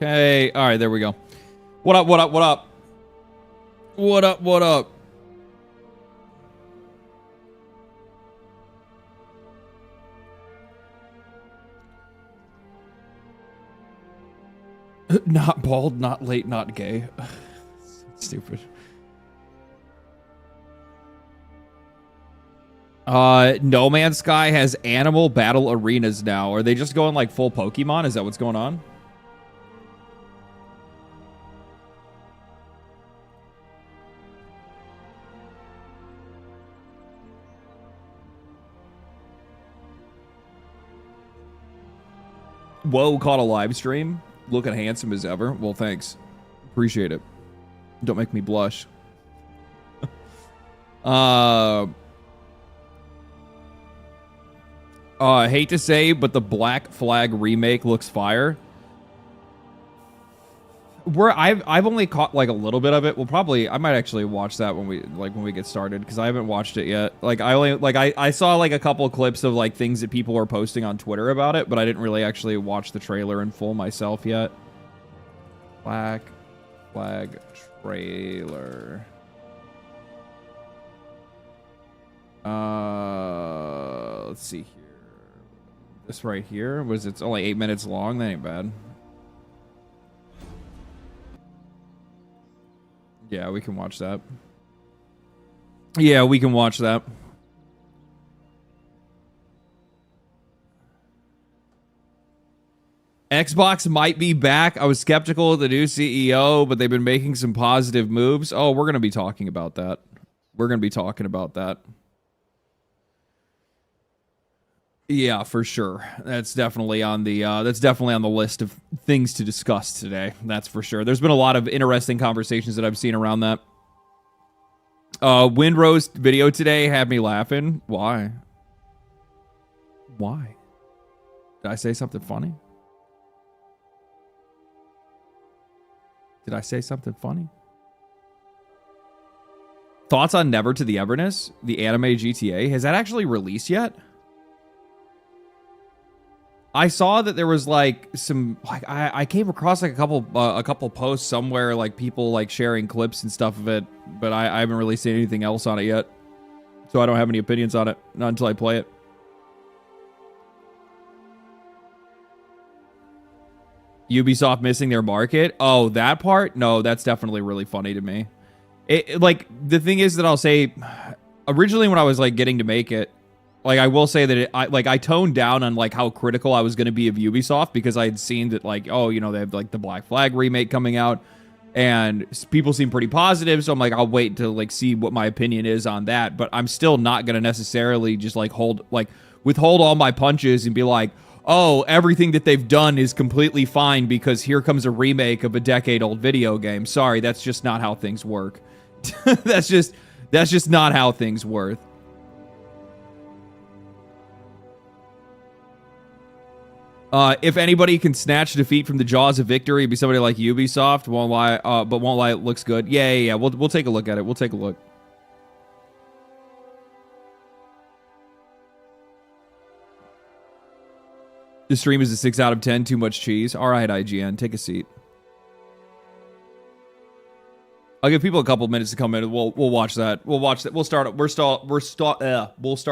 Okay. All right, there we go. What up, what up, what up? What up, what up? Not bald, not late, not gay. Stupid. No Man's Sky has animal battle arenas now. Are they just going like full Pokemon? Is that what's going on? Whoa, caught a live stream. Looking handsome as ever. Well, thanks. Appreciate it. Don't make me blush. Hate to say, but the Black Flag remake looks fire. I've only caught like a little bit of it. I might actually watch that when we get started, because I haven't watched it yet. I saw like a couple of clips of like things that people were posting on Twitter about it, but I didn't really actually watch the trailer in full myself yet. Black Flag trailer. Let's see here. This right here it's only 8 minutes long. That ain't bad. Yeah, we can watch that. Yeah, we can watch that. Xbox might be back. I was skeptical of the new CEO, but they've been making some positive moves. Oh, we're going to be talking about that. We're going to be talking about that. Yeah, for sure. That's definitely on the list of things to discuss today. That's for sure. There's been a lot of interesting conversations that I've seen around that. Windrose video today had me laughing. Why? Why? Did I say something funny? Did I say something funny? Thoughts on Never to the Everness, the anime GTA? Has that actually released yet? I saw that there was like some like I came across like a couple posts somewhere, like people like sharing clips and stuff of it, but I haven't really seen anything else on it yet, so I don't have any opinions on it, not until I play it. Ubisoft missing their market? Oh, that part? No, that's definitely really funny to me. Like the thing is that I'll say, originally when I was like getting to make it, like, I will say that I toned down on like how critical I was going to be of Ubisoft, because I had seen that like, oh, you know, they have like the Black Flag remake coming out and people seem pretty positive. So I'm like, I'll wait to like see what my opinion is on that. But I'm still not going to necessarily just like withhold all my punches and be like, oh, everything that they've done is completely fine because here comes a remake of a decade-old video game. Sorry, that's just not how things work. That's just not how things work. If anybody can snatch defeat from the jaws of victory, it'd be somebody like Ubisoft. Won't lie, but won't lie, it looks good. Yeah. We'll take a look at it. We'll take a look. The stream is a 6 out of 10. Too much cheese. All right, IGN, take a seat. I'll give people a couple minutes to come in. We'll watch that. We'll watch that. We'll start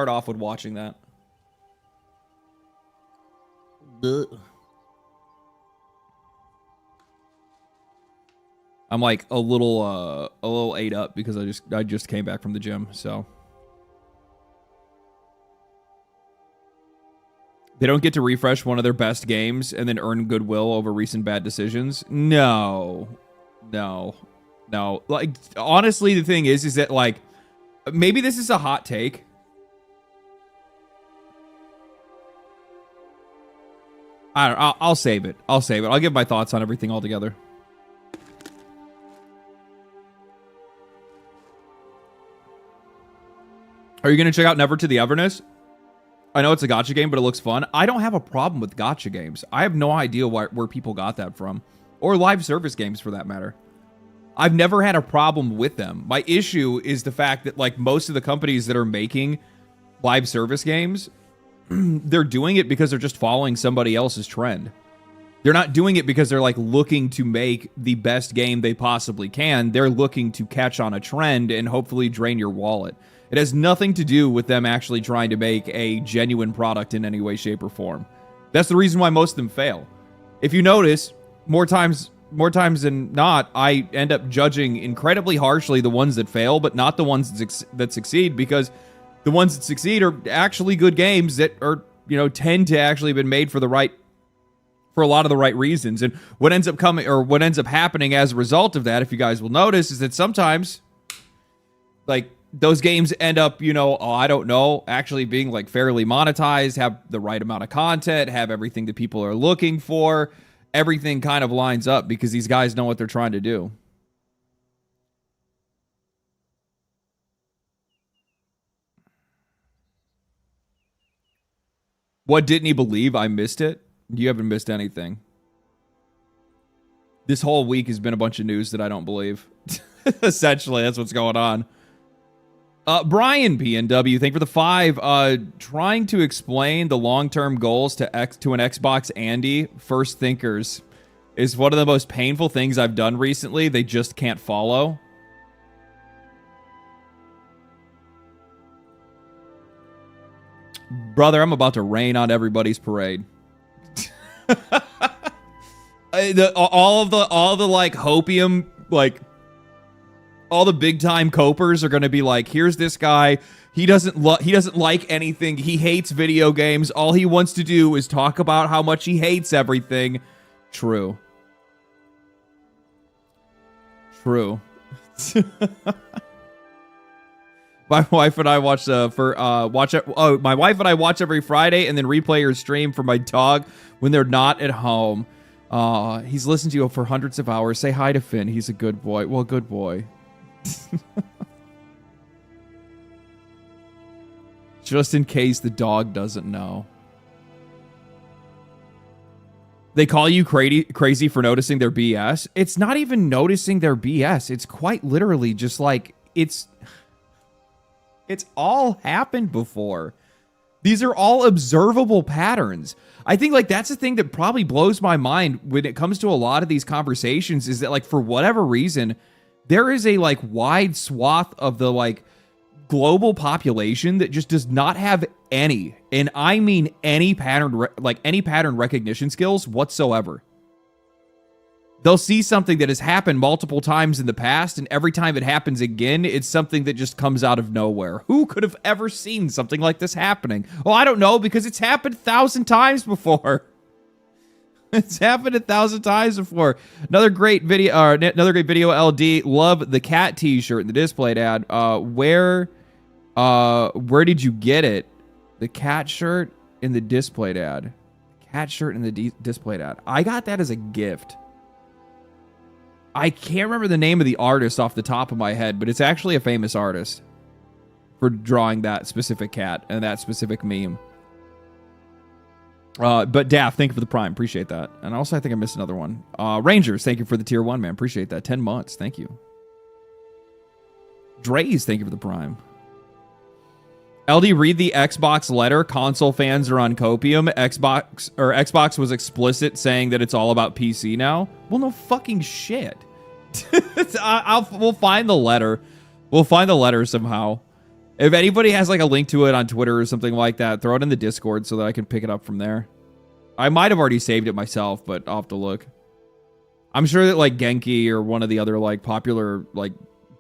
off with watching that. I'm like a little ate up because I just came back from the gym, so they don't get to refresh one of their best games and then earn goodwill over recent bad decisions. No. Like, honestly, the thing is that like maybe this is a hot take. I don't know. I'll save it. I'll give my thoughts on everything all together. Are you going to check out Never to the Everness? I know it's a gacha game, but it looks fun. I don't have a problem with gacha games. I have no idea where people got that from. Or live service games, for that matter. I've never had a problem with them. My issue is the fact that like most of the companies that are making live service games, they're doing it because they're just following somebody else's trend. They're not doing it because they're like looking to make the best game they possibly can. They're looking to catch on a trend and hopefully drain your wallet. It has nothing to do with them actually trying to make a genuine product in any way, shape, or form. That's the reason why most of them fail. If you notice, more times than not, I end up judging incredibly harshly the ones that fail, but not the ones that succeed, because the ones that succeed are actually good games that are, tend to actually have been made for a lot of the right reasons. And what ends up happening as a result of that, if you guys will notice, is that sometimes, like, those games end up, actually being like fairly monetized, have the right amount of content, have everything that people are looking for. Everything kind of lines up because these guys know what they're trying to do. What didn't he believe? I missed it. You haven't missed anything. This whole week has been a bunch of news that I don't believe. Essentially, that's what's going on. Brian PNW, thank you for the 5. Trying to explain the long-term goals to an Xbox Andy, first thinkers, is one of the most painful things I've done recently. They just can't follow. Brother, I'm about to rain on everybody's parade. all of the like hopium, like, all the big time copers are going to be like, here's this guy. He doesn't like anything. He hates video games. All he wants to do is talk about how much he hates everything. True. My wife and I watch my wife and I watch every Friday and then replay her stream for my dog when they're not at home. He's listened to you for hundreds of hours. Say hi to Finn. He's a good boy. Well, good boy. Just in case the dog doesn't know. They call you crazy for noticing their BS. It's not even noticing their BS. It's quite literally just like, it's all happened before. These are all observable patterns. I think like that's the thing that probably blows my mind when it comes to a lot of these conversations, is that like for whatever reason, there is a like wide swath of the like global population that just does not have any, and I mean any pattern recognition skills whatsoever. They'll see something that has happened multiple times in the past, and every time it happens again, it's something that just comes out of nowhere. Who could have ever seen something like this happening? Well, I don't know, because it's happened 1,000 times before. It's happened 1,000 times before. Another great video, LD. Love the cat t-shirt in the displayed ad. Where did you get it? The cat shirt in the displayed ad. Cat shirt in the displayed ad. I got that as a gift. I can't remember the name of the artist off the top of my head, but it's actually a famous artist for drawing that specific cat and that specific meme. But Daft, thank you for the Prime. Appreciate that. And also, I think I missed another one. Rangers, thank you for the Tier 1, man. Appreciate that. 10 months. Thank you. Dreys, thank you for the Prime. LD, read the Xbox letter. Console fans are on copium. Xbox was explicit saying that it's all about PC now. Well, no fucking shit. We'll find the letter. We'll find the letter somehow. If anybody has like a link to it on Twitter or something like that, throw it in the Discord so that I can pick it up from there. I might have already saved it myself, but I'll have to look. I'm sure that like Genki or one of the other like popular like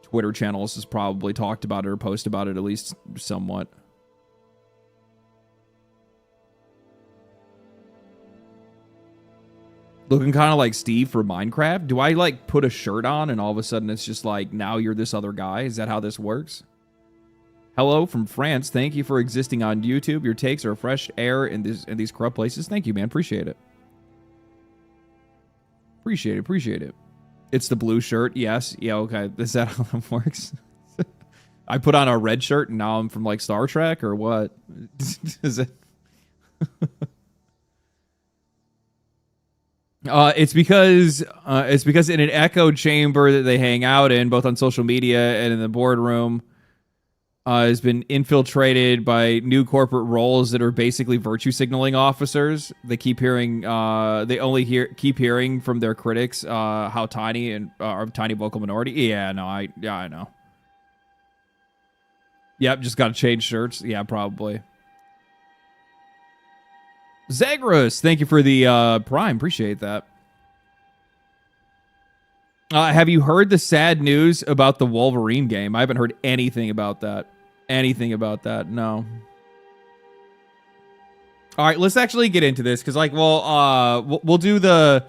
Twitter channels has probably talked about it or posted about it at least somewhat. Looking kind of like Steve for Minecraft. Do I like put a shirt on and all of a sudden it's just like, now you're this other guy? Is that how this works? Hello from France. Thank you for existing on YouTube. Your takes are fresh air in these corrupt places. Thank you, man. Appreciate it. Appreciate it. It's the blue shirt. Yes. Yeah, okay. Is that how that works? I put on a red shirt and now I'm from like Star Trek or what? Is it? It's because in an echo chamber that they hang out in, both on social media and in the boardroom, has been infiltrated by new corporate roles that are basically virtue signaling officers. They keep hearing, keep hearing from their critics how tiny and are tiny vocal minority. Yeah, no, I know. Yep, just got to change shirts. Yeah, probably. Zagros, thank you for the Prime. Appreciate that. Have you heard the sad news about the Wolverine game? I haven't heard anything about that. No. All right, let's actually get into this because, like, we'll do the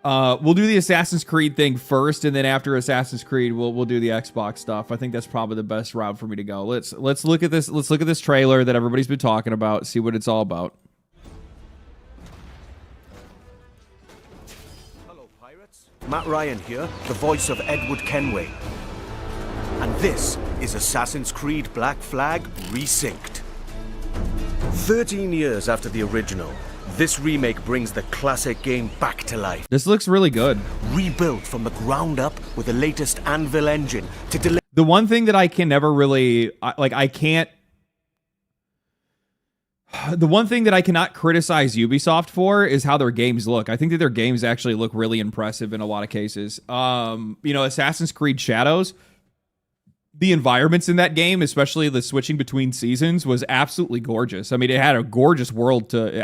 Assassin's Creed thing first, and then after Assassin's Creed, we'll do the Xbox stuff. I think that's probably the best route for me to go. Let's look at this. Let's look at this trailer that everybody's been talking about. See what it's all about. Matt Ryan here, the voice of Edward Kenway. And this is Assassin's Creed Black Flag Resynced. 13 years after the original, this remake brings the classic game back to life. This looks really good. Rebuilt from the ground up with the latest Anvil engine to deliver. The one thing that I can never really, the one thing that I cannot criticize Ubisoft for is how their games look. I think that their games actually look really impressive in a lot of cases. Assassin's Creed Shadows, the environments in that game, especially the switching between seasons, was absolutely gorgeous. I mean, it had a gorgeous world to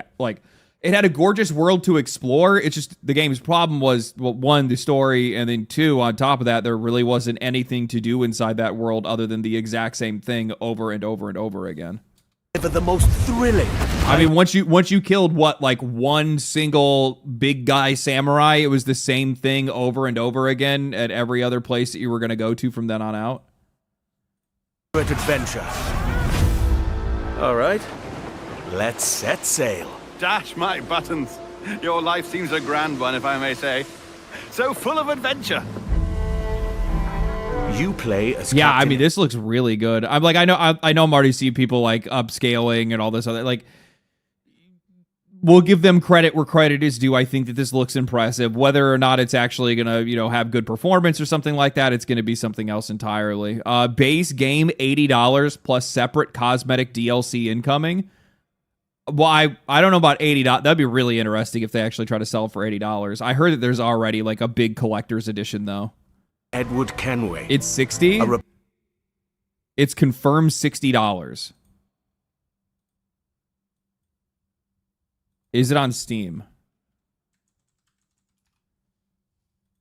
explore. It's just the game's problem was, well, one, the story, and then two, on top of that, there really wasn't anything to do inside that world other than the exact same thing over and over and over again. The most thrilling. I mean, once you killed one single big guy samurai, it was the same thing over and over again at every other place that you were going to go to from then on out. Adventure. All right, let's set sail. Dash my buttons. Your life seems a grand one, if I may say. So full of adventure. You play as yeah, Captain. I mean, this looks really good. I'm like, I know I'm already seeing people like upscaling and all this other, like, we'll give them credit where credit is due. I think that this looks impressive. Whether or not it's actually gonna, have good performance or something like that, it's gonna be something else entirely. Base game $80 plus separate cosmetic DLC incoming. Well, I don't know about $80. That'd be really interesting if they actually try to sell it for $80. I heard that there's already like a big collector's edition though. Edward Kenway. It's 60. It's confirmed $60. Is it on Steam?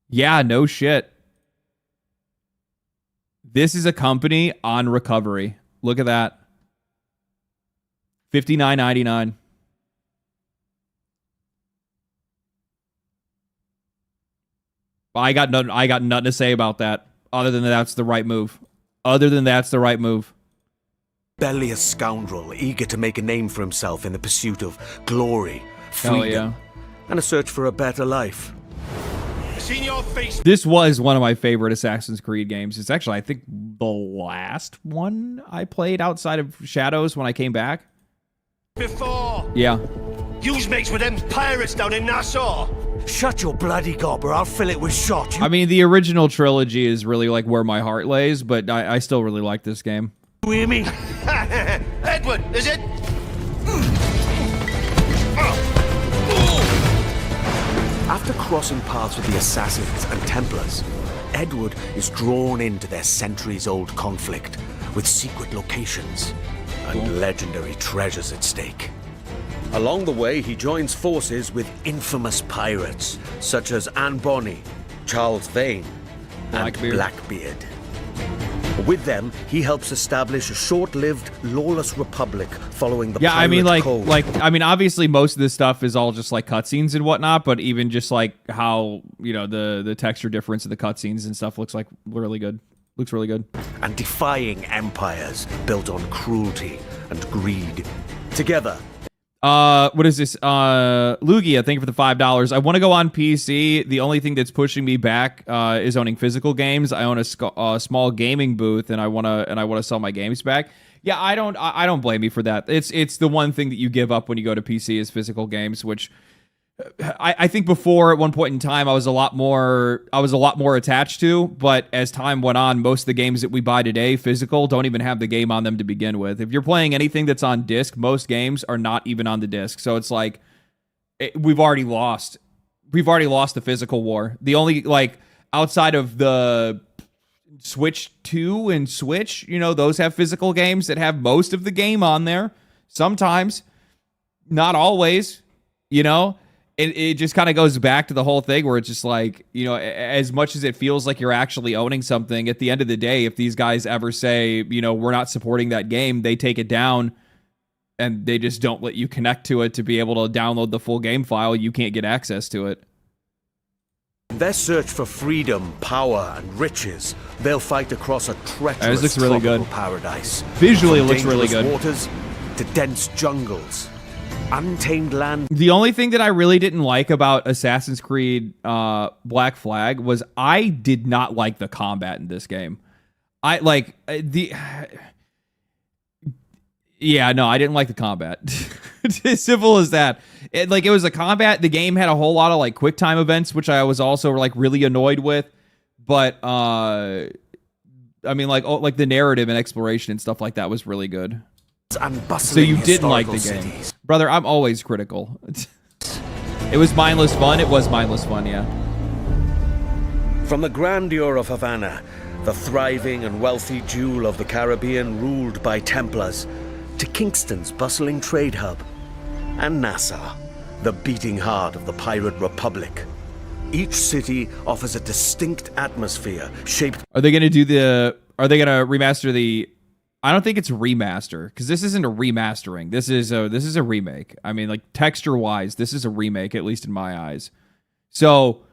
Yeah, no shit. This is a company on recovery. Look at that. $59.99. I got nothing to say about that. Other than that's the right move. Rebellious scoundrel, eager to make a name for himself in the pursuit of glory, freedom, and a search for a better life. Seen your face. This was one of my favorite Assassin's Creed games. It's actually, I think, the last one I played outside of Shadows when I came back. Before. Yeah. Use mates with them pirates down in Nassau. Shut your bloody gob or I'll fill it with shot. I mean, the original trilogy is really like where my heart lays, but I still really like this game. You hear me? Edward, is it? After crossing paths with the Assassins and Templars, Edward is drawn into their centuries-old conflict with secret locations and legendary treasures at stake. Along the way, he joins forces with infamous pirates such as Anne Bonny, Charles Vane, and Blackbeard. With them, he helps establish a short-lived, lawless republic following the pirate code. Obviously most of this stuff is all just like cutscenes and whatnot, but even just like how, the texture difference of the cutscenes and stuff looks really good. Looks really good. And defying empires built on cruelty and greed. Together. What is this? Lugia, thank you for the $5. I want to go on PC. The only thing that's pushing me back is owning physical games. I own a small gaming booth, and I want to sell my games back. Yeah, I don't blame you for that. It's the one thing that you give up when you go to PC is physical games, which I think before at one point in time I was a lot more attached to, but as time went on, most of the games that we buy today, physical, don't even have the game on them to begin with. If you're playing anything that's on disc, most games are not even on the disc. So it's like we've already lost the physical war. The only like outside of the Switch 2 and Switch, those have physical games that have most of the game on there. Sometimes, not always, It just kind of goes back to the whole thing where it's just like, as much as it feels like you're actually owning something, at the end of the day, if these guys ever say, we're not supporting that game, they take it down and they just don't let you connect to it to be able to download the full game file. You can't get access to it. In their search for freedom, power, and riches, they'll fight across a treacherous looks really tropical good. paradise. Visually, it From looks really dangerous good. waters to dense jungles. Untamed land. The only thing that I really didn't like about Assassin's Creed Black Flag was I did not like the combat in this game. I didn't like the combat. As simple as that. It was a combat. The game had a whole lot of like quick time events, which I was also like really annoyed with. But the narrative and exploration and stuff like that was really good. And So you didn't like the historical game. cities. Brother, I'm always critical. It was mindless fun. It was mindless fun, yeah. From the grandeur of Havana, the thriving and wealthy jewel of the Caribbean ruled by Templars, to Kingston's bustling trade hub, and Nassau, the beating heart of the pirate republic. Each city offers a distinct atmosphere shaped. Are they going to remaster the... I don't think it's remaster, because this isn't a remastering. This is a remake. I mean, like, texture-wise, this is a remake, at least in my eyes. So,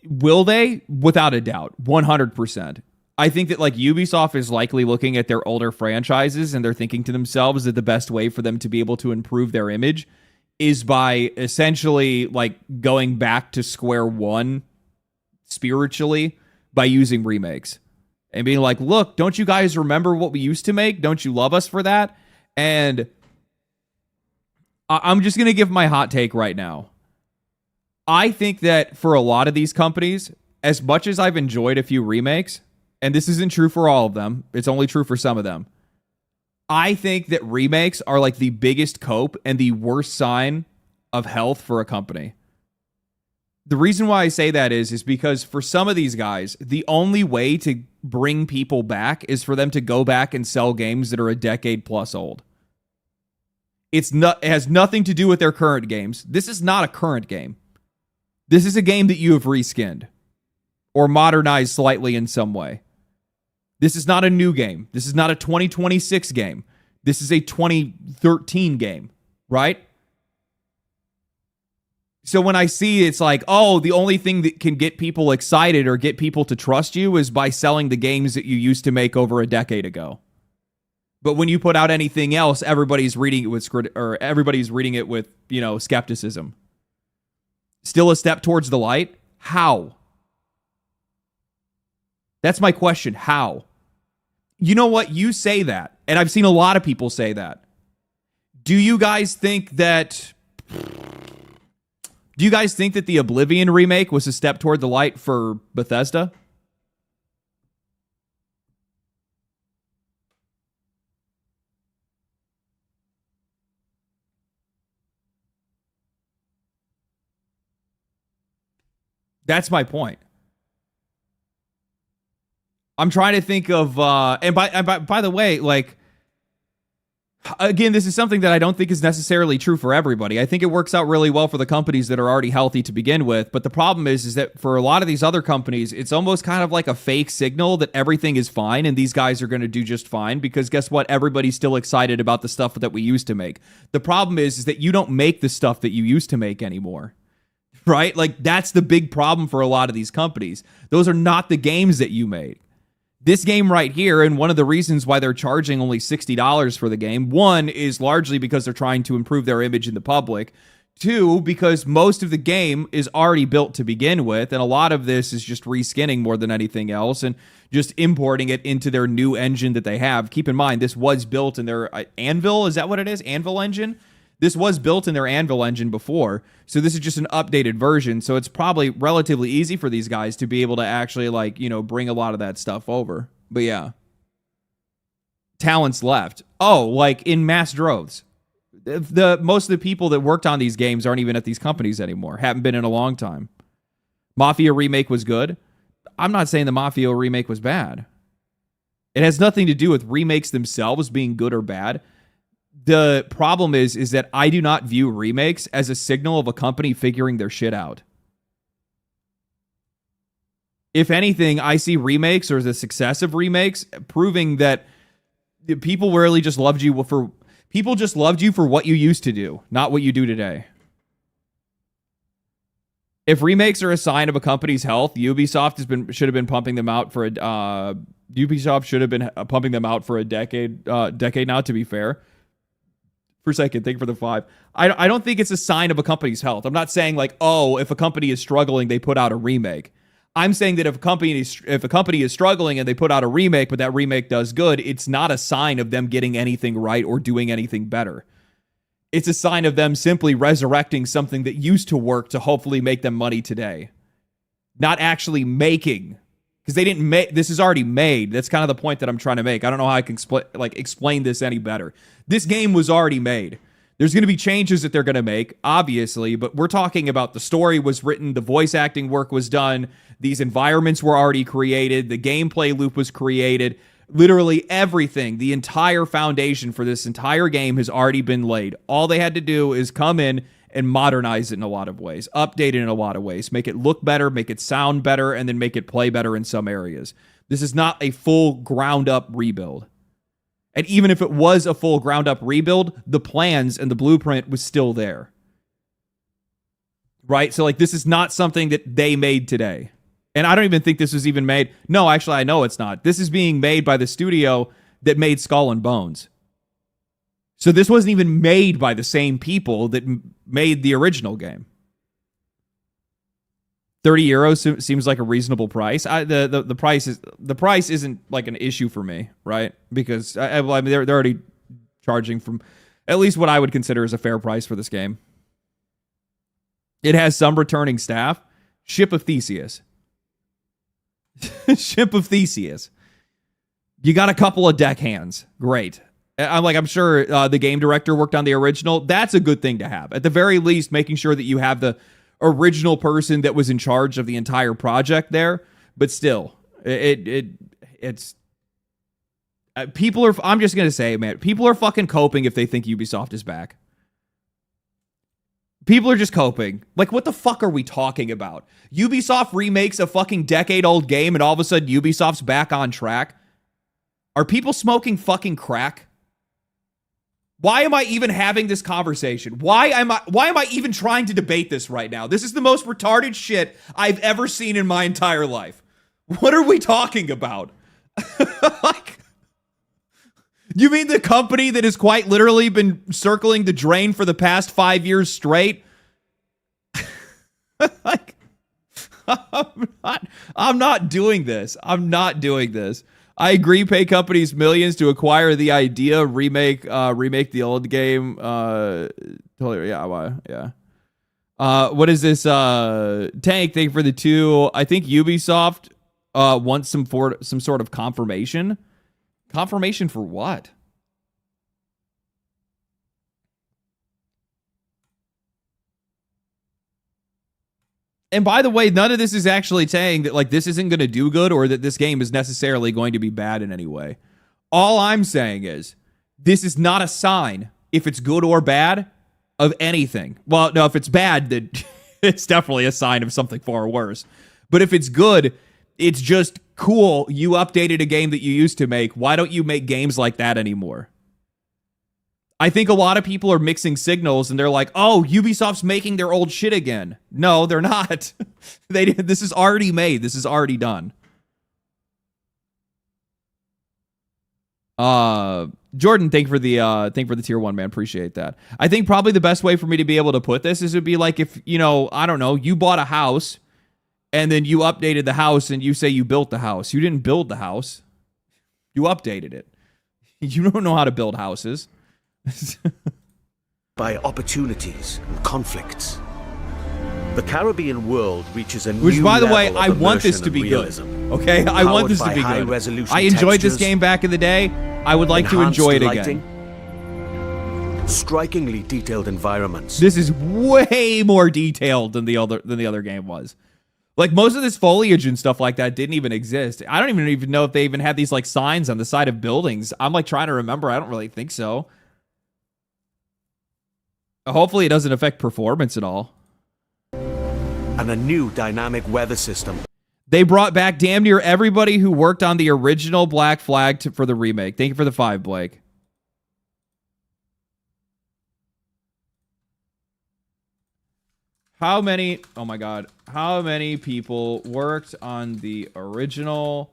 will they? Without a doubt. 100%. I think that, like, Ubisoft is likely looking at their older franchises, and they're thinking to themselves that the best way for them to be able to improve their image is by essentially, like, going back to square one spiritually by using remakes. And being like, look, don't you guys remember what we used to make? Don't you love us for that? And I'm just going to give my hot take right now. I think that for a lot of these companies, as much as I've enjoyed a few remakes, and this isn't true for all of them, it's only true for some of them, I think that remakes are like the biggest cope and the worst sign of health for a company. The reason why I say that is because for some of these guys, the only way to bring people back is for them to go back and sell games that are a decade plus old. It has nothing to do with their current games. This is not a current game. This is a game that you have reskinned or modernized slightly in some way. This is not a new game. This is not a 2026 game. This is a 2013 game, right? So when I see it's like, oh, the only thing that can get people excited or get people to trust you is by selling the games that you used to make over a decade ago. But when you put out anything else, everybody's reading it with, skepticism. Still a step towards the light? How? That's my question. How? You know what? You say that, and I've seen a lot of people say that. Do you guys think that the Oblivion remake was a step toward the light for Bethesda? That's my point. I'm trying to think of, and by the way, like, again, this is something that I don't think is necessarily true for everybody. I think it works out really well for the companies that are already healthy to begin with. But the problem is that for a lot of these other companies, it's almost kind of like a fake signal that everything is fine and these guys are going to do just fine because guess what? Everybody's still excited about the stuff that we used to make. The problem is that you don't make the stuff that you used to make anymore. Right? Like, that's the big problem for a lot of these companies. Those are not the games that you made. This game right here, and one of the reasons why they're charging only $60 for the game, one, is largely because they're trying to improve their image in the public. Two, because most of the game is already built to begin with, and a lot of this is just reskinning more than anything else, and just importing it into their new engine that they have. Keep in mind, this was built in their Anvil, is that what it is? Anvil engine? This was built in their Anvil engine before, so this is just an updated version. So it's probably relatively easy for these guys to be able to actually, like, you know, bring a lot of that stuff over. But yeah. Talents left. Oh, like in mass droves. Most of the people that worked on these games aren't even at these companies anymore. Haven't been in a long time. Mafia remake was good. I'm not saying the Mafia remake was bad. It has nothing to do with remakes themselves being good or bad. The problem is that I do not view remakes as a signal of a company figuring their shit out. If anything, I see remakes or the success of remakes proving that people really just loved you for what you used to do, not what you do today. If remakes are a sign of a company's health, Ubisoft should have been pumping them out for a decade now, to be fair. For a second, thank you for the 5. I don't think it's a sign of a company's health. I'm not saying like, oh, if a company is struggling, they put out a remake. I'm saying that if a company is struggling and they put out a remake, but that remake does good, it's not a sign of them getting anything right or doing anything better. It's a sign of them simply resurrecting something that used to work to hopefully make them money today. Not actually making, because they didn't make, this is already made. That's kind of the point that I'm trying to make. I don't know how I can explain this any better. This game was already made. There's going to be changes that they're going to make, obviously, but we're talking about the story was written, the voice acting work was done, these environments were already created, the gameplay loop was created, literally everything, the entire foundation for this entire game has already been laid. All they had to do is come in and modernize it in a lot of ways, update it in a lot of ways, make it look better, make it sound better, and then make it play better in some areas. This is not a full ground-up rebuild. And even if it was a full ground-up rebuild, the plans and the blueprint was still there. Right? So, like, this is not something that they made today. And I don't even think this was even made. No, actually, I know it's not. This is being made by the studio that made Skull and Bones. So this wasn't even made by the same people that made the original game. 30 euros seems like a reasonable price. The price isn't like an issue for me, right? Because I mean, they're already charging from at least what I would consider as a fair price for this game. It has some returning staff. Ship of Theseus. Ship of Theseus. You got a couple of deckhands. Great. I'm sure the game director worked on the original. That's a good thing to have. At the very least, making sure that you have the original person that was in charge of the entire project there. But still, it's people are. I'm just gonna say, man, people are fucking coping if they think Ubisoft is back. People are just coping. Like, what the fuck are we talking about? Ubisoft remakes a fucking decade-old game, and all of a sudden Ubisoft's back on track. Are people smoking fucking crack? Why am I even having this conversation? Why am I even trying to debate this right now? This is the most retarded shit I've ever seen in my entire life. What are we talking about? Like, you mean the company that has quite literally been circling the drain for the past 5 years straight? Like, I'm not doing this. I'm not doing this. I agree, pay companies millions to acquire the idea, remake the old game. Totally, yeah. What is this? Tank, thank you for the 2. I think Ubisoft wants some sort of confirmation. Confirmation for what? And by the way, none of this is actually saying that like this isn't going to do good or that this game is necessarily going to be bad in any way. All I'm saying is this is not a sign, if it's good or bad, of anything. Well, no, if it's bad, then it's definitely a sign of something far worse. But if it's good, it's just cool. You updated a game that you used to make. Why don't you make games like that anymore? I think a lot of people are mixing signals and they're like, oh, Ubisoft's making their old shit again. No, they're not. This is already made. This is already done. Jordan, thank you for the tier 1, man. Appreciate that. I think probably the best way for me to be able to put this is it'd be like if, you know, I don't know, you bought a house and then you updated the house and you say you built the house. You didn't build the house. You updated it. You don't know how to build houses. by opportunities and conflicts. The Caribbean world reaches a Which, new by the level way, of I want this immersion to be and good. realism. Okay, I want this to Powered be by good. high-resolution I enjoyed this textures, game back in the day. I would like to enhanced enjoy it lighting, again. strikingly detailed environments. This is way more detailed than the other game was. Like, most of this foliage and stuff like that didn't even exist. I don't even know if they even had these like signs on the side of buildings. I'm like trying to remember. I don't really think so. Hopefully it doesn't affect performance at all. And a new dynamic weather system. They brought back damn near everybody who worked on the original Black Flag for the remake. Thank you for the 5, Blake. How many, oh my God, how many people worked on the original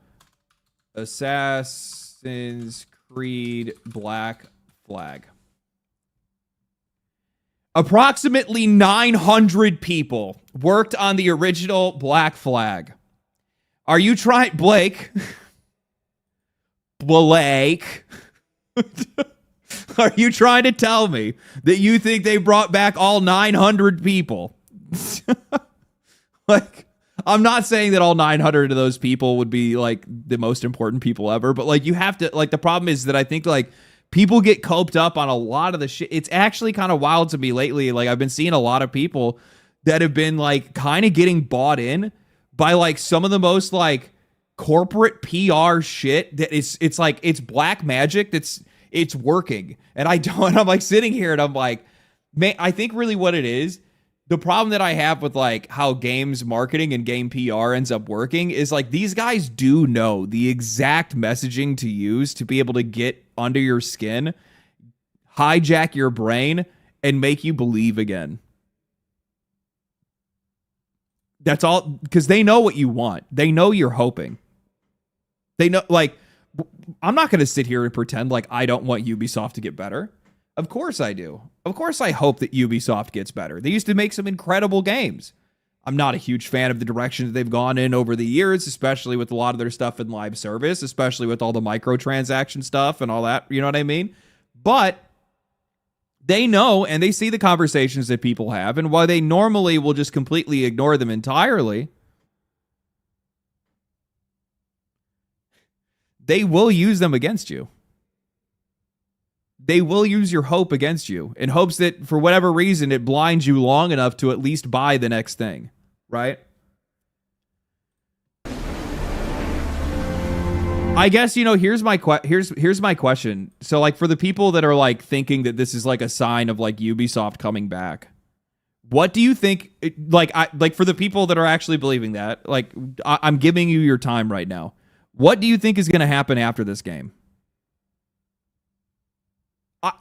Assassin's Creed Black Flag? Approximately 900 people worked on the original Black Flag. Are you trying, Blake? Blake? Are you trying to tell me that you think they brought back all 900 people? Like, I'm not saying that all 900 of those people would be like the most important people ever, but like, you have to, like, the problem is that I think like people get coped up on a lot of the shit. It's actually kind of wild to me lately. Like, I've been seeing a lot of people that have been like kind of getting bought in by like some of the most like corporate PR shit that it's like, it's black magic it's working. And I'm like sitting here and I'm like, man, I think really what it is, the problem that I have with like how games marketing and game PR ends up working is like these guys do know the exact messaging to use to be able to get under your skin, hijack your brain, and make you believe again. That's all, because they know what you want. They know you're hoping. They know, like, I'm not going to sit here and pretend like I don't want Ubisoft to get better. Of course I do. Of course I hope that Ubisoft gets better. They used to make some incredible games. I'm not a huge fan of the direction that they've gone in over the years, especially with a lot of their stuff in live service, especially with all the microtransaction stuff and all that, you know what I mean? But they know and they see the conversations that people have, and while they normally will just completely ignore them entirely, they will use them against you. They will use your hope against you in hopes that for whatever reason it blinds you long enough to at least buy the next thing, right? I guess, you know, here's my question. So like for the people that are like thinking that this is like a sign of like Ubisoft coming back, what do you think, like for the people that are actually believing that, like I'm giving you your time right now. What do you think is going to happen after this game?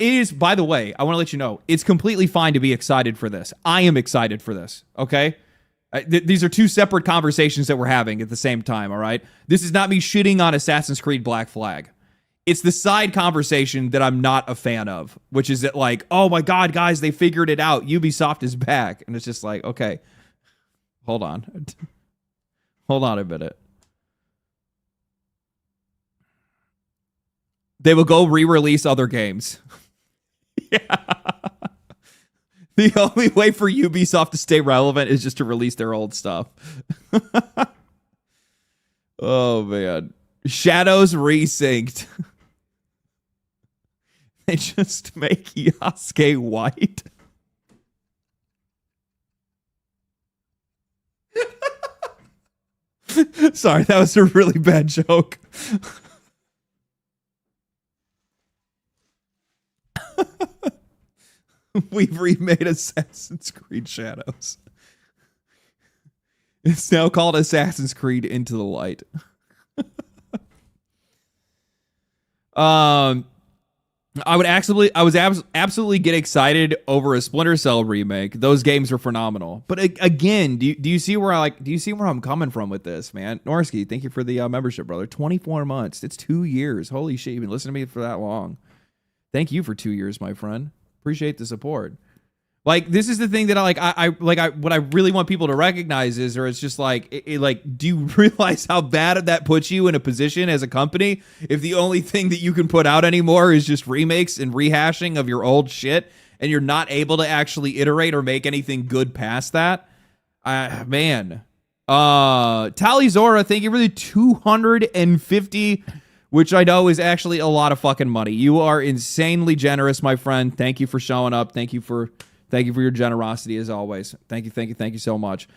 It is, by the way, I want to let you know, it's completely fine to be excited for this. I am excited for this, okay? These are two separate conversations that we're having at the same time, all right? This is not me shitting on Assassin's Creed Black Flag. It's the side conversation that I'm not a fan of, which is that like, oh my God, guys, they figured it out. Ubisoft is back. And it's just like, okay, hold on. Hold on a minute. They will go re-release other games. Yeah. The only way for Ubisoft to stay relevant is just to release their old stuff. Oh, man. Shadows resynced. They just make Yasuke white. Sorry, that was a really bad joke. We've remade Assassin's Creed Shadows. It's now called Assassin's Creed Into the Light. I was absolutely get excited over a Splinter Cell remake. Those games are phenomenal. But again, do you see where I'm coming from with this, man? Norsky, thank you for the membership, brother. 24 months. It's 2 years. Holy shit, you've been listening to me for that long. Thank you for 2 years, my friend. Appreciate the support. Like, this is the thing that what I really want people to recognize is, or it's just like, do you realize how bad that puts you in a position as a company if the only thing that you can put out anymore is just remakes and rehashing of your old shit, and you're not able to actually iterate or make anything good past that? Man. Tally Zora, thank you for the 250, which I know is actually a lot of fucking money. You are insanely generous, my friend. Thank you for showing up. Thank you for your generosity as always. Thank you so much.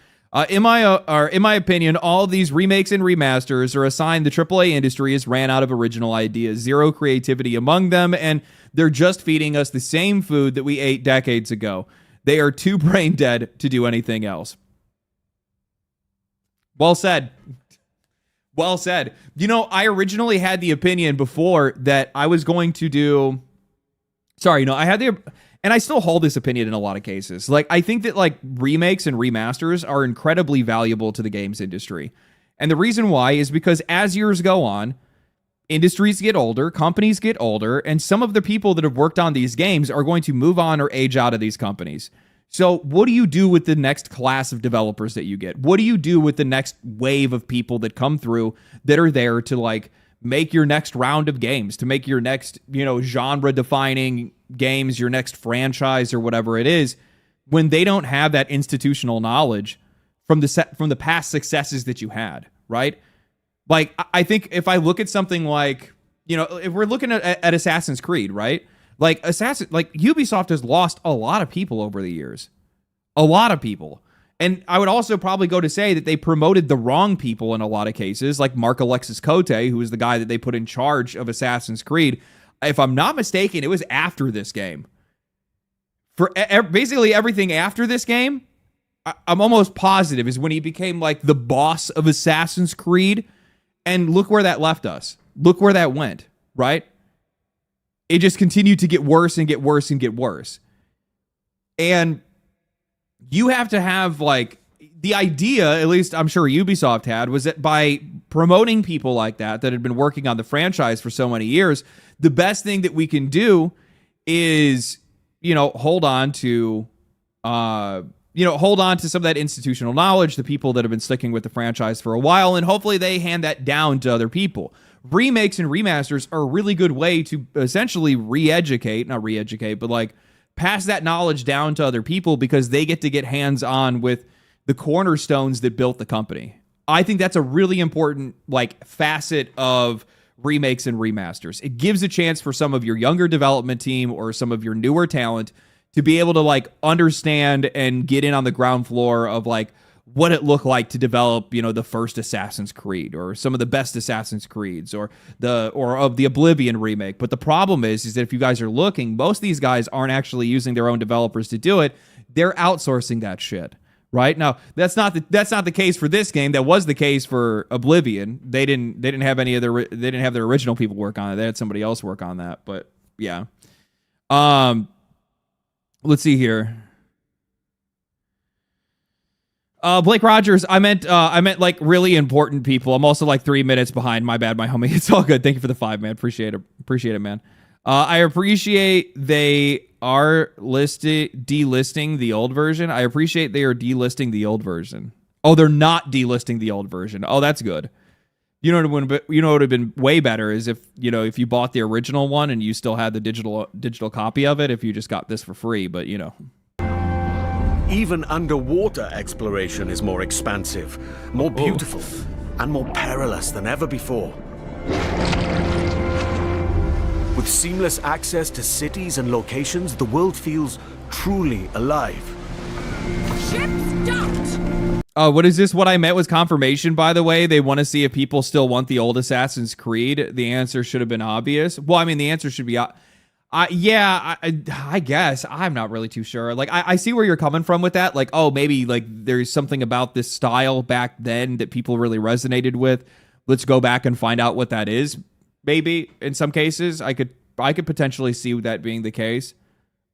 In my opinion, all of these remakes and remasters are a sign the AAA industry has ran out of original ideas, zero creativity among them, and they're just feeding us the same food that we ate decades ago. They are too brain dead to do anything else. Well said. Well said. You know, I originally had the opinion before that I was going to do... Sorry, no, I had the... And I still hold this opinion in a lot of cases. Like, I think that, like, remakes and remasters are incredibly valuable to the games industry. And the reason why is because as years go on, industries get older, companies get older, and some of the people that have worked on these games are going to move on or age out of these companies. So what do you do with the next class of developers that you get? What do you do with the next wave of people that come through that are there to, like, make your next round of games, to make your next, you know, genre-defining games, your next franchise or whatever it is, when they don't have that institutional knowledge from the past successes that you had, right? Like, I think if I look at something like, you know, if we're looking at Assassin's Creed, right? Like, Ubisoft has lost a lot of people over the years. A lot of people. And I would also probably go to say that they promoted the wrong people in a lot of cases, like Mark Alexis Cote, who was the guy that they put in charge of Assassin's Creed. If I'm not mistaken, it was after this game. For basically everything after this game, I'm almost positive is when he became like the boss of Assassin's Creed. And look where that left us. Look where that went, right? It just continued to get worse and get worse and get worse. And you have to have, like, the idea, at least I'm sure Ubisoft had, was that by promoting people like that had been working on the franchise for so many years, the best thing that we can do is, you know, hold on to some of that institutional knowledge, the people that have been sticking with the franchise for a while, and hopefully they hand that down to other people. Remakes and remasters are a really good way to essentially but like pass that knowledge down to other people because they get hands-on with the cornerstones that built the company. I think that's a really important, like, facet of remakes and remasters. It gives a chance for some of your younger development team or some of your newer talent to be able to, like, understand and get in on the ground floor of, like, what it looked like to develop, you know, the first Assassin's Creed or some of the best Assassin's Creeds or of the Oblivion remake. But the problem is that if you guys are looking, most of these guys aren't actually using their own developers to do it. They're outsourcing that shit. Right? Now, that's not the case for this game. That was the case for Oblivion. They didn't have their original people work on it. They had somebody else work on that. But yeah. Let's see here. Blake Rogers, I meant like really important people. I'm also like 3 minutes behind. My bad, my homie. It's all good. Thank you for the 5, man. Appreciate it, man. I appreciate they are delisting the old version. I appreciate they are delisting the old version. Oh, they're not delisting the old version. Oh, that's good. You know what would have been way better is if you bought the original one and you still had the digital copy of it. If you just got this for free, but you know. Even underwater exploration is more expansive, more beautiful, and more perilous than ever before. With seamless access to cities and locations, the world feels truly alive. Ship stopped! What is this? What I meant was confirmation, by the way. They want to see if people still want the old Assassin's Creed. The answer should have been obvious. Well, I mean, the answer should be... I guess. I'm not really too sure. Like, I see where you're coming from with that. Like, oh, maybe like there's something about this style back then that people really resonated with. Let's go back and find out what that is. Maybe in some cases, I could potentially see that being the case.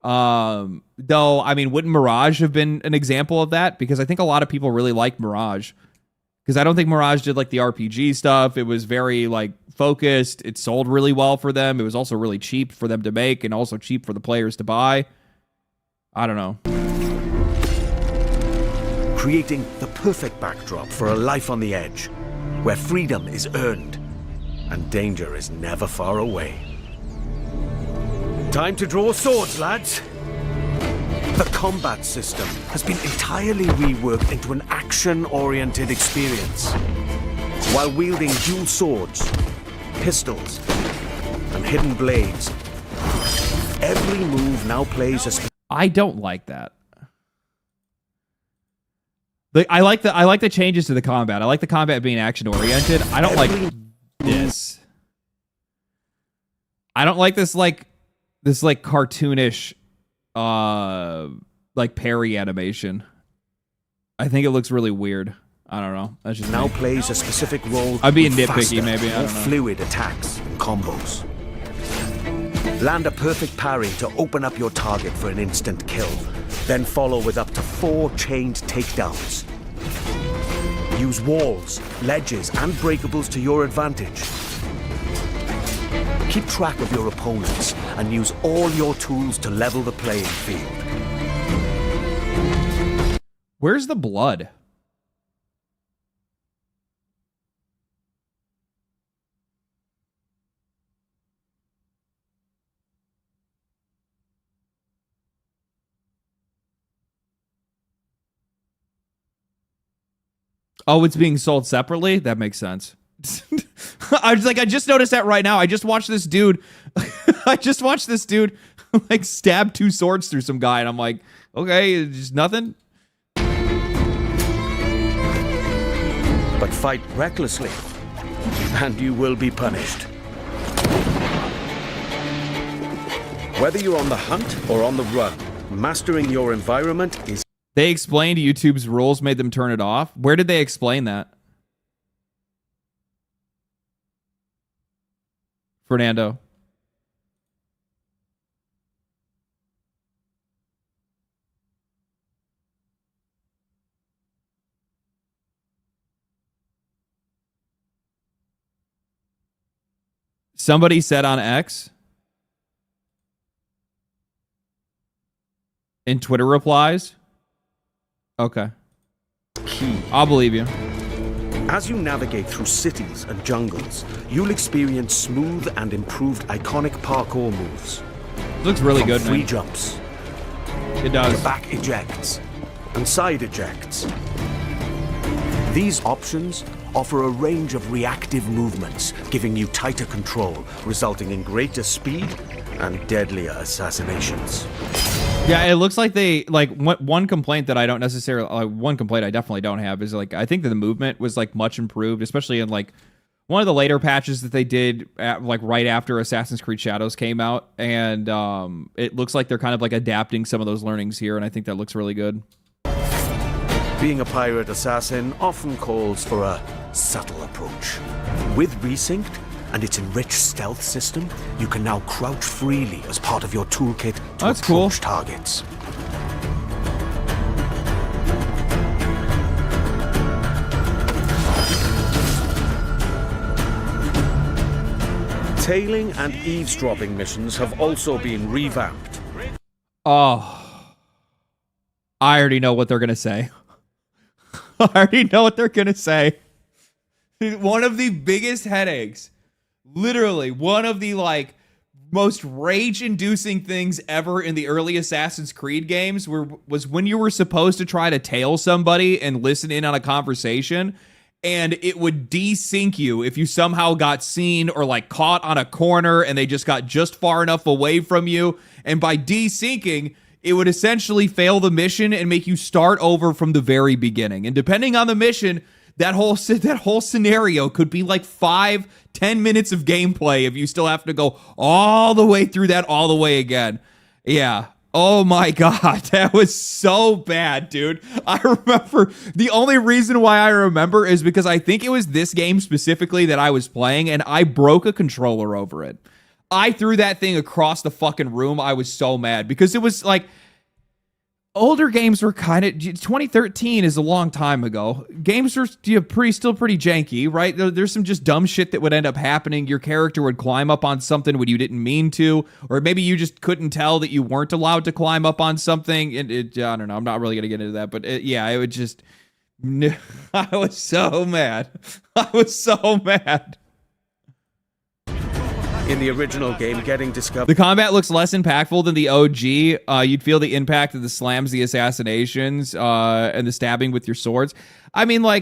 Though, I mean, wouldn't Mirage have been an example of that? Because I think a lot of people really like Mirage. Because I don't think Mirage did like the RPG stuff. It was very like focused. It sold really well for them. It was also really cheap for them to make and also cheap for the players to buy. I don't know. creating the perfect backdrop for a life on the edge, where freedom is earned and danger is never far away. Time to draw swords, lads. The combat system has been entirely reworked into an action-oriented experience. While wielding dual swords, pistols, and hidden blades, every move now plays a I don't like that. I like the changes to the combat. I like the combat being action oriented. I don't like this. I don't like this cartoonish like parry animation. I think it looks really weird. I don't know. That's just now me. plays a specific role. I'm being nitpicky, faster, maybe. I more don't know. fluid attacks and combos. Land a perfect parry to open up your target for an instant kill. Then follow with up to 4 chained takedowns. Use walls, ledges, and breakables to your advantage. Keep track of your opponents and use all your tools to level the playing field. Where's the blood? Oh, it's being sold separately? That makes sense. I was like, I just noticed that right now. I just watched this dude. Like stab 2 swords through some guy, and I'm like, okay, just nothing. But fight recklessly, and you will be punished. Whether you're on the hunt or on the run, mastering your environment is... They explained YouTube's rules made them turn it off. Where did they explain that? Fernando. Somebody said on X in Twitter replies. Okay. Key. I'll believe you. As you navigate through cities and jungles, you'll experience smooth and improved iconic parkour moves. Looks really From good, free man. jumps, It does. to back ejects, and side ejects. These options offer a range of reactive movements, giving you tighter control, resulting in greater speed and deadlier assassinations. Yeah, it looks like they like one complaint that I don't necessarily one complaint I definitely don't have is like I think that the movement was like much improved, especially in like one of the later patches that they did like right after Assassin's Creed Shadows came out, and it looks like they're kind of like adapting some of those learnings here, and I think that looks really good. Being a pirate assassin often calls for a subtle approach. With Resynced and its enriched stealth system, you can now crouch freely as part of your toolkit to That's cool. approach targets. Tailing and eavesdropping missions have also been revamped. Oh, I already know what they're gonna say. I already know what they're gonna say. One of the biggest headaches, literally one of the like most rage-inducing things ever in the early Assassin's Creed games was when you were supposed to try to tail somebody and listen in on a conversation, and it would desync you if you somehow got seen or like caught on a corner and they just got just far enough away from you. And by desyncing, it would essentially fail the mission and make you start over from the very beginning. And depending on the mission, that whole scenario could be like 5-10 minutes of gameplay if you still have to go all the way through that all the way again. Yeah. Oh my God, that was so bad, dude. I remember, the only reason why I remember is because I think it was this game specifically that I was playing, and I broke a controller over it. I threw that thing across the fucking room. I was so mad because it was like, older games were kind of 2013 is a long time ago. Games were still pretty janky, right? There's some just dumb shit that would end up happening. Your character would climb up on something when you didn't mean to, or maybe you just couldn't tell that you weren't allowed to climb up on something. And I don't know. I'm not really gonna get into that, but it would just. I was so mad. I was so mad. In the original game, getting discovered. The combat looks less impactful than the OG. You'd feel the impact of the slams, the assassinations, and the stabbing with your swords. I mean, I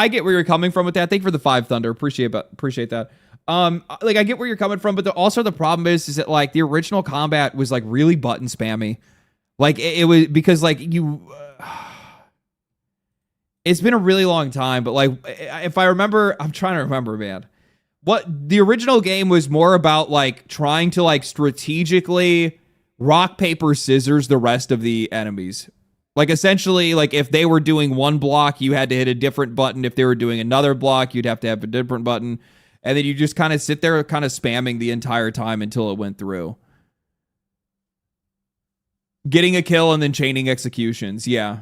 get where you're coming from with that. Thank you for the 5 Thunder. Appreciate that. I get where you're coming from, but also the problem is that like the original combat was like really button spammy. Like it was because like you. It's been a really long time, but like if I remember, I'm trying to remember, man. What the original game was more about like trying to like strategically rock, paper, scissors the rest of the enemies. Like essentially, like if they were doing one block, you had to hit a different button. If they were doing another block, you'd have to have a different button. And then you just kind of sit there kind of spamming the entire time until it went through. Getting a kill and then chaining executions. Yeah.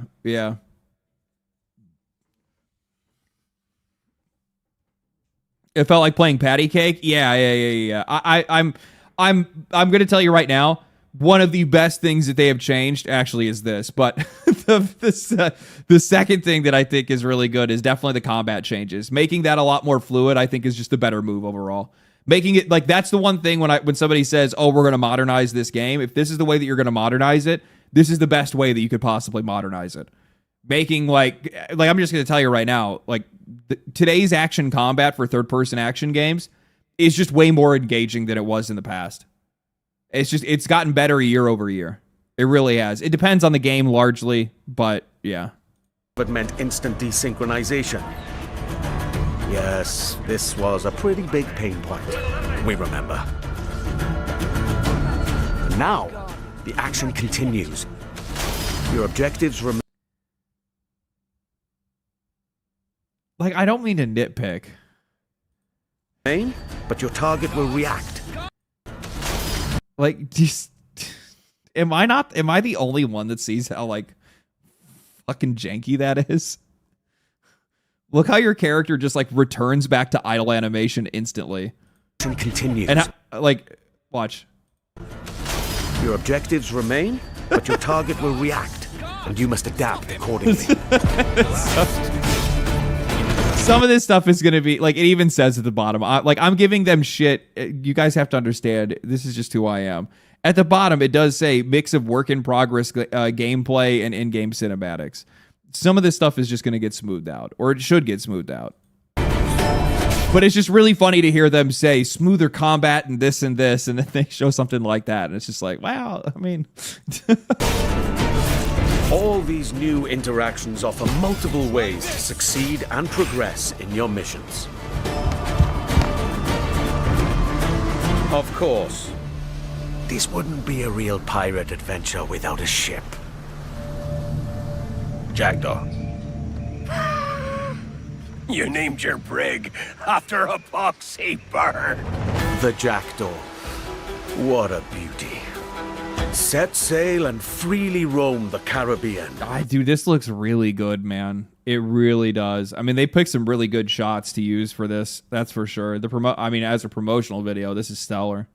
It felt like playing patty cake. Yeah. I'm gonna tell you right now, one of the best things that they have changed actually is this. But the second thing that I think is really good is definitely the combat changes. Making that a lot more fluid, I think, is just a better move overall. Making it like that's the one thing when somebody says, "Oh, we're gonna modernize this game." If this is the way that you're gonna modernize it, this is the best way that you could possibly modernize it. Making like I'm just gonna tell you right now, like today's action combat for third-person action games is just way more engaging than it was in the past. It's gotten better year over year. It really has. It depends on the game largely, but yeah. But meant instant desynchronization. Yes, this was a pretty big pain point. We remember. Now, the action continues. Your objectives remain. Like, I don't mean to nitpick. But your target will react. Like, just, am I the only one that sees how, like, fucking janky that is? Look how your character just, like, returns back to idle animation instantly. Action continues. And, like, watch. Your objectives remain, but your target will react. And you must adapt accordingly. Some of this stuff is going to be, like, it even says at the bottom, I'm giving them shit. You guys have to understand, this is just who I am. At the bottom, it does say mix of work in progress gameplay and in-game cinematics. Some of this stuff is just going to get smoothed out, or it should get smoothed out. But it's just really funny to hear them say smoother combat and this, and then they show something like that. And it's just like, wow, I mean... All these new interactions offer multiple ways to succeed and progress in your missions. Of course, this wouldn't be a real pirate adventure without a ship. Jackdaw. You named your brig after a poxy bird. The Jackdaw. What a beauty. Set sail and freely roam the Caribbean. Dude, this looks really good, man. It really does. I mean, they picked some really good shots to use for this. That's for sure. As a promotional video, this is stellar.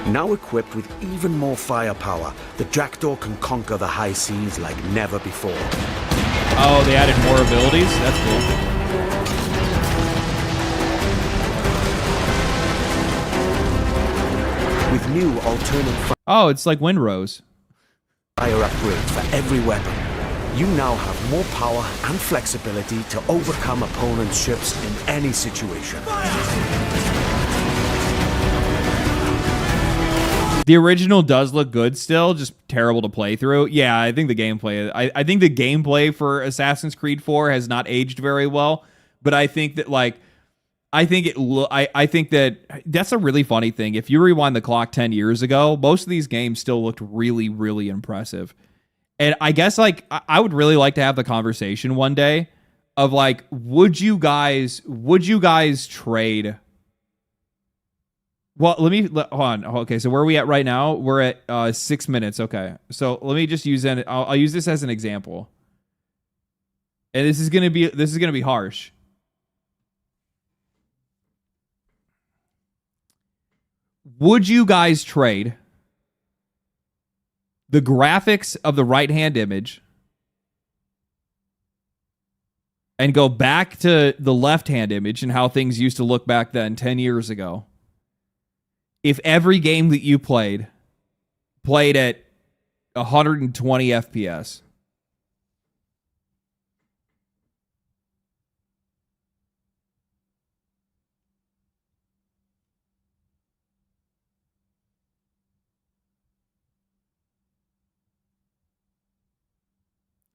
Now equipped with even more firepower, the Jackdaw can conquer the high seas like never before. Oh, they added more abilities? That's cool. With new alternate Oh, it's like Windrose. fire upgrades for every weapon, you now have more power and flexibility to overcome opponents' ships in any situation. The original does look good still, just terrible to play through. Yeah, I think the gameplay... I think the gameplay for Assassin's Creed 4 has not aged very well, but I think that, like... I think that that's a really funny thing. If you rewind the clock 10 years ago, most of these games still looked really, really impressive. And I guess, like, I would really like to have the conversation one day of, like, would you guys trade Well, hold on. Okay, so where are we at right now? We're at 6 minutes. Okay, so let me just use I'll use this as an example, and this is gonna be harsh. Would you guys trade the graphics of the right-hand image and go back to the left-hand image and how things used to look back then 10 years ago if every game that you played at 120 FPS?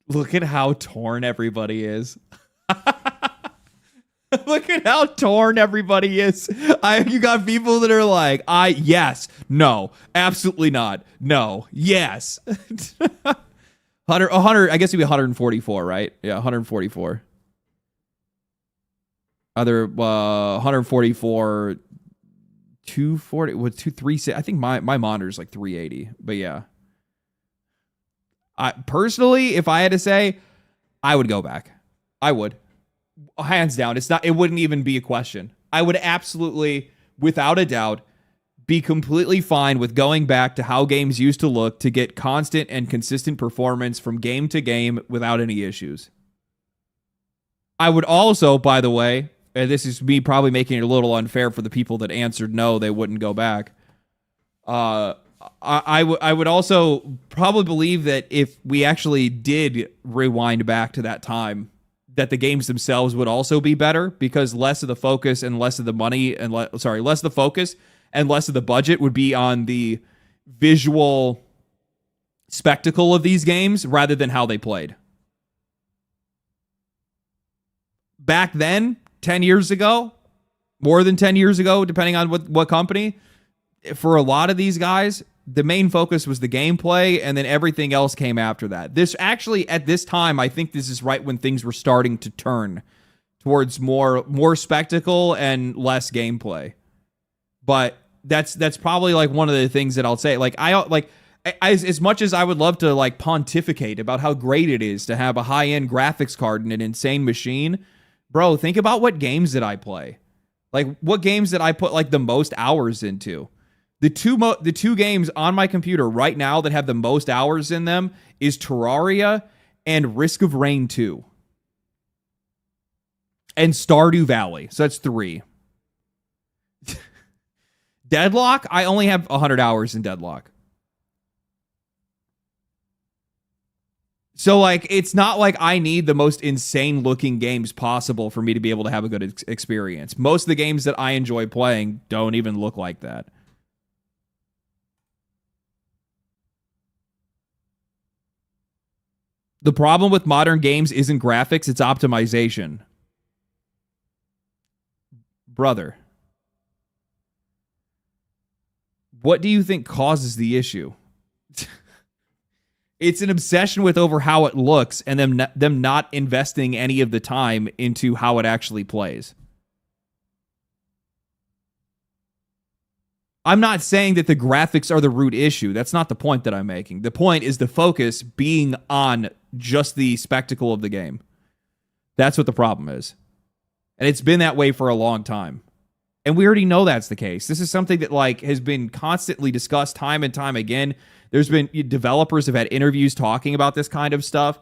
Look at how torn everybody is. Look at how torn everybody is. You got people that are like, yes, no, absolutely not, no, yes. 100, I guess it'd be 144, right? Yeah, 144. Other 144, 240, what 236? I think my monitor's like 380, but yeah. Personally, if I had to say, I would go back. I would. Hands down. It wouldn't even be a question. I would absolutely, without a doubt, be completely fine with going back to how games used to look to get constant and consistent performance from game to game without any issues. I would also, by the way, and this is me probably making it a little unfair for the people that answered no, they wouldn't go back. I would also probably believe that if we actually did rewind back to that time, that the games themselves would also be better because less of the focus and less of the money and less of the focus and less of the budget would be on the visual spectacle of these games rather than how they played. Back then, 10 years ago, more than 10 years ago, depending on what company, for a lot of these guys, the main focus was the gameplay, and then everything else came after that. This actually, at this time, I think this is right when things were starting to turn towards more spectacle and less gameplay. But that's probably like one of the things that I'll say. Like as much as I would love to like pontificate about how great it is to have a high-end graphics card and an insane machine, bro, think about what games that I play. Like what games that I put like the most hours into. The two games on my computer right now that have the most hours in them is Terraria and Risk of Rain 2. And Stardew Valley. So that's 3. Deadlock, I only have 100 hours in Deadlock. So, like, it's not like I need the most insane-looking games possible for me to be able to have a good experience. Most of the games that I enjoy playing don't even look like that. The problem with modern games isn't graphics, it's optimization. Brother. What do you think causes the issue? It's an obsession with over how it looks and them not investing any of the time into how it actually plays. I'm not saying that the graphics are the root issue. That's not the point that I'm making. The point is the focus being on just the spectacle of the game. That's what the problem is. And it's been that way for a long time. And we already know that's the case. This is something that like has been constantly discussed time and time again. There's been developers have had interviews talking about this kind of stuff,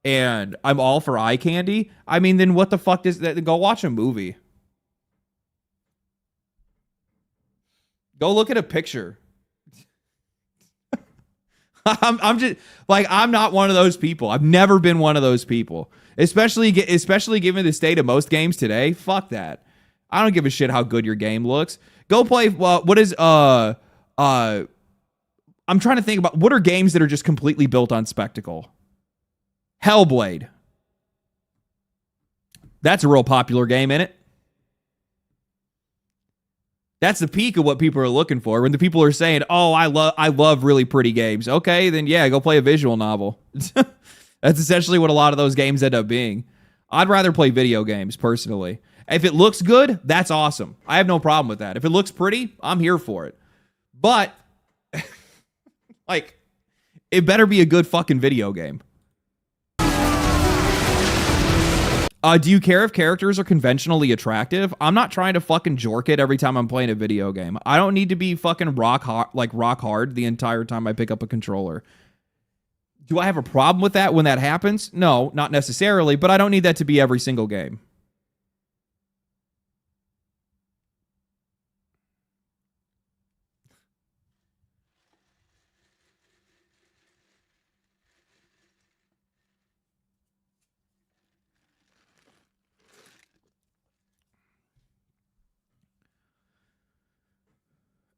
and I'm all for eye candy. I mean, then what the fuck does that? Go watch a movie. Go look at a picture. I'm just like, I'm not one of those people. I've never been one of those people. Especially given the state of most games today. Fuck that. I don't give a shit how good your game looks. Go play. What is I'm trying to think about what are games that are just completely built on spectacle. Hellblade. That's a real popular game, isn't it? That's the peak of what people are looking for. When the people are saying, "Oh, I love really pretty games." Okay, then yeah, go play a visual novel. That's essentially what a lot of those games end up being. I'd rather play video games personally. If it looks good, that's awesome. I have no problem with that. If it looks pretty, I'm here for it. But, like, it better be a good fucking video game. Do you care if characters are conventionally attractive? I'm not trying to fucking jork it every time I'm playing a video game. I don't need to be fucking rock hard the entire time I pick up a controller. Do I have a problem with that when that happens? No, not necessarily, but I don't need that to be every single game.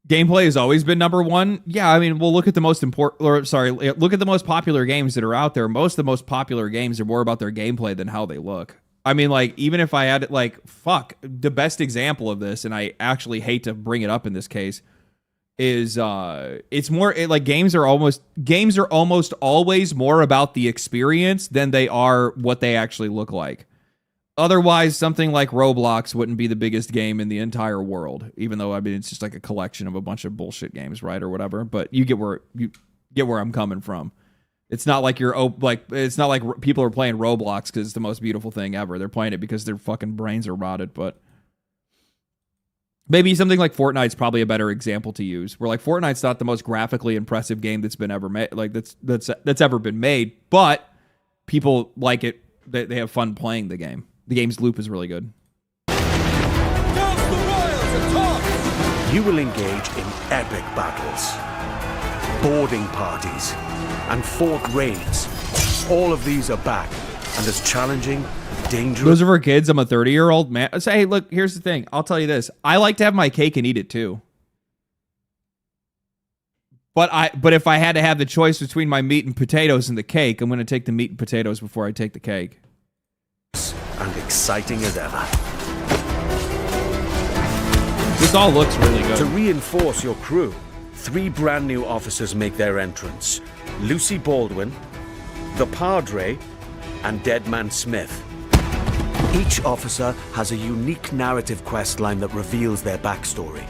Gameplay has always been number one. Yeah, I mean, we'll look at the most look at the most popular games that are out there. Most of the most popular games are more about their gameplay than how they look. I mean, like, even if I had, like, the best example of this, and I actually hate to bring it up in this case, is it's more like games are almost always more about the experience than they are what they actually look like. Otherwise, something like Roblox wouldn't be the biggest game in the entire world, even though, I mean, it's just like a collection of a bunch of bullshit games, right, or whatever. But you get where I'm coming from. It's not like it's not like people are playing Roblox because it's the most beautiful thing ever. They're playing it because their fucking brains are rotted. But maybe something like Fortnite's probably a better example to use. Where, like, Fortnite's not the most graphically impressive game that's been ever made, like that's ever been made, but people like it. They have fun playing the game. The game's loop is really good. You will engage in epic battles, boarding parties, and fort raids. All of these are back, and as challenging, dangerous. Those are for kids. I'm a 30-year-old man. So, hey, look, here's the thing. I'll tell you this. I like to have my cake and eat it too. But if I had to have the choice between my meat and potatoes and the cake, I'm going to take the meat and potatoes before I take the cake. And exciting as ever. This all looks really good. To reinforce your crew, 3 brand new officers make their entrance. Lucy Baldwin, the Padre, and Deadman Smith. Each officer has a unique narrative questline that reveals their backstory.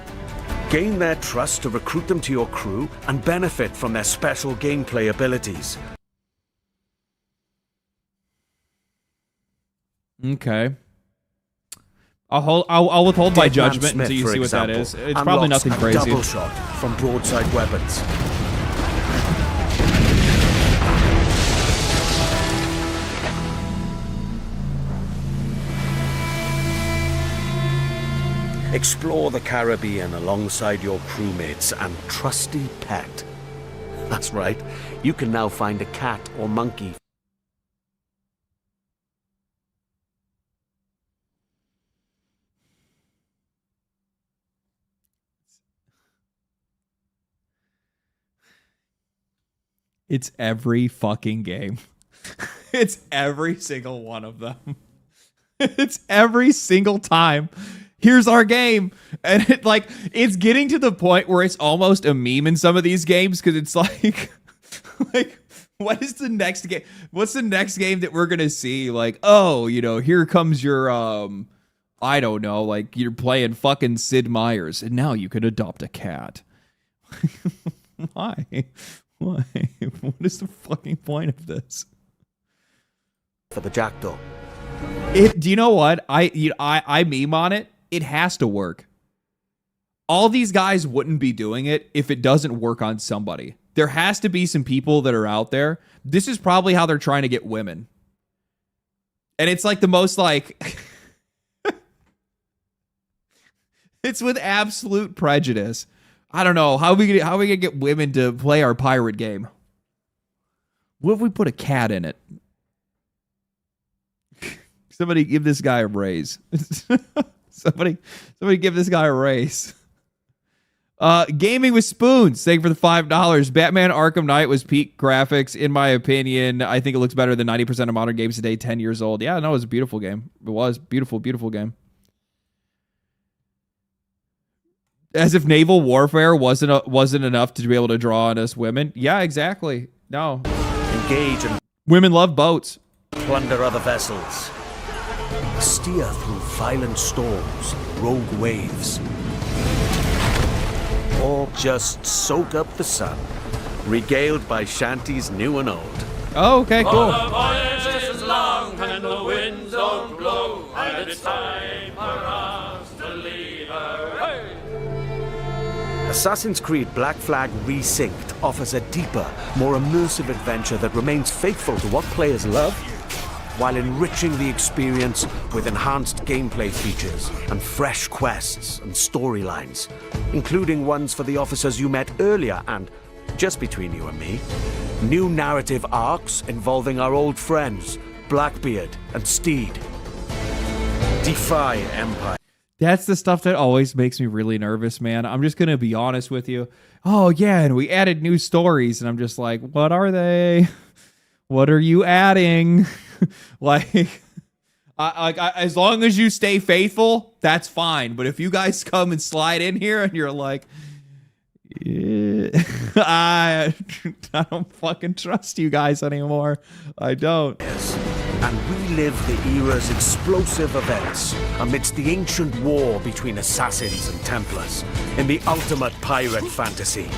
Gain their trust to recruit them to your crew and benefit from their special gameplay abilities. Okay. I'll withhold my judgment until you see what that is. It's probably nothing crazy. Double shot from broadside weapons. Explore the Caribbean alongside your crewmates and trusty pet. That's right. You can now find a cat or monkey. It's every fucking game. It's every single one of them. It's every single time. Here's our game. And it's getting to the point where it's almost a meme in some of these games because it's like what is the next game? What's the next game that we're going to see? Like, oh, here comes your I don't know, like you're playing fucking Sid Meier's and now you can adopt a cat. Why? Why? What is the fucking point of this? For the jackdaw. Do you know what? I meme on it. It has to work. All these guys wouldn't be doing it if it doesn't work on somebody. There has to be some people that are out there. This is probably how they're trying to get women. And it's like the most like it's with absolute prejudice. I don't know. How are we gonna get women to play our pirate game? What if we put a cat in it? Somebody give this guy a raise. Somebody give this guy a raise. Gaming with Spoons. Thank you for the $5. Batman Arkham Knight was peak graphics, in my opinion. I think it looks better than 90% of modern games today, 10 years old. Yeah, no, it was a beautiful game. It was beautiful, beautiful game. As if naval warfare wasn't enough to be able to draw on us women. Yeah, exactly. No. Engage and women love boats. Plunder other vessels. steer through violent storms, rogue waves, or just soak up the sun, regaled by shanties new and old. Oh, okay, cool. The voyage is long and the winds don't blow, and it's time for us to leave her. Hey! Assassin's Creed Black Flag Resynced offers a deeper, more immersive adventure that remains faithful to what players love, while enriching the experience with enhanced gameplay features and fresh quests and storylines, including ones for the officers you met earlier and, just between you and me, new narrative arcs involving our old friends, Blackbeard and Steed. Defy Empire. That's the stuff that always makes me really nervous, man. I'm just going to be honest with you. Oh, yeah, and we added new stories, and I'm just like, what are they? What are you adding? Like, as long as you stay faithful, that's fine. But if you guys come and slide in here and you're like, yeah, I don't fucking trust you guys anymore. I don't. And relive the era's explosive events amidst the ancient war between assassins and Templars in the ultimate pirate fantasy.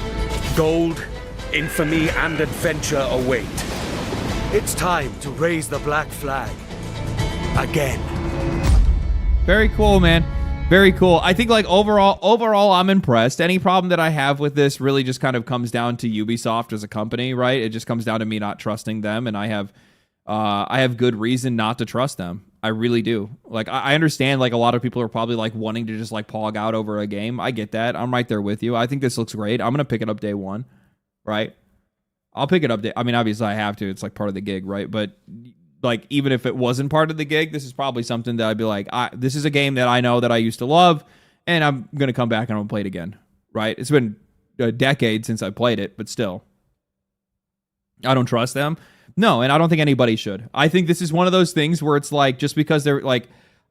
Gold, infamy, and adventure await. It's time to raise the black flag again. Very cool, man. Very cool. I think like overall, I'm impressed. Any problem that I have with this really just kind of comes down to Ubisoft as a company, right? It just comes down to me not trusting them, and I have good reason not to trust them. I really do. Like, I understand like a lot of people are probably like wanting to just like pog out over a game. I get that. I'm right there with you. I think this looks great. I'm gonna pick it up day one, right? I'll pick it up. I mean, obviously I have to. It's like part of the gig, right? But like, even if it wasn't part of the gig, this is probably something that I'd be like, this is a game that I know that I used to love, and I'm going to come back and I'm going to play it again, right? It's been a decade since I played it, but still. I don't trust them. No, and I don't think anybody should. I think this is one of those things where it's like, just because they're like,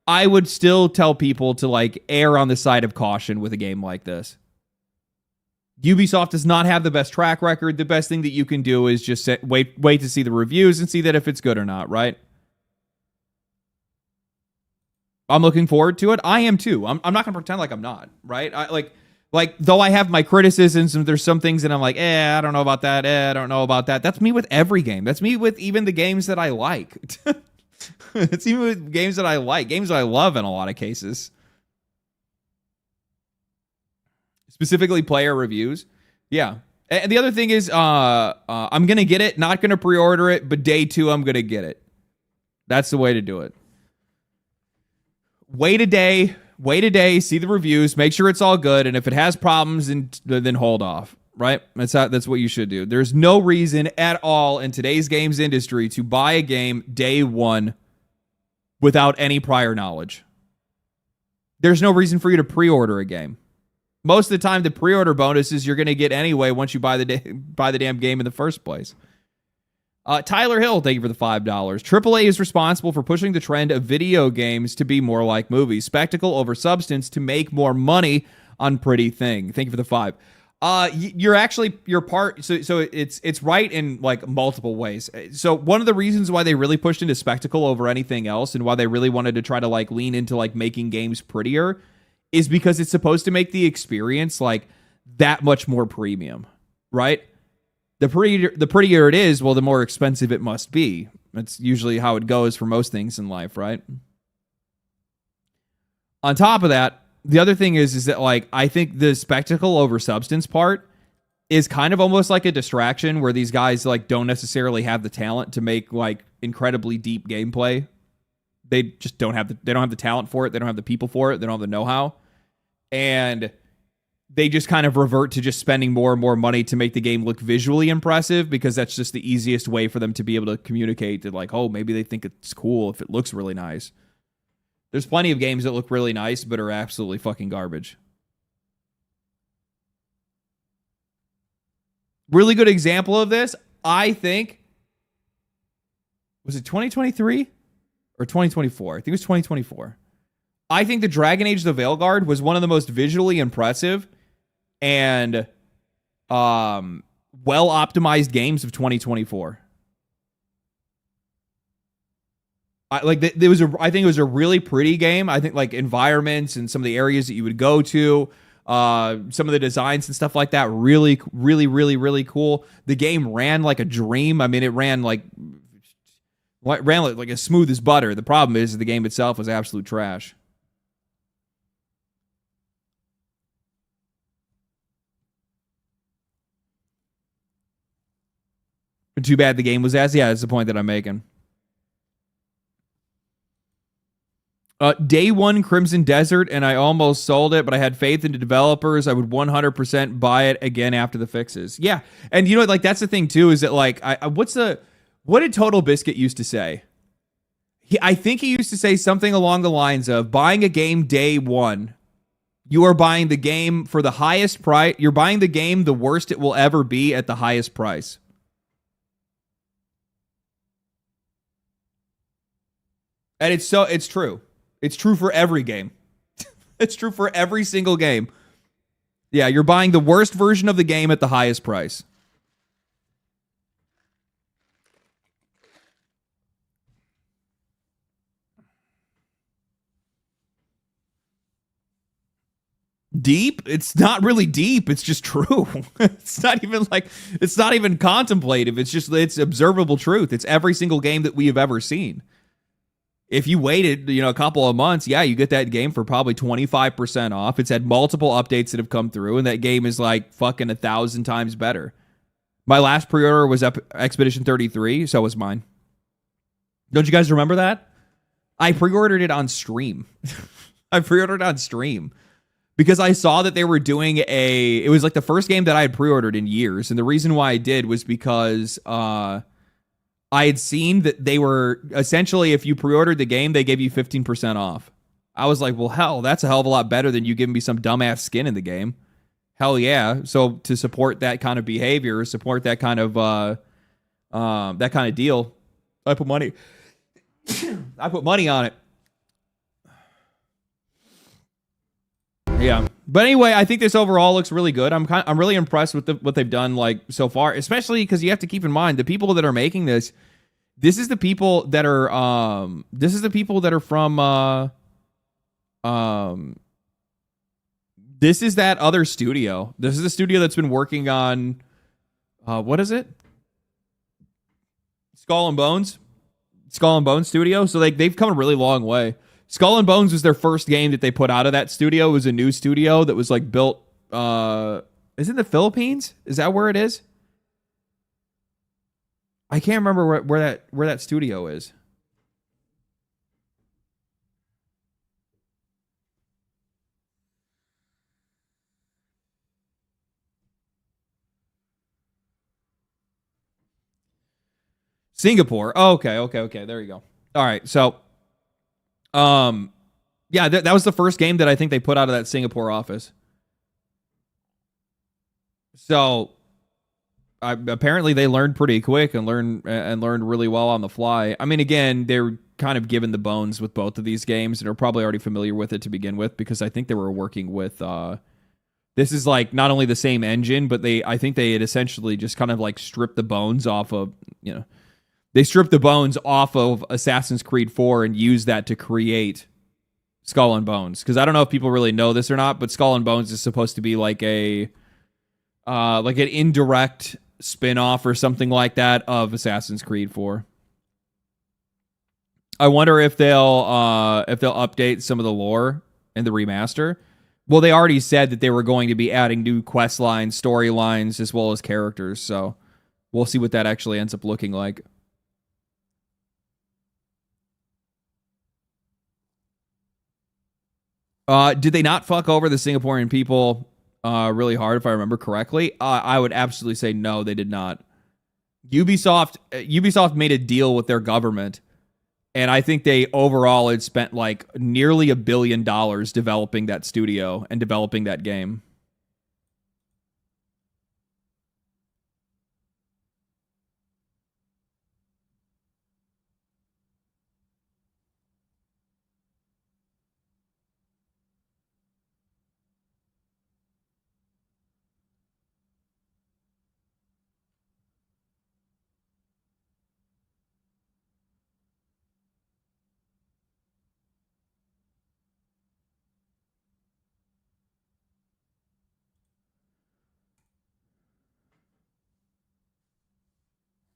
I would still tell people to like err on the side of caution with a game like this. Ubisoft does not have the best track record. The best thing that you can do is just wait to see the reviews and see that if it's good or not, right? I'm looking forward to it. I am too. I'm not going to pretend like I'm not, right? Like though I have my criticisms and there's some things that I'm like, I don't know about that. I don't know about that. That's me with every game. That's me with even the games that I like. It's even with games that I like, games that I love in a lot of cases. Specifically player reviews. Yeah. And the other thing is, I'm going to get it, not going to pre-order it, but day 2, I'm going to get it. That's the way to do it. Wait a day, see the reviews, make sure it's all good, and if it has problems, then hold off, right? That's what you should do. There's no reason at all in today's games industry to buy a game day 1 without any prior knowledge. There's no reason for you to pre-order a game. Most of the time, the pre-order bonuses you're going to get anyway once you buy the damn game in the first place. Tyler Hill, thank you for the $5. AAA is responsible for pushing the trend of video games to be more like movies. Spectacle over substance to make more money on pretty thing. Thank you for the 5. You're part. So it's right in like multiple ways. So one of the reasons why they really pushed into spectacle over anything else, and why they really wanted to try to like lean into like making games prettier, is because it's supposed to make the experience like that much more premium, right? The prettier it is, well, the more expensive it must be. That's usually how it goes for most things in life, right? On top of that, the other thing is that like I think the spectacle over substance part is kind of almost like a distraction, where these guys like don't necessarily have the talent to make like incredibly deep gameplay. They just don't have the talent for it. They don't have the people for it. They don't have the know-how. And they just kind of revert to just spending more and more money to make the game look visually impressive, because that's just the easiest way for them to be able to communicate that like, oh, maybe they think it's cool if it looks really nice. There's plenty of games that look really nice but are absolutely fucking garbage. Really good example of this, I think, was it 2023? Or 2024. I think it was 2024. I think the Dragon Age the Veilguard was one of the most visually impressive and well-optimized games of 2024. I think it was a really pretty game. I think like environments and some of the areas that you would go to, some of the designs and stuff like that, really, really, really, really cool. The game ran like a dream. I mean, it ran like as smooth as butter. The problem is the game itself was absolute trash. Too bad the game was as. Yeah, that's the point that I'm making. Day one Crimson Desert, and I almost sold it, but I had faith in the developers. I would 100% buy it again after the fixes. Yeah, and you know, like that's the thing too, is that like, what did Total Biscuit used to say? I think he used to say something along the lines of buying a game day one. You are buying the game for the highest price. You're buying the game the worst it will ever be at the highest price. And it's true. It's true for every game. It's true for every single game. Yeah, you're buying the worst version of the game at the highest price. Deep? It's not really deep. It's just true. It's not even contemplative. It's observable truth. It's every single game that we have ever seen. If you waited, a couple of months, yeah, you get that game for probably 25% off. It's had multiple updates that have come through, and that game is like fucking 1,000 times better. My last pre-order was Expedition 33, so was mine. Don't you guys remember that? I pre-ordered it on stream. I pre-ordered on stream because I saw that they were doing it was like the first game that I had pre-ordered in years, and the reason why I did was because I had seen that they were essentially, if you pre-ordered the game, they gave you 15% off. I was like, well, hell, that's a hell of a lot better than you giving me some dumbass skin in the game. Hell yeah. So to support that kind of behavior, support that kind of deal, I put money. I put money on it. Yeah. But anyway, I think this overall looks really good. I'm really impressed with what they've done like so far, especially because you have to keep in mind the people that are making this. This is the people that are from this is that other studio. This is the studio that's been working on what is it? Skull and Bones studio. So they've come a really long way. Skull and Bones was their first game that they put out of that studio. It was a new studio that was like built is it in the Philippines? Is that where it is? I can't remember where that studio is. Singapore. Oh, okay. There you go. All right. So yeah, that was the first game that I think they put out of that Singapore office. So apparently they learned pretty quick and learned really well on the fly. I mean, again, they're kind of given the bones with both of these games and are probably already familiar with it to begin with, because I think they were working with this is like not only the same engine, but I think they had essentially just kind of like stripped the bones off of, they stripped the bones off of Assassin's Creed 4 and used that to create Skull and Bones. Because I don't know if people really know this or not, but Skull and Bones is supposed to be like an indirect spin-off or something like that of Assassin's Creed 4. I wonder if they'll update some of the lore in the remaster. Well, they already said that they were going to be adding new quest lines, storylines, as well as characters. So we'll see what that actually ends up looking like. Did they not fuck over the Singaporean people really hard, if I remember correctly? I would absolutely say no, they did not. Ubisoft made a deal with their government, and I think they overall had spent like nearly $1 billion developing that studio and developing that game.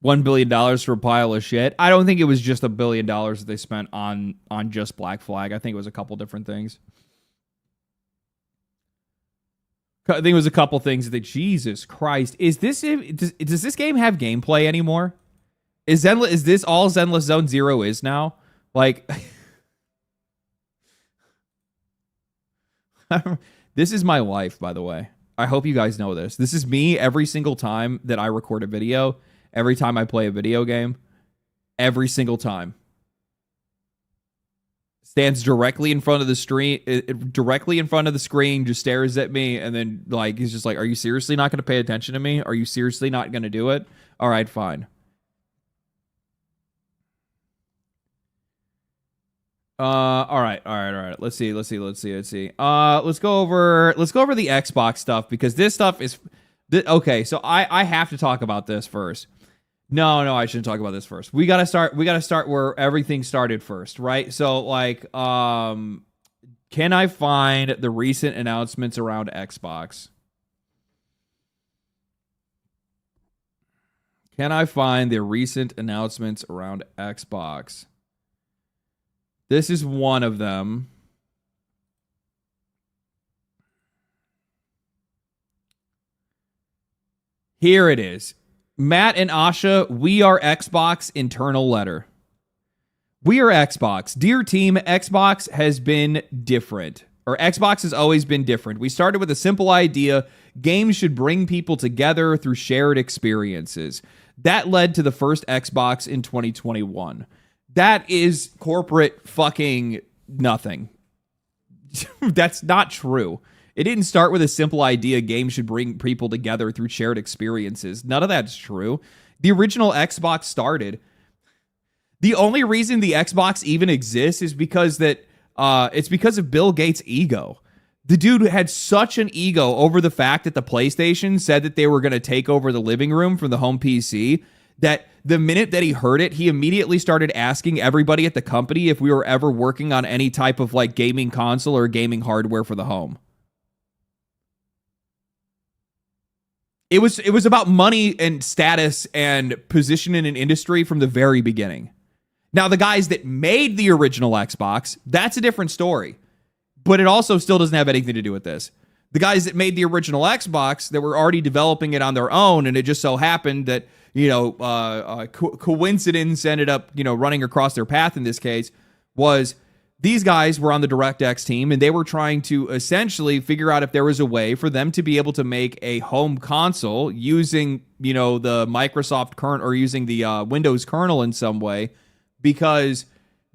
$1 billion for a pile of shit. I don't think it was just $1 billion that they spent on just Black Flag. I think it was a couple different things. I think it was a couple things that Jesus Christ. Does this game have gameplay anymore? Is this all Zenless Zone Zero is now? Like, this is my life, by the way. I hope you guys know this. This is me every single time that I record a video, every time I play a video game, every single time. Stands directly in front of the screen, just stares at me, and then like he's just like, "Are you seriously not going to pay attention to me? Are you seriously not going to do it? All right, fine." All right. Let's see. Let's go over the Xbox stuff, because this stuff is okay. So I have to talk about this first. No, I shouldn't talk about this first. We gotta start where everything started first, right? So like, can I find the recent announcements around Xbox? Can I find the recent announcements around Xbox? This is one of them. Here it is. Matt and Asha, we are Xbox internal letter. We are Xbox. Dear team, Xbox has been different. Or Xbox has always been different. We started with a simple idea. Games should bring people together through shared experiences. That led to the first Xbox in 2021. That is corporate fucking nothing. That's not true. It didn't start with a simple idea. Games should bring people together through shared experiences. None of that's true. The original Xbox started. The only reason the Xbox even exists is because it's because of Bill Gates' ego. The dude had such an ego over the fact that the PlayStation said that they were going to take over the living room from the home PC, that the minute that he heard it, he immediately started asking everybody at the company if we were ever working on any type of like gaming console or gaming hardware for the home. It was about money and status and position in an industry from the very beginning. Now, the guys that made the original Xbox, that's a different story. But it also still doesn't have anything to do with this. The guys that made the original Xbox, that were already developing it on their own, and it just so happened that, coincidence ended up, running across their path in this case, was these guys were on the DirectX team, and they were trying to essentially figure out if there was a way for them to be able to make a home console using, the Microsoft kernel or using the Windows kernel in some way, because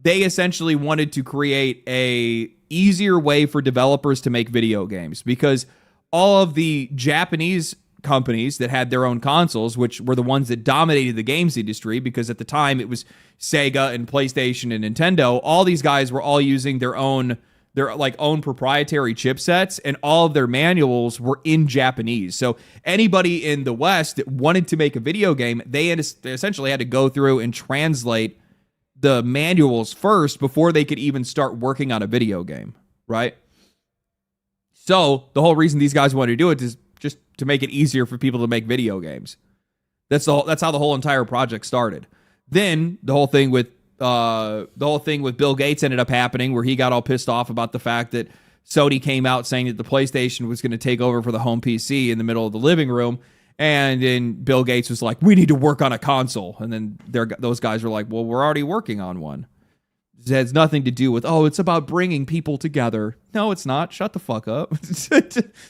they essentially wanted to create a easier way for developers to make video games, because all of the Japanese companies that had their own consoles, which were the ones that dominated the games industry, because at the time it was Sega and PlayStation and Nintendo, all these guys were all using their own proprietary chipsets, and all of their manuals were in Japanese. So anybody in the West that wanted to make a video game, they essentially had to go through and translate the manuals first before they could even start working on a video game, right? So the whole reason these guys wanted to do it is just to make it easier for people to make video games. That's how the whole entire project started. Then the whole thing with Bill Gates ended up happening, where he got all pissed off about the fact that Sony came out saying that the PlayStation was going to take over for the home PC in the middle of the living room. And then Bill Gates was like, we need to work on a console. And then those guys were like, well, we're already working on one. It has nothing to do with, it's about bringing people together. No, it's not. Shut the fuck up.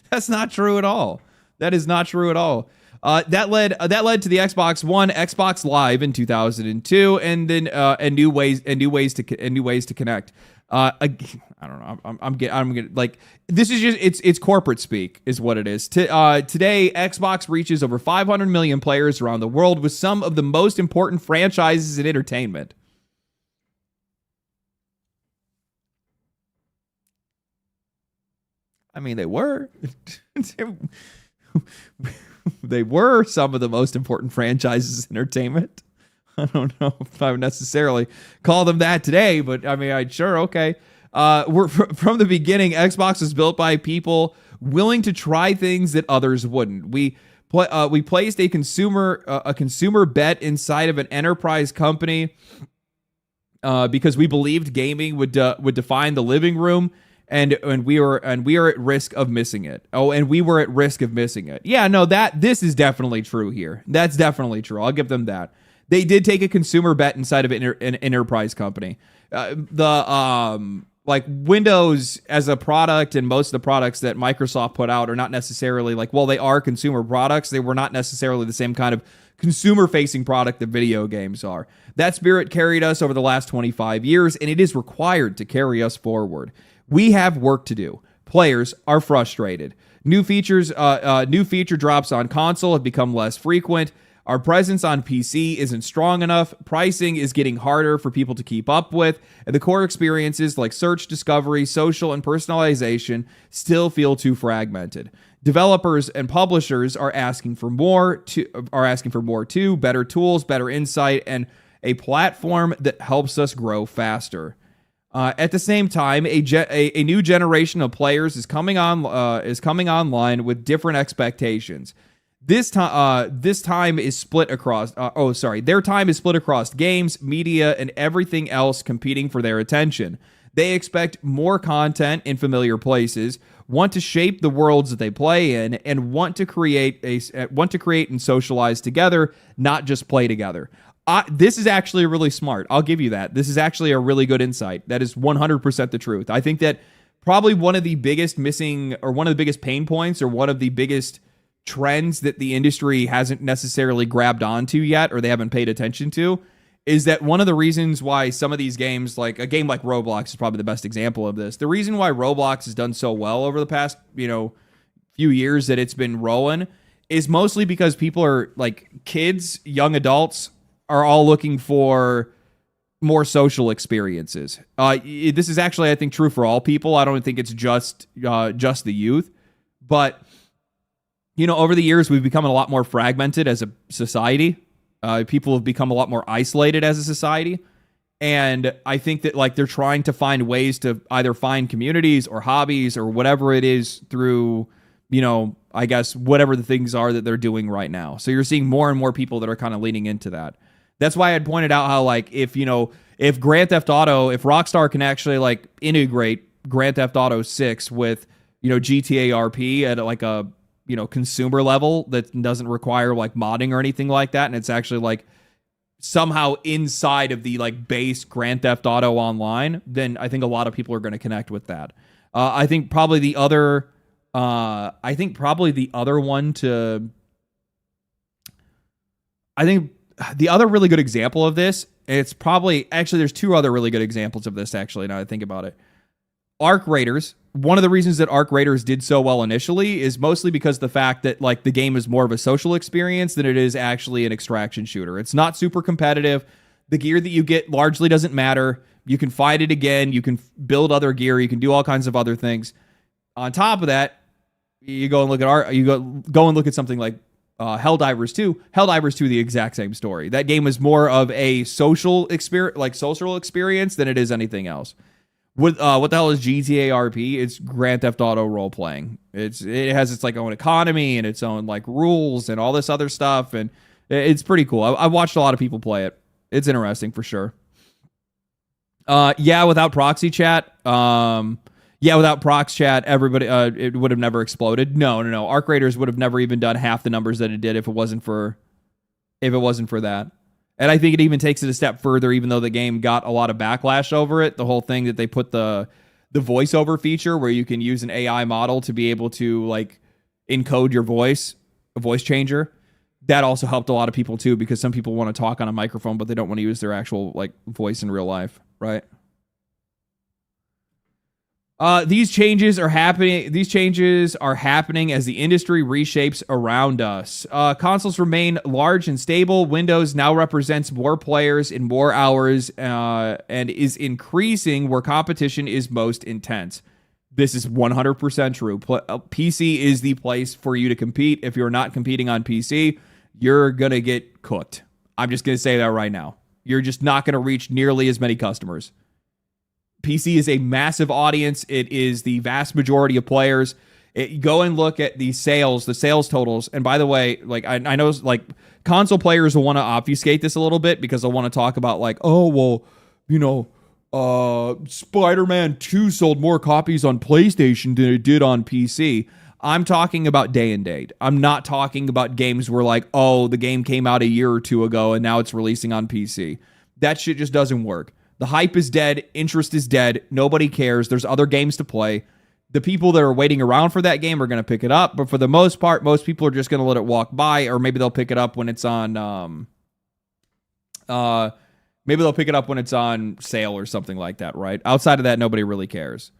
That's not true at all. That is not true at all. That led to the Xbox One, Xbox Live in 2002, and then and new ways to connect. I don't know. I'm getting like, this is just it's corporate speak is what it is. Today, Xbox reaches over 500 million players around the world with some of the most important franchises in entertainment. I mean, they were. They were some of the most important franchises in entertainment. I don't know if I would necessarily call them that today, but I mean, okay. From the beginning, Xbox was built by people willing to try things that others wouldn't. We We placed a consumer bet inside of an enterprise company because we believed gaming would define the living room, and we are at risk of missing it. Oh, and we were at risk of missing it. Yeah, no, this is definitely true here. That's definitely true. I'll give them that. They did take a consumer bet inside of an enterprise company. Like Windows as a product and most of the products that Microsoft put out are not necessarily like, well, they are consumer products. They were not necessarily the same kind of consumer-facing product that video games are. That spirit carried us over the last 25 years, and it is required to carry us forward. We have work to do. Players are frustrated. New feature drops on console have become less frequent. Our presence on PC isn't strong enough. Pricing is getting harder for people to keep up with. And the core experiences like search, discovery, social, and personalization still feel too fragmented. Developers and publishers are asking for more too, better tools, better insight, and a platform that helps us grow faster. At the same time, a new generation of players is coming online with different expectations. Their time is split across games, media, and everything else competing for their attention. They expect more content in familiar places, want to shape the worlds that they play in, and want to create and socialize together, not just play together. This is actually really smart. I'll give you that. This is actually a really good insight. That is 100% the truth. I think that probably one of the biggest pain points, or one of the biggest trends that the industry hasn't necessarily grabbed onto yet, or they haven't paid attention to, is that one of the reasons why some of these games, like a game like Roblox is probably the best example of this. The reason why Roblox has done so well over the past, few years that it's been rolling is mostly because people are like kids, young adults are all looking for more social experiences. This is actually, I think, true for all people. I don't think it's just the youth, but over the years, we've become a lot more fragmented as a society. People have become a lot more isolated as a society. And I think that they're trying to find ways to either find communities or hobbies or whatever it is through, I guess, whatever the things are that they're doing right now. So you're seeing more and more people that are kind of leaning into that. That's why I had pointed out how, if Grand Theft Auto, if Rockstar can actually, integrate Grand Theft Auto 6 with, GTA RP at, a consumer level that doesn't require modding or anything like that, and it's actually somehow inside of the base Grand Theft Auto Online, then I think a lot of people are going to connect with that. I think probably the other one to, I think the other really good example of this, it's probably, actually there's two other really good examples of this actually, now that I think about it. Arc Raiders. One of the reasons that Arc Raiders did so well initially is mostly because the fact that the game is more of a social experience than it is actually an extraction shooter. It's not super competitive. The gear that you get largely doesn't matter. You can fight it again. You can build other gear. You can do all kinds of other things. On top of that, you go and look at something like Helldivers 2. Helldivers 2, the exact same story. That game is more of a social experience than it is anything else. What the hell is GTA RP? It's Grand Theft Auto role playing. It has its own economy and its own rules and all this other stuff, and it's pretty cool. I've watched a lot of people play it. It's interesting for sure. Without proxy chat, without prox chat, everybody it would have never exploded. No. Arc Raiders would have never even done half the numbers that it did if it wasn't for that. And I think it even takes it a step further, even though the game got a lot of backlash over it. The whole thing that they put the voiceover feature where you can use an AI model to be able to encode your voice, a voice changer. That also helped a lot of people too, because some people want to talk on a microphone, but they don't want to use their actual voice in real life, right? These changes are happening as the industry reshapes around us. Consoles remain large and stable. Windows now represents more players in more hours and is increasing where competition is most intense. This is 100% true. PC is the place for you to compete. If you're not competing on PC, you're going to get cooked. I'm just going to say that right now. You're just not going to reach nearly as many customers. PC is a massive audience. It is the vast majority of players. Go and look at the sales totals. And by the way, like I know like console players will want to obfuscate this a little bit because they'll want to talk about like, oh, well, you know, Spider-Man 2 sold more copies on PlayStation than it did on PC. I'm talking about day and date. I'm not talking about games where like, oh, the game came out a year or two ago and now it's releasing on PC. That shit just doesn't work. The hype is dead. Interest is dead. Nobody cares. There's other games to play. The people that are waiting around for that game are going to pick it up. But for the most part, most people are just going to let it walk by, or maybe they'll pick it up when it's on, maybe they'll pick it up when it's on sale or something like that, right? Outside of that, nobody really cares.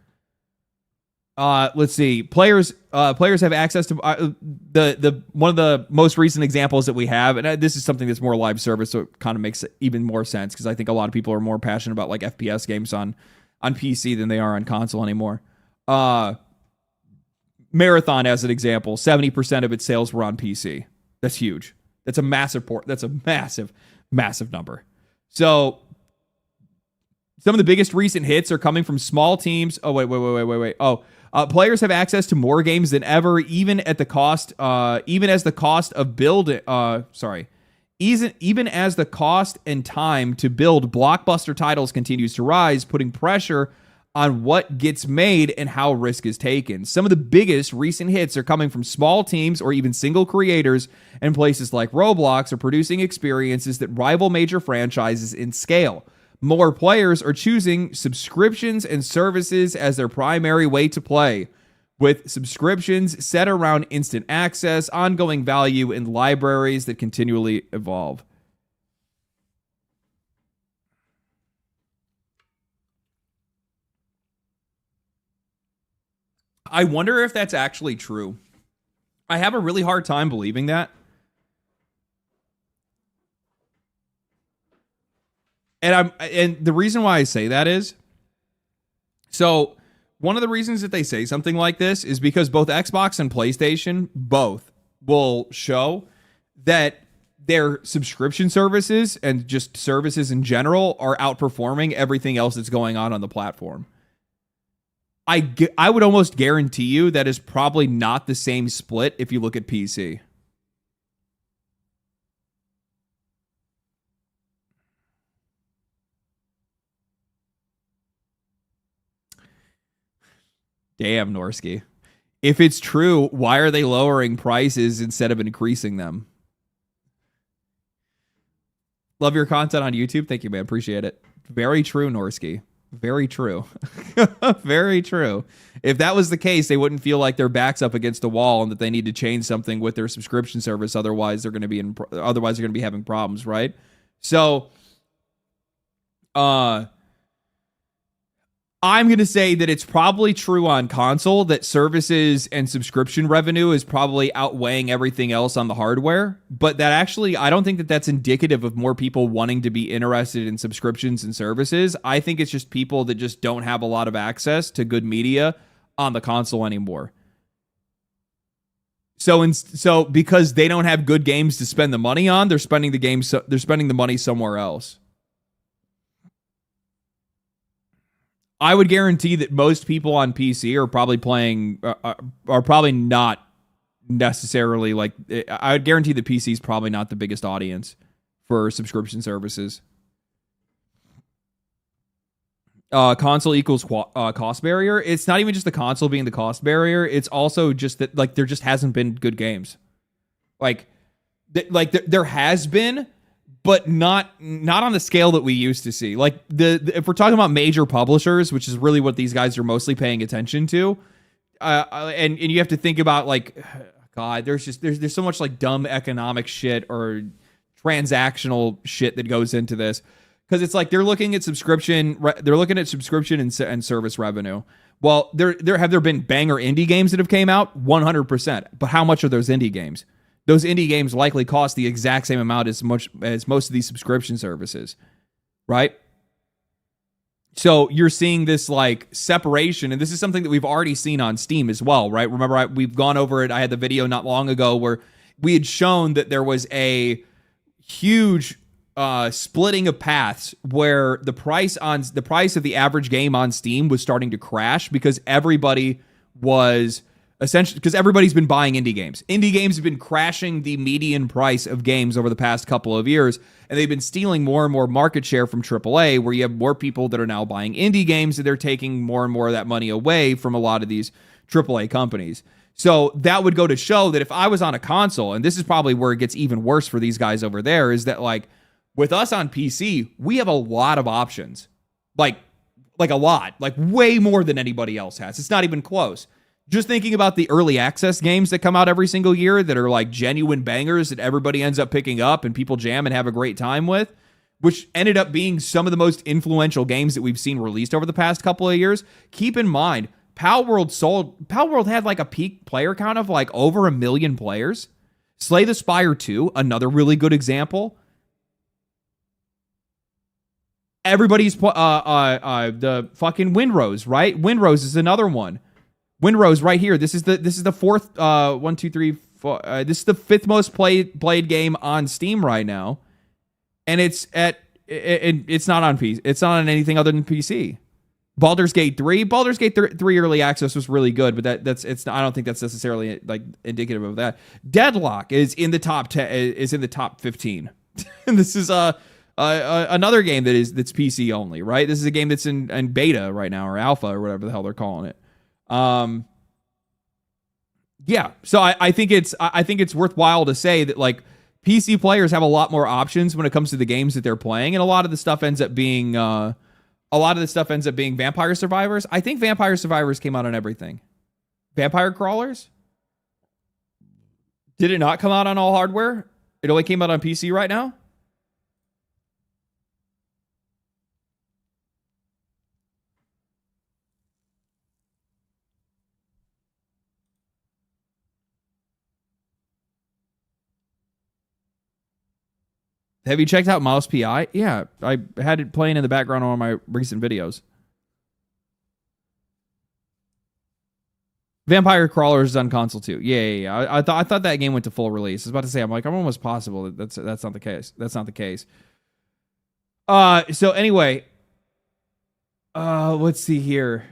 Let's see. Players have access to the one of the most recent examples that we have, and this is something that's more live service, so it kind of makes even more sense because I think a lot of people are more passionate about like FPS games on PC than they are on console anymore. Marathon, as an example, 70% of its sales were on PC. That's huge. That's a massive That's a massive number. So some of the biggest recent hits are coming from small teams. Oh, wait. Oh, players have access to more games than ever, even as the cost of build. Even as the cost and time to build blockbuster titles continues to rise, putting pressure on what gets made and how risk is taken. Some of the biggest recent hits are coming from small teams or even single creators, and places like Roblox are producing experiences that rival major franchises in scale. More players are choosing subscriptions and services as their primary way to play, with subscriptions set around instant access, ongoing value, and libraries that continually evolve. I wonder if that's actually true. I have a really hard time believing that. And the reason why I say that is, so one of the reasons that they say something like this is because both Xbox and PlayStation both will show that their subscription services and just services in general are outperforming everything else that's going on the platform. I would almost guarantee you that is probably not the same split if you look at PC. Damn, Norsky. If it's true, why are they lowering prices instead of increasing them? Love your content on YouTube. Thank you, man. Appreciate it. Very true, Norsky. Very true. Very true. If that was the case, they wouldn't feel like their back's up against the wall and that they need to change something with their subscription service. Otherwise, they're going to be having problems, right? So, I'm going to say that it's probably true on console that services and subscription revenue is probably outweighing everything else on the hardware. But that actually, I don't think that that's indicative of more people wanting to be interested in subscriptions and services. I think it's just people that just don't have a lot of access to good media on the console anymore. So because they don't have good games to spend the money on, they're spending the money somewhere else. I would guarantee that most people on PC are probably playing, are probably not necessarily like, I would guarantee that PC is probably not the biggest audience for subscription services. Console equals cost barrier. It's not even just the console being the cost barrier. It's also just that like there just hasn't been good games. There has been, but not on the scale that we used to see. Like if we're talking about major publishers, which is really what these guys are mostly paying attention to, and you have to think about like, God, there's so much like dumb economic shit or transactional shit that goes into this, because it's like they're looking at subscription and service revenue. Well, have there been banger indie games that have came out? 100%. But how much are those indie games? Those indie games likely cost the exact same amount as much as most of these subscription services, right? So you're seeing this like separation, and this is something that we've already seen on Steam as well, right? Remember, we've gone over it. I had the video not long ago where we had shown that there was a huge splitting of paths where the price of the average game on Steam was starting to crash because everybody was essentially because everybody's been buying indie games. Indie games have been crashing the median price of games over the past couple of years, and they've been stealing more and more market share from AAA, where you have more people that are now buying indie games, and they're taking more and more of that money away from a lot of these AAA companies. So that would go to show that if I was on a console, and this is probably where it gets even worse for these guys over there, is that like with us on PC, we have a lot of options. Like a lot, like way more than anybody else has. It's not even close. Just thinking about the early access games that come out every single year that are like genuine bangers that everybody ends up picking up and people jam and have a great time with, which ended up being some of the most influential games that we've seen released over the past couple of years. Keep in mind, Palworld had like a peak player count of like over 1 million players. Slay the Spire 2, another really good example. Everybody's the fucking Windrose, right? Windrose is another one. Windrose right here. This is the fourth 1, 2, 3, 4. This is the fifth most played game on Steam right now, and it's not on PC. It's not on anything other than PC. Baldur's Gate 3. Baldur's Gate 3 early access was really good, but I don't think that's necessarily like indicative of that. Deadlock is in the top 10. Is in the top 15. And this is another game that's PC only, right? This is a game that's in beta right now, or alpha, or whatever the hell they're calling it. Yeah, so I think it's worthwhile to say that like PC players have a lot more options when it comes to the games that they're playing, and a lot of the stuff ends up being Vampire Survivors. I think Vampire Survivors came out on everything. Vampire Crawlers, did it not come out on all hardware? It only came out on PC right now. Have you checked out Mouse PI? Yeah, I had it playing in the background on my recent videos. Vampire Crawlers is on console too. Yeah. I thought that game went to full release. I was about to say, I'm almost possible that's not the case. That's not the case. So anyway, let's see here.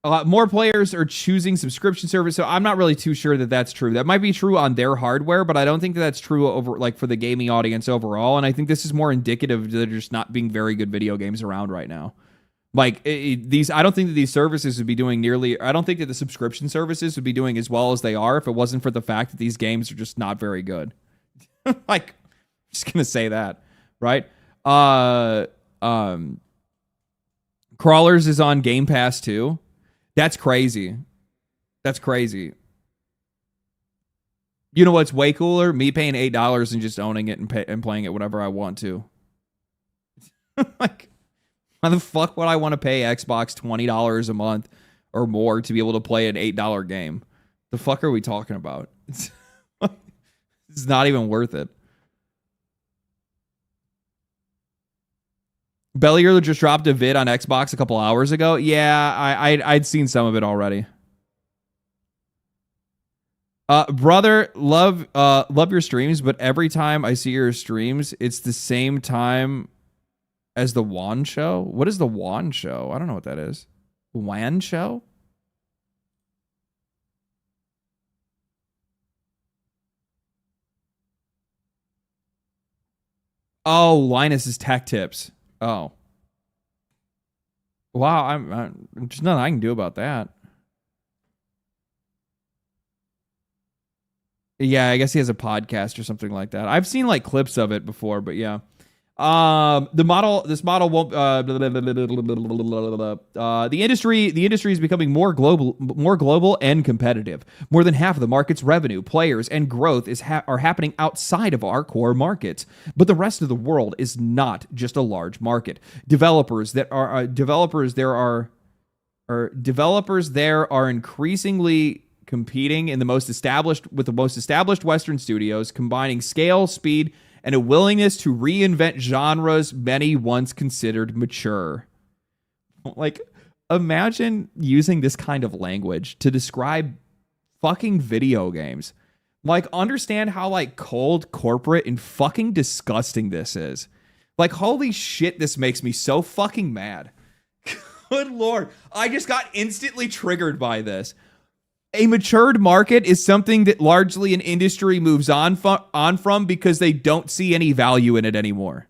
A lot more players are choosing subscription service, so I'm not really too sure that that's true. That might be true on their hardware, but I don't think that's true over like for the gaming audience overall. And I think this is more indicative that there's just not being very good video games around right now. Like I don't think that these services would be doing I don't think that the subscription services would be doing as well as they are if it wasn't for the fact that these games are just not very good. Like, I'm just gonna say that, right? Crawlers is on Game Pass too. That's crazy. That's crazy. You know what's way cooler? Me paying $8 and just owning it and playing it whenever I want to. Like, why the fuck would I want to pay Xbox $20 a month or more to be able to play an $8 game? The fuck are we talking about? It's not even worth it. Bellier just dropped a vid on Xbox a couple hours ago. Yeah, I'd seen some of it already. Brother, love your streams, but every time I see your streams, it's the same time as the WAN show. What is the WAN show? I don't know what that is. WAN show? Oh, Linus's Tech Tips. Oh. Wow, I'm there's nothing I can do about that. Yeah, I guess he has a podcast or something like that. I've seen like clips of it before, but yeah. This model won't the industry is becoming more global and competitive. More than half of the market's revenue, players, and growth are happening outside of our core markets. But the rest of the world is not just a large market. Developers there are increasingly competing with the most established Western studios, combining scale, speed, and a willingness to reinvent genres many once considered mature. Like, imagine using this kind of language to describe fucking video games. Like, understand how, like, cold, corporate, and fucking disgusting this is. Like, holy shit, this makes me so fucking mad. Good lord. I just got instantly triggered by this. A matured market is something that largely an industry moves on from because they don't see any value in it anymore.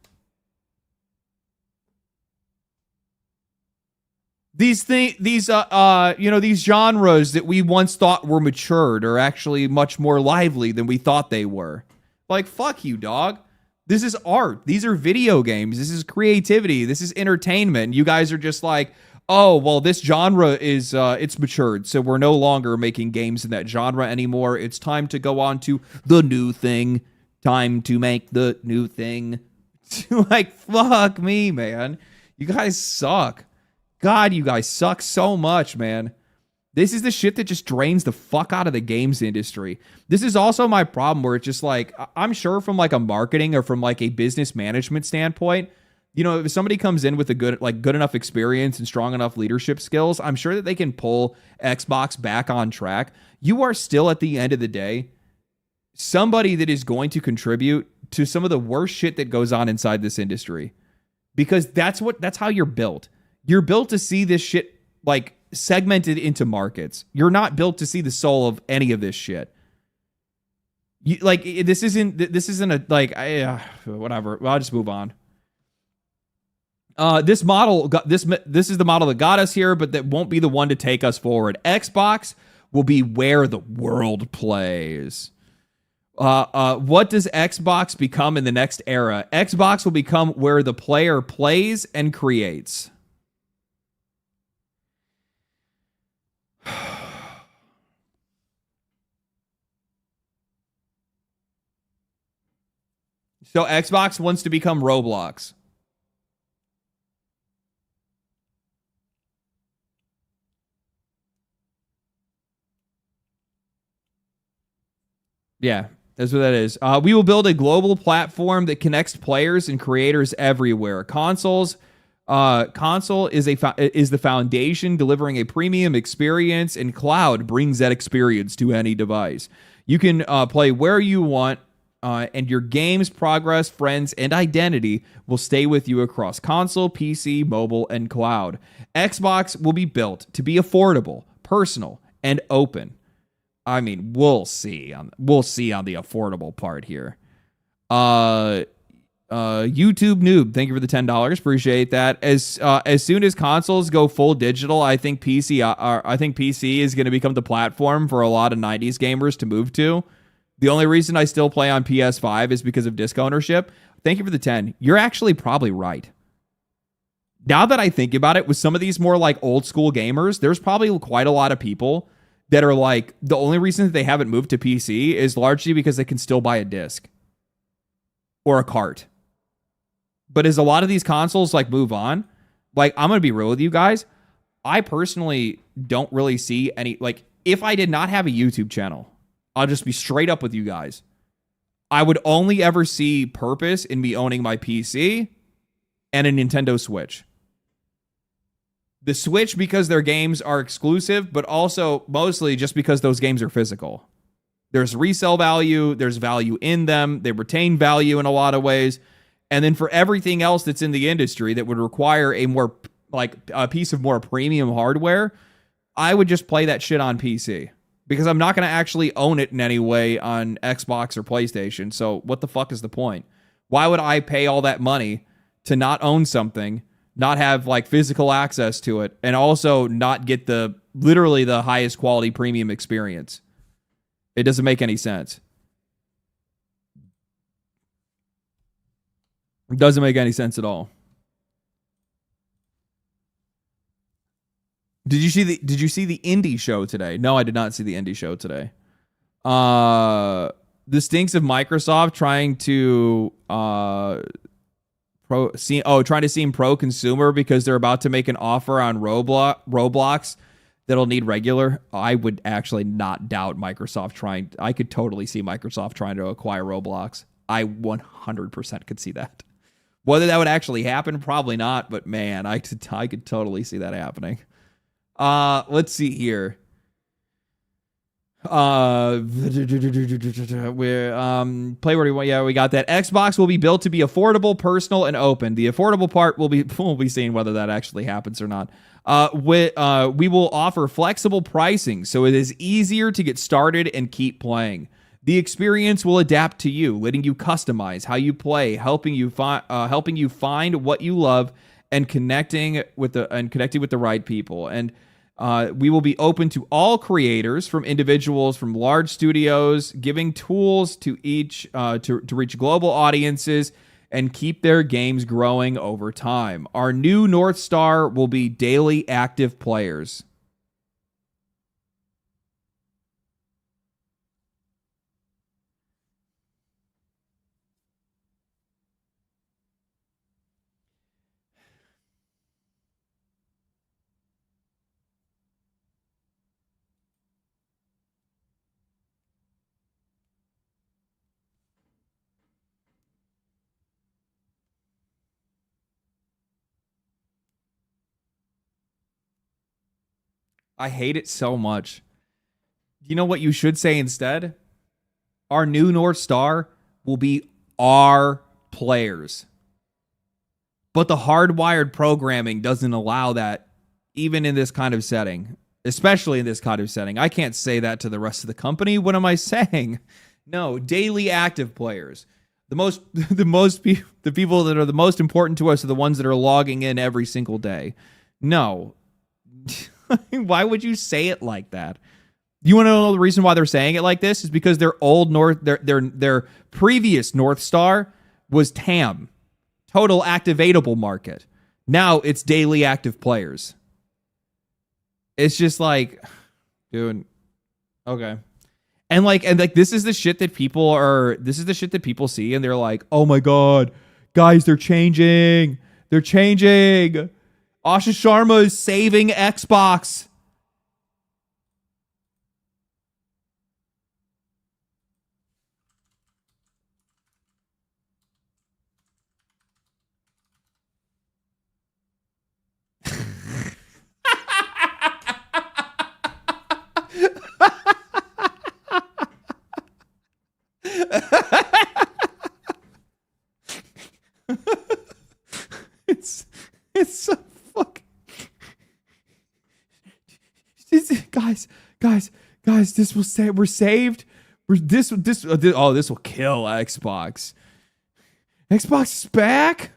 These genres that we once thought were matured are actually much more lively than we thought they were. Like, fuck you, dog. This is art. These are video games. This is creativity. This is entertainment. You guys are just like, oh, well, this genre is, it's matured, so we're no longer making games in that genre anymore. It's time to go on to the new thing. Time to make the new thing. Like, fuck me, man. You guys suck. God, you guys suck so much, man. This is the shit that just drains the fuck out of the games industry. This is also my problem where it's just like, I'm sure from like a marketing or from like a business management standpoint, you know, if somebody comes in with a good enough experience and strong enough leadership skills, I'm sure that they can pull Xbox back on track. You are still, at the end of the day, somebody that is going to contribute to some of the worst shit that goes on inside this industry. Because that's how you're built. You're built to see this shit like segmented into markets. You're not built to see the soul of any of this shit. This isn't a like whatever. Well, I'll just move on. This model got this is the model that got us here, but that won't be the one to take us forward. Xbox will be where the world plays. What does Xbox become in the next era? Xbox will become where the player plays and creates. So Xbox wants to become Roblox. Yeah, that's what that is. We will build a global platform that connects players and creators everywhere. Console is the foundation, delivering a premium experience, and cloud brings that experience to any device. You can play where you want. And your game's progress, friends, and identity will stay with you across console, PC, mobile, and cloud. Xbox will be built to be affordable, personal, and open. I mean, we'll see on the affordable part here. YouTube Noob, thank you for the $10. Appreciate that. As soon as consoles go full digital, I think PC is going to become the platform for a lot of 90s gamers to move to. The only reason I still play on PS5 is because of disc ownership. Thank you for the 10. You're actually probably right. Now that I think about it, with some of these more like old school gamers, there's probably quite a lot of people that are like, the only reason that they haven't moved to PC is largely because they can still buy a disc or a cart. But as a lot of these consoles like move on, like, I'm going to be real with you guys. I personally don't really see any, like, if I did not have a YouTube channel, I'll just be straight up with you guys, I would only ever see purpose in me owning my PC and a Nintendo Switch. The Switch because their games are exclusive, but also mostly just because those games are physical. There's resale value, there's value in them, they retain value in a lot of ways. And then for everything else that's in the industry that would require a more, like, a piece of more premium hardware, I would just play that shit on PC. Because I'm not going to actually own it in any way on Xbox or PlayStation. So what the fuck is the point? Why would I pay all that money to not own something, not have like physical access to it, and also not get literally the highest quality premium experience? It doesn't make any sense. It doesn't make any sense at all. Did you see the indie show today? No, I did not see the indie show today. The stinks of Microsoft trying to trying to seem pro-consumer because they're about to make an offer on Roblox that'll need regular. I would actually not doubt Microsoft I could totally see Microsoft trying to acquire Roblox. I 100% could see that. Whether that would actually happen, probably not. But man, I could totally see that happening. Let's see here. We're play where you want. Yeah, we got that. Xbox will be built to be affordable, personal, and open. The affordable part we'll be seeing whether that actually happens or not. We will offer flexible pricing so it is easier to get started and keep playing. The experience will adapt to you, letting you customize how you play, helping you find what you love, and connecting with the right people. And we will be open to all creators, from individuals from large studios, giving tools to each to reach global audiences and keep their games growing over time. Our new North Star will be daily active players. I hate it so much. You know what you should say instead? Our new North Star will be our players. But the hardwired programming doesn't allow that, even in this kind of setting, especially in this kind of setting. I can't say that to the rest of the company. What am I saying? No, daily active players. The people that are the most important to us are the ones that are logging in every single day. No. Why would you say it like that? You want to know the reason why they're saying it like this? Is because their previous North Star was TAM, total activatable market. Now it's daily active players. It's just like, dude, okay. And this is the shit that people see and they're like, "Oh my god, guys, they're changing. They're changing. Asha Sharma is saving Xbox." It's so fucking guys, this will say we're saved. This will kill Xbox. Xbox is back.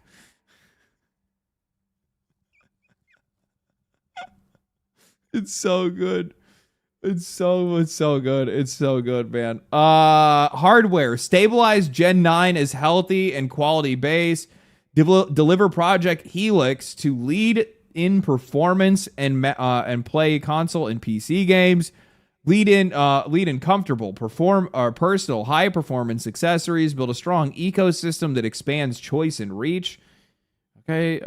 It's so good. It's so good. It's so good, man. Hardware. Stabilize Gen 9 as healthy and quality base. Deliver Project Helix to lead in performance and play console and PC games. Lead in comfortable, personal, high performance accessories. Build a strong ecosystem that expands choice and reach. Okay.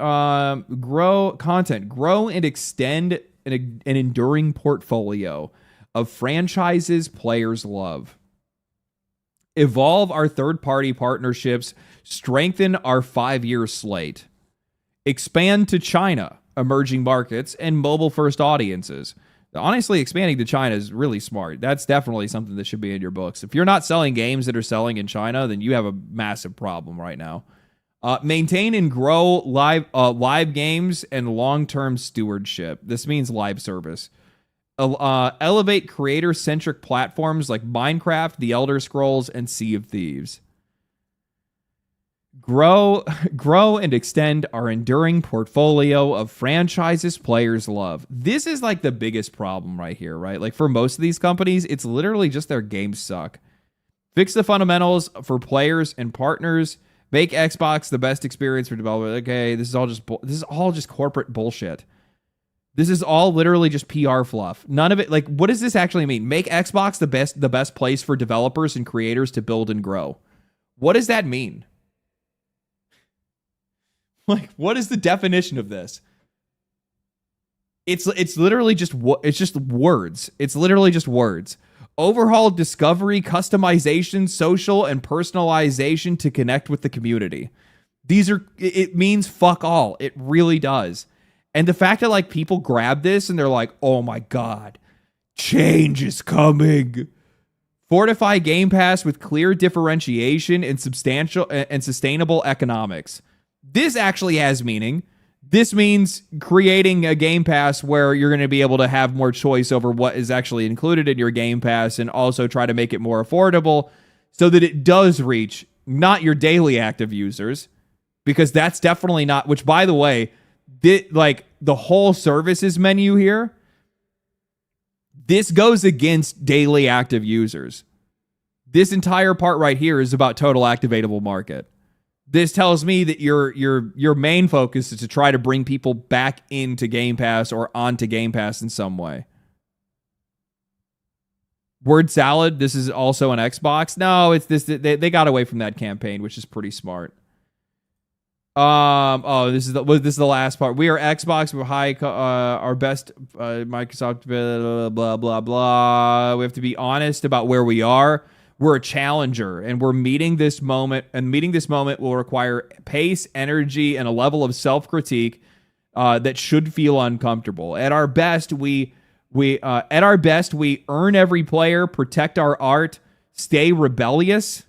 Grow and extend an enduring portfolio of franchises players love. Evolve our third-party partnerships. Strengthen our 5-year slate. Expand to China, emerging markets, and mobile-first audiences. Honestly, expanding to China is really smart. That's definitely something that should be in your books. If you're not selling games that are selling in China, then you have a massive problem right now. Maintain and grow live games and long-term stewardship. This means live service. Elevate creator-centric platforms like Minecraft, The Elder Scrolls, and Sea of Thieves. Grow and extend our enduring portfolio of franchises players love. This is like the biggest problem right here, right? Like for most of these companies, it's literally just their games suck. Fix the fundamentals for players and partners. Make Xbox the best experience for developers. Okay, this is all just corporate bullshit. This is all literally just PR fluff. None of it, like, what does this actually mean? Make Xbox the best place for developers and creators to build and grow. What does that mean? Like, what is the definition of this? It's literally just words. It's literally just words. Overhaul discovery, customization, social, and personalization to connect with the community. It means fuck all. It really does. And the fact that like people grab this and they're like, oh my God, Change is coming. Fortify Game Pass with clear differentiation and substantial and sustainable economics. This actually has meaning. This means creating a Game Pass where you're going to be able to have more choice over what is actually included in your Game Pass, and also try to make it more affordable so that it does reach not your daily active users, because that's definitely not, which, by the way, the whole services menu here, this goes against daily active users. This entire part right here is about total activatable market. This tells me that your main focus is to try to bring people back into Game Pass or onto Game Pass in some way. Word salad, this is also an Xbox. No, it's this. They got away from that campaign, which is pretty smart. This is the last part. We are Xbox. We're our best Microsoft. Blah blah blah blah. We have to be honest about where we are. We're a challenger, and we're meeting this moment. And meeting this moment will require pace, energy, and a level of self-critique that should feel uncomfortable. At our best, we earn every player, protect our art, stay rebellious.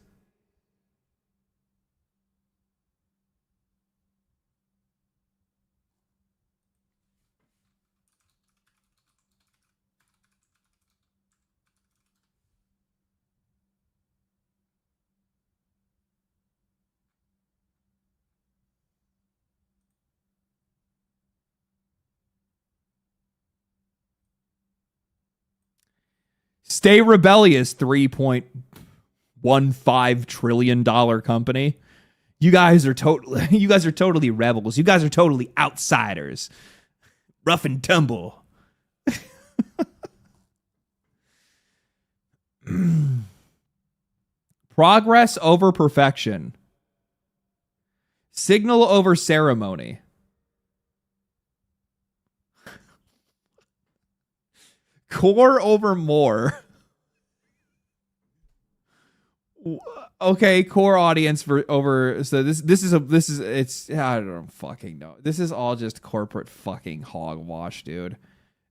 Stay rebellious, $3.15 trillion company. You guys are totally rebels. You guys are totally outsiders. Rough and tumble. Progress over perfection. Signal over ceremony. Core over more. Okay, core audience for over. So this is it's, I don't fucking know. This is all just corporate fucking hogwash, dude.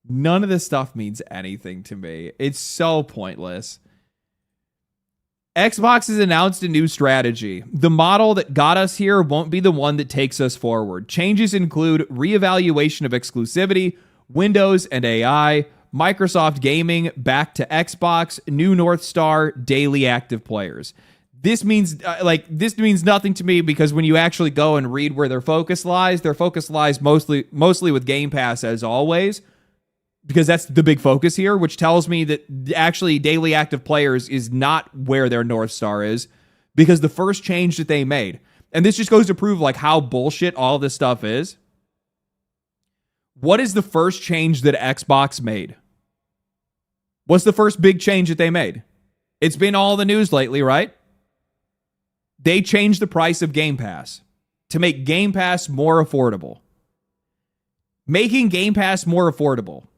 None of this stuff means anything to me. It's so pointless. Xbox has announced a new strategy. The model that got us here won't be the one that takes us forward. Changes include reevaluation of exclusivity, Windows and AI, Microsoft gaming back to Xbox, new North Star, daily active players. This means nothing to me, because when you actually go and read where their focus lies mostly with Game Pass, as always, because that's the big focus here, which tells me that actually daily active players is not where their North Star is, because the first change that they made, and this just goes to prove like how bullshit all this stuff is. What is the first change that Xbox made? What's the first big change that they made? It's been all the news lately, right? They changed the price of Game Pass to make Game Pass more affordable. Making Game Pass more affordable.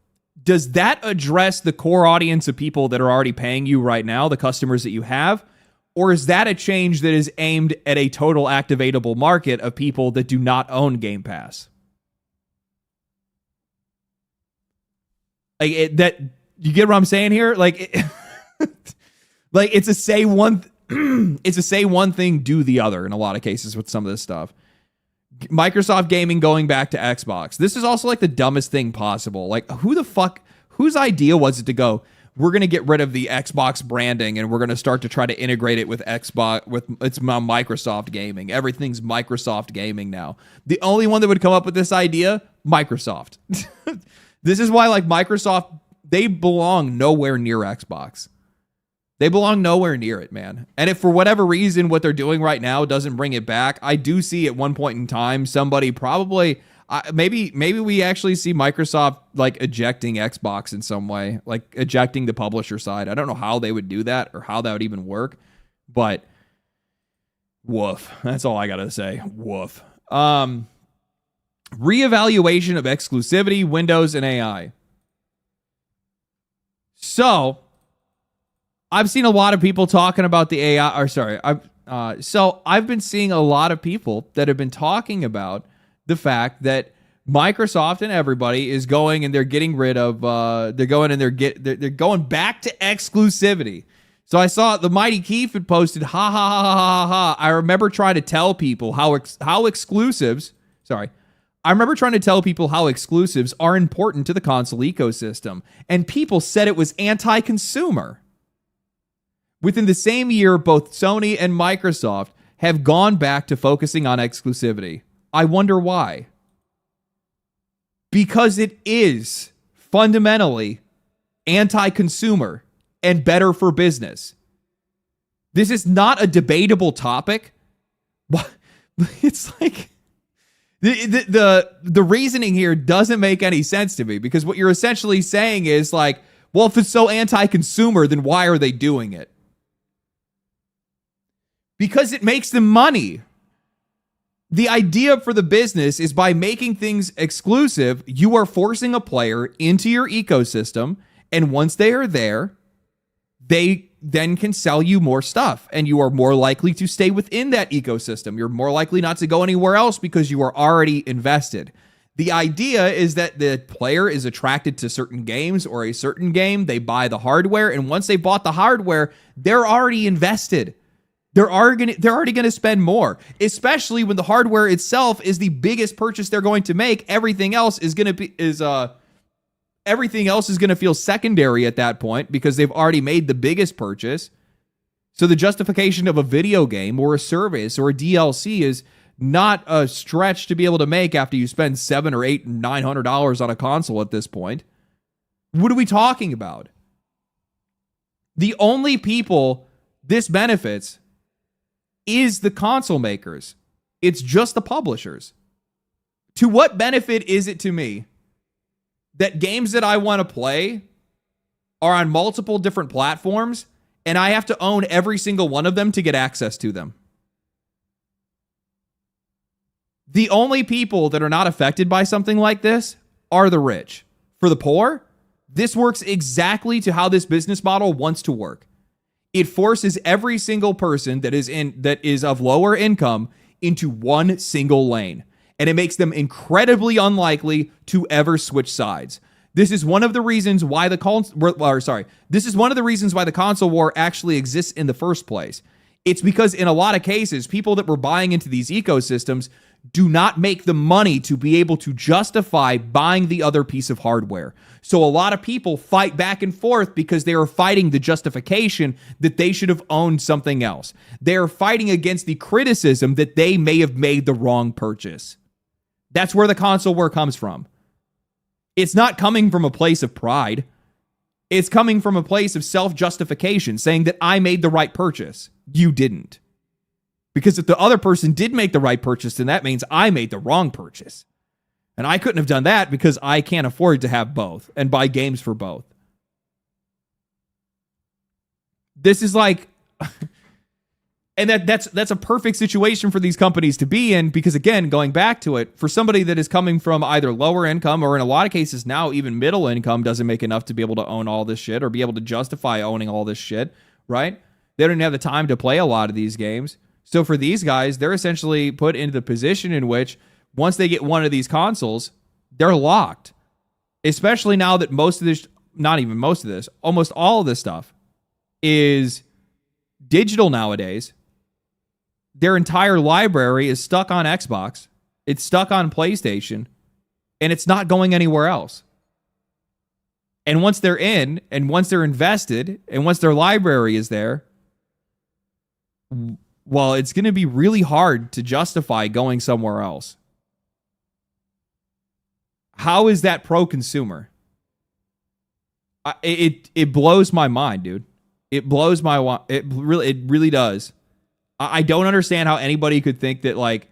Does that address the core audience of people that are already paying you right now, the customers that you have? Or is that a change that is aimed at a total activatable market of people that do not own Game Pass? You get what I'm saying here? It's a say one thing, do the other in a lot of cases with some of this stuff. Microsoft gaming going back to Xbox. This is also like the dumbest thing possible. Like, whose idea was it to go, we're going to get rid of the Xbox branding and we're going to start to try to integrate it with Xbox, it's Microsoft gaming. Everything's Microsoft gaming now. The only one that would come up with this idea, Microsoft. This is why, like, Microsoft, they belong nowhere near Xbox. They belong nowhere near it, man. And if for whatever reason what they're doing right now doesn't bring it back, I do see at one point in time somebody probably, maybe we actually see Microsoft like ejecting Xbox in some way, like ejecting the publisher side. I don't know how they would do that or how that would even work, but woof. That's all I gotta say. Woof. Reevaluation of exclusivity, Windows, and AI. So I've seen a lot of people talking about the AI, I've been seeing a lot of people that have been talking about the fact that Microsoft and everybody is going and they're getting rid of they're going back to exclusivity. So I saw the Mighty Keith had posted, ha ha ha ha ha ha. I remember trying to tell people how exclusives are important to the console ecosystem, and people said it was anti-consumer. Within the same year, both Sony and Microsoft have gone back to focusing on exclusivity. I wonder why. Because it is fundamentally anti-consumer and better for business. This is not a debatable topic. It's like the reasoning here doesn't make any sense to me, because what you're essentially saying is like, well, if it's so anti-consumer, then why are they doing it? Because it makes them money. The idea for the business is by making things exclusive, you are forcing a player into your ecosystem, and once they are there, they then can sell you more stuff, and you are more likely to stay within that ecosystem. You're more likely not to go anywhere else because you are already invested. The idea is that the player is attracted to certain games or a certain game, they buy the hardware, and once they bought the hardware, they're already invested. They're already going to spend more, especially when the hardware itself is the biggest purchase they're going to make. Everything else is going to feel secondary at that point because they've already made the biggest purchase. So the justification of a video game or a service or a DLC is not a stretch to be able to make after you spend $700 or $800 and $900 on a console at this point. What are we talking about? The only people this benefits is the console makers. It's just the publishers. To what benefit is it to me that games that I want to play are on multiple different platforms and I have to own every single one of them to get access to them? The only people that are not affected by something like this are the rich. For the poor, this works exactly to how this business model wants to work. It forces every single person that is of lower income into one single lane, and it makes them incredibly unlikely to ever switch sides. This is one of the reasons why the console war actually exists in the first place. It's because in a lot of cases, people that were buying into these ecosystems do not make the money to be able to justify buying the other piece of hardware. So a lot of people fight back and forth because they are fighting the justification that they should have owned something else. They are fighting against the criticism that they may have made the wrong purchase. That's where the console war comes from. It's not coming from a place of pride. It's coming from a place of self-justification, saying that I made the right purchase. You didn't. Because if the other person did make the right purchase, then that means I made the wrong purchase. And I couldn't have done that because I can't afford to have both and buy games for both. This is like... and that's a perfect situation for these companies to be in, because again, going back to it, for somebody that is coming from either lower income or in a lot of cases now even middle income doesn't make enough to be able to own all this shit or be able to justify owning all this shit, right? They don't even have the time to play a lot of these games. So for these guys, they're essentially put into the position in which once they get one of these consoles, they're locked. Especially now that most of this, not even most of this, almost all of this stuff is digital nowadays. Their entire library is stuck on Xbox. It's stuck on PlayStation. And it's not going anywhere else. And once they're in, and once they're invested, and once their library is there, well, it's going to be really hard to justify going somewhere else. How is that pro-consumer? It blows my mind, dude. It blows my... It really does. I don't understand how anybody could think that, like...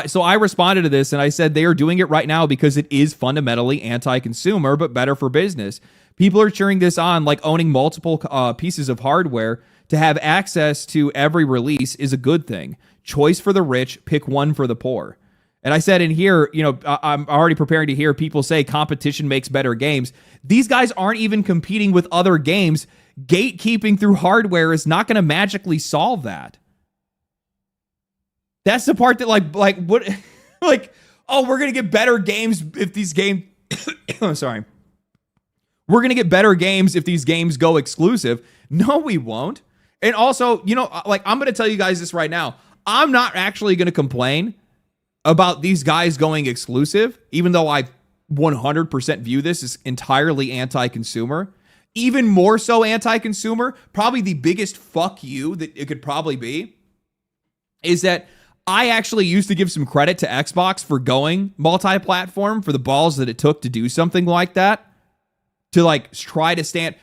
So I responded to this and I said they are doing it right now because it is fundamentally anti-consumer, but better for business. People are cheering this on like owning multiple pieces of hardware to have access to every release is a good thing. Choice for the rich, pick one for the poor. And I said in here, you know, I'm already preparing to hear people say competition makes better games. These guys aren't even competing with other games. Gatekeeping through hardware is not going to magically solve that. That's the part that like what, like, oh, we're going to get better games if these games, sorry. We're going to get better games if these games go exclusive. No, we won't. And also, you know, like, I'm going to tell you guys this right now. I'm not actually going to complain about these guys going exclusive, even though I 100% view this as entirely anti-consumer. Even more so anti-consumer, probably the biggest fuck you that it could probably be, is that I actually used to give some credit to Xbox for going multi-platform, for the balls that it took to do something like that, to like try to stand.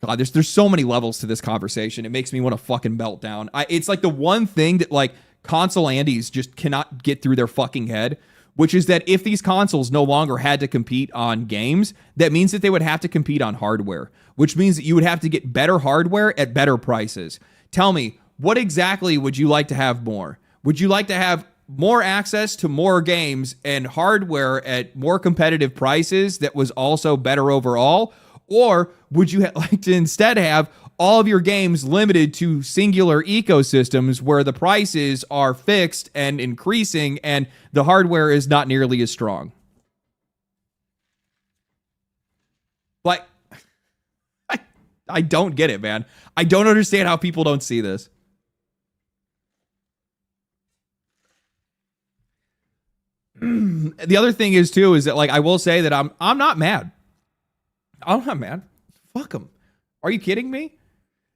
God, there's so many levels to this conversation. It makes me want to fucking melt down. It's like the one thing that like console Andes just cannot get through their fucking head, which is that if these consoles no longer had to compete on games, that means that they would have to compete on hardware, which means that you would have to get better hardware at better prices. Tell me, what exactly would you like to have more? Would you like to have more access to more games and hardware at more competitive prices that was also better overall? Or would you like to instead have all of your games limited to singular ecosystems where the prices are fixed and increasing and the hardware is not nearly as strong? Like, I don't get it, man. I don't understand how people don't see this. The other thing is too, is that like, I will say that I'm not mad. I'm not mad. Fuck them. Are you kidding me?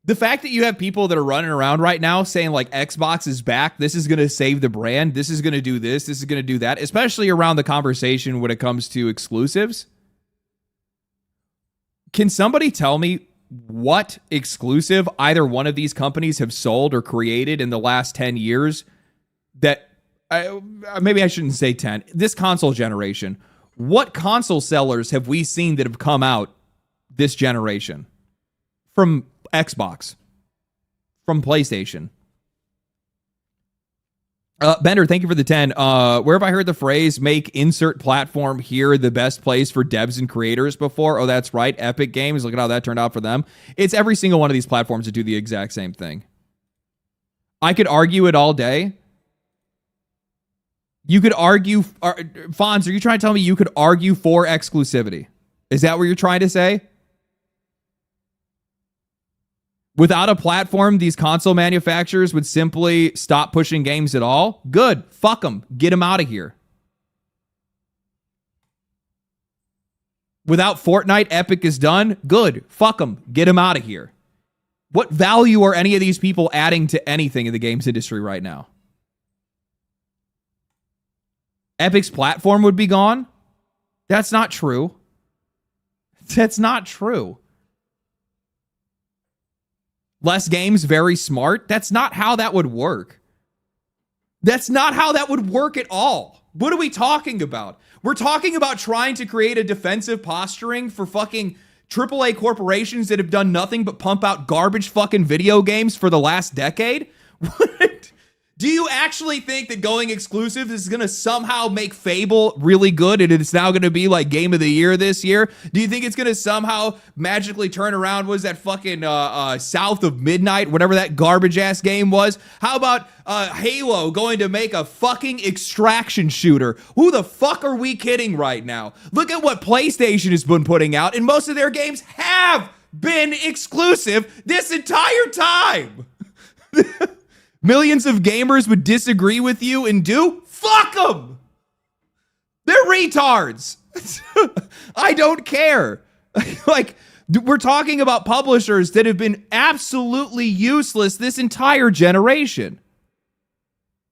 The fact that you have people that are running around right now saying like Xbox is back, this is going to save the brand, this is going to do this is going to do that, especially around the conversation when it comes to exclusives. Can somebody tell me what exclusive either one of these companies have sold or created in the last 10 years that, maybe I shouldn't say 10, this console generation? What console sellers have we seen that have come out this generation from Xbox, from PlayStation? Bender, thank you for the 10. Where have I heard the phrase make insert platform here the best place for devs and creators before? Oh, that's right. Epic Games. Look at how that turned out for them. It's every single one of these platforms that do the exact same thing. I could argue it all day. You could argue, Fonz, are you trying to tell me you could argue for exclusivity? Is that what you're trying to say? Without a platform, these console manufacturers would simply stop pushing games at all? Good. Fuck them. Get them out of here. Without Fortnite, Epic is done? Good. Fuck them. Get them out of here. What value are any of these people adding to anything in the games industry right now? Epic's platform would be gone? That's not true. That's not true. Less games, very smart? That's not how that would work. That's not how that would work at all. What are we talking about? We're talking about trying to create a defensive posturing for fucking AAA corporations that have done nothing but pump out garbage fucking video games for the last decade? What? Do you actually think that going exclusive is going to somehow make Fable really good and it's now going to be like Game of the Year this year? Do you think it's going to somehow magically turn around? Was that fucking South of Midnight, whatever that garbage ass game was? How about Halo going to make a fucking extraction shooter? Who the fuck are we kidding right now? Look at what PlayStation has been putting out, and most of their games have been exclusive this entire time. Millions of gamers would disagree with you and do? Fuck them! They're retards! I don't care. Like, we're talking about publishers that have been absolutely useless this entire generation.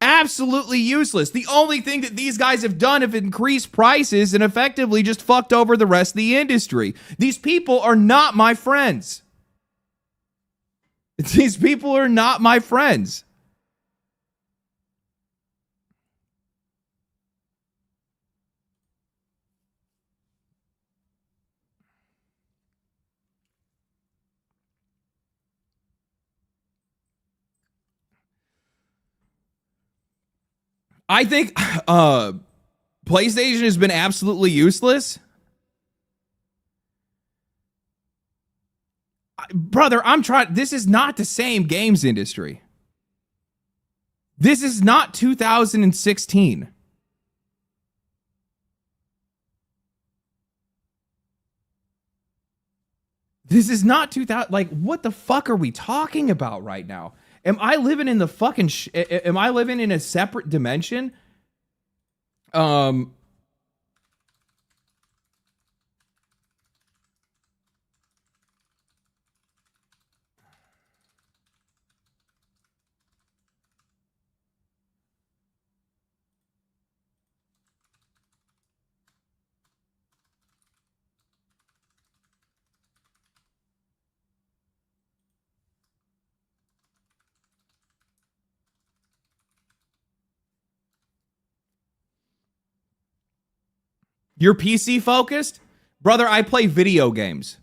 Absolutely useless. The only thing that these guys have done is increased prices and effectively just fucked over the rest of the industry. These people are not my friends. These people are not my friends. I think PlayStation has been absolutely useless. Brother, this is not the same games industry. This is not 2016. This is not 2000. Like, what the fuck are we talking about right now? Am I living in the fucking? Am I living in a separate dimension? You're PC focused? Brother, I play video games.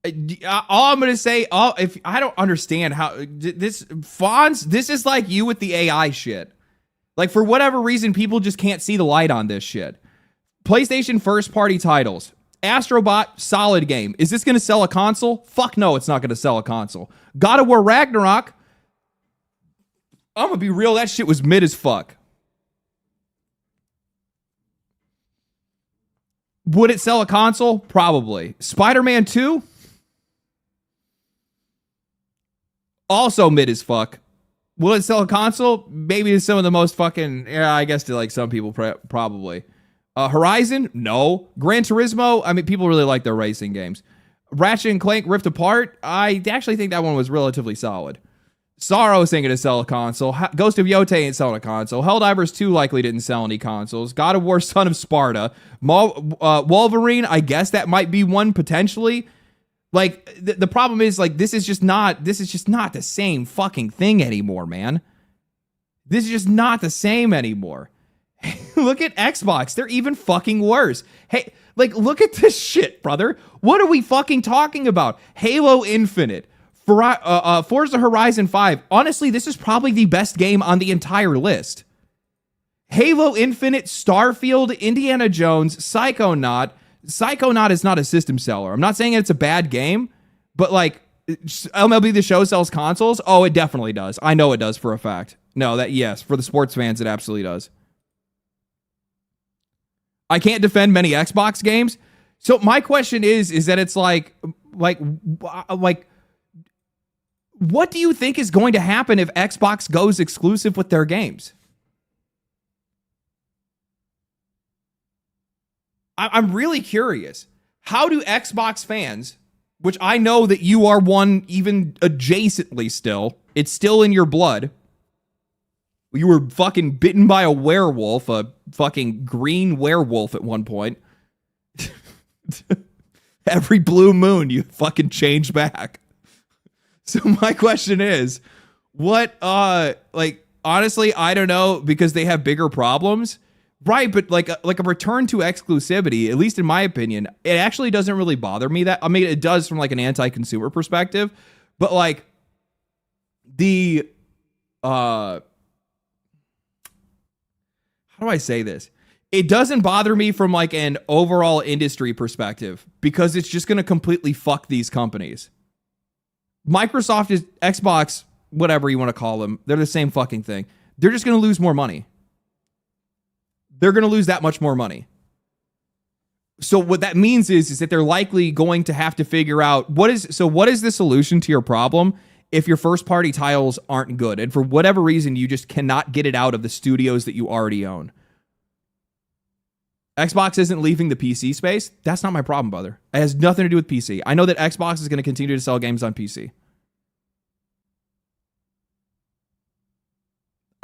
All I'm going to say, if I don't understand how this Fonz, this is like you with the AI shit. Like, for whatever reason, people just can't see the light on this shit. PlayStation first party titles. Astrobot, solid game. Is this going to sell a console? Fuck no, it's not going to sell a console. God of War Ragnarok, I'm going to be real, that shit was mid as fuck. Would it sell a console? Probably. Spider-Man 2? Also mid as fuck. Will it sell a console? Maybe to some of the most fucking... Yeah, I guess to like some people, probably. Horizon? No. Gran Turismo? I mean, people really like their racing games. Ratchet and Clank Rift Apart? I actually think that one was relatively solid. Sorrow's ain't gonna sell a console. Ghost of Yote ain't selling a console. Helldivers 2 likely didn't sell any consoles. God of War Son of Sparta. Wolverine, I guess that might be one potentially. Like, the problem is, like, this is just not the same fucking thing anymore, man. This is just not the same anymore. Look at Xbox. They're even fucking worse. Hey, like, look at this shit, brother. What are we fucking talking about? Halo Infinite. Forza Horizon 5. Honestly, this is probably the best game on the entire list. Halo Infinite, Starfield, Indiana Jones, Psychonaut. Psychonaut is not a system seller. I'm not saying it's a bad game, but like MLB The Show sells consoles. Oh, it definitely does. I know it does for a fact. No, yes, for the sports fans, it absolutely does. I can't defend many Xbox games. So my question is that it's like, what do you think is going to happen if Xbox goes exclusive with their games? I'm really curious. How do Xbox fans, which I know that you are one even adjacently still, it's still in your blood. You were fucking bitten by a werewolf, a fucking green werewolf at one point. Every blue moon, you fucking change back. So my question is, what, honestly, I don't know, because they have bigger problems, right? But like a return to exclusivity, at least in my opinion, it actually doesn't really bother me that. I mean, it does from like an anti-consumer perspective, but like how do I say this? It doesn't bother me from like an overall industry perspective, because it's just going to completely fuck these companies. Microsoft is Xbox, whatever you want to call them. They're the same fucking thing. They're just going to lose more money. They're going to lose that much more money. So what that means is that they're likely going to have to figure out what is the solution to your problem if your first party titles aren't good. And for whatever reason, you just cannot get it out of the studios that you already own. Xbox isn't leaving the PC space. That's not my problem, brother. It has nothing to do with PC. I know that Xbox is going to continue to sell games on PC.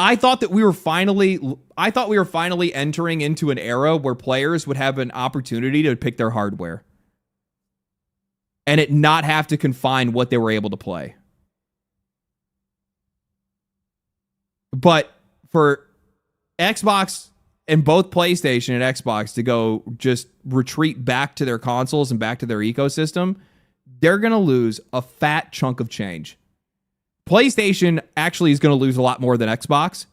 I thought we were finally entering into an era where players would have an opportunity to pick their hardware and it not have to confine what they were able to play. But for Xbox and both PlayStation and Xbox to go just retreat back to their consoles and back to their ecosystem, they're going to lose a fat chunk of change. PlayStation actually is going to lose a lot more than Xbox,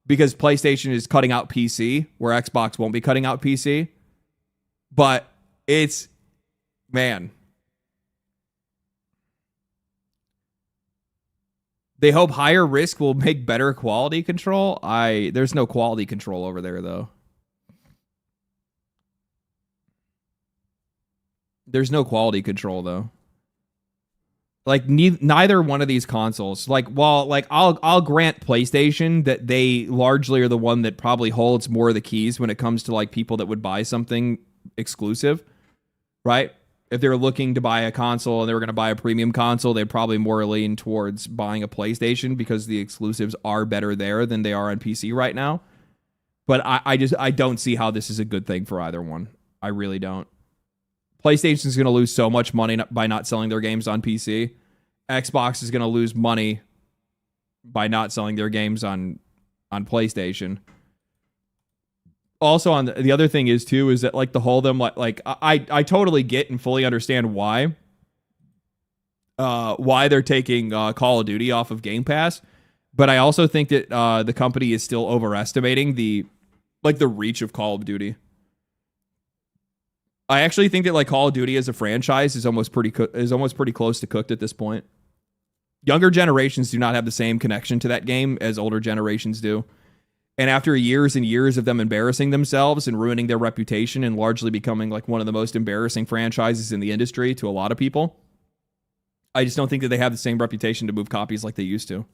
because PlayStation is cutting out PC, where Xbox won't be cutting out PC. But it's, man. They hope higher risk will make better quality control. There's no quality control over there, though. There's no quality control though. Like neither one of these consoles. Like while like I'll grant PlayStation that they largely are the one that probably holds more of the keys when it comes to like people that would buy something exclusive, right? If they're looking to buy a console and they were going to buy a premium console, they'd probably more lean towards buying a PlayStation because the exclusives are better there than they are on PC right now. But I don't see how this is a good thing for either one. I really don't. PlayStation's going to lose so much money by not selling their games on PC. Xbox is going to lose money by not selling their games on PlayStation. Also, on the other thing is too is that like the whole them like I totally get and fully understand why they're taking Call of Duty off of Game Pass, but I also think that the company is still overestimating the reach of Call of Duty. I actually think that like Call of Duty as a franchise is almost pretty close to cooked at this point. Younger generations do not have the same connection to that game as older generations do. And after years and years of them embarrassing themselves and ruining their reputation and largely becoming like one of the most embarrassing franchises in the industry to a lot of people, I just don't think that they have the same reputation to move copies like they used to.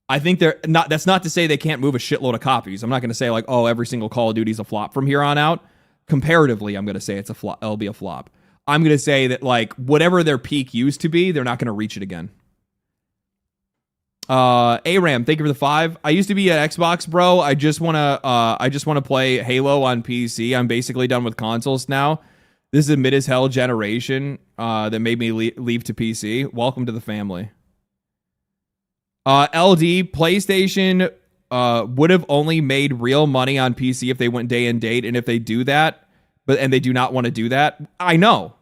I think that's not to say they can't move a shitload of copies. I'm not going to say like, oh, every single Call of Duty is a flop from here on out. Comparatively, I'm going to say it's a flop. It'll be a flop. I'm going to say that like whatever their peak used to be, they're not going to reach it again. Aram, thank you for the 5. I used to be at Xbox, bro. I just want to play Halo on PC. I'm basically done with consoles now. This is a mid as hell generation that made me leave to PC. Welcome to the family. LD, PlayStation would have only made real money on PC if they went day and date, and if they do that, and they do not want to do that. I know,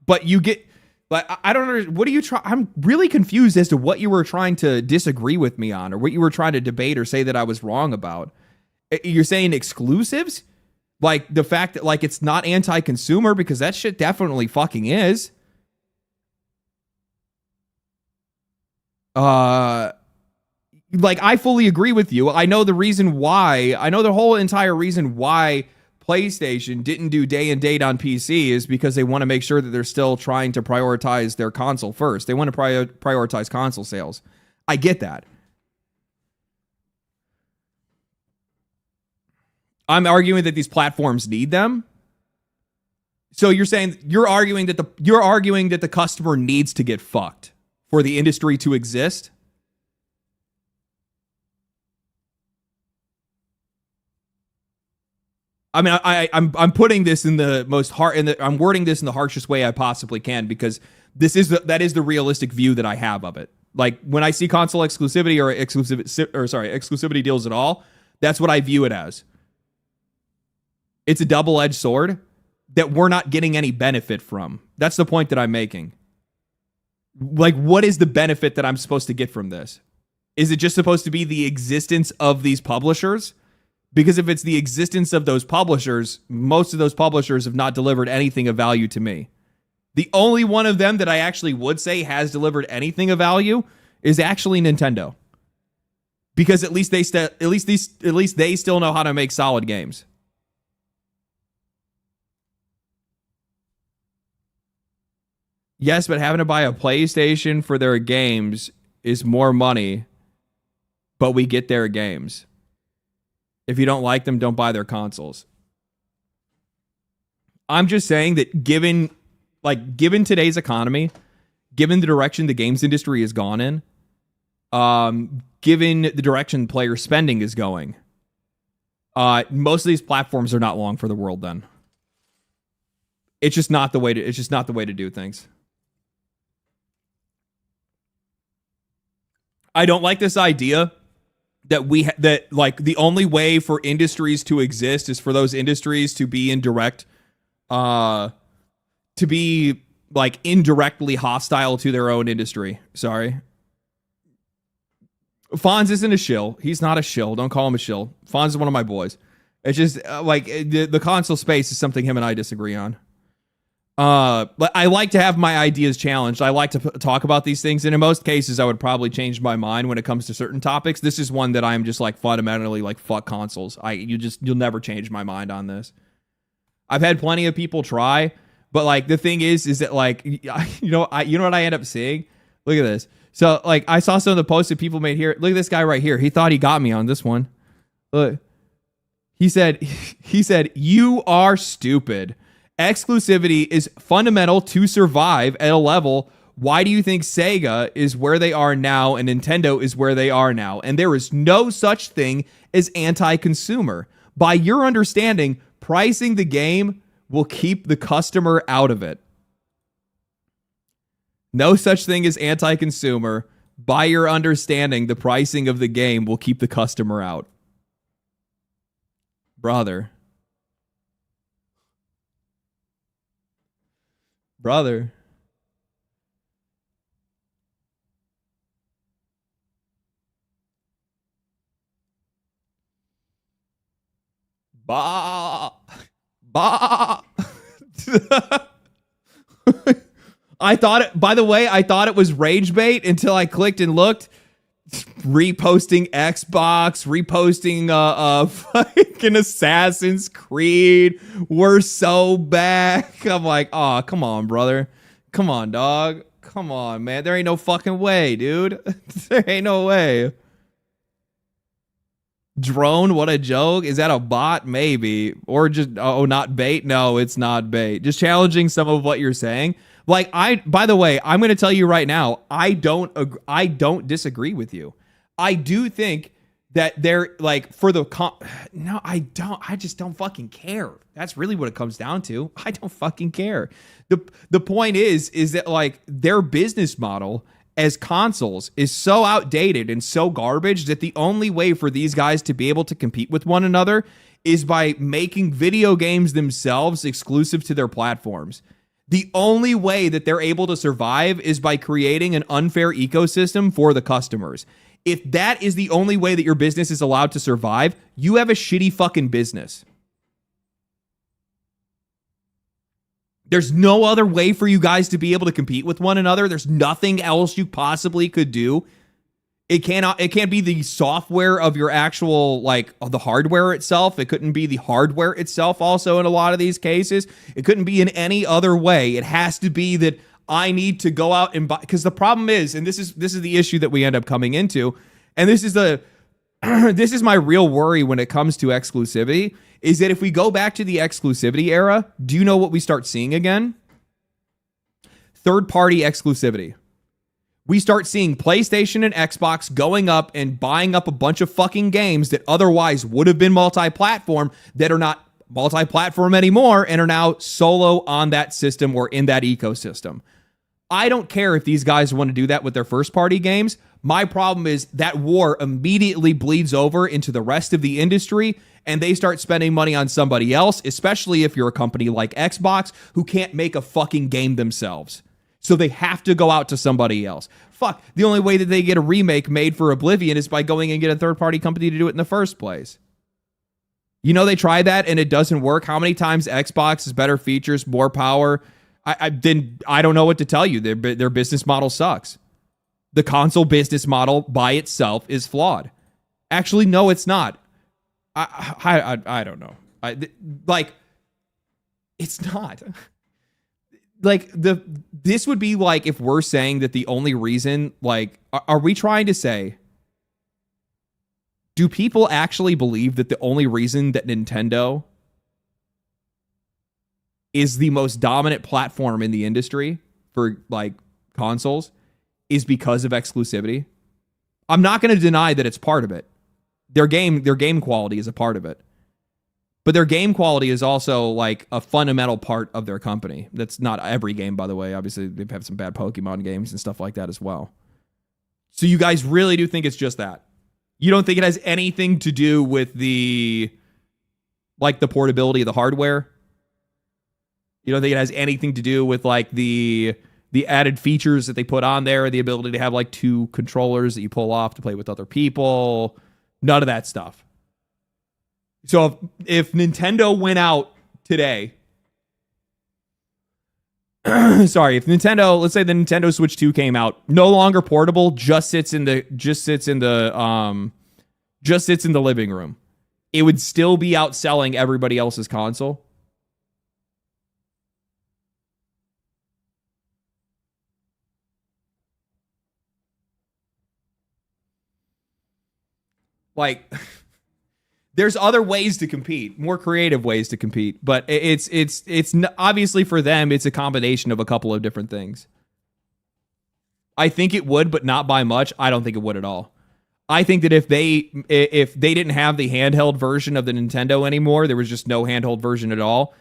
but you get like I don't understand. What are you trying? I'm really confused as to what you were trying to disagree with me on, or what you were trying to debate or say that I was wrong about. You're saying exclusives, like the fact that like it's not anti-consumer, because that shit definitely fucking is. Like, I fully agree with you. I know the reason why. I know the whole entire reason why PlayStation didn't do day and date on PC is because they want to make sure that they're still trying to prioritize their console first. They want to prioritize console sales. I get that. I'm arguing that these platforms need them. So you're arguing that the customer needs to get fucked for the industry to exist. I mean, I'm putting this in the most I'm wording this in the harshest way I possibly can, because that is the realistic view that I have of it. Like when I see console exclusivity or exclusivity deals at all, that's what I view it as. It's a double-edged sword that we're not getting any benefit from. That's the point that I'm making. Like, what is the benefit that I'm supposed to get from this? Is it just supposed to be the existence of these publishers? Because if it's the existence of those publishers, most of those publishers have not delivered anything of value to me. The only one of them that I actually would say has delivered anything of value is actually Nintendo. Because at least they still know how to make solid games. Yes, but having to buy a PlayStation for their games is more money, but we get their games. If you don't like them, don't buy their consoles. I'm just saying that given today's economy, given the direction the games industry has gone in, given the direction player spending is going, most of these platforms are not long for the world then. It's just not the way to do things. I don't like this idea that the only way for industries to exist is for those industries to be indirectly hostile to their own industry. Sorry. Fonz isn't a shill. He's not a shill. Don't call him a shill. Fonz is one of my boys. It's just the console space is something him and I disagree on. But I like to have my ideas challenged. I like to talk about these things, and in most cases, I would probably change my mind when it comes to certain topics. This is one that I'm just like fundamentally like fuck consoles. You'll never change my mind on this. I've had plenty of people try, but like the thing is that like you know what I end up seeing? Look at this. So like I saw some of the posts that people made here. Look at this guy right here. He thought he got me on this one. Look. He said you are stupid. Exclusivity is fundamental to survive at a level. Why do you think Sega is where they are now and Nintendo is where they are now? And there is no such thing as anti-consumer. By your understanding, pricing the game will keep the customer out of it. No such thing as anti-consumer. By your understanding, the pricing of the game will keep the customer out. Brother. Bah. I thought it was rage bait until I clicked and looked. Reposting Xbox, reposting fucking Assassin's Creed. We're so back. I'm like, oh, come on, brother. Come on, dog. Come on, man. There ain't no fucking way, dude. There ain't no way. Drone, what a joke. Is that a bot? Maybe. Or just, not bait? No, it's not bait. Just challenging some of what you're saying. Like, by the way, I'm going to tell you right now, I don't disagree with you. I do think that they're like no, I don't. I just don't fucking care. That's really what it comes down to. I don't fucking care. The point is that like their business model as consoles is so outdated and so garbage that the only way for these guys to be able to compete with one another is by making video games themselves exclusive to their platforms. The only way that they're able to survive is by creating an unfair ecosystem for the customers. If that is the only way that your business is allowed to survive, you have a shitty fucking business. There's no other way for you guys to be able to compete with one another. There's nothing else you possibly could do. It can't be the software of your actual, like, the hardware itself. It couldn't be the hardware itself also in a lot of these cases. It couldn't be in any other way. It has to be that I need to go out and buy, because the problem is, and this is the issue that we end up coming into, and this is my real worry when it comes to exclusivity, is that if we go back to the exclusivity era, do you know what we start seeing again? Third-party exclusivity. We start seeing PlayStation and Xbox going up and buying up a bunch of fucking games that otherwise would have been multi-platform that are not multi-platform anymore and are now solo on that system or in that ecosystem. I don't care if these guys want to do that with their first-party games. My problem is that war immediately bleeds over into the rest of the industry and they start spending money on somebody else, especially if you're a company like Xbox who can't make a fucking game themselves. So they have to go out to somebody else. Fuck, the only way that they get a remake made for Oblivion is by going and get a third-party company to do it in the first place. You know they tried that and it doesn't work. How many times Xbox has better features, more power? I don't know what to tell you. Their business model sucks. The console business model by itself is flawed. Actually, no, it's not. I don't know. It's not. Like this would be like if we're saying that the only reason, like, are we trying to say, do people actually believe that the only reason that Nintendo is the most dominant platform in the industry for like consoles is because of exclusivity? I'm not going to deny that it's part of it. Their game quality is a part of it. But their game quality is also like a fundamental part of their company. That's not every game, by the way. Obviously, they've had some bad Pokemon games and stuff like that as well. So you guys really do think it's just that? You don't think it has anything to do with the portability of the hardware? You don't think it has anything to do with like the added features that they put on there, the ability to have like two controllers that you pull off to play with other people? None of that stuff. So if Nintendo went out today, let's say the Nintendo Switch 2 came out, no longer portable, just sits in the living room, it would still be outselling everybody else's console. Like, there's other ways to compete, more creative ways to compete, but obviously for them, it's a combination of a couple of different things. I think it would, but not by much. I don't think it would at all. I think that if they didn't have the handheld version of the Nintendo anymore, there was just no handheld version at all,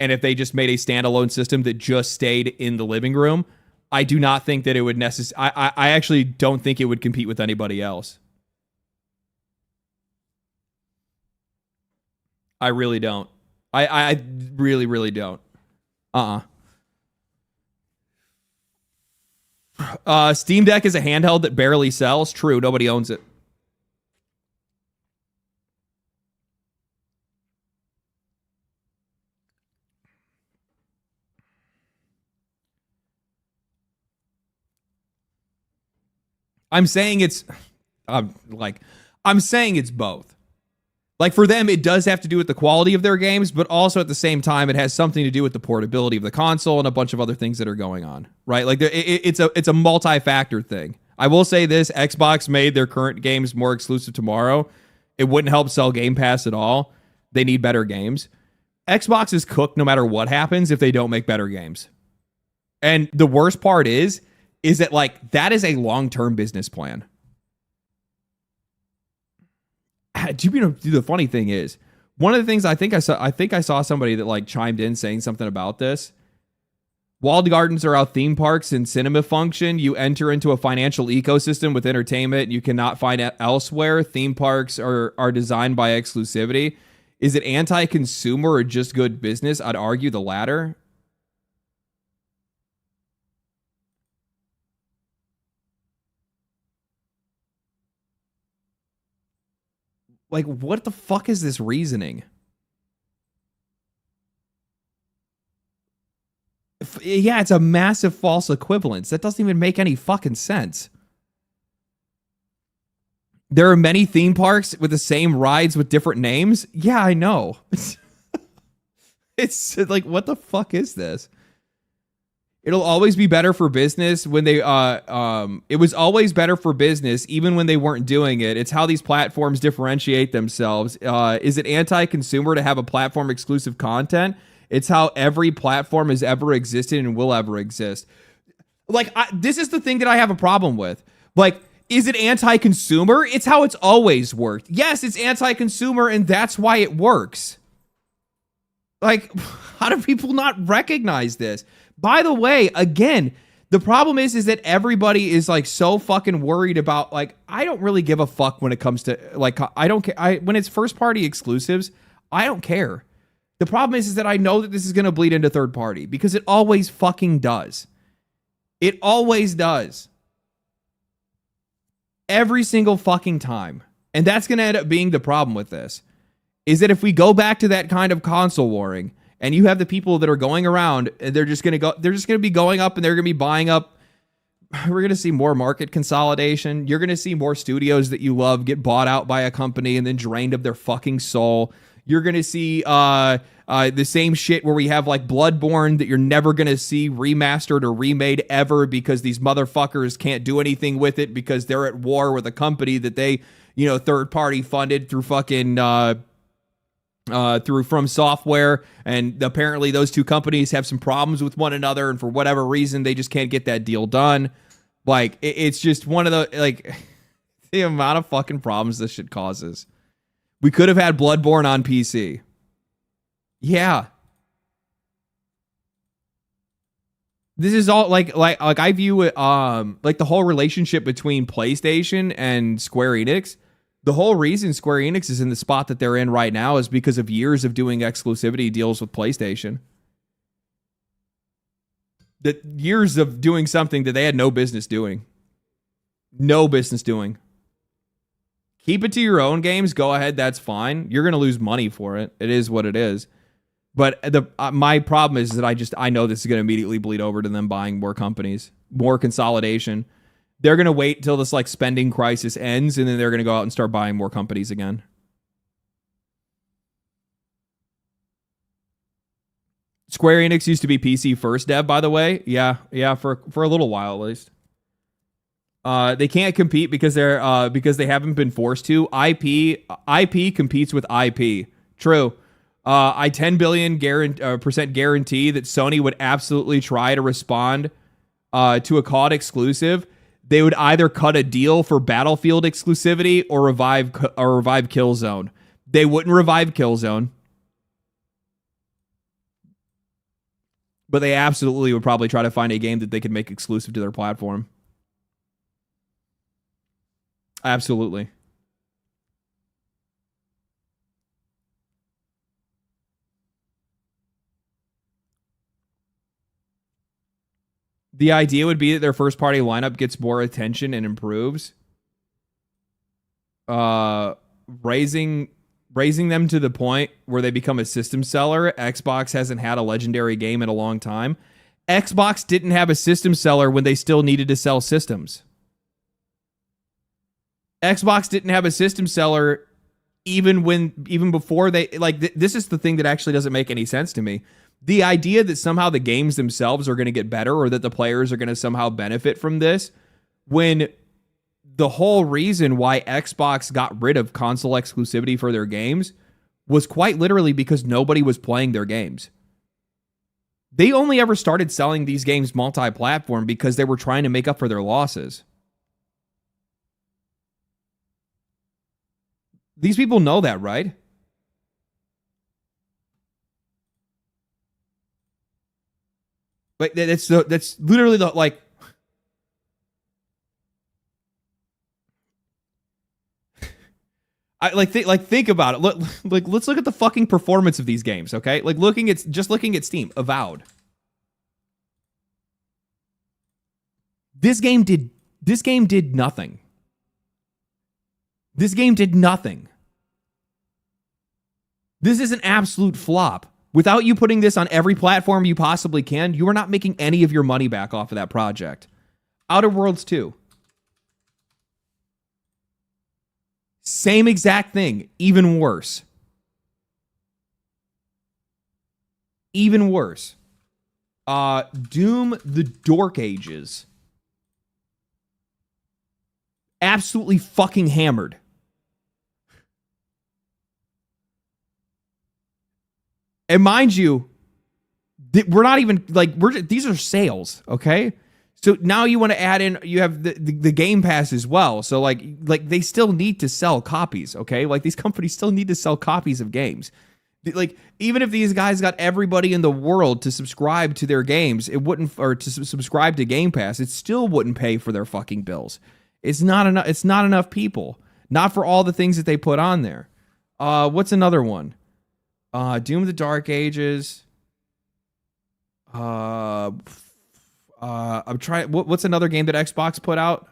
and if they just made a standalone system that just stayed in the living room, I do not think that it would I actually don't think it would compete with anybody else. I really don't. I really, really don't. Steam Deck is a handheld that barely sells. True, nobody owns it. I'm saying it's both. Like, for them, it does have to do with the quality of their games, but also at the same time, it has something to do with the portability of the console and a bunch of other things that are going on, right? Like, it's a multi-factor thing. I will say this: Xbox made their current games more exclusive tomorrow. It wouldn't help sell Game Pass at all. They need better games. Xbox is cooked no matter what happens if they don't make better games. And the worst part is that, like, that is a long-term business plan. The funny thing is, one of the things I think I saw somebody that, like, chimed in saying something about this. Walled gardens are how theme parks and cinema function. You enter into a financial ecosystem with entertainment you cannot find elsewhere. Theme parks are designed by exclusivity. Is it anti-consumer or just good business? I'd argue the latter. Like, what the fuck is this reasoning? Yeah, it's a massive false equivalence. That doesn't even make any fucking sense. There are many theme parks with the same rides with different names. Yeah, I know. It's like, what the fuck is this? It'll always be better for business when they it was always better for business even when they weren't doing it. It's how these platforms differentiate themselves. Is it anti-consumer to have a platform exclusive content? It's how every platform has ever existed and will ever exist. Like, this is the thing that I have a problem with. Like, is it anti-consumer? It's how it's always worked. Yes, it's anti-consumer, and that's why it works. Like, how do people not recognize this? By the way, again, the problem is that everybody is, like, so fucking worried about, like, I don't really give a fuck when it comes to, like, I don't care. When it's first party exclusives, I don't care. The problem is that I know that this is going to bleed into third party because it always fucking does. It always does. Every single fucking time. And that's going to end up being the problem with this. Is that if we go back to that kind of console warring, and you have the people that are going around, and they're just going to be going up and they're going to be buying up. We're going to see more market consolidation. You're going to see more studios that you love get bought out by a company and then drained of their fucking soul. You're going to see the same shit where we have, like, Bloodborne that you're never going to see remastered or remade ever because these motherfuckers can't do anything with it because they're at war with a company that they, third party funded through fucking through From Software, and apparently those two companies have some problems with one another, and for whatever reason they just can't get that deal done. Like, it's just one of the, like, the amount of fucking problems this shit causes. We could have had Bloodborne on PC. Yeah. This is all like I view it like the whole relationship between PlayStation and Square Enix. The whole reason Square Enix is in the spot that they're in right now is because of years of doing exclusivity deals with PlayStation. The years of doing something that they had no business doing. No business doing. Keep it to your own games. Go ahead. That's fine. You're going to lose money for it. It is what it is. But my problem is that I know this is going to immediately bleed over to them buying more companies, more consolidation. They're going to wait till this, like, spending crisis ends, and then they're going to go out and start buying more companies again. Square Enix used to be PC first dev, by the way. Yeah, for a little while at least. They can't compete because they haven't been forced to. IP competes with IP. True. I 10 billion percent guarantee that Sony would absolutely try to respond to a COD exclusive. They would either cut a deal for Battlefield exclusivity or revive Killzone. They wouldn't revive Killzone, but they absolutely would probably try to find a game that they could make exclusive to their platform. Absolutely. The idea would be that their first party lineup gets more attention and improves. Raising them to the point where they become a system seller. Xbox hasn't had a legendary game in a long time. Xbox didn't have a system seller when they still needed to sell systems. Xbox didn't have a system seller even before they this is the thing that actually doesn't make any sense to me. The idea that somehow the games themselves are going to get better or that the players are going to somehow benefit from this, when the whole reason why Xbox got rid of console exclusivity for their games was quite literally because nobody was playing their games. They only ever started selling these games multi-platform because they were trying to make up for their losses. These people know that, right? Like that's literally the think about it. Let's look at the fucking performance of these games, okay? Looking at Steam, Avowed. This game did nothing. This game did nothing. This is an absolute flop. Without you putting this on every platform you possibly can, you are not making any of your money back off of that project. Outer Worlds 2. Same exact thing, even worse. Even worse. Doom the Dork Ages. Absolutely fucking hammered. And mind you, we're not even these are sales, okay? So now you want to add in, you have the Game Pass as well. So like they still need to sell copies, okay? Like these companies still need to sell copies of games. Like even if these guys got everybody in the world to subscribe to their games, it wouldn't, or to subscribe to Game Pass, it still wouldn't pay for their fucking bills. It's not enough. It's not enough people. Not for all the things that they put on there. What's another one? Doom of the Dark Ages. I'm trying. What's another game that Xbox put out?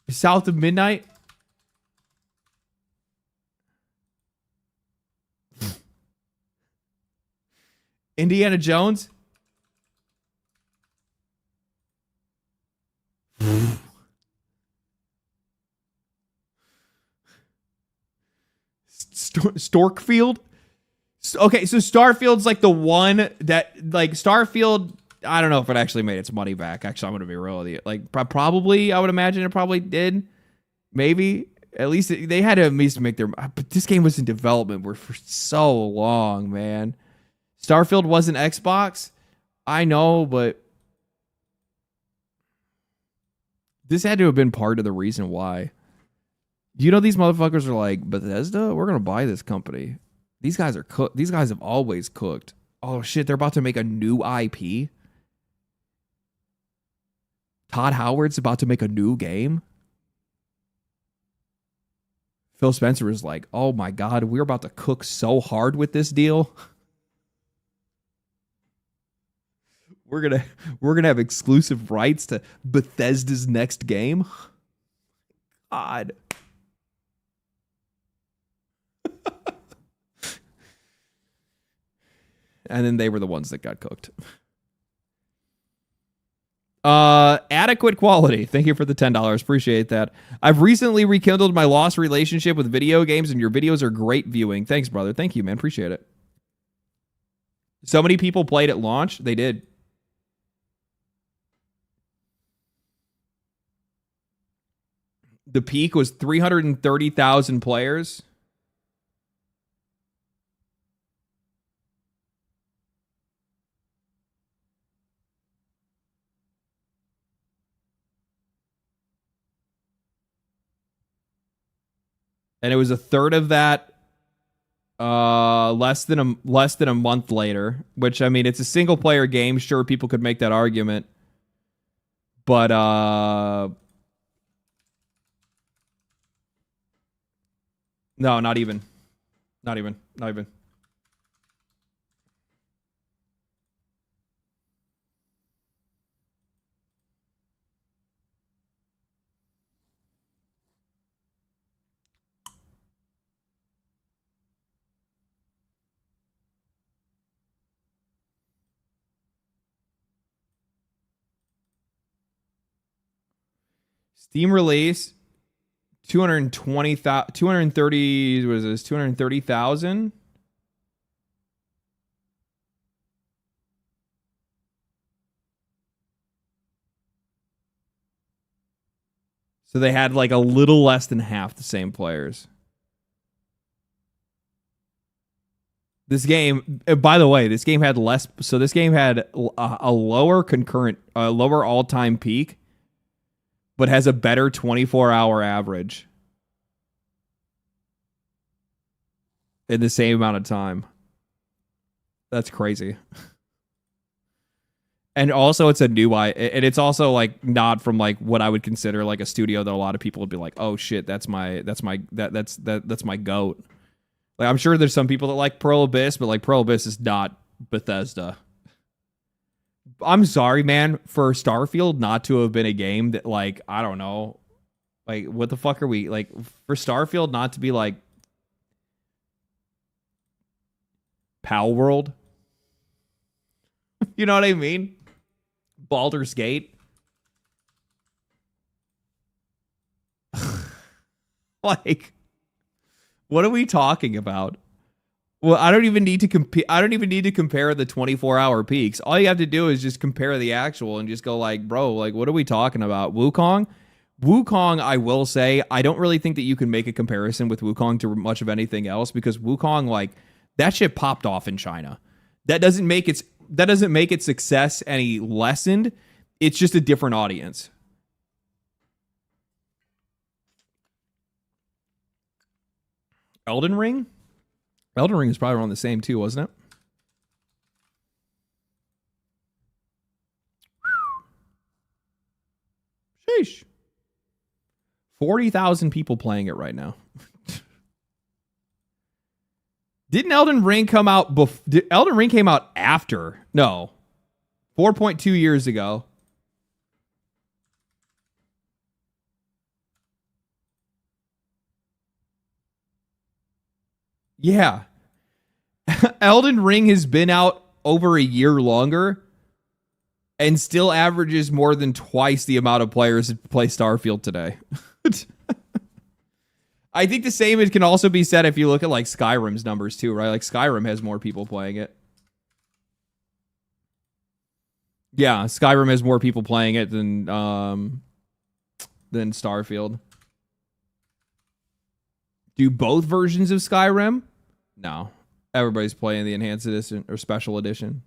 South of Midnight. Indiana Jones. Storkfield. Okay, so Starfield's like the one that, like, Starfield, I don't know if it actually made its money back. Actually, I'm going to be real with you. Like, probably, I would imagine it probably did. Maybe. At least they had to at least make their, but this game was in development for so long, man. Starfield wasn't Xbox. I know, but this had to have been part of the reason why. You know, these motherfuckers are like, Bethesda, we're going to buy this company. These guys are cooked. These guys have always cooked. Oh, shit, they're about to make a new IP? Todd Howard's about to make a new game? Phil Spencer is like, oh my God, we're about to cook so hard with this deal. We're gonna have exclusive rights to Bethesda's next game. God. And then they were the ones that got cooked. Adequate quality. Thank you for the $10. Appreciate that. I've recently rekindled my lost relationship with video games, and your videos are great viewing. Thanks, brother. Thank you, man. Appreciate it. So many people played at launch. They did. The peak was 330,000 players. And it was a third of that less than a month later, which, I mean, it's a single player game. Sure, people could make that argument. But no, not even. Not even. Steam release 230, what is this? 230,000. So they had like a little less than half the same players. This game, by the way, this game had less. So this game had a lower lower all-time peak, but has a better 24-hour average in the same amount of time. That's crazy. And also, it's a new and it's also like not from like what I would consider like a studio that a lot of people would be like, oh shit, that's my goat. Like, I'm sure there's some people that like Pearl Abyss, but like Pearl Abyss is not Bethesda. I'm sorry, man, for Starfield not to have been a game that, like, I don't know, like, what the fuck are we, like, for Starfield not to be like Palworld? You know what I mean? Baldur's Gate. Like, what are we talking about? Well, I don't even need to compare. I don't even need to compare the 24-hour peaks. All you have to do is just compare the actual and just go like, bro, like, what are we talking about? Wukong? Wukong, I will say, I don't really think that you can make a comparison with Wukong to much of anything else, because Wukong, like, that shit popped off in China. That doesn't make its success any lessened. It's just a different audience. Elden Ring? Elden Ring is probably around the same too, wasn't it? Sheesh. 40,000 people playing it right now. Didn't Elden Ring come out Elden Ring came out after? No. 4.2 years ago. Yeah. Elden Ring has been out over a year longer and still averages more than twice the amount of players that play Starfield today. I think the same can also be said if you look at like Skyrim's numbers too, right? Like Skyrim has more people playing it. Yeah, Skyrim has more people playing it than Starfield. Do both versions of Skyrim? No. Everybody's playing the Enhanced Edition or Special Edition.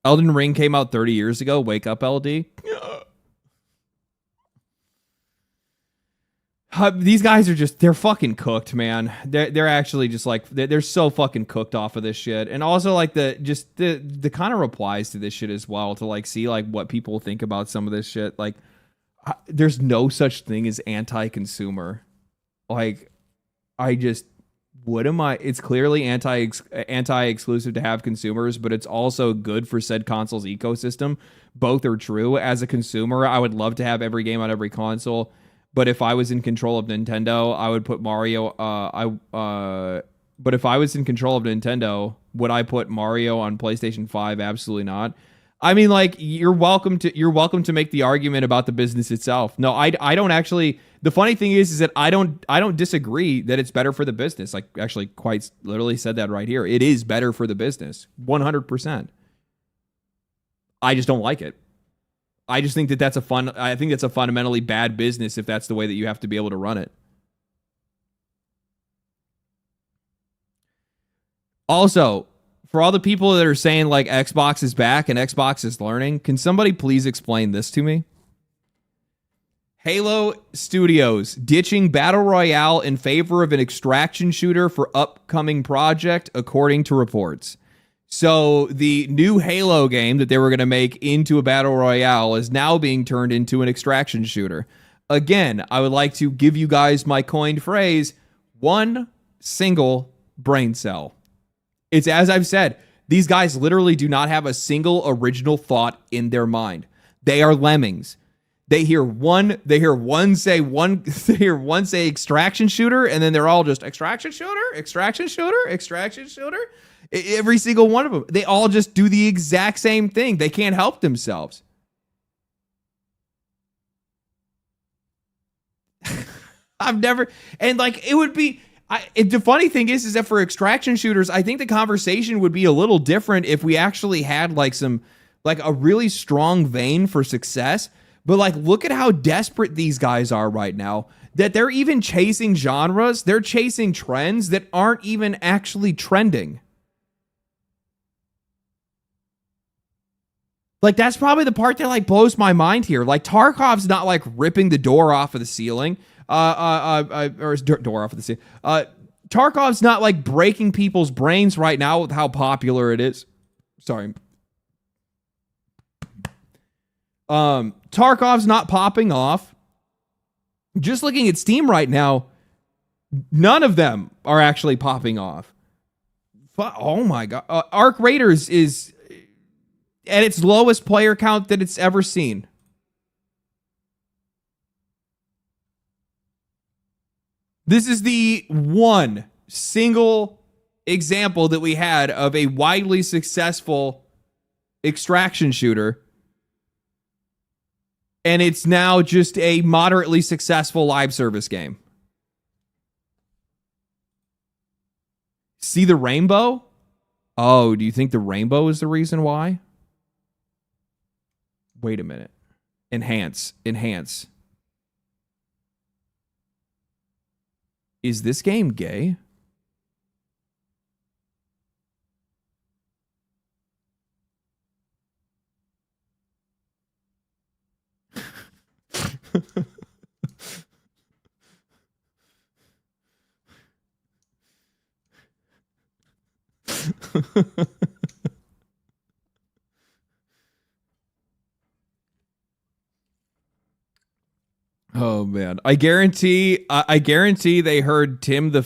Elden Ring came out 30 years ago. Wake up, LD. These guys are they're fucking cooked, man. They're actually just like, they're so fucking cooked off of this shit. And also like the kind of replies to this shit as well, to like see like what people think about some of this shit. Like, there's no such thing as anti-consumer. Like, it's clearly anti-exclusive to have consumers, but it's also good for said console's ecosystem. Both are true. As a consumer, I would love to have every game on every console. But if I was in control of Nintendo, I would put Mario. But if I was in control of Nintendo, would I put Mario on PlayStation 5? Absolutely not. I mean, like, you're welcome to make the argument about the business itself. No, I don't actually. the funny thing is that I don't disagree that it's better for the business. Like, actually, quite literally said that right here. It is better for the business, 100%. I just don't like it. I just think that I think that's a fundamentally bad business if that's the way that you have to be able to run it. Also, for all the people that are saying like Xbox is back and Xbox is learning, can somebody please explain this to me? Halo Studios ditching Battle Royale in favor of an extraction shooter for upcoming project, according to reports. So the new Halo game that they were going to make into a Battle Royale is now being turned into an extraction shooter. Again, I would like to give you guys my coined phrase, one single brain cell. It's as I've said, these guys literally do not have a single original thought in their mind. They are lemmings. They hear one say extraction shooter, and then they're all just extraction shooter, extraction shooter, extraction shooter. Every single one of them. They all just do the exact same thing. They can't help themselves. I've never, and like it would be. The funny thing is that for extraction shooters, I think the conversation would be a little different if we actually had like a really strong vein for success. But like, look at how desperate these guys are right now, that they're even chasing genres. They're chasing trends that aren't even actually trending. Like, that's probably the part that like blows my mind here. Like, Tarkov's not like ripping the door off of the ceiling. Or door off of the ceiling. Tarkov's not like breaking people's brains right now with how popular it is. Sorry. Tarkov's not popping off. Just looking at Steam right now, none of them are actually popping off. Oh my god. Arc Raiders is at its lowest player count that it's ever seen. This is the one single example that we had of a widely successful extraction shooter. And it's now just a moderately successful live service game. See the rainbow? Oh, do you think the rainbow is the reason why? Wait a minute. Enhance. Is this game gay? Oh man, I guarantee they heard Tim the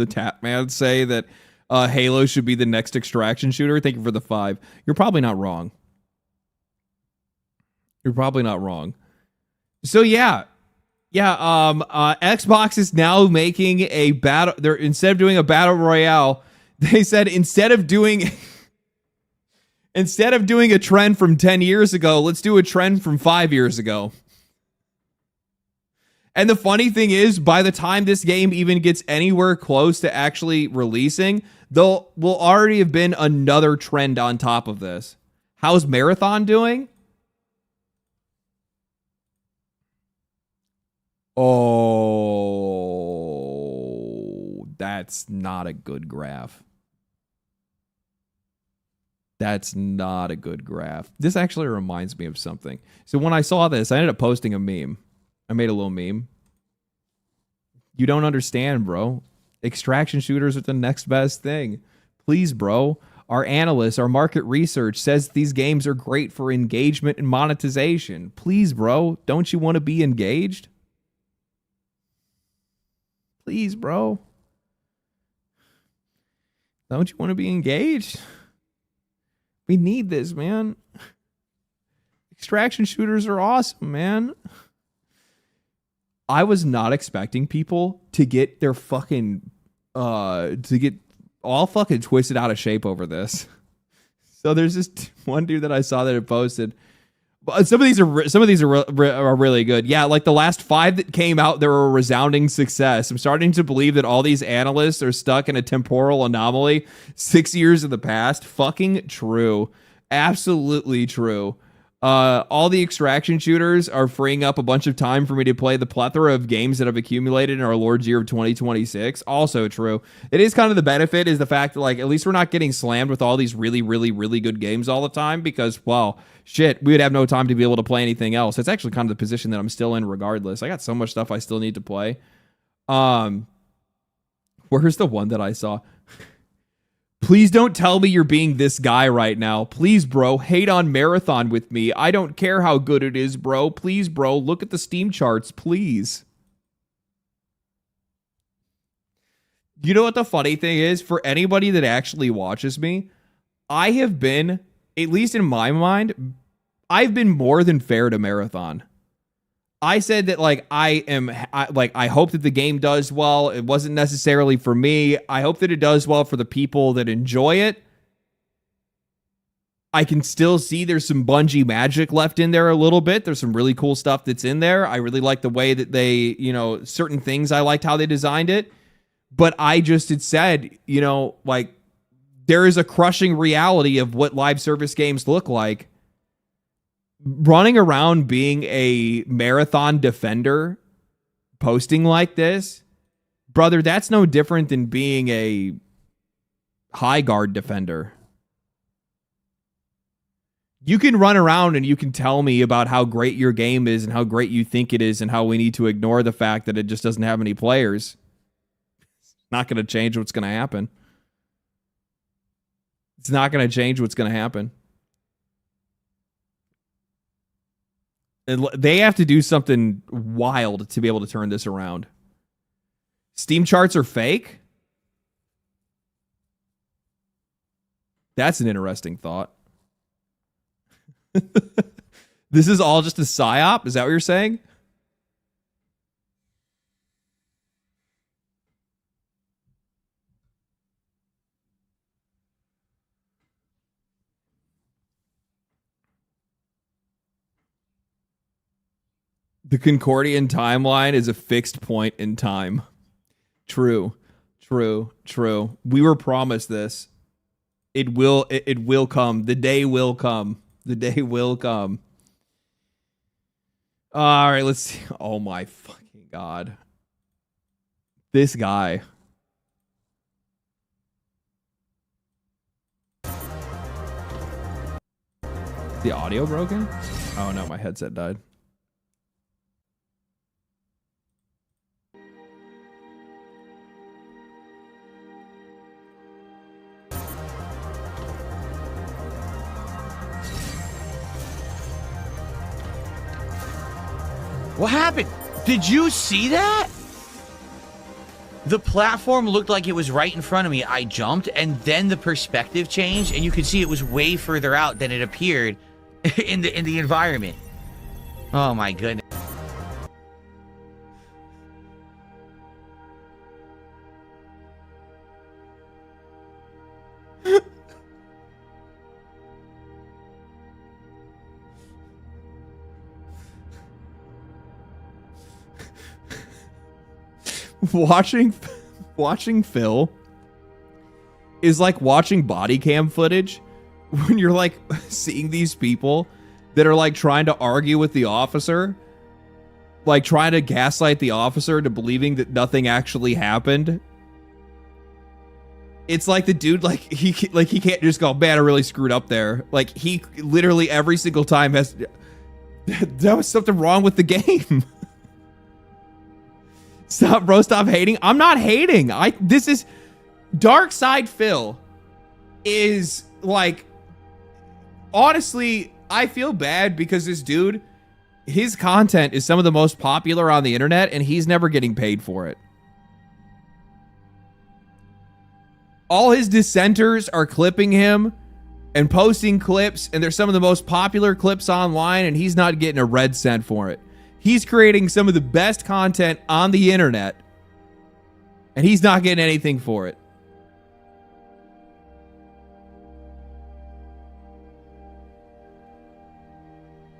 Tap Man say that Halo should be the next extraction shooter. Thank you for the 5. You're probably not wrong. So yeah. Xbox is now making a battle. They're instead of doing a battle royale, they said instead of doing a trend from 10 years ago, let's do a trend from 5 years ago. And the funny thing is, by the time this game even gets anywhere close to actually releasing, will already have been another trend on top of this. How's Marathon doing? Oh, that's not a good graph. This actually reminds me of something. So when I saw this, I ended up posting a meme. I made a little meme. You don't understand, bro. Extraction shooters are the next best thing. Please, bro. Our analysts, our market research says these games are great for engagement and monetization. Please, bro. Don't you want to be engaged? Please, bro. Don't you want to be engaged? We need this, man. Extraction shooters are awesome, man. I was not expecting people to get their fucking to get all fucking twisted out of shape over this. So there's this one dude that I saw that had posted, Some of these are really good. Yeah, like the last 5 that came out, they were a resounding success. I'm starting to believe that all these analysts are stuck in a temporal anomaly 6 years in the past. Fucking true. Absolutely true. All the extraction shooters are freeing up a bunch of time for me to play the plethora of games that have accumulated in our Lord's year of 2026. Also true. It is kind of the benefit is the fact that, like, at least we're not getting slammed with all these really, really, really good games all the time because, well, shit, we would have no time to be able to play anything else. It's actually kind of the position that I'm still in regardless. I got so much stuff I still need to play. Where's the one that I saw? Please don't tell me you're being this guy right now. Please, bro, hate on Marathon with me. I don't care how good it is, bro. Please, bro, look at the Steam charts, please. You know what the funny thing is? For anybody that actually watches me, I have been, at least in my mind, I've been more than fair to Marathon. I said that, like, I hope that the game does well. It wasn't necessarily for me. I hope that it does well for the people that enjoy it. I can still see there's some Bungie magic left in there a little bit. There's some really cool stuff that's in there. I really like the way that they, certain things, I liked how they designed it. But I just had said, like, there is a crushing reality of what live service games look like. Running around being a Marathon defender, posting like this, brother, that's no different than being a high guard defender. You can run around and you can tell me about how great your game is and how great you think it is and how we need to ignore the fact that it just doesn't have any players. It's not going to change what's going to happen. It's not going to change what's going to happen. They have to do something wild to be able to turn this around. Steam charts are fake? That's an interesting thought. This is all just a psyop? Is that what you're saying? The Concordian timeline is a fixed point in time. True. We were promised this. It will come. The day will come. The day will come. All right, let's see. Oh my fucking God. This guy. Is the audio broken? Oh no, my headset died. What happened? Did you see that? The platform looked like it was right in front of me. I jumped, and then the perspective changed, and you could see it was way further out than it appeared in the environment. Oh my goodness. Watching Phil is like watching body cam footage when you're like seeing these people that are like trying to argue with the officer, like trying to gaslight the officer to believing that nothing actually happened. It's like the dude, like he can't just go, man, I really screwed up there. Like he literally every single time has, that was something wrong with the game. Stop, bro. Stop hating. I'm not hating. This is Dark Side Phil is like, honestly, I feel bad because this dude, his content is some of the most popular on the internet and he's never getting paid for it. All his dissenters are clipping him and posting clips, and they're some of the most popular clips online, and he's not getting a red cent for it. He's creating some of the best content on the internet, and he's not getting anything for it.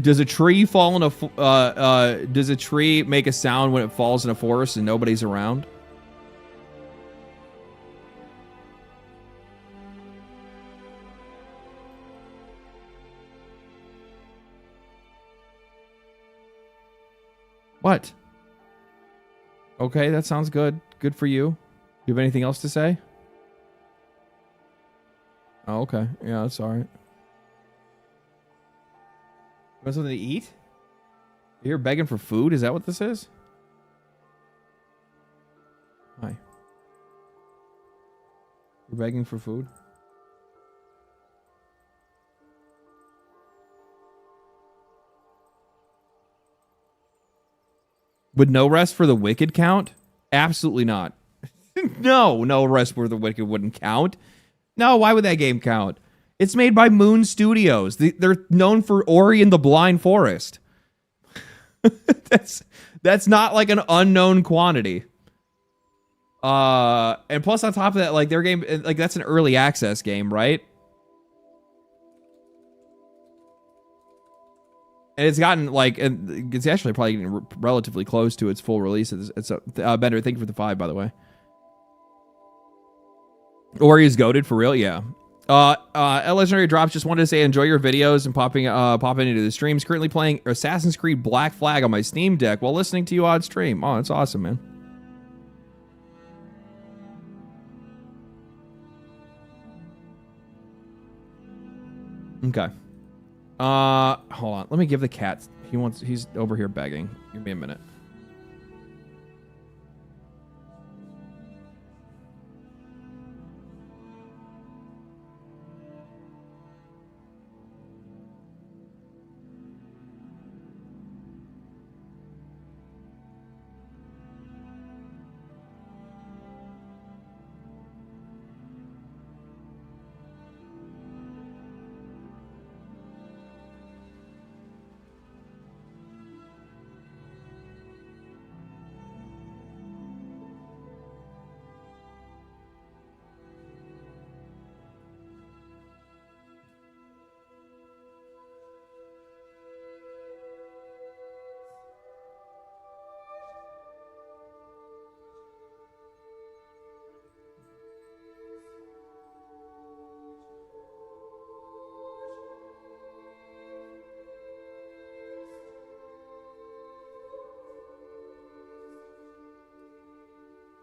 Does a tree fall in a does a tree make a sound when it falls in a forest and nobody's around? What? Okay, that sounds good. Good for you. You have anything else to say? Oh, okay. Yeah, that's all right. You want something to eat? You're begging for food? Is that what this is? Hi. You're begging for food? Would no rest for the wicked count? Absolutely not. No rest for the wicked wouldn't count. No, why would that game count? It's made by Moon Studios. They're known for Ori and the Blind Forest. That's not like an unknown quantity. And plus on top of that, like their game, like that's an early access game, right? And it's gotten like, and it's actually probably getting relatively close to its full release. It's Bender, thank you for the 5, by the way. Ori is goated for real, yeah. Legendary Drops just wanted to say enjoy your videos and popping into the streams. Currently playing Assassin's Creed Black Flag on my Steam Deck while listening to you on stream. Oh, that's awesome, man. Okay. Hold on. Let me give the cat. He's over here begging. Give me a minute.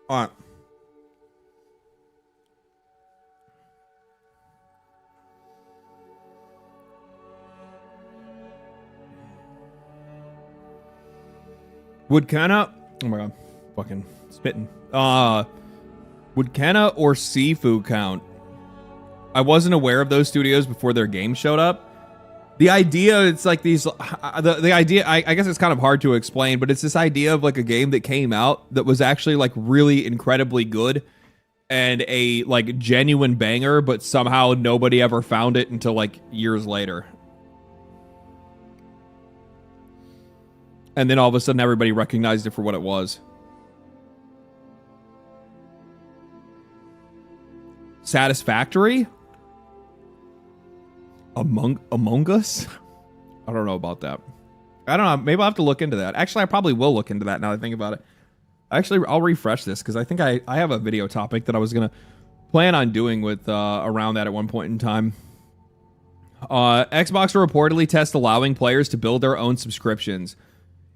All right. Would Kana, oh my god, fucking spitting. Would Kana or Sifu count? I wasn't aware of those studios before their game showed up. The idea, it's like these, the idea, I guess it's kind of hard to explain, but it's this idea of like a game that came out that was actually like really incredibly good and a like genuine banger, but somehow nobody ever found it until like years later. And then all of a sudden everybody recognized it for what it was. Satisfactory? Among Us? I don't know about that. I don't know. Maybe I'll have to look into that. Actually, I probably will look into that now that I think about it. Actually, I'll refresh this because I think I have a video topic that I was going to plan on doing with around that at one point in time. Xbox will reportedly test allowing players to build their own subscriptions.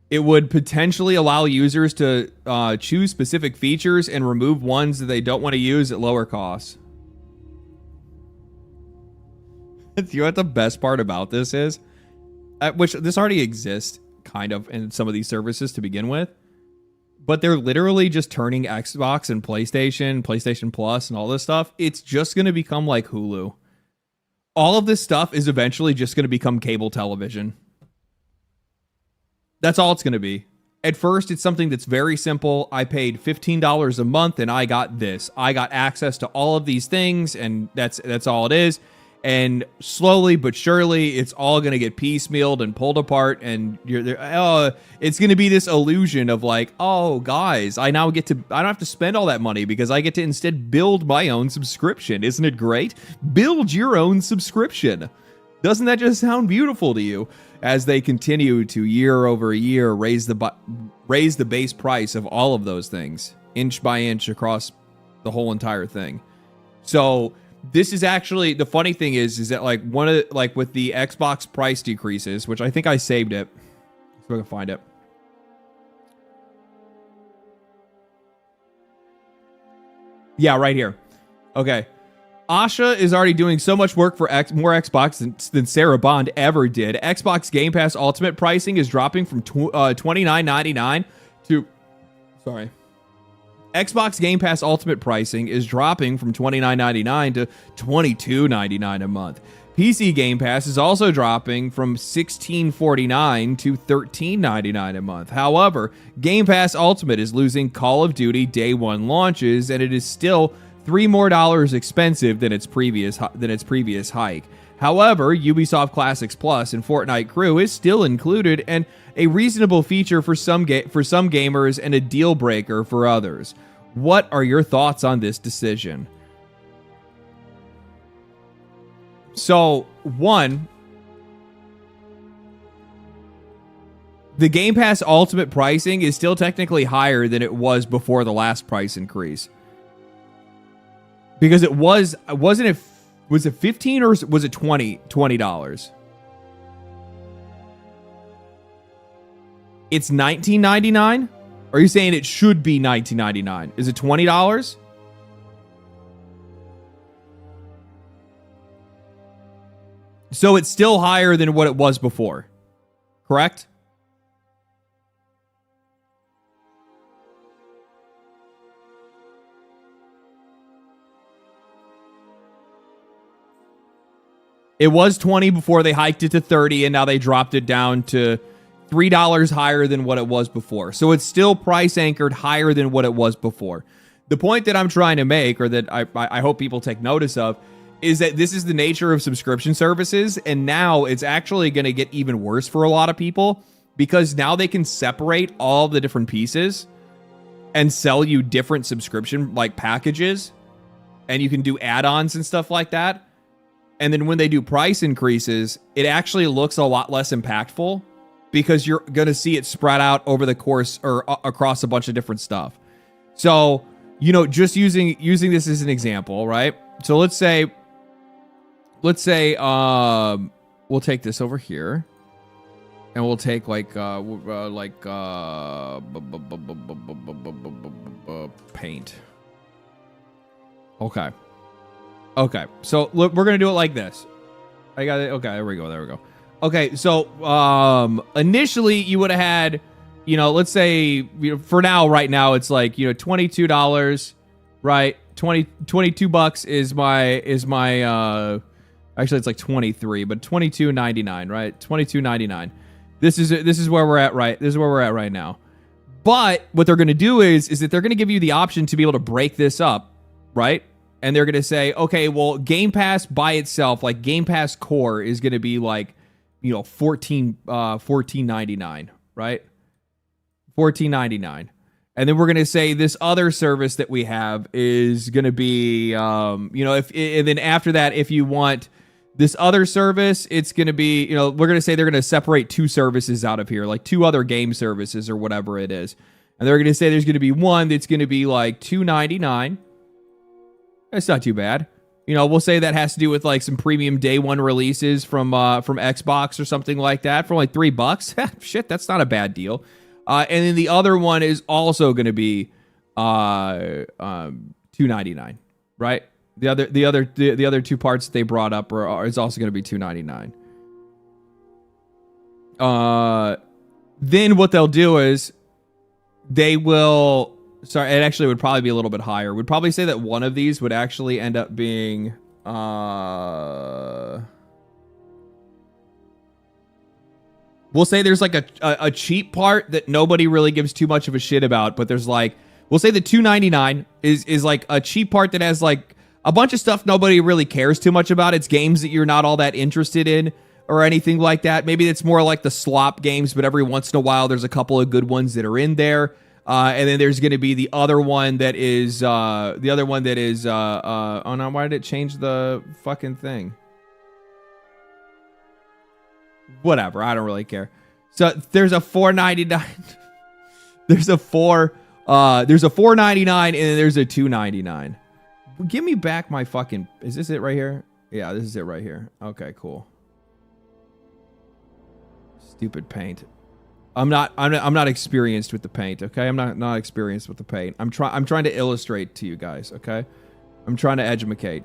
It would potentially allow users to choose specific features and remove ones that they don't want to use at lower costs. You know what the best part about this is? Which this already exists, kind of, in some of these services to begin with. But they're literally just turning Xbox and PlayStation Plus, and all this stuff. It's just going to become like Hulu. All of this stuff is eventually just going to become cable television. That's all it's going to be. At first, it's something that's very simple. I paid $15 a month, and I got this. I got access to all of these things, and that's all it is. And slowly but surely, it's all going to get piecemealed and pulled apart. And it's going to be this illusion of like, oh, guys, I don't have to spend all that money because I get to instead build my own subscription. Isn't it great? Build your own subscription. Doesn't that just sound beautiful to you? As they continue to year over year raise the base price of all of those things, inch by inch across the whole entire thing. So this is actually, the funny thing is that like with the Xbox price decreases, which I think I saved it, so I can find it. Yeah, right here. Okay. Asha is already doing so much work for more Xbox than Sarah Bond ever did. Xbox Game Pass Ultimate pricing is dropping from $29.99 to... Sorry. Xbox Game Pass Ultimate pricing is dropping from $29.99 to $22.99 a month. PC Game Pass is also dropping from $16.49 to $13.99 a month. However, Game Pass Ultimate is losing Call of Duty Day 1 launches, and it is still $3 more expensive than its previous hike. However, Ubisoft Classics Plus and Fortnite Crew is still included, and a reasonable feature for some gamers and a deal breaker for others. What are your thoughts on this decision? So, one, the Game Pass Ultimate pricing is still technically higher than it was before the last price increase. Because it was it 15 or was it $20? It's $19.99? Or are you saying it should be $19.99? Is it $20? So it's still higher than what it was before. Correct? It was 20 before they hiked it to 30, and now they dropped it down to $3 higher than what it was before. So it's still price anchored higher than what it was before. The point that I'm trying to make, or that I hope people take notice of, is that this is the nature of subscription services, and now it's actually going to get even worse for a lot of people, because now they can separate all the different pieces and sell you different subscription like packages, and you can do add-ons and stuff like that. And then when they do price increases, it actually looks a lot less impactful, because you're going to see it spread out over the course or across a bunch of different stuff. So, you know, just using this as an example, right? So let's say we'll take this over here, and we'll take paint. Okay, so look, we're gonna do it like this. I got it. Okay, there we go. Okay, so initially you would have had, you know, let's say, for now, right now, it's like, you know, $22, right? $22 is my actually it's like 23, but $22.99, right? $22.99. This is where we're at, right? This is where we're at right now. But what they're gonna do is that they're gonna give you the option to be able to break this up, right? And they're going to say, okay, well, Game Pass by itself, like Game Pass Core, is going to be like, you know, $14.99, right? $14.99. And then we're going to say this other service that we have is going to be, you know, and then after that, if you want this other service, it's going to be, you know, we're going to say they're going to separate two services out of here, like two other game services or whatever it is. And they're going to say there's going to be one that's going to be like $2.99. It's not too bad. You know, we'll say that has to do with like some premium day one releases from Xbox or something like that for like $3. Shit, that's not a bad deal. And then the other one is also going to be $2.99, right? The other two parts that they brought up is also going to be $2.99. Then what they'll do is they will. Sorry, it actually would probably be a little bit higher. We'd probably say that one of these would actually end up being we'll say there's like a cheap part that nobody really gives too much of a shit about, but there's like, we'll say the $2.99 is like a cheap part that has like a bunch of stuff nobody really cares too much about. It's games that you're not all that interested in or anything like that. Maybe it's more like the slop games, but every once in a while there's a couple of good ones that are in there. And then there's going to be the other one that is, oh no, why did it change the fucking thing? Whatever, I don't really care. So there's a $4.99. There's a $4.99 and then there's a $2.99. Give me back my fucking. Is this it right here? Yeah, this is it right here. Okay, cool. Stupid paint. I'm not experienced with the paint. Okay, I'm not experienced with the paint. I'm trying to illustrate to you guys. Okay, I'm trying to educate.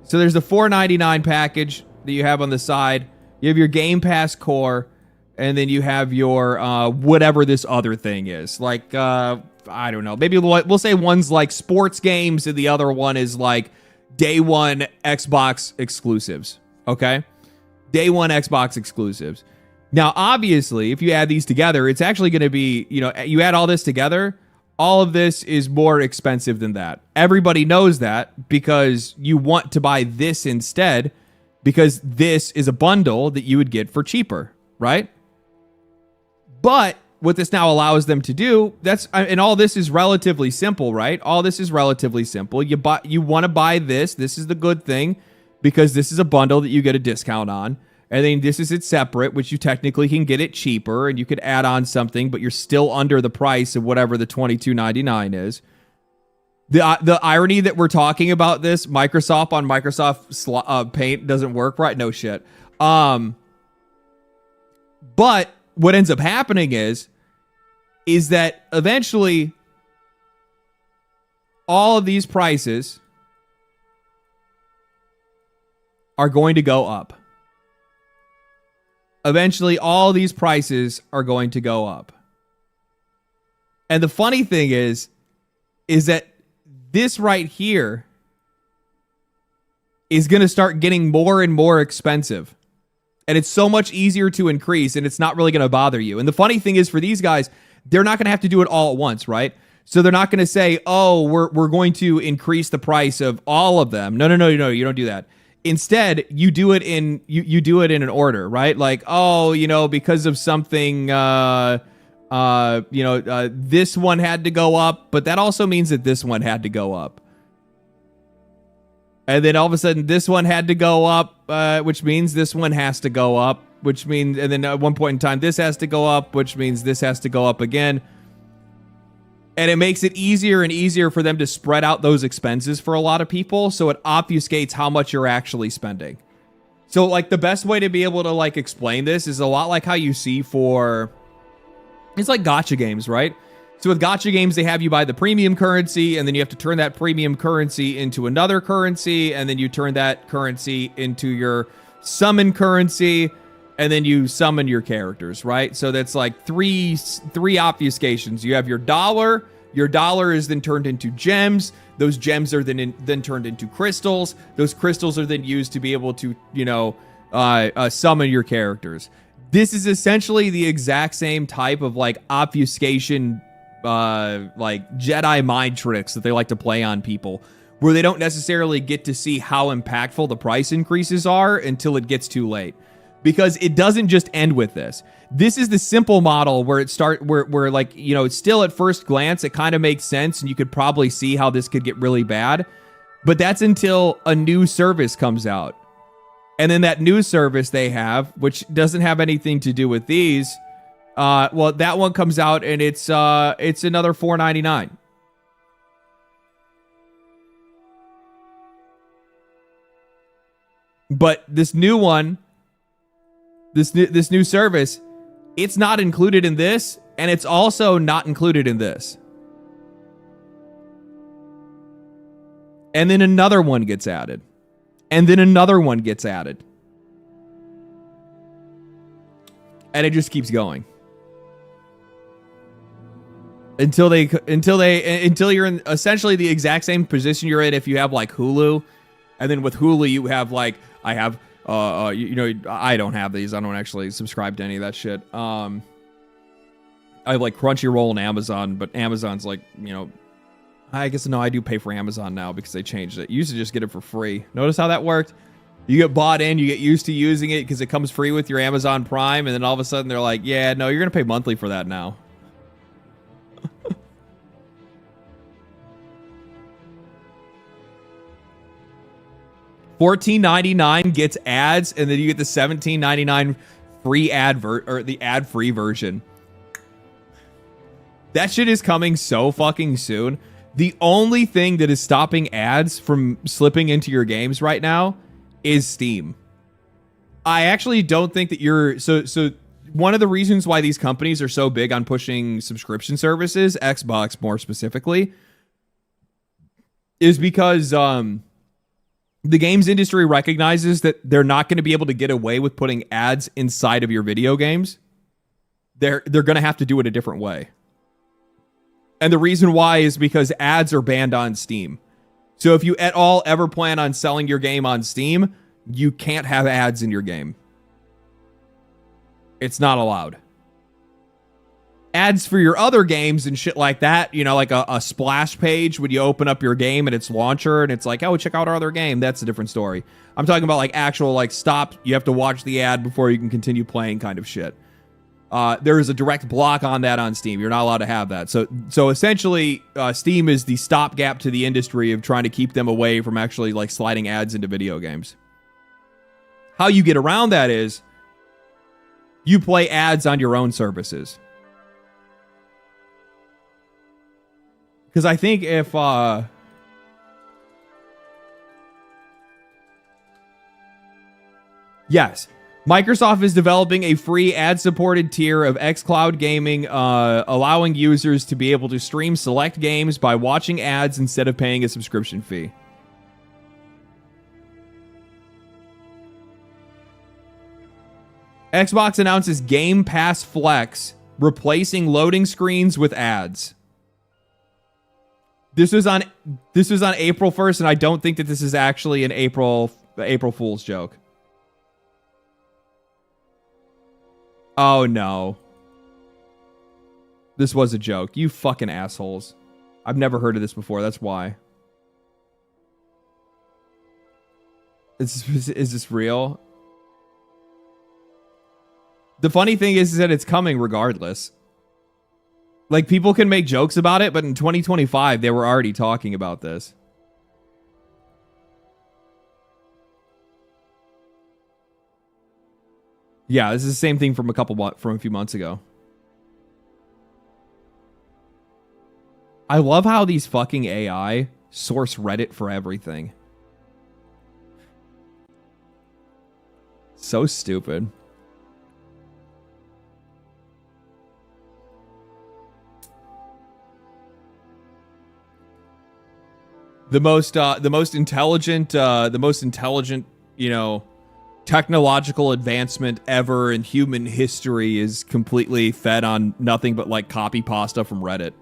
So there's the $4.99 package that you have on the side. You have your Game Pass core, and then you have your whatever this other thing is. Like I don't know. Maybe we'll say one's like sports games, and the other one is like day one Xbox exclusives. Okay, day one Xbox exclusives. Now, obviously, if you add these together, it's actually going to be, you know, you add all this together, all of this is more expensive than that. Everybody knows that because you want to buy this instead because this is a bundle that you would get for cheaper, right? But what this now allows them to do, and all this is relatively simple, right? All this is relatively simple. You want to buy this. This is the good thing because this is a bundle that you get a discount on. And then this is it separate, which you technically can get it cheaper, and you could add on something, but you're still under the price of whatever the $22.99 is. The irony that we're talking about this, Microsoft on Microsoft Paint doesn't work right. No shit. But what ends up happening is that eventually all of these prices are going to go up. Eventually, all these prices are going to go up. And the funny thing is that this right here is going to start getting more and more expensive. And it's so much easier to increase, and it's not really going to bother you. And the funny thing is for these guys, they're not going to have to do it all at once, right? So they're not going to say, oh, we're going to increase the price of all of them. No, you don't do that. Instead, you do it in an order, right? Like, oh, you know, because of something, this one had to go up, but that also means that this one had to go up. And then all of a sudden, this one had to go up, which means this one has to go up, which means, and then at one point in time, this has to go up, which means this has to go up again. And it makes it easier and easier for them to spread out those expenses for a lot of people. So it obfuscates how much you're actually spending. So like the best way to be able to like explain this is a lot like how you see for, it's like gacha games, right? So with gacha games, they have you buy the premium currency and then you have to turn that premium currency into another currency. And then you turn that currency into your summon currency. And then you summon your characters, right? So that's like three obfuscations. You have your dollar. Your dollar is then turned into gems. Those gems are then turned into crystals. Those crystals are then used to be able to, summon your characters. This is essentially the exact same type of like obfuscation, like Jedi mind tricks that they like to play on people, where they don't necessarily get to see how impactful the price increases are until it gets too late. Because it doesn't just end with this. This is the simple model where where like, you know, it's still at first glance, it kind of makes sense and you could probably see how this could get really bad. But that's until a new service comes out. And then that new service they have, which doesn't have anything to do with these, well, that one comes out and it's another $4.99. But this new one, this new service, it's not included in this, and it's also not included in this. And then another one gets added. And then another one gets added. And it just keeps going. Until you're in essentially the exact same position you're in if you have like Hulu. And then with Hulu you have like, I have I don't have these. I don't actually subscribe to any of that shit. I have like Crunchyroll and Amazon, but Amazon's like, I guess no, I do pay for Amazon now because they changed it. You used to just get it for free. Notice how that worked? You get bought in, you get used to using it because it comes free with your Amazon Prime, and then all of a sudden they're like, yeah, no, you're going to pay monthly for that now. $14.99 gets ads, and then you get the $17.99 free or the ad-free version. That shit is coming so fucking soon. The only thing that is stopping ads from slipping into your games right now is Steam. I actually don't think that you're... So one of the reasons why these companies are so big on pushing subscription services, Xbox more specifically, is because the games industry recognizes that they're not going to be able to get away with putting ads inside of your video games. They're going to have to do it a different way. And the reason why is because ads are banned on Steam. So if you at all ever plan on selling your game on Steam, you can't have ads in your game. It's not allowed. Ads for your other games and shit like that, you know, like a splash page when you open up your game and its launcher and it's like, oh, check out our other game. That's a different story. I'm talking about like actual, like, stop, you have to watch the ad before you can continue playing kind of shit. There is a direct block on that on Steam. You're not allowed to have that. So essentially, Steam is the stopgap to the industry of trying to keep them away from actually like sliding ads into video games. How you get around that is you play ads on your own services. Because I think if yes, Microsoft is developing a free ad-supported tier of xCloud gaming, allowing users to be able to stream select games by watching ads instead of paying a subscription fee. Xbox announces Game Pass Flex, replacing loading screens with ads. This was on April 1st, and I don't think that this is actually an April Fool's joke. Oh, no. This was a joke. You fucking assholes. I've never heard of this before. That's why. Is this real? The funny thing is that it's coming regardless. Like, people can make jokes about it, but in 2025, they were already talking about this. Yeah, this is the same thing from a few months ago. I love how these fucking AI source Reddit for everything. So stupid. The most intelligent, you know, technological advancement ever in human history is completely fed on nothing but like copy pasta from Reddit.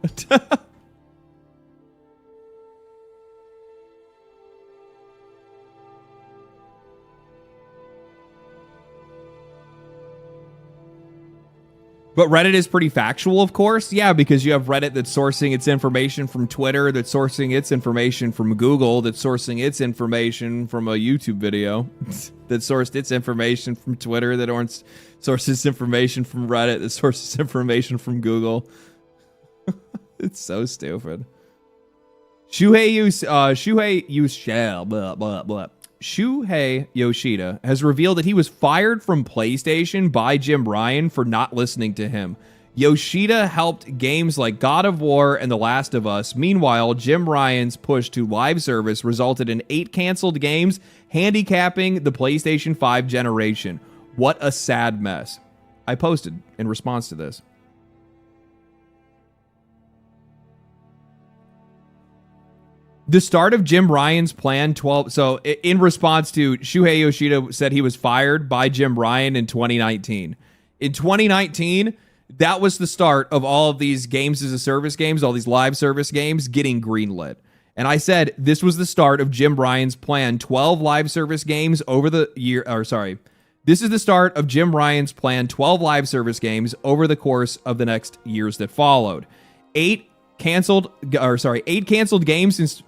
But Reddit is pretty factual, of course. Yeah, because you have Reddit that's sourcing its information from Twitter, that's sourcing its information from Google, that's sourcing its information from a YouTube video, that sourced its information from Twitter, that sources information from Reddit, that sources information from Google. It's so stupid. Shuhei Yoshida has revealed that he was fired from PlayStation by Jim Ryan for not listening to him. Yoshida helped games like God of War and The Last of Us. Meanwhile, Jim Ryan's push to live service resulted in 8 canceled games, handicapping the PlayStation 5 generation. What a sad mess. I posted in response to this. The start of Jim Ryan's plan 12... So, in response to... Shuhei Yoshida said he was fired by Jim Ryan in 2019. In 2019, that was the start of all of these games as a service games, all these live service games getting greenlit. And I said this was the start of Jim Ryan's plan 12 live service games over the year... Or, sorry. This is the start of Jim Ryan's plan 12 live service games over the course of the next years that followed. 8 canceled games since...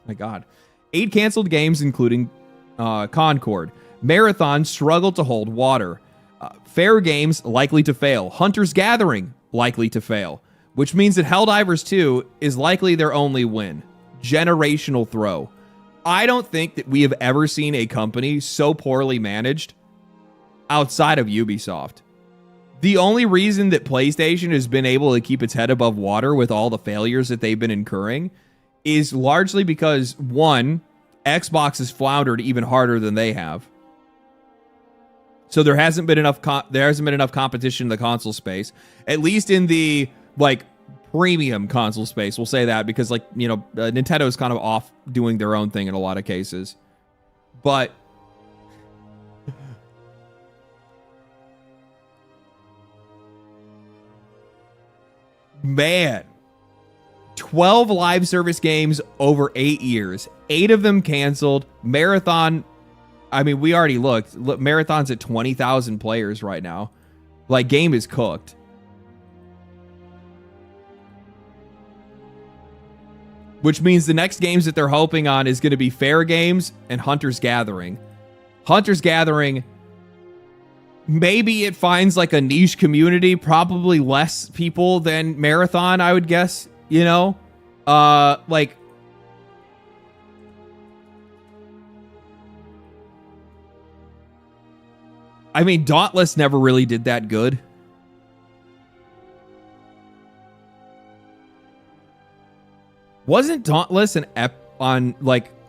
My God. 8 canceled games, including Concord. Marathon struggled to hold water. Fair Games likely to fail. Hunter's Gathering likely to fail. Which means that Helldivers 2 is likely their only win. Generational throw. I don't think that we have ever seen a company so poorly managed outside of Ubisoft. The only reason that PlayStation has been able to keep its head above water with all the failures that they've been incurring is largely because, one, Xbox has floundered even harder than they have. So there hasn't been enough competition in the console space, at least in the like premium console space. We'll say that because Nintendo is kind of off doing their own thing in a lot of cases. But man, 12 live service games over 8 years. 8 of them canceled. Marathon, I mean, we already looked. Marathon's at 20,000 players right now. Like, game is cooked. Which means the next games that they're hoping on is going to be Fair Games and Hunter's Gathering. Hunter's Gathering, maybe it finds like a niche community, probably less people than Marathon, I would guess, you know? Like, I mean, Dauntless never really did that good. Wasn't Dauntless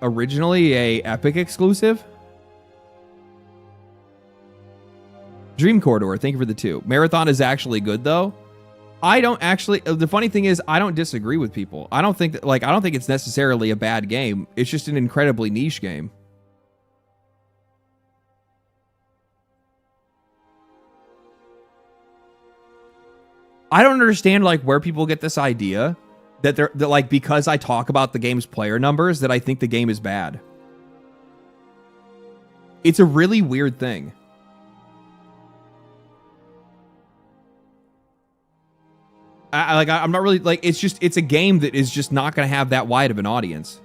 originally a Epic exclusive? Dream Corridor, thank you for the 2. Marathon is actually good though. I don't actually, the funny thing is I don't disagree with people. I don't think it's necessarily a bad game. It's just an incredibly niche game. I don't understand like where people get this idea that like because I talk about the game's player numbers that I think the game is bad. It's a really weird thing. I'm not really like, it's a game that is just not going to have that wide of an audience.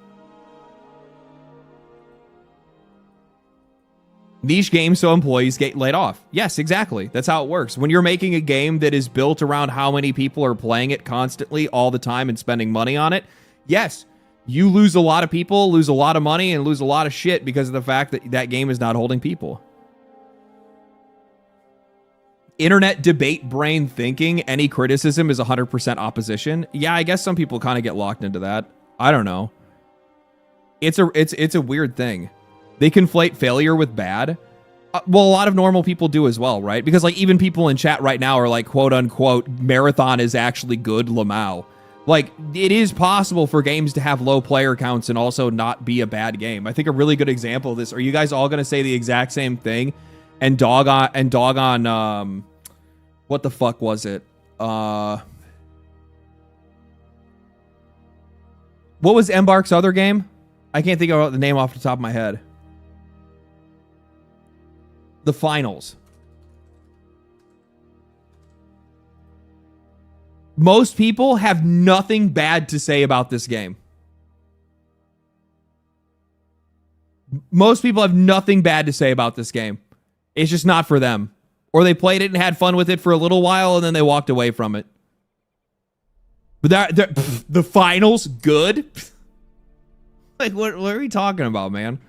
Niche game so employees get laid off. Yes, exactly. That's how it works. When you're making a game that is built around how many people are playing it constantly all the time and spending money on it, yes, you lose a lot of people, lose a lot of money, and lose a lot of shit because of the fact that that game is not holding people. Internet debate brain thinking, any criticism is 100% opposition. Yeah, I guess some people kind of get locked into that. I don't know. It's a weird thing. They conflate failure with bad. Well, a lot of normal people do as well, right? Because like even people in chat right now are like, quote unquote, Marathon is actually good, Lamau. Like, it is possible for games to have low player counts and also not be a bad game. I think a really good example of this, are you guys all going to say the exact same thing and dog on what the fuck was it? What was Embark's other game? I can't think of the name off the top of my head. The Finals. Most people have nothing bad to say about this game. Most people have nothing bad to say about this game. It's just not for them. Or they played it and had fun with it for a little while and then they walked away from it. But the Finals, good? Like, what are we talking about, man?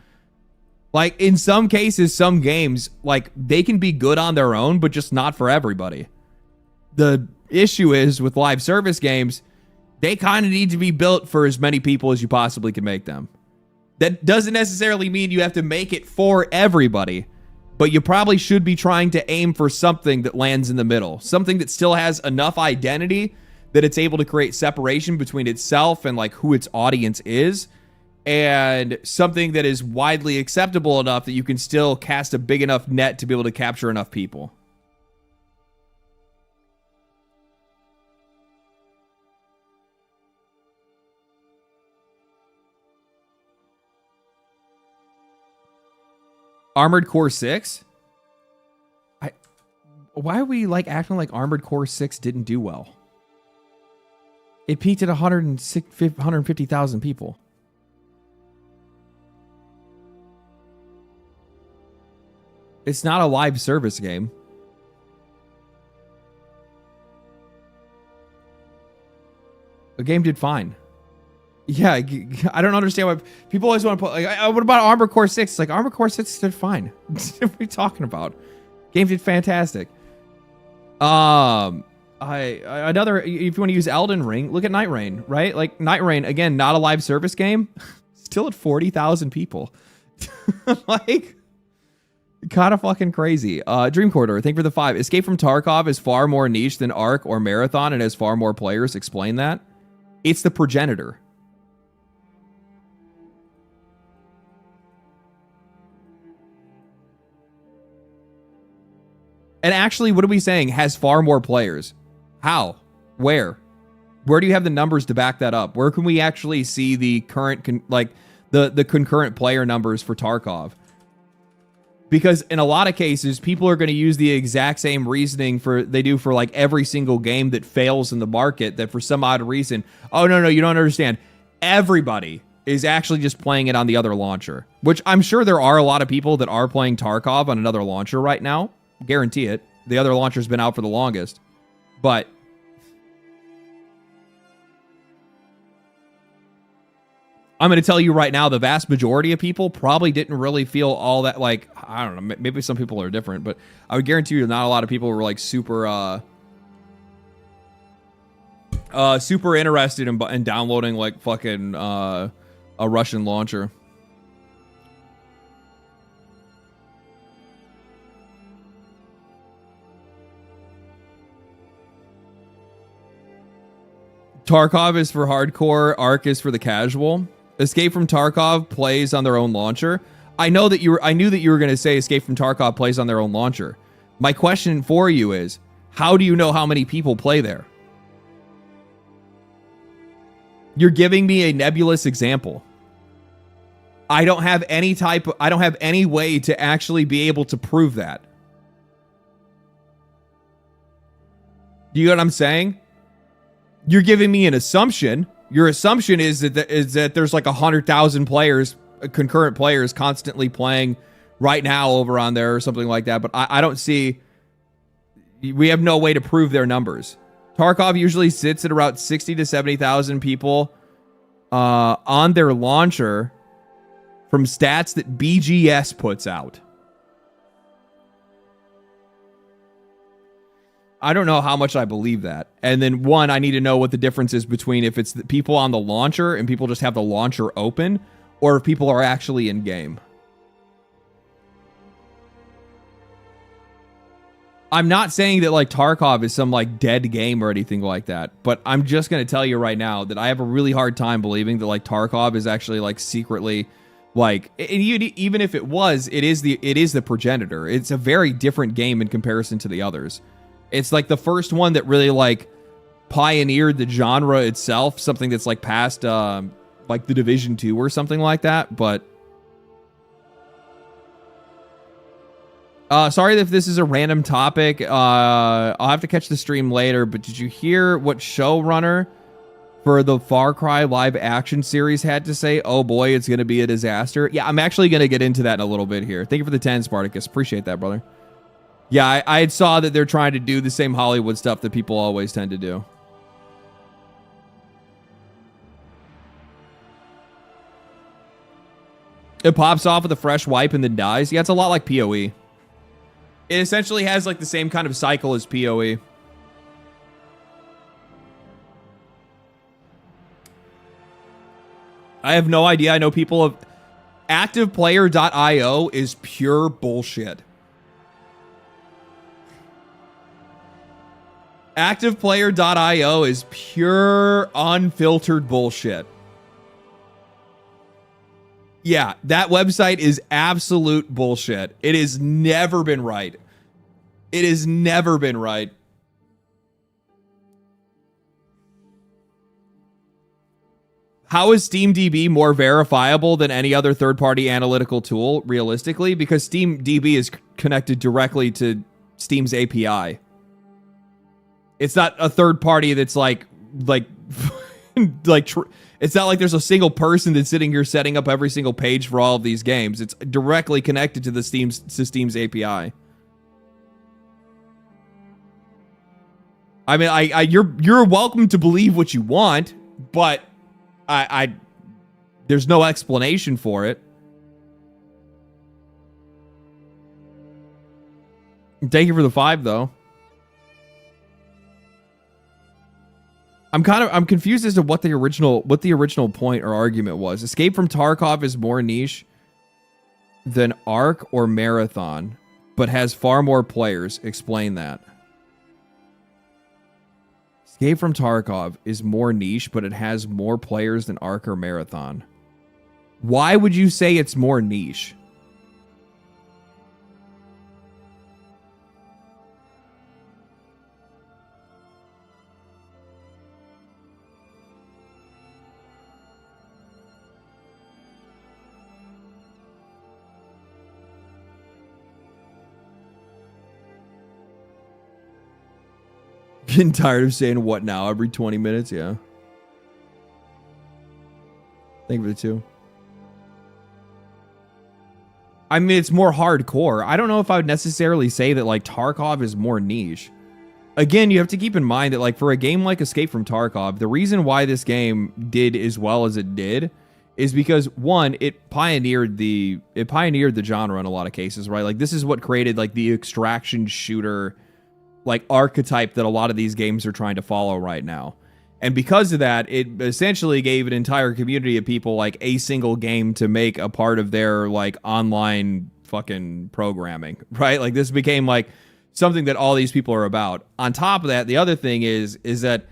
Like, in some cases, some games, like, they can be good on their own, but just not for everybody. The issue is, with live service games, they kind of need to be built for as many people as you possibly can make them. That doesn't necessarily mean you have to make it for everybody, but you probably should be trying to aim for something that lands in the middle. Something that still has enough identity that it's able to create separation between itself and, like, who its audience is, and something that is widely acceptable enough that you can still cast a big enough net to be able to capture enough people. Armored Core 6? Why are we like acting like Armored Core 6 didn't do well? It peaked at 150,000 people. It's not a live service game. The game did fine. Yeah, I don't understand why people always want to put, like, what about Armored Core 6? It's like, Armored Core 6 did fine. What are you talking about? Game did fantastic. Another, if you want to use Elden Ring, look at Night Rain, right? Like, Night Rain, again, not a live service game, still at 40,000 people. Like, kind of fucking crazy. Dream Corridor, thank you for the 5. Escape from Tarkov is far more niche than Ark or Marathon and has far more players. Explain that. It's the progenitor. And actually, what are we saying? Has far more players. How? Where? Where do you have the numbers to back that up? Where can we actually see the current, the concurrent player numbers for Tarkov? Because in a lot of cases, people are going to use the exact same reasoning they do for like every single game that fails in the market, that for some odd reason, oh, no, you don't understand. Everybody is actually just playing it on the other launcher, which I'm sure there are a lot of people that are playing Tarkov on another launcher right now. Guarantee it. The other launcher's been out for the longest. But I'm going to tell you right now, the vast majority of people probably didn't really feel all that, like, I don't know, maybe some people are different, but I would guarantee you not a lot of people were like super super interested in downloading like fucking a Russian launcher. Tarkov is for hardcore, Ark is for the casual. Escape from Tarkov plays on their own launcher. I knew that you were going to say Escape from Tarkov plays on their own launcher. My question for you is, how do you know how many people play there? You're giving me a nebulous example. I don't have any way to actually be able to prove that. Do you know what I'm saying? You're giving me an assumption. Your assumption is that there's like 100,000 players, concurrent players, constantly playing right now over on there or something like that. But I don't see. We have no way to prove their numbers. Tarkov usually sits at around 60 to 70,000 people on their launcher from stats that BGS puts out. I don't know how much I believe that. And then one, I need to know what the difference is between if it's the people on the launcher and people just have the launcher open, or if people are actually in game. I'm not saying that like Tarkov is some like dead game or anything like that, but I'm just going to tell you right now that I have a really hard time believing that like Tarkov is actually like secretly like, and even if it was, it is the progenitor. It's a very different game in comparison to the others. It's like the first one that really like pioneered the genre itself, something that's like past like the Division 2 or something like that. But sorry if this is a random topic. I'll have to catch the stream later, but did you hear what showrunner for the Far Cry live action series had to say? Oh boy, it's going to be a disaster. Yeah, I'm actually going to get into that in a little bit here. Thank you for the 10, Spartacus. Appreciate that, brother. Yeah, I saw that they're trying to do the same Hollywood stuff that people always tend to do. It pops off with a fresh wipe and then dies. Yeah, it's a lot like PoE. It essentially has like the same kind of cycle as PoE. I have no idea. I know people have... ActivePlayer.io is pure bullshit. ActivePlayer.io is pure, unfiltered bullshit. Yeah, that website is absolute bullshit. It has never been right. It has never been right. How is SteamDB more verifiable than any other third-party analytical tool, realistically? Because SteamDB is connected directly to Steam's API. It's not a third party that's like, it's not like there's a single person that's sitting here setting up every single page for all of these games. It's directly connected to the Steam's API. I mean, you're welcome to believe what you want, but I there's no explanation for it. Thank you for the 5 though. I'm confused as to what the original point or argument was. Escape from Tarkov is more niche than Ark or Marathon, but has far more players. Explain that. Escape from Tarkov is more niche, but it has more players than Ark or Marathon. Why would you say it's more niche? Getting tired of saying what now every 20 minutes, yeah. Thank you for the 2. I mean, it's more hardcore. I don't know if I would necessarily say that, like, Tarkov is more niche. Again, you have to keep in mind that, like, for a game like Escape from Tarkov, the reason why this game did as well as it did is because, one, it pioneered the genre in a lot of cases, right? Like, this is what created, like, the extraction shooter, like, archetype that a lot of these games are trying to follow right now. And because of that, it essentially gave an entire community of people, like, a single game to make a part of their, like, online fucking programming, right? Like, this became, like, something that all these people are about. On top of that, the other thing is that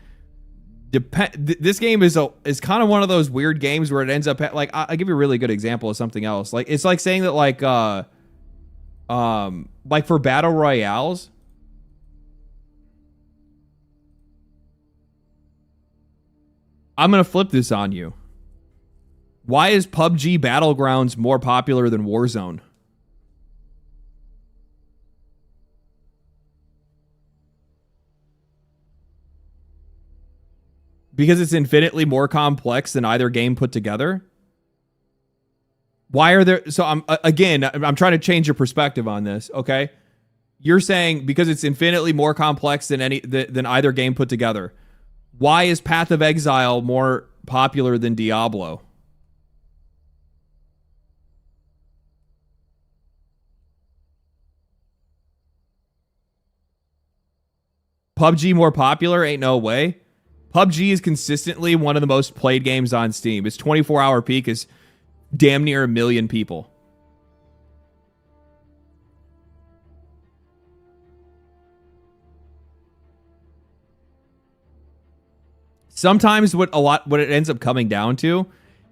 this game is kind of one of those weird games where it ends up, like, I'll give you a really good example of something else. Like, it's like saying that, like for battle royales, I'm going to flip this on you. Why is PUBG Battlegrounds more popular than Warzone? Because it's infinitely more complex than either game put together? Why are there... So, I'm trying to change your perspective on this, okay? You're saying because it's infinitely more complex than either game put together. Why is Path of Exile more popular than Diablo? PUBG more popular? Ain't no way. PUBG is consistently one of the most played games on Steam. Its 24-hour peak is damn near 1 million people. Sometimes what it ends up coming down to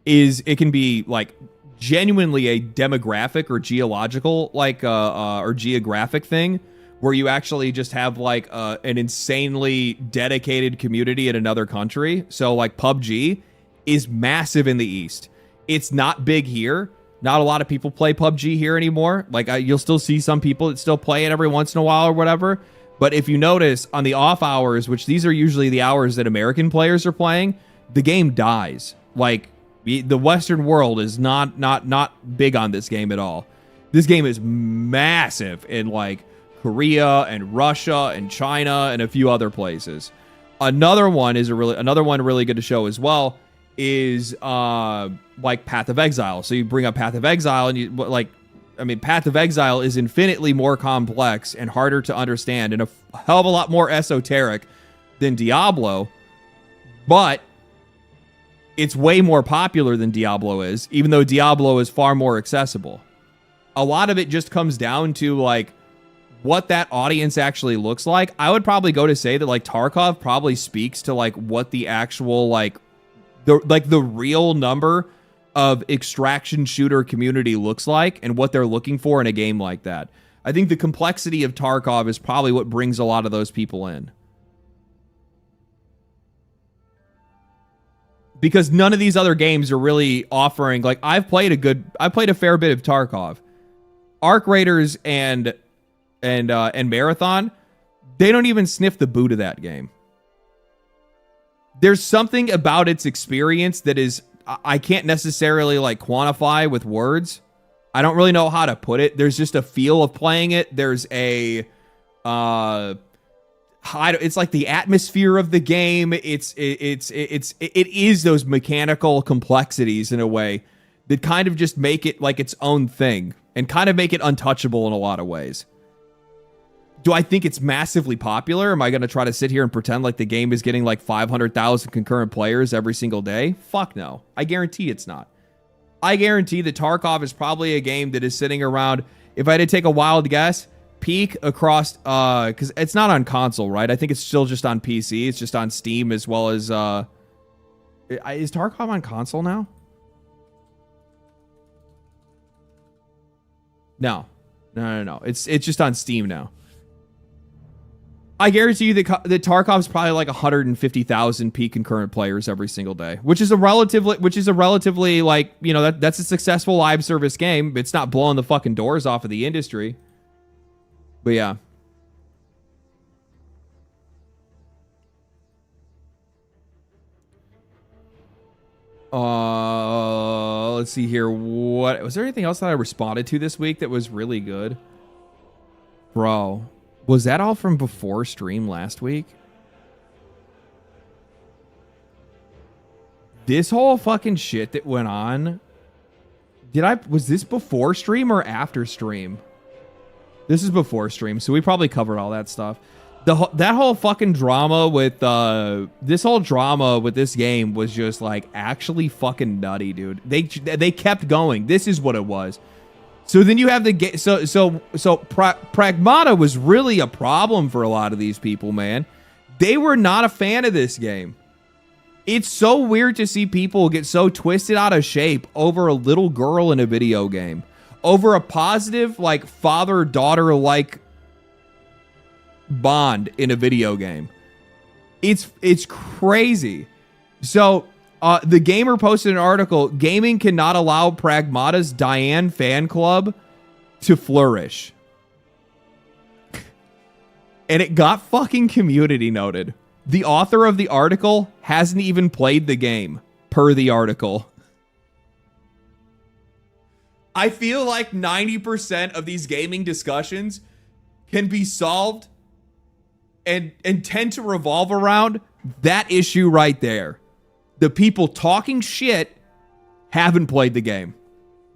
is it can be like genuinely a demographic or geological or geographic thing where you actually just have like an insanely dedicated community in another country. So like PUBG is massive in the East. It's not big here. Not a lot of people play PUBG here anymore. Like you'll still see some people that still play it every once in a while or whatever. But if you notice on the off hours, which these are usually the hours that American players are playing, the game dies. Like the Western world is not big on this game at all. This game is massive in like Korea and Russia and China and a few other places. Another one really good to show as well is like Path of Exile. So you bring up Path of Exile and you like. I mean, Path of Exile is infinitely more complex and harder to understand and a hell of a lot more esoteric than Diablo, but it's way more popular than Diablo is, even though Diablo is far more accessible. A lot of it just comes down to, like, what that audience actually looks like. I would probably go to say that, like, Tarkov probably speaks to, like, what the actual, the real number of extraction shooter community looks like and what they're looking for in a game like that. I think the complexity of Tarkov is probably what brings a lot of those people in. Because none of these other games are really offering, like, I've played a fair bit of Tarkov. Arc Raiders and Marathon, they don't even sniff the boot of that game. There's something about its experience that is, I can't necessarily like quantify with words. I don't really know how to put it. There's just a feel of playing it. There's a, I it's like the atmosphere of the game. It is those mechanical complexities in a way that kind of just make it like its own thing and kind of make it untouchable in a lot of ways. Do I think it's massively popular? Am I going to try to sit here and pretend like the game is getting like 500,000 concurrent players every single day? Fuck no. I guarantee it's not. I guarantee that Tarkov is probably a game that is sitting around, if I had to take a wild guess, peak across, because it's not on console, right? I think it's still just on PC. It's just on Steam as well as, is Tarkov on console now? No. It's just on Steam now. I guarantee you that Tarkov's probably like 150,000 peak concurrent players every single day, which is a relatively like, you know, that's a successful live service game. It's not blowing the fucking doors off of the industry. But yeah. Let's see here. What was there anything else that I responded to this week that was really good? Bro, was that all from before stream last week? This whole fucking shit that went on. Was this before stream or after stream? This is before stream, so we probably covered all that stuff. That whole fucking drama with this game was just like actually fucking nutty, dude. They kept going. This is what it was. So then you have the game. So Pragmata was really a problem for a lot of these people, man. They were not a fan of this game. It's so weird to see people get so twisted out of shape over a little girl in a video game, over a positive like father-daughter like bond in a video game. It's crazy. So the Gamer posted an article, gaming cannot allow Pragmata's Diane fan club to flourish. And it got fucking community noted. The author of the article hasn't even played the game, per the article. I feel like 90% of these gaming discussions can be solved and tend to revolve around that issue right there. The people talking shit haven't played the game.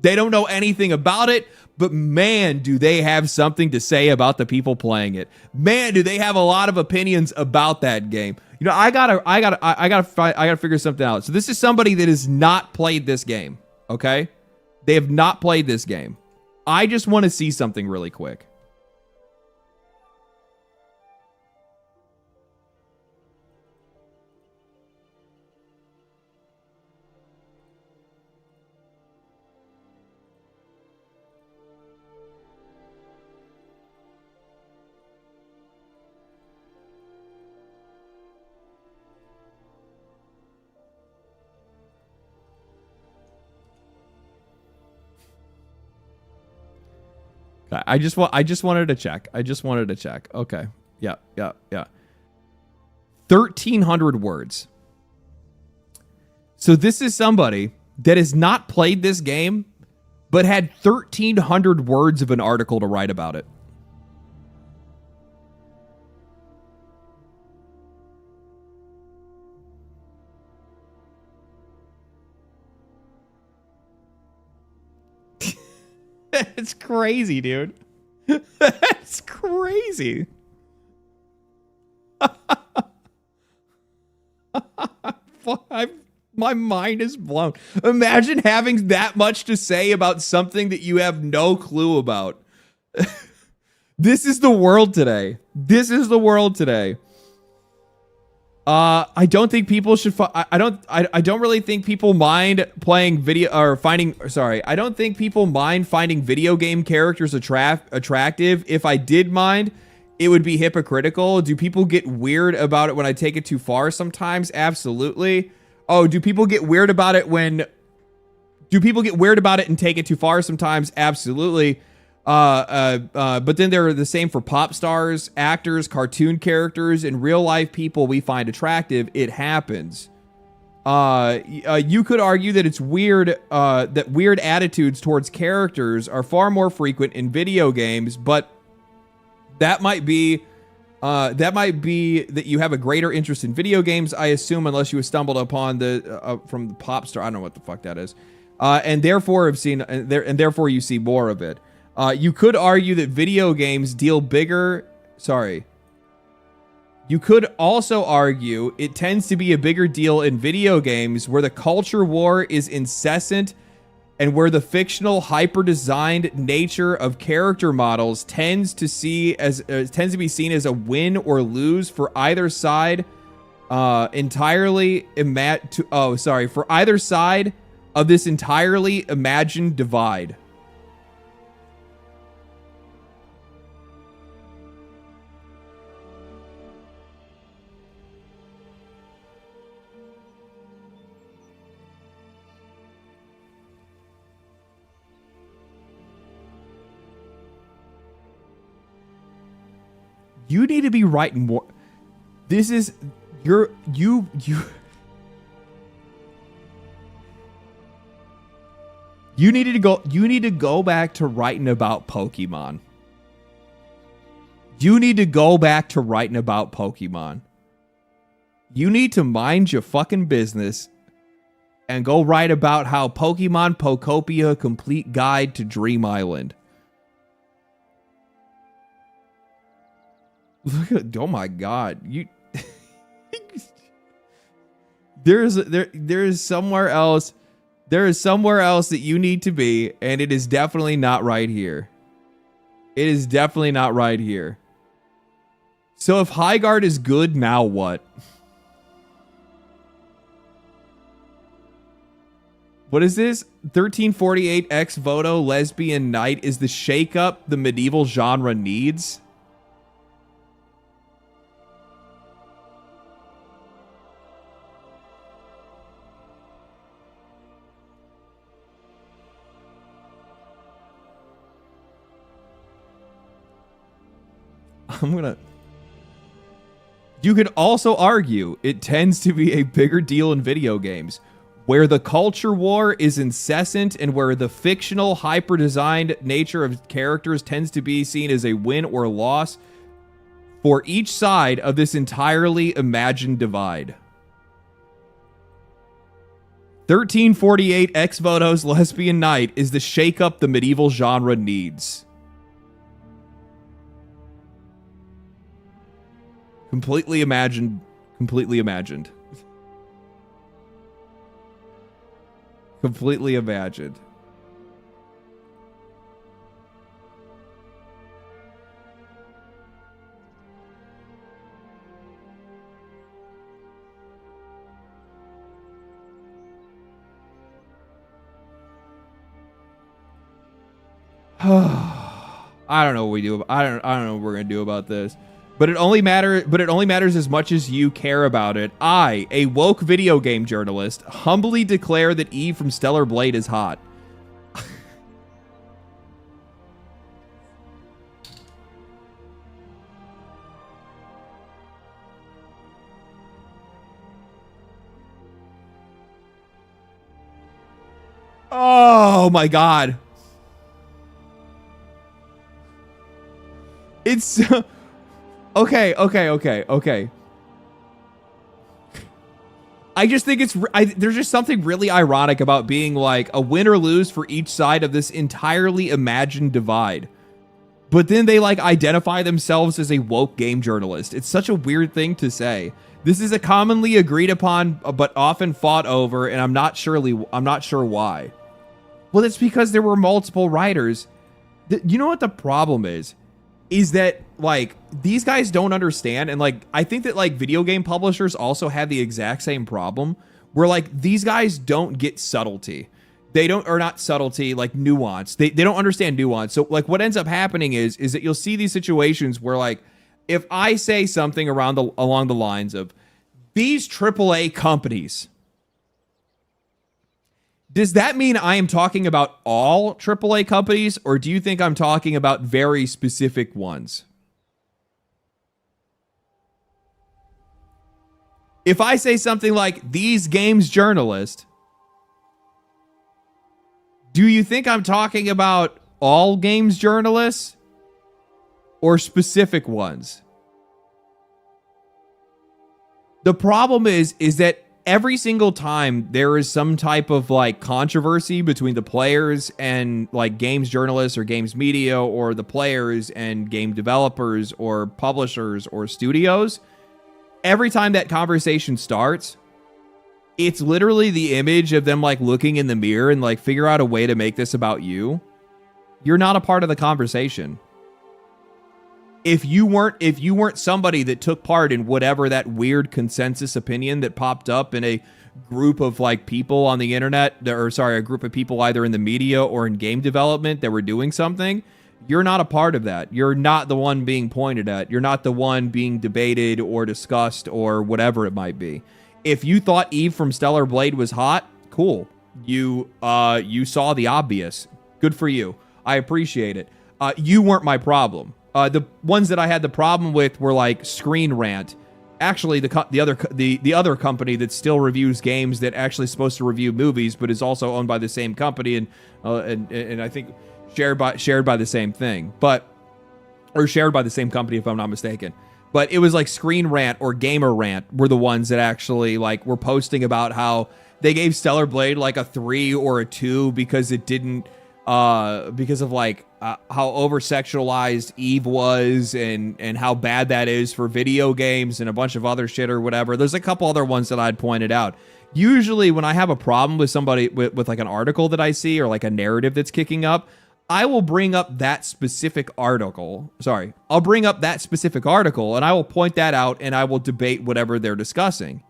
They don't know anything about it, but man, do they have something to say about the people playing it. Man, do they have a lot of opinions about that game. You know, I gotta figure something out. So this is somebody that has not played this game, okay? They have not played this game. I just want to see something really quick. I just wanted to check. Okay. Yeah. 1,300 words. So this is somebody that has not played this game, but had 1,300 words of an article to write about it. It's crazy, dude. That's crazy. My mind is blown. Imagine having that much to say about something that you have no clue about. This is the world today. I don't think people should. I don't really think people mind playing video or finding. Sorry, I don't think people mind finding video game characters attractive. If I did mind, it would be hypocritical. Do people get weird about it when I take it too far? Sometimes, absolutely. Oh, do people get weird about it when? Do people get weird about it and take it too far? Sometimes, absolutely. But then they're the same for pop stars, actors, cartoon characters, and real life people we find attractive. It happens. You could argue that it's weird, that weird attitudes towards characters are far more frequent in video games, but that might be That might be that you have a greater interest in video games, I assume, unless you have stumbled upon the from the pop star. I don't know what the fuck that is, and therefore have seen and therefore you see more of it. You could argue that video games deal bigger. Sorry. You could also argue it tends to be a bigger deal in video games where the culture war is incessant and where the fictional hyper-designed nature of character models tends to be seen as a win or lose for either side for either side of this entirely imagined divide. You need to be writing more. This is you need to go back to writing about Pokemon. You need to go back to writing about Pokemon. You need to mind your fucking business and go write about how Pokemon Pokopia Complete Guide to Dream Island. Look at, oh my god, you there is somewhere else that you need to be, and it is definitely not right here. It is definitely not right here. So if Highguard is good, now what? What is this? 1348 ex voto lesbian knight is the shakeup the medieval genre needs? You could also argue it tends to be a bigger deal in video games, where the culture war is incessant and where the fictional, hyper-designed nature of characters tends to be seen as a win or loss for each side of this entirely imagined divide. 1348 ex voto's lesbian knight is the shakeup the medieval genre needs. Completely imagined. Completely imagined. Completely imagined. I don't know what we do. I don't know what we're gonna do about this. But it only matters as much as you care about it. I, a woke video game journalist, humbly declare that Eve from Stellar Blade is hot. Oh my god. It's Okay. I just think there's just something really ironic about being like a win or lose for each side of this entirely imagined divide. But then they like identify themselves as a woke game journalist. It's such a weird thing to say. This is a commonly agreed upon but often fought over, and I'm not sure why. Well, it's because there were multiple writers. You know what the problem is that like these guys don't understand, and like I think that like video game publishers also have the exact same problem where like these guys don't get subtlety. They don't, or not subtlety, like nuance. They don't understand nuance. So like what ends up happening is that you'll see these situations where like if I say something along the lines of these AAA companies, does that mean I am talking about all AAA companies, or do you think I'm talking about very specific ones? If I say something like these games journalist, do you think I'm talking about all games journalists or specific ones? The problem is that every single time there is some type of like controversy between the players and like games journalists or games media, or the players and game developers or publishers or studios, every time that conversation starts, it's literally the image of them like looking in the mirror and like figure out a way to make this about you. You're not a part of the conversation. If you weren't somebody that took part in whatever that weird consensus opinion that popped up in a group of like people on the internet, or sorry, a group of people either in the media or in game development that were doing something, you're not a part of that. You're not the one being pointed at. You're not the one being debated or discussed or whatever it might be. If you thought Eve from Stellar Blade was hot, cool. You saw the obvious. Good for you. I appreciate it. You weren't my problem. The ones that I had the problem with were like Screen Rant. Actually, the other company that still reviews games that actually is supposed to review movies, but is also owned by the same company and I think shared by the same thing, or shared by the same company if I'm not mistaken. But it was like Screen Rant or Gamer Rant were the ones that actually like were posting about how they gave Stellar Blade like a 3 or a 2 because it didn't. Because of like how over-sexualized Eve was and how bad that is for video games and a bunch of other shit or whatever. There's a couple other ones that I'd pointed out. Usually when I have a problem with somebody with like an article that I see or like a narrative that's kicking up, I will bring up that specific article. Sorry, I'll bring up that specific article and I will point that out and I will debate whatever they're discussing.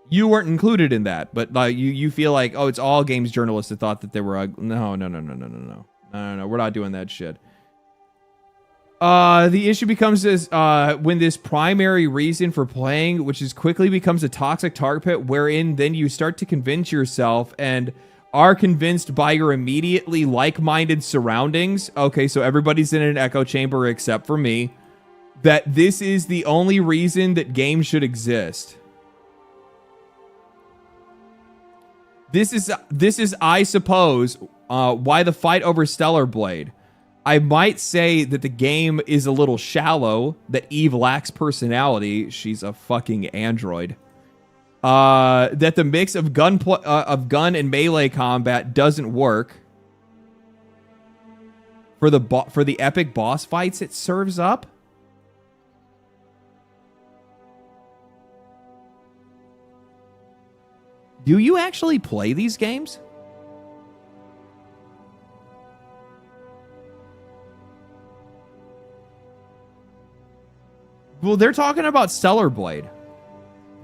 You weren't included in that, but you feel like, oh, it's all games journalists that thought that they were ugly. No. We're not doing that shit. The issue becomes this when this primary reason for playing, which is quickly becomes a toxic tar pit, wherein then you start to convince yourself and are convinced by your immediately like-minded surroundings. Okay, so everybody's in an echo chamber except for me. That this is the only reason that games should exist. This is, I suppose, why the fight over Stellar Blade. I might say that the game is a little shallow, that Eve lacks personality. She's a fucking android. That the mix of gun and melee combat doesn't work. For the epic boss fights it serves up. Do you actually play these games? Well, they're talking about Stellar Blade.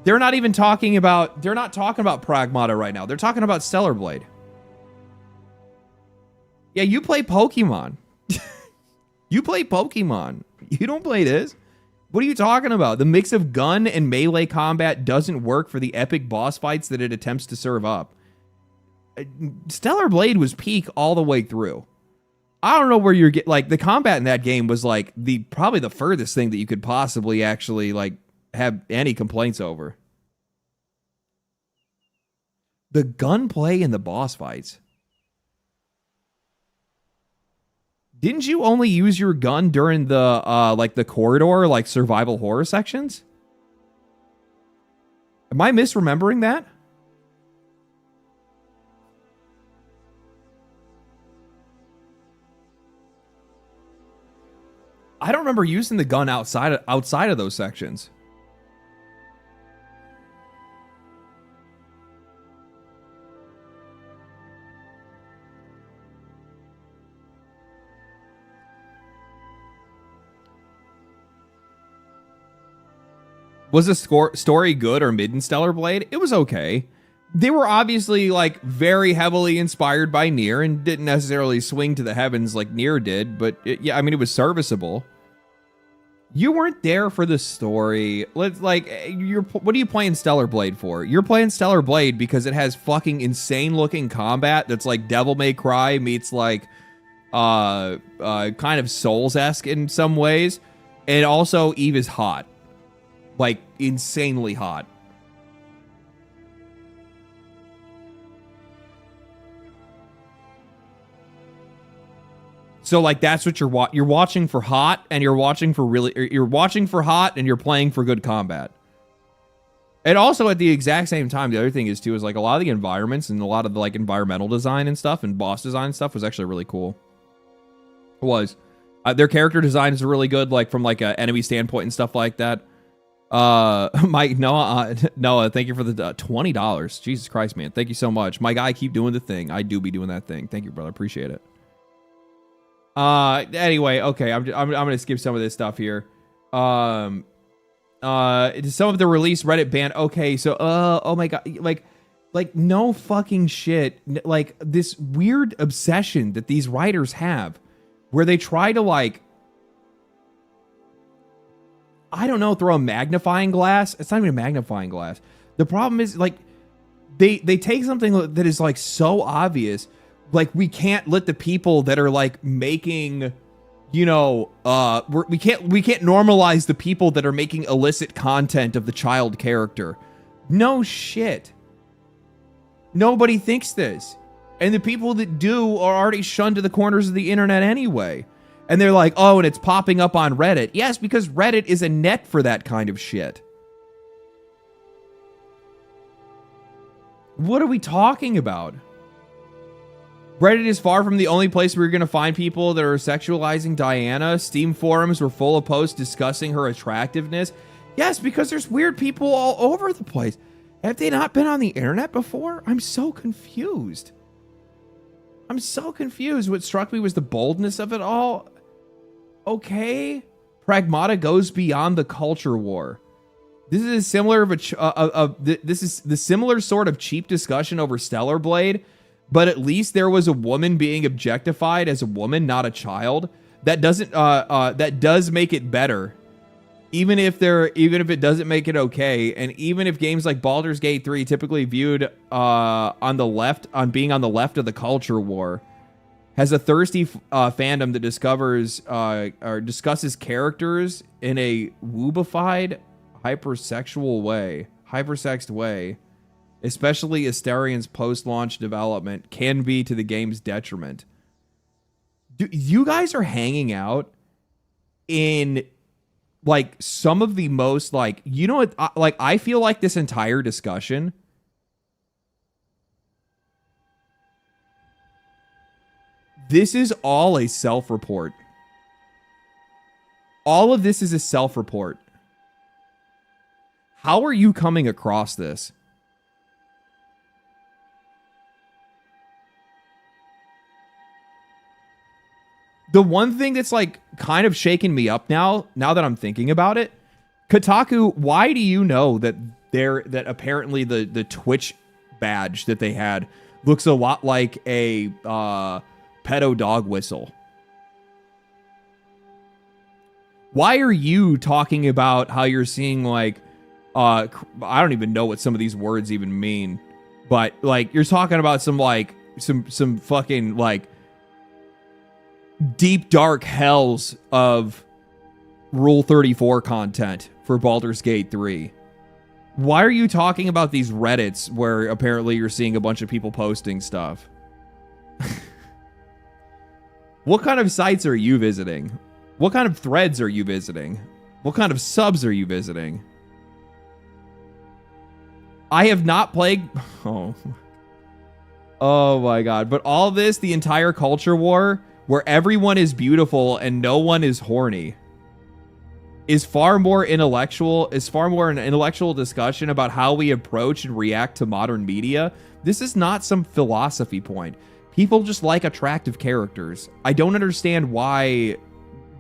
They're not talking about Pragmata right now. They're talking about Stellar Blade. Yeah, you play Pokemon. You play Pokemon. You don't play this. What are you talking about? The mix of gun and melee combat doesn't work for the epic boss fights that it attempts to serve up. Stellar Blade was peak all the way through. I don't know where you're getting, like, the combat in that game was like probably the furthest thing that you could possibly actually like have any complaints over. The gunplay in the boss fights. Didn't you only use your gun during the like the corridor, like survival horror sections? Am I misremembering that? I don't remember using the gun outside of those sections. Was the story good or mid in Stellar Blade? It was okay. They were obviously like very heavily inspired by Nier and didn't necessarily swing to the heavens like Nier did, but yeah, I mean, it was serviceable. You weren't there for the story. What are you playing Stellar Blade for? You're playing Stellar Blade because it has fucking insane looking combat that's like Devil May Cry meets like kind of Souls-esque in some ways. And also Eve is hot. Like, insanely hot. So like that's what you're watching for hot, and you're watching for hot, and you're playing for good combat. And also at the exact same time, the other thing is too is like a lot of the environments and a lot of the like environmental design and stuff and boss design and stuff was actually really cool. It was. Their character design is really good, like from like a enemy standpoint and stuff like that. Mike, Noah, thank you for the $20. Jesus Christ, man, thank you so much. My guy, keep doing the thing. I do be doing that thing. Thank you, brother. Appreciate it. Anyway, okay, I'm gonna skip some of this stuff here. Some of the release Reddit ban. Okay, so oh my god, like no fucking shit. Like this weird obsession that these writers have, where they try to like, I don't know, throw a magnifying glass. It's not even a magnifying glass. The problem is like they take something that is like so obvious. Like we can't let the people that are like making, you know, we can't normalize the people that are making illicit content of the child character. No shit. Nobody thinks this. And the people that do are already shunned to the corners of the internet anyway. And they're like, oh, and it's popping up on Reddit. Yes, because Reddit is a net for that kind of shit. What are we talking about? Reddit is far from the only place where you're going to find people that are sexualizing Diana. Steam forums were full of posts discussing her attractiveness. Yes, because there's weird people all over the place. Have they not been on the internet before? I'm so confused. I'm so confused. What struck me was the boldness of it all. Okay. Pragmata goes beyond the culture war. This is a similar this is the similar sort of cheap discussion over Stellar Blade. But at least there was a woman being objectified as a woman, not a child. That doesn't that does make it better. Even if it doesn't make it okay, and even if games like Baldur's Gate 3 typically viewed on being on the left of the culture war, has a thirsty fandom that discusses characters in a woobified, hypersexed way. Especially Astarion's post-launch development can be to the game's detriment. You guys are hanging out in like some of the most like, you know what, like I feel like this entire discussion this is all a self-report. All of this is a self-report. How are you coming across this? The one thing that's like kind of shaking me up now that I'm thinking about it, Kotaku, why do you know that apparently the Twitch badge that they had looks a lot like a pedo dog whistle? Why are you talking about how you're seeing like I don't even know what some of these words even mean, but like you're talking about some like some fucking like deep dark hells of Rule 34 content for Baldur's Gate 3. Why are you talking about these Reddits where apparently you're seeing a bunch of people posting stuff? What kind of sites are you visiting? What kind of threads are you visiting? What kind of subs are you visiting? I have not played... Oh my god. But all this, the entire culture war, where everyone is beautiful and no one is horny, is far more an intellectual discussion about how we approach and react to modern media. This is not some philosophy point. People just like attractive characters. I don't understand why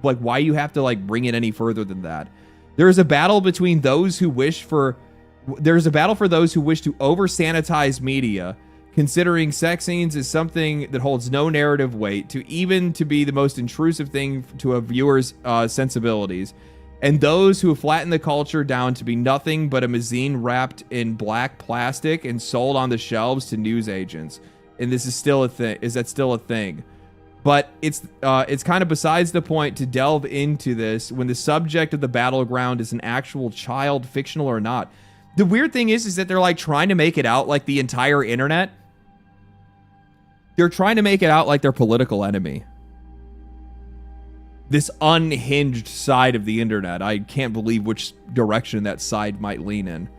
you have to like bring it any further than that. There is a battle between those who wish for there's a battle for those who wish to over sanitize media, considering sex scenes is something that holds no narrative weight, to be the most intrusive thing to a viewer's sensibilities, and those who flatten the culture down to be nothing but a mazine wrapped in black plastic and sold on the shelves to news agents. And this is still a thing. Is that still a thing? But it's kind of besides the point to delve into this when the subject of the battleground is an actual child, fictional or not. The weird thing is that they're like trying to make it out like the entire internet. They're trying to make it out like their political enemy. this unhinged side of the internet, I can't believe which direction that side might lean in,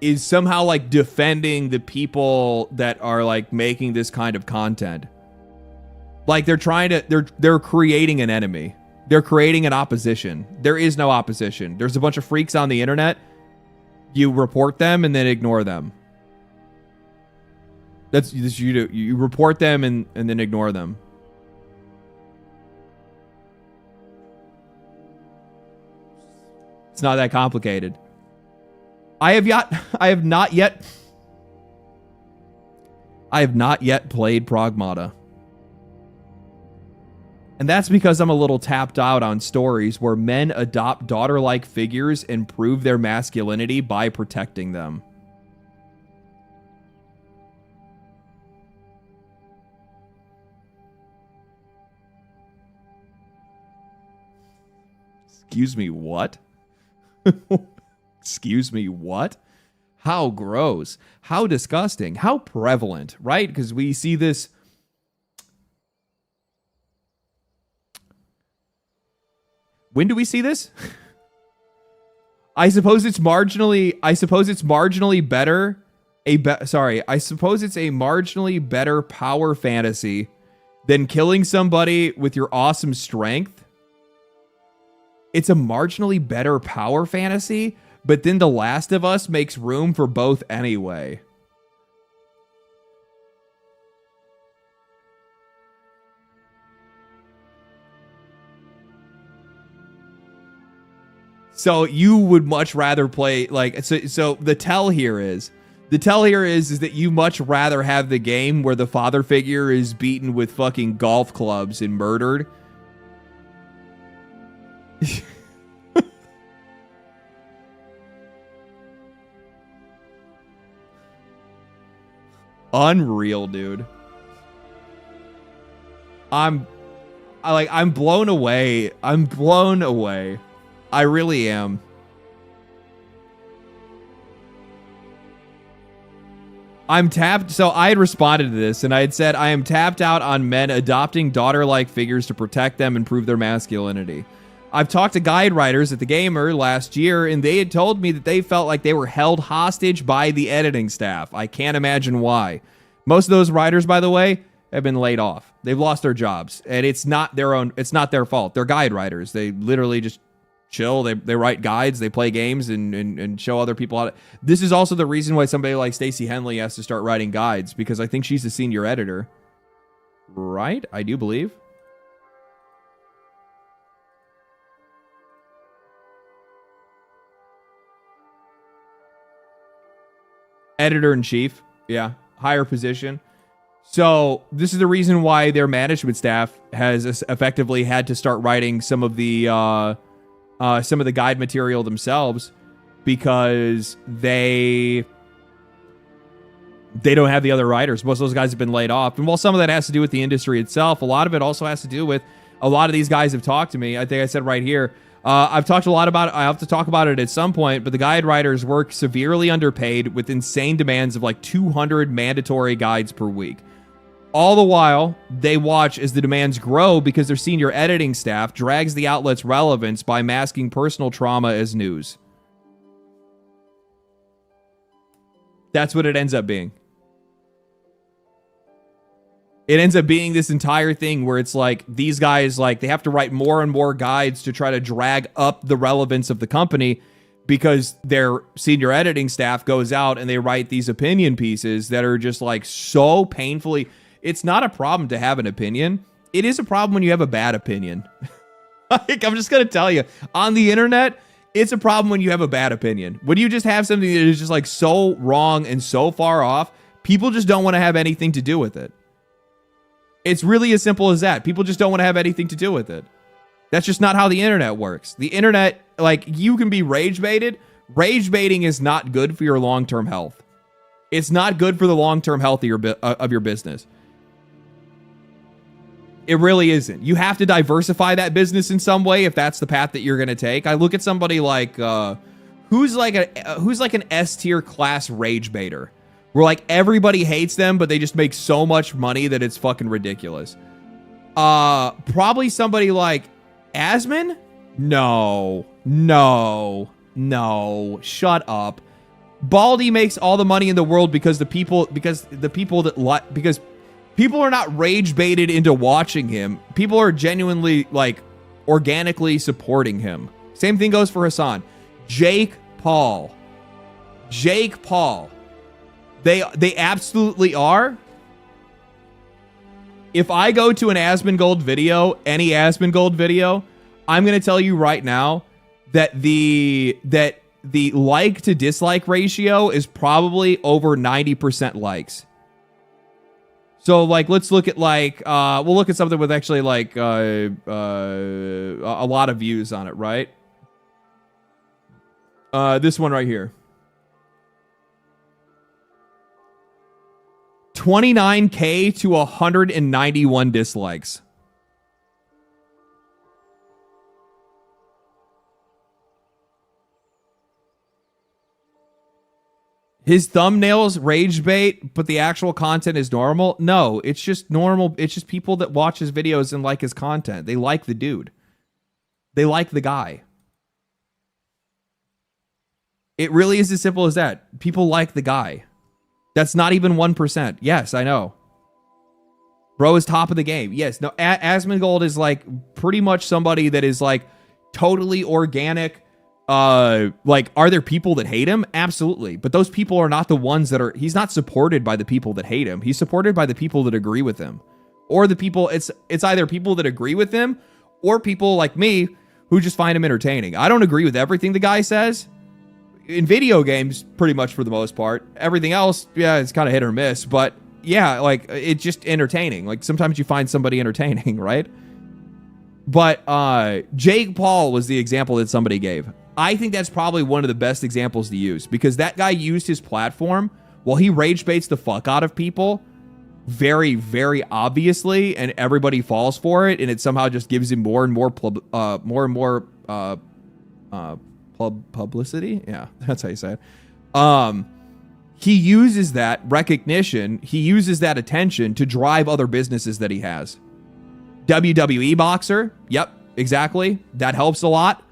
is somehow like defending the people that are like making this kind of content. Like they're creating an enemy. They're creating an opposition. There is no opposition. There's a bunch of freaks on the internet. You report them and then ignore them. That's you do. You report them and then ignore them. It's not that complicated. I have not yet played Pragmata. And that's because I'm a little tapped out on stories where men adopt daughter-like figures and prove their masculinity by protecting them. Excuse me, what? Excuse me, what? How gross. How disgusting. How prevalent, right? Because we see this... When do we see this? I suppose it's marginally better. I suppose it's a marginally better power fantasy than killing somebody with your awesome strength. It's a marginally better power fantasy, but then The Last of Us makes room for both anyway. So you would much rather play like so the tell here is that you much rather have the game where the father figure is beaten with fucking golf clubs and murdered. Unreal, dude. I'm blown away. I'm blown away. I really am. I'm tapped. So I had responded to this and I had said, I am tapped out on men adopting daughter-like figures to protect them and prove their masculinity. I've talked to guide writers at The Gamer last year and they had told me that they felt like they were held hostage by the editing staff. I can't imagine why. Most of those writers, by the way, have been laid off. They've lost their jobs and it's not their fault. They're guide writers. They literally just chill. They write guides, they play games and show other people how to. This is also the reason why somebody like Stacey Henley has to start writing guides, because I think she's the senior editor. Right? I do believe. Editor-in-chief. Yeah. Higher position. So this is the reason why their management staff has effectively had to start writing some of the guide material themselves, because they don't have the other writers. Most of those guys have been laid off. And while some of that has to do with the industry itself, a lot of it also has to do with a lot of these guys have talked to me. I think I said right here, I've talked a lot about it. I have to talk about it at some point, but the guide writers work severely underpaid with insane demands of like 200 mandatory guides per week. All the while, they watch as the demands grow because their senior editing staff drags the outlet's relevance by masking personal trauma as news. That's what it ends up being. It ends up being this entire thing where it's like these guys, like, they have to write more and more guides to try to drag up the relevance of the company, because their senior editing staff goes out and they write these opinion pieces that are just like so painfully. It's not a problem to have an opinion. It is a problem when you have a bad opinion. Like, I'm just going to tell you, on the internet, it's a problem when you have a bad opinion. When you just have something that is just like so wrong and so far off, people just don't want to have anything to do with it. It's really as simple as that. People just don't want to have anything to do with it. That's just not how the internet works. The internet, like, you can be rage baited. Rage baiting is not good for your long-term health. It's not good for the long-term health of your business. It really isn't. You have to diversify that business in some way if that's the path that you're going to take. I look at somebody like who's like an S tier class rage baiter, where like everybody hates them, but they just make so much money that it's fucking ridiculous. Probably somebody like Asmon? No. Shut up. Baldy makes all the money in the world because people are not rage baited into watching him. People are genuinely like organically supporting him. Same thing goes for Hassan. Jake Paul. They absolutely are. If I go to an Asmongold video, any Asmongold video, I'm going to tell you right now that the like to dislike ratio is probably over 90% likes. So like, let's look at like, we'll look at something with actually like a lot of views on it, right? This one right here. 29K to 191 dislikes. His thumbnails rage bait, but the actual content is normal? No, it's just normal. It's just people that watch his videos and like his content. They like the dude. They like the guy. It really is as simple as that. People like the guy. That's not even 1%. Yes, I know. Bro is top of the game. Yes, no, Asmongold is like pretty much somebody that is like totally organic. Like, are there people that hate him? Absolutely. But those people are not the ones that are, he's not supported by the people that hate him. He's supported by the people that agree with him. Or the people, it's either people that agree with him or people like me who just find him entertaining. I don't agree with everything the guy says. In video games, pretty much for the most part. Everything else, yeah, it's kind of hit or miss. But yeah, like, it's just entertaining. Like, sometimes you find somebody entertaining, right? But Jake Paul was the example that somebody gave. I think that's probably one of the best examples to use because that guy used his platform while he rage baits the fuck out of people very, very obviously, and everybody falls for it, and it somehow just gives him more and more publicity. Yeah, that's how you say it. He uses that recognition, he uses that attention to drive other businesses that he has. WWE boxer, yep, exactly. That helps a lot.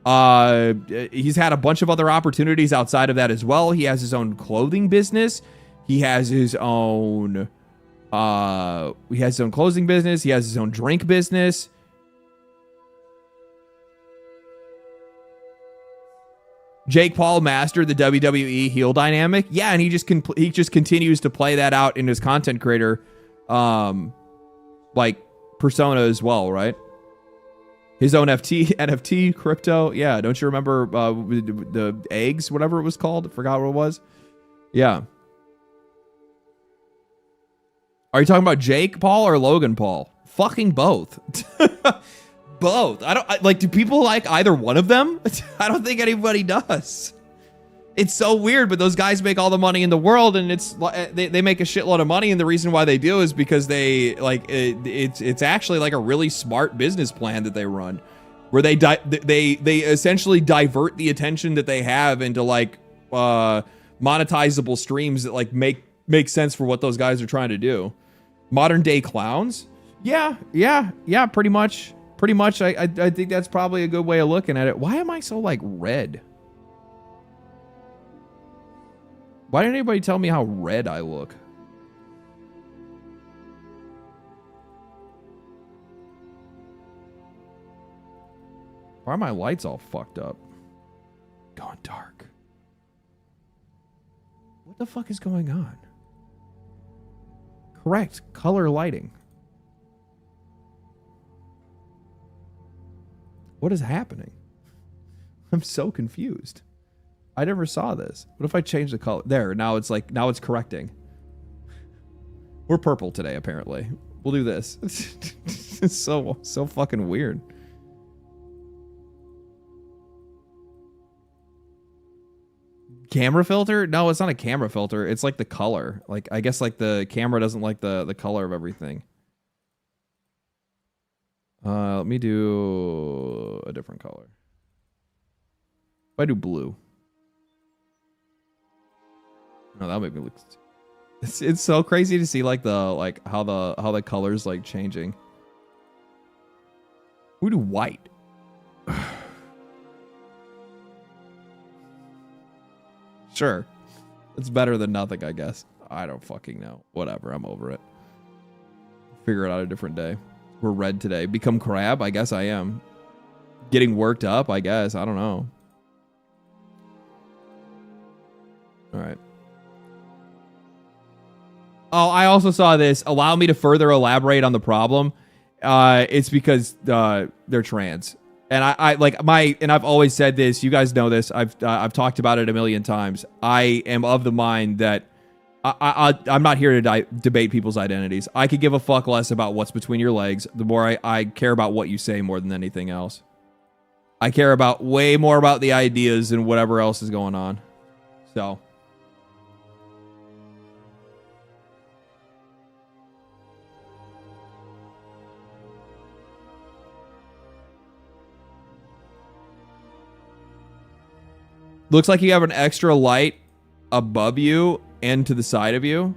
He's had a bunch of other opportunities outside of that as well. He has his own clothing business. He has his own clothing business. He has his own drink business. Jake Paul mastered the WWE heel dynamic. Yeah, and he just continues to play that out in his content creator like persona as well, right? His own NFT crypto. Yeah, don't you remember the eggs, whatever it was called? I forgot what it was. Yeah. Are you talking about Jake Paul or Logan Paul? Fucking both. Both. Do people like either one of them? I don't think anybody does. It's so weird, but those guys make all the money in the world, and they make a shitload of money, and the reason why they do is because they like it's actually like a really smart business plan that they run, where they essentially divert the attention that they have into like monetizable streams that like make sense for what those guys are trying to do. Modern day clowns? Yeah, pretty much. I think that's probably a good way of looking at it. Why am I so like red? Why didn't anybody tell me how red I look? Why are my lights all fucked up? Going dark. What the fuck is going on? Correct. Color lighting. What is happening? I'm so confused. I never saw this. What if I change the color? There, now it's correcting. We're purple today, apparently. We'll do this. It's so fucking weird. Camera filter? No, it's not a camera filter. It's like the color. Like, I guess like the camera doesn't like the color of everything. Let me do a different color. If I do blue. No, that'll make me look. It's so crazy to see like how the colors like changing. We do white. Sure. It's better than nothing, I guess. I don't fucking know. Whatever. I'm over it. Figure it out a different day. We're red today. Become crab? I guess I am. Getting worked up? I guess. I don't know. All right. Oh, I also saw this. Allow me to further elaborate on the problem. It's because they're trans. And I like and I've always said this. You guys know this. I've talked about it a million times. I am of the mind that I'm not here to debate people's identities. I could give a fuck less about what's between your legs. The more I care about what you say more than anything else. I care about way more about the ideas and whatever else is going on. So. Looks like you have an extra light above you and to the side of you,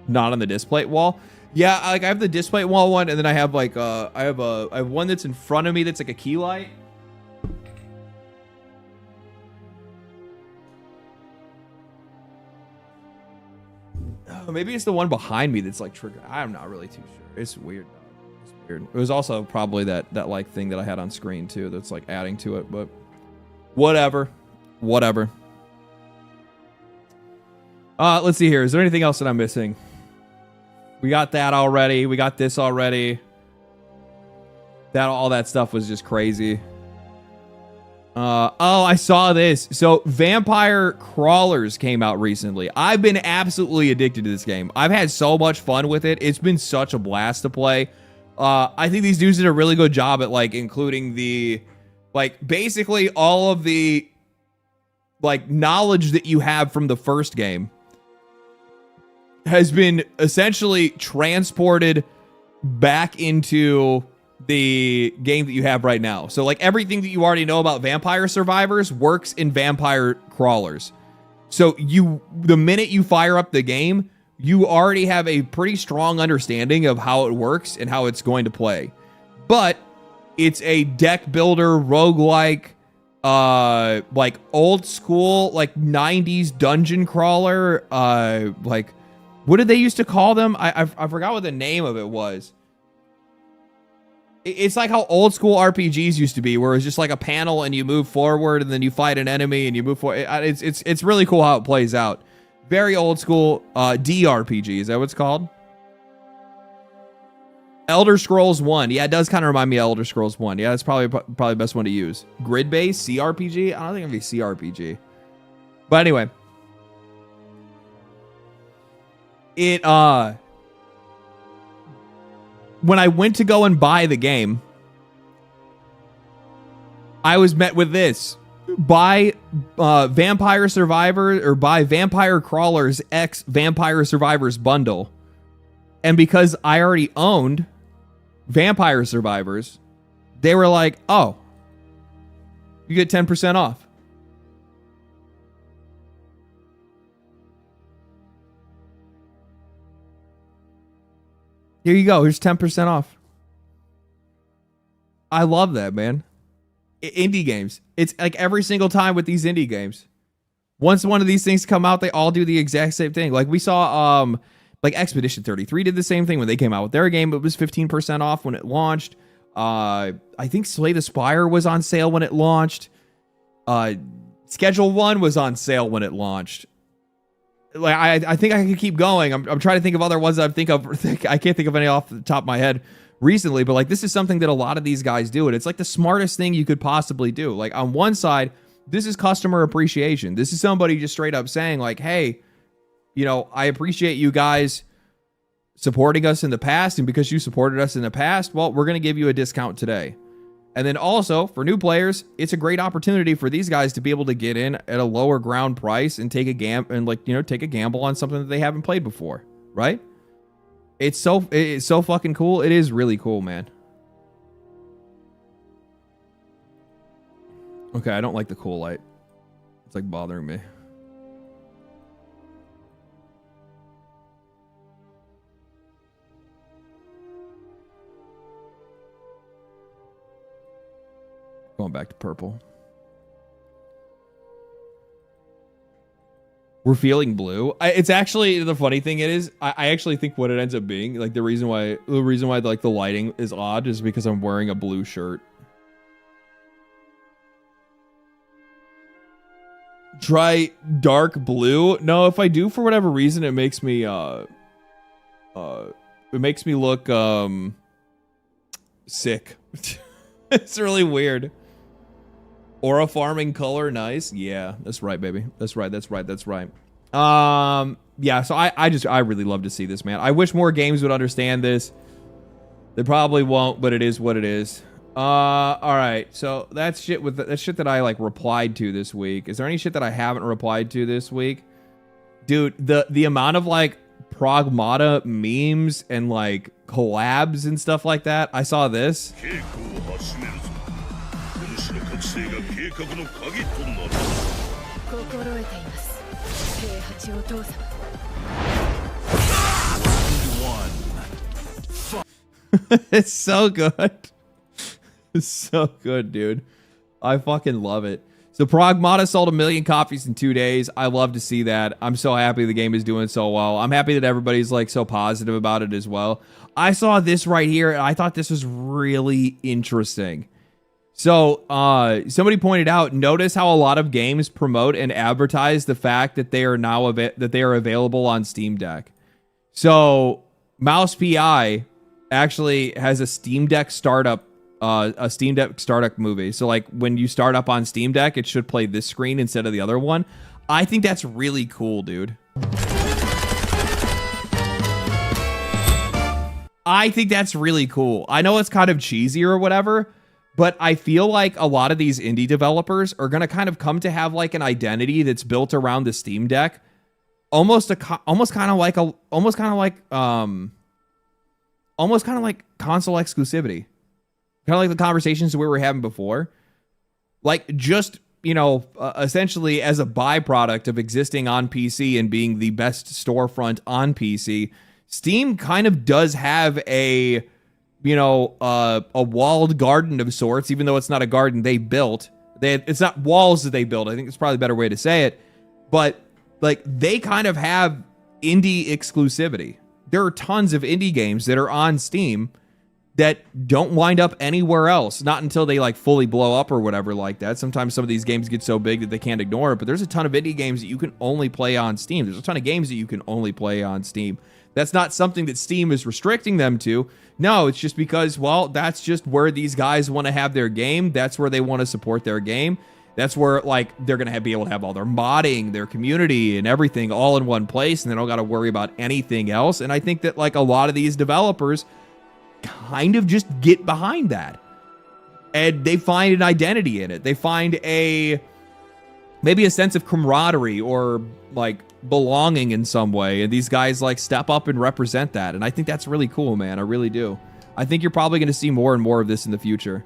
not on the display wall. Yeah, like I have the display wall one, and then I have like I have one that's in front of me that's like a key light. Oh, maybe it's the one behind me that's like triggered. I'm not really too sure. It's weird. It's weird. It was also probably that like thing that I had on screen too that's like adding to it, but whatever. Whatever. Let's see here. Is there anything else that I'm missing? We got that already. We got this already. All that stuff was just crazy. Oh, I saw this. So Vampire Crawlers came out recently. I've been absolutely addicted to this game. I've had so much fun with it. It's been such a blast to play. I think these dudes did a really good job at like including the like basically all of the like knowledge that you have from the first game has been essentially transported back into the game that you have right now. So like everything that you already know about Vampire Survivors works in Vampire Crawlers. So the minute you fire up the game, you already have a pretty strong understanding of how it works and how it's going to play. But it's a deck builder roguelike like old school like 90s dungeon crawler, like what did they used to call them? I forgot what the name of it was. It's like how old school RPGs used to be, where it's just like a panel and you move forward and then you fight an enemy and you move forward. It's really cool how it plays out. Very old school DRPG. Is that what it's called? Elder Scrolls 1. Yeah, it does kind of remind me of Elder Scrolls 1. Yeah, that's probably the best one to use. Grid-based CRPG? I don't think it'd be CRPG. But anyway. When I went to go and buy the game, I was met with this. Buy Vampire Survivor or buy Vampire Crawlers X Vampire Survivors bundle. And because I already owned Vampire Survivors, they were like, oh, you get 10% off. Here you go. Here's 10% off. I love that, man. Indie games. It's like every single time with these indie games. Once one of these things come out, they all do the exact same thing. Like we saw like Expedition 33 did the same thing when they came out with their game. It was 15% off when it launched. I think Slay the Spire was on sale when it launched. Schedule 1 was on sale when it launched. Like I think I could keep going. I'm trying to think of other ones that I can't think of any off the top of my head recently, but like this is something that a lot of these guys do, and it's like the smartest thing you could possibly do. Like on one side, this is customer appreciation. This is somebody just straight up saying like, hey, you know, I appreciate you guys supporting us in the past, and because you supported us in the past, well, we're going to give you a discount today. And then also for new players, it's a great opportunity for these guys to be able to get in at a lower ground price and take a gamble on something that they haven't played before, right? It's so fucking cool. It is really cool, man. Okay, I don't like the cool light. It's like bothering me. going back to purple. We're feeling blue. It's actually, the funny thing is, I actually think what it ends up being, like the reason why like the lighting is odd is because I'm wearing a blue shirt. Try dark blue. No, if I do for whatever reason, it makes me look sick. It's really weird. Aura farming color, nice. Yeah, that's right, baby. That's right. Yeah, so I really love to see this, man. I wish more games would understand this. They probably won't, but it is what it is. All right. So that's shit that I like replied to this week. Is there any shit that I haven't replied to this week? Dude, the amount of like Pragmata memes and like collabs and stuff like that. I saw this. It's so good. It's so good, dude. I fucking love it. So Pragmata sold 1 million copies in 2 days. I love to see that. I'm so happy the game is doing so well. I'm happy that everybody's like so positive about it as well. I saw this right here and I thought this was really interesting. So somebody pointed out, notice how a lot of games promote and advertise the fact that they are now available on Steam Deck. So Mouse PI actually has a Steam Deck startup movie. So like when you start up on Steam Deck, it should play this screen instead of the other one. I think that's really cool, dude. I think that's really cool. I know it's kind of cheesy or whatever, but I feel like a lot of these indie developers are going to kind of come to have like an identity that's built around the Steam Deck. Almost kind of like console exclusivity. Kind of like the conversations we were having before. Like just, essentially as a byproduct of existing on PC and being the best storefront on PC, Steam kind of does have a walled garden of sorts, even though it's not a garden they built. It's not walls that they built. I think it's probably a better way to say it. But like they kind of have indie exclusivity. There are tons of indie games that are on Steam that don't wind up anywhere else, not until they like fully blow up or whatever like that. Sometimes some of these games get so big that they can't ignore it, but there's a ton of indie games that you can only play on Steam. There's a ton of games that you can only play on Steam. That's not something that Steam is restricting them to. No, it's just because, well, that's just where these guys want to have their game. That's where they want to support their game. That's where like they're going to be able to have all their modding, their community and everything all in one place, and they don't got to worry about anything else. And I think that like a lot of these developers kind of just get behind that. And they find an identity in it. They find maybe a sense of camaraderie or like belonging in some way. And these guys like step up and represent that. And I think that's really cool, man. I really do. I think you're probably going to see more and more of this in the future.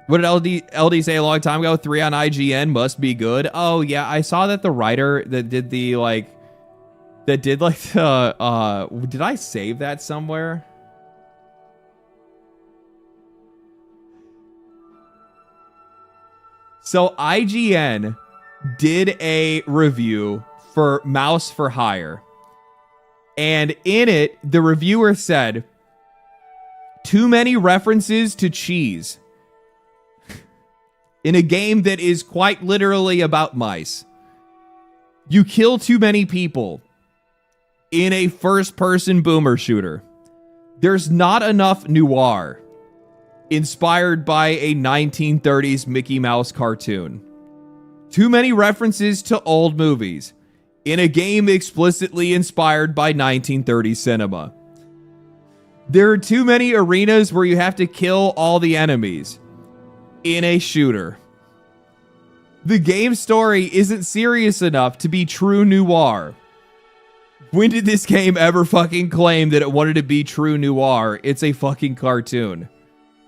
What did LD say a long time ago? 3 on IGN must be good. Oh yeah, I saw that the writer that did the did I save that somewhere? So IGN did a review for Mouse for Hire. And in it, the reviewer said, too many references to cheese in a game that is quite literally about mice. You kill too many people in a first-person boomer shooter. There's not enough noir inspired by a 1930s Mickey Mouse cartoon. Too many references to old movies in a game explicitly inspired by 1930s cinema. There are too many arenas where you have to kill all the enemies in a shooter. The game's story isn't serious enough to be true noir. When did this game ever fucking claim that it wanted to be true noir? It's a fucking cartoon.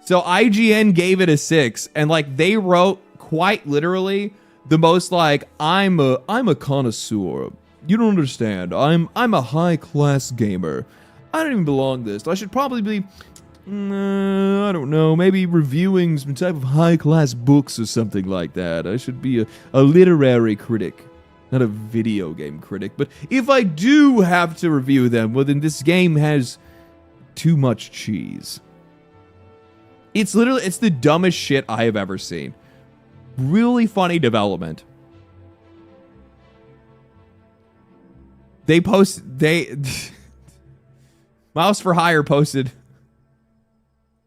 So IGN gave it a 6, and like they wrote quite literally the most like, I'm a connoisseur. You don't understand. I'm a high class gamer. I don't even belong this. I should probably be, I don't know, maybe reviewing some type of high-class books or something like that. I should be a literary critic, not a video game critic. But if I do have to review them, well, then this game has too much cheese. It's the dumbest shit I have ever seen. Really funny development. Mouse for Hire posted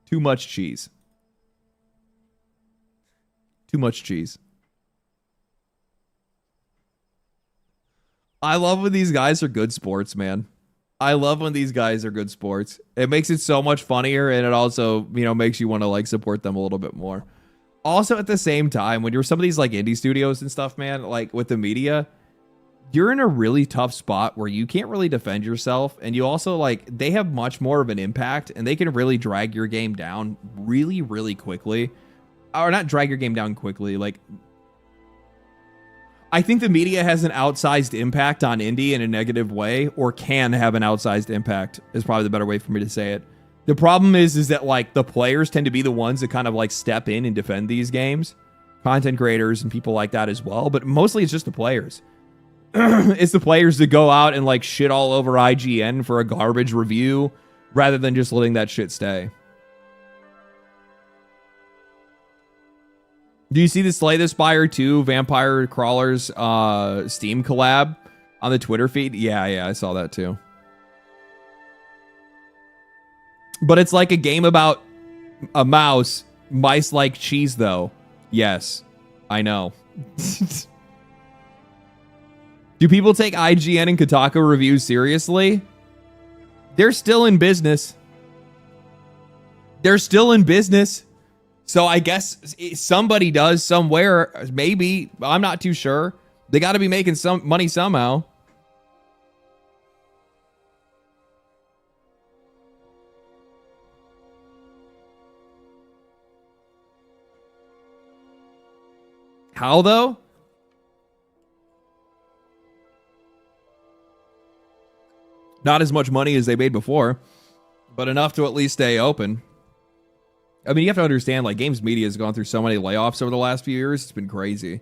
too much cheese. Too much cheese. I love when these guys are good sports, man. I love when these guys are good sports. It makes it so much funnier, and it also, makes you want to like support them a little bit more. Also, at the same time, when you're some of these like indie studios and stuff, man, like with the media, you're in a really tough spot where you can't really defend yourself, and you also like they have much more of an impact, and they can really drag your game down really, really quickly, or not drag your game down quickly. Like, I think the media has an outsized impact on indie in a negative way, or can have an outsized impact is probably the better way for me to say it. The problem is that like the players tend to be the ones that kind of like step in and defend these games, content creators and people like that as well, but mostly it's just the players. It's the players that go out and like shit all over IGN for a garbage review rather than just letting that shit stay. Do you see the Slay the Spire 2 Vampire Crawlers Steam collab on the Twitter feed? Yeah, I saw that too. But it's like a game about a mouse. Mice like cheese though. Yes, I know. Do people take IGN and Kotaku reviews seriously? They're still in business. They're still in business. So I guess somebody does somewhere. Maybe. I'm not too sure. They got to be making some money somehow. How though? Not as much money as they made before, but enough to at least stay open. I mean, you have to understand, like, games media has gone through so many layoffs over the last few years. It's been crazy.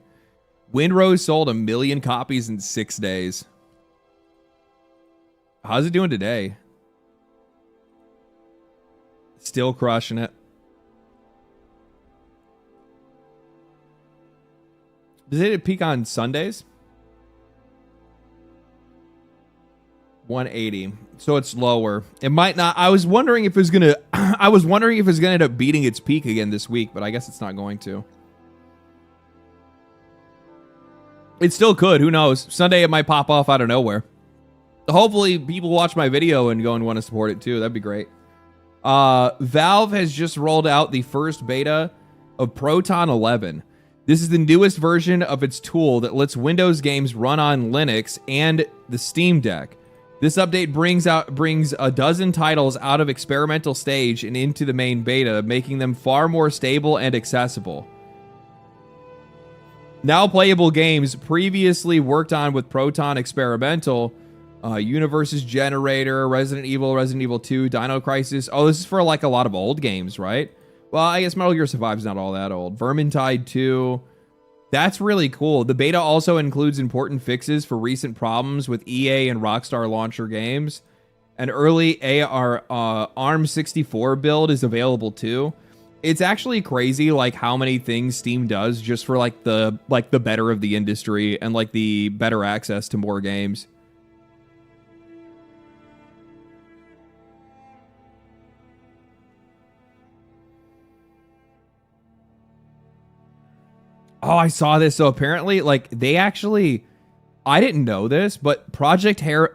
Windrose sold 1 million copies in 6 days. How's it doing today? Still crushing it. Does it peak on Sundays? 180. So it's lower. It might not. I was wondering if it's gonna end up beating its peak again this week, but I guess it's not going to. It still could. Who knows? Sunday it might pop off out of nowhere. Hopefully people watch my video and go and want to support it too. That'd be great. Valve has just rolled out the first beta of Proton 11. This is the newest version of its tool that lets Windows games run on Linux and the Steam Deck. This update brings a dozen titles out of experimental stage and into the main beta, making them far more stable and accessible. Now playable games previously worked on with Proton Experimental, Universes Generator, Resident Evil 2, Dino Crisis. Oh, this is for like a lot of old games, right? Well, I guess Metal Gear Survive's not all that old. Vermintide 2. That's really cool. The beta also includes important fixes for recent problems with EA and Rockstar launcher games. An early ARM64 build is available too. It's actually crazy like how many things Steam does just for like the better of the industry and like the better access to more games. Oh, I saw this. So apparently, like, they actually, I didn't know this, but Project Hail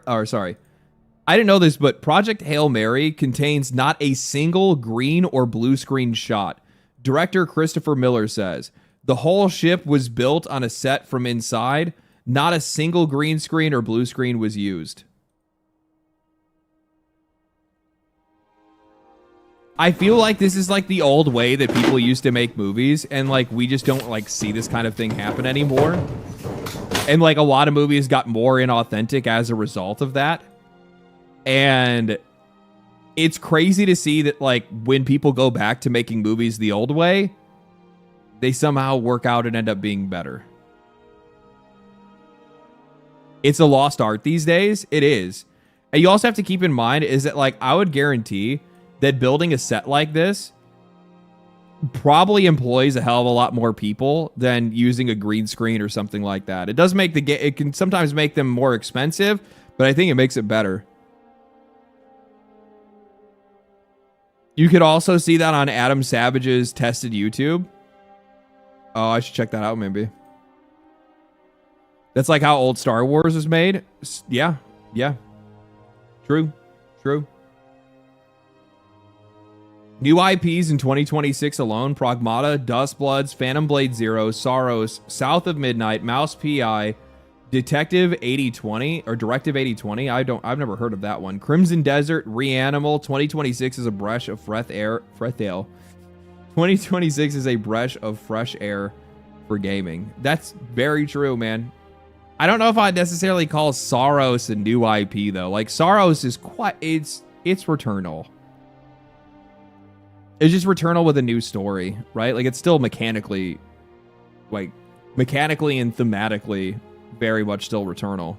Mary contains not a single green or blue screen shot. Director Christopher Miller says, the whole ship was built on a set from inside. Not a single green screen or blue screen was used. I feel like this is like the old way that people used to make movies, and like we just don't like see this kind of thing happen anymore. And like a lot of movies got more inauthentic as a result of that. And it's crazy to see that, like, when people go back to making movies the old way, they somehow work out and end up being better. It's a lost art these days. It is. And you also have to keep in mind is that, like, I would guarantee that building a set like this probably employs a hell of a lot more people than using a green screen or something like that. It does make the game, it can sometimes make them more expensive, but I think it makes it better. You could also see that on Adam Savage's tested YouTube. Oh, I should check that out maybe. That's like how old Star Wars was made. Yeah. Yeah. True. True. New IPs in 2026 alone: Pragmata, Dustbloods, Phantom Blade Zero, Sorrows, South of Midnight, Mouse PI, Detective 8020 or Directive 8020. I've never heard of that one. Crimson Desert, Reanimal. 2026 is a breath of fresh air. 2026 is a breath of fresh air for gaming. That's very true, man. I don't know if I'd necessarily call Sorrows a new IP though. Like, Sorrows is quite, it's Returnal. It's just Returnal with a new story, right? Like, it's still mechanically and thematically very much still Returnal.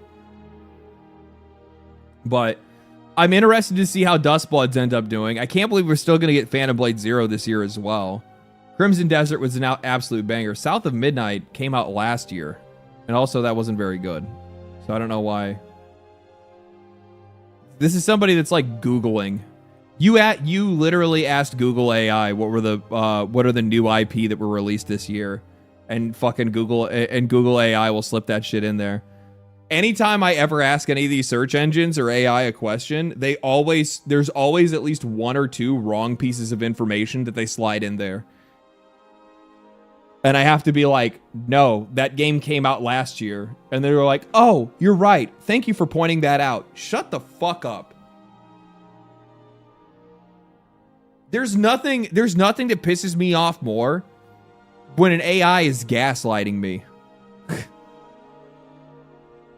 But I'm interested to see how Dustbloods end up doing. I can't believe we're still going to get Phantom Blade Zero this year as well. Crimson Desert was an absolute banger. South of Midnight came out last year. And also, that wasn't very good. So I don't know why. This is somebody that's like Googling. You literally asked Google AI what are the new IP that were released this year, and fucking Google AI will slip that shit in there. Anytime I ever ask any of these search engines or AI a question, there's always at least one or two wrong pieces of information that they slide in there. And I have to be like, no, that game came out last year. And they were like, oh, you're right. Thank you for pointing that out. Shut the fuck up. There's nothing that pisses me off more when an AI is gaslighting me.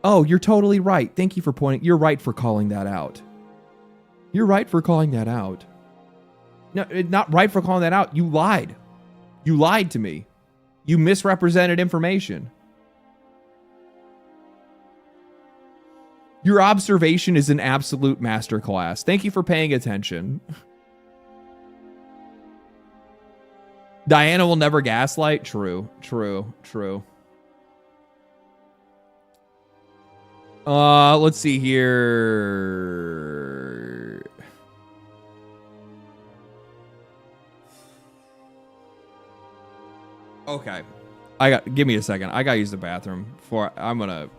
Oh, you're totally right. Thank you for pointing. You're right for calling that out. You're right for calling that out. No, not right for calling that out. You lied. You lied to me. You misrepresented information. Your observation is an absolute masterclass. Thank you for paying attention. Diana will never gaslight. True. Let's see here. Okay. Give me a second. I gotta use the bathroom before I'm gonna.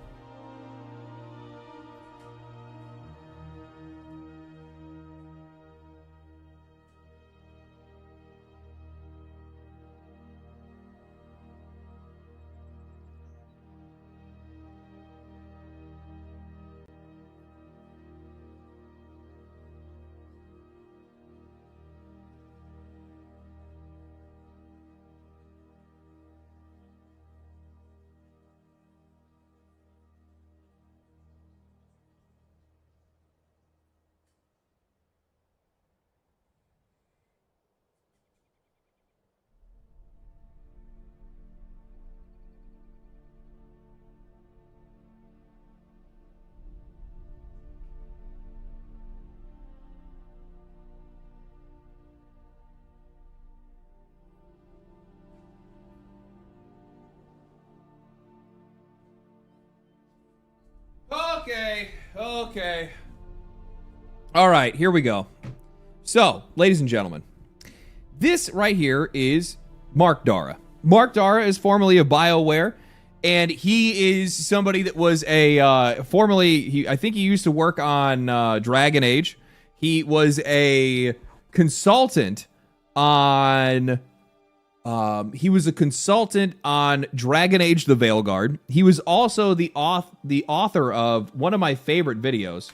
Okay. All right, here we go. So, ladies and gentlemen, this right here is Mark Dara. Mark Dara is formerly of BioWare, and he is somebody that was a I think he used to work on Dragon Age. He was a consultant on Dragon Age: The Veilguard. He was also the author of one of my favorite videos.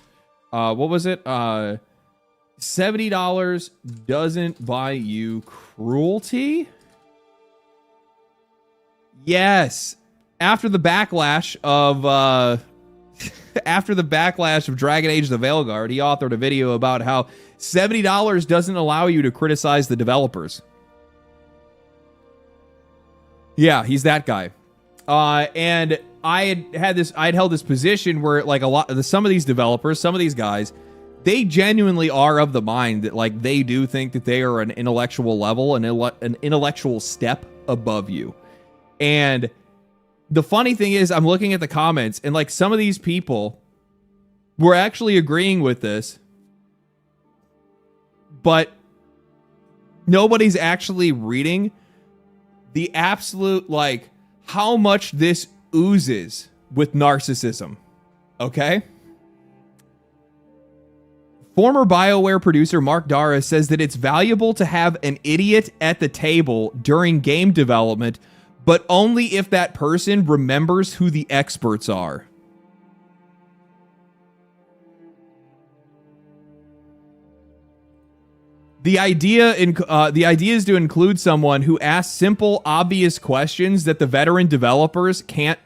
What was it? $70 doesn't buy you cruelty? Yes. After the backlash of after the backlash of Dragon Age the Veilguard, he authored a video about how $70 doesn't allow you to criticize the developers. Yeah, he's that guy. And I'd held this position where like some of these developers, some of these guys, they genuinely are of the mind that like they do think that they are an intellectual level, an intellectual step above you. And the funny thing is, I'm looking at the comments and like some of these people were actually agreeing with this, but nobody's actually reading the absolute, like, how much this oozes with narcissism. Okay? Former BioWare producer Mark Dara says that it's valuable to have an idiot at the table during game development, but only if that person remembers who the experts are. The idea is to include someone who asks simple, obvious questions that the veteran developers can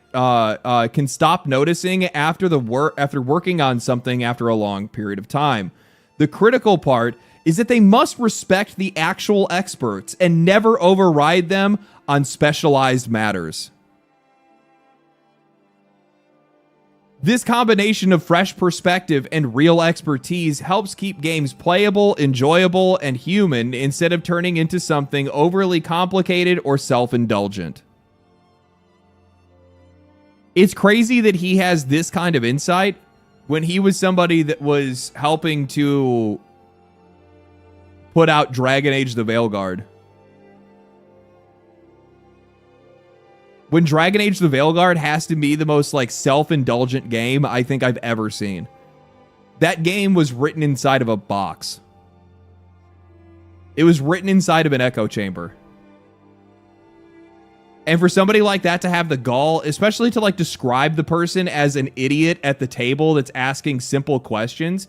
stop noticing after working on something after a long period of time. The critical part is that they must respect the actual experts and never override them on specialized matters. This combination of fresh perspective and real expertise helps keep games playable, enjoyable, and human instead of turning into something overly complicated or self-indulgent. It's crazy that he has this kind of insight when he was somebody that was helping to put out Dragon Age the Veilguard. When Dragon Age the Veilguard has to be the most like self-indulgent game I think I've ever seen. That game was written inside of a box. It was written inside of an echo chamber. And for somebody like that to have the gall, especially to like describe the person as an idiot at the table that's asking simple questions,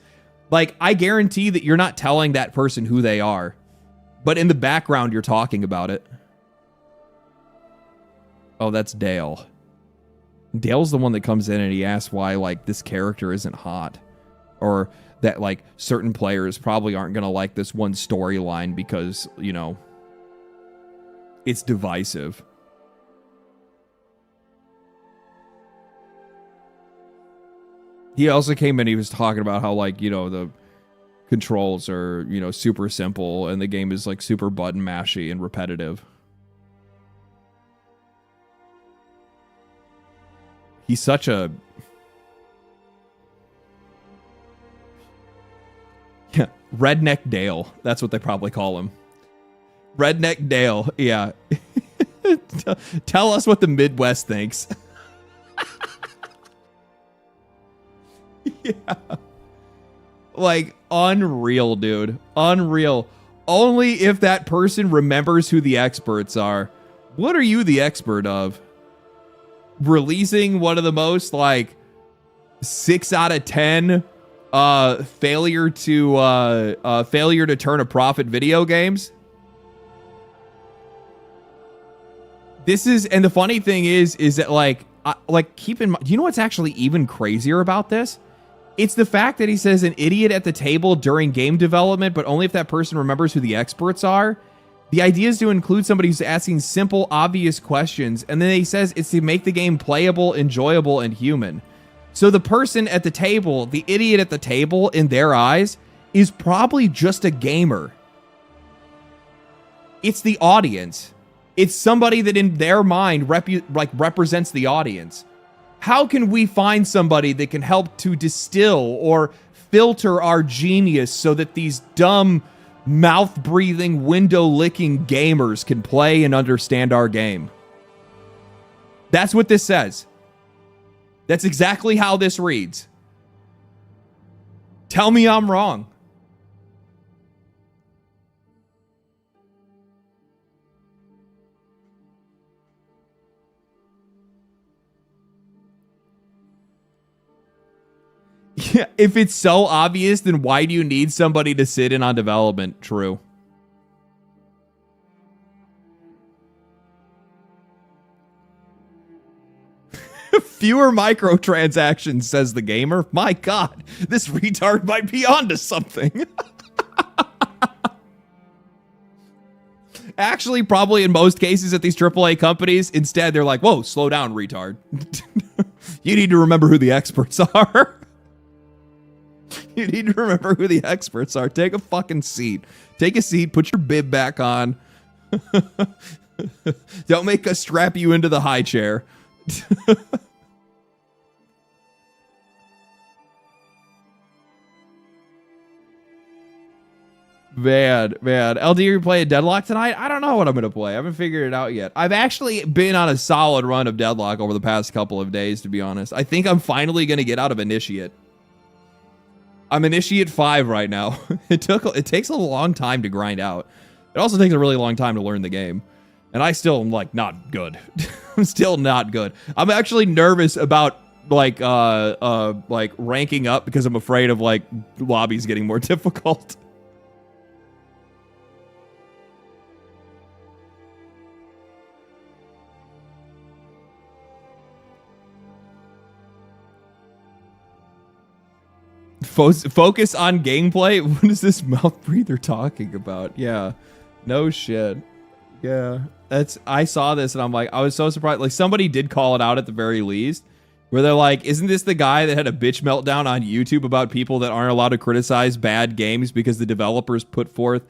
like I guarantee that you're not telling that person who they are, but in the background you're talking about it. Oh, that's Dale. Dale's the one that comes in and he asks why, like, this character isn't hot. Or that, like, certain players probably aren't going to like this one storyline because, you know, it's divisive. He also came in, he was talking about how, like, you know, the controls are, you know, super simple and the game is, like, super button mashy and repetitive. He's such a... Yeah, Redneck Dale. That's what they probably call him. Redneck Dale. Yeah. Tell us what the Midwest thinks. Yeah. Like, unreal, dude. Unreal. Only if that person remembers who the experts are. What are you the expert of? Releasing one of the most like 6 out of 10 failure to turn a profit video games. This is, and the funny thing is that like keep in mind, do you know what's actually even crazier about this? It's the fact that he says an idiot at the table during game development, but only if that person remembers who the experts are. The idea is to include somebody who's asking simple, obvious questions, and then he says it's to make the game playable, enjoyable, and human. So the person at the table, the idiot at the table, in their eyes, is probably just a gamer. It's the audience. It's somebody that in their mind represents the audience. How can we find somebody that can help to distill or filter our genius so that these dumb, mouth-breathing, window-licking gamers can play and understand our game? That's what this says. That's exactly how this reads. Tell me I'm wrong. Yeah, if it's so obvious, then why do you need somebody to sit in on development? True. Fewer microtransactions, says the gamer. My God, this retard might be onto something. Actually, probably in most cases at these AAA companies, instead they're like, whoa, slow down, retard. You need to remember who the experts are. You need to remember who the experts are. Take a fucking seat. Take a seat, put your bib back on. Don't make us strap you into the high chair. Man. LD, you playing Deadlock tonight? I don't know what I'm going to play. I haven't figured it out yet. I've actually been on a solid run of Deadlock over the past couple of days, to be honest. I think I'm finally going to get out of Initiate. I'm Initiate 5 right now. It takes a long time to grind out. It also takes a really long time to learn the game. And I still am, like, not good. I'm still not good. I'm actually nervous about, like ranking up because I'm afraid of, like, lobbies getting more difficult. Focus on gameplay? What is this mouth breather talking about? Yeah. No shit. Yeah. I saw this and I'm like, I was so surprised. Like, somebody did call it out at the very least, where they're like, isn't this the guy that had a bitch meltdown on YouTube about people that aren't allowed to criticize bad games because the developers put forth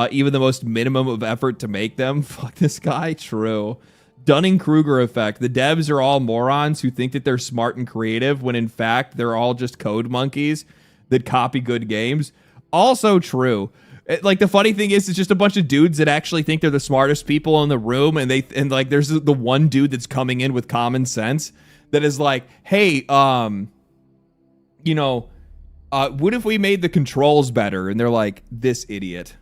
even the most minimum of effort to make them? Fuck this guy. True. Dunning-Kruger effect. The devs are all morons who think that they're smart and creative when in fact they're all just code monkeys that copy good games. Also true. Like, the funny thing is, it's just a bunch of dudes that actually think they're the smartest people in the room, and like there's the one dude that's coming in with common sense that is like, hey, what if we made the controls better? And they're like, this idiot.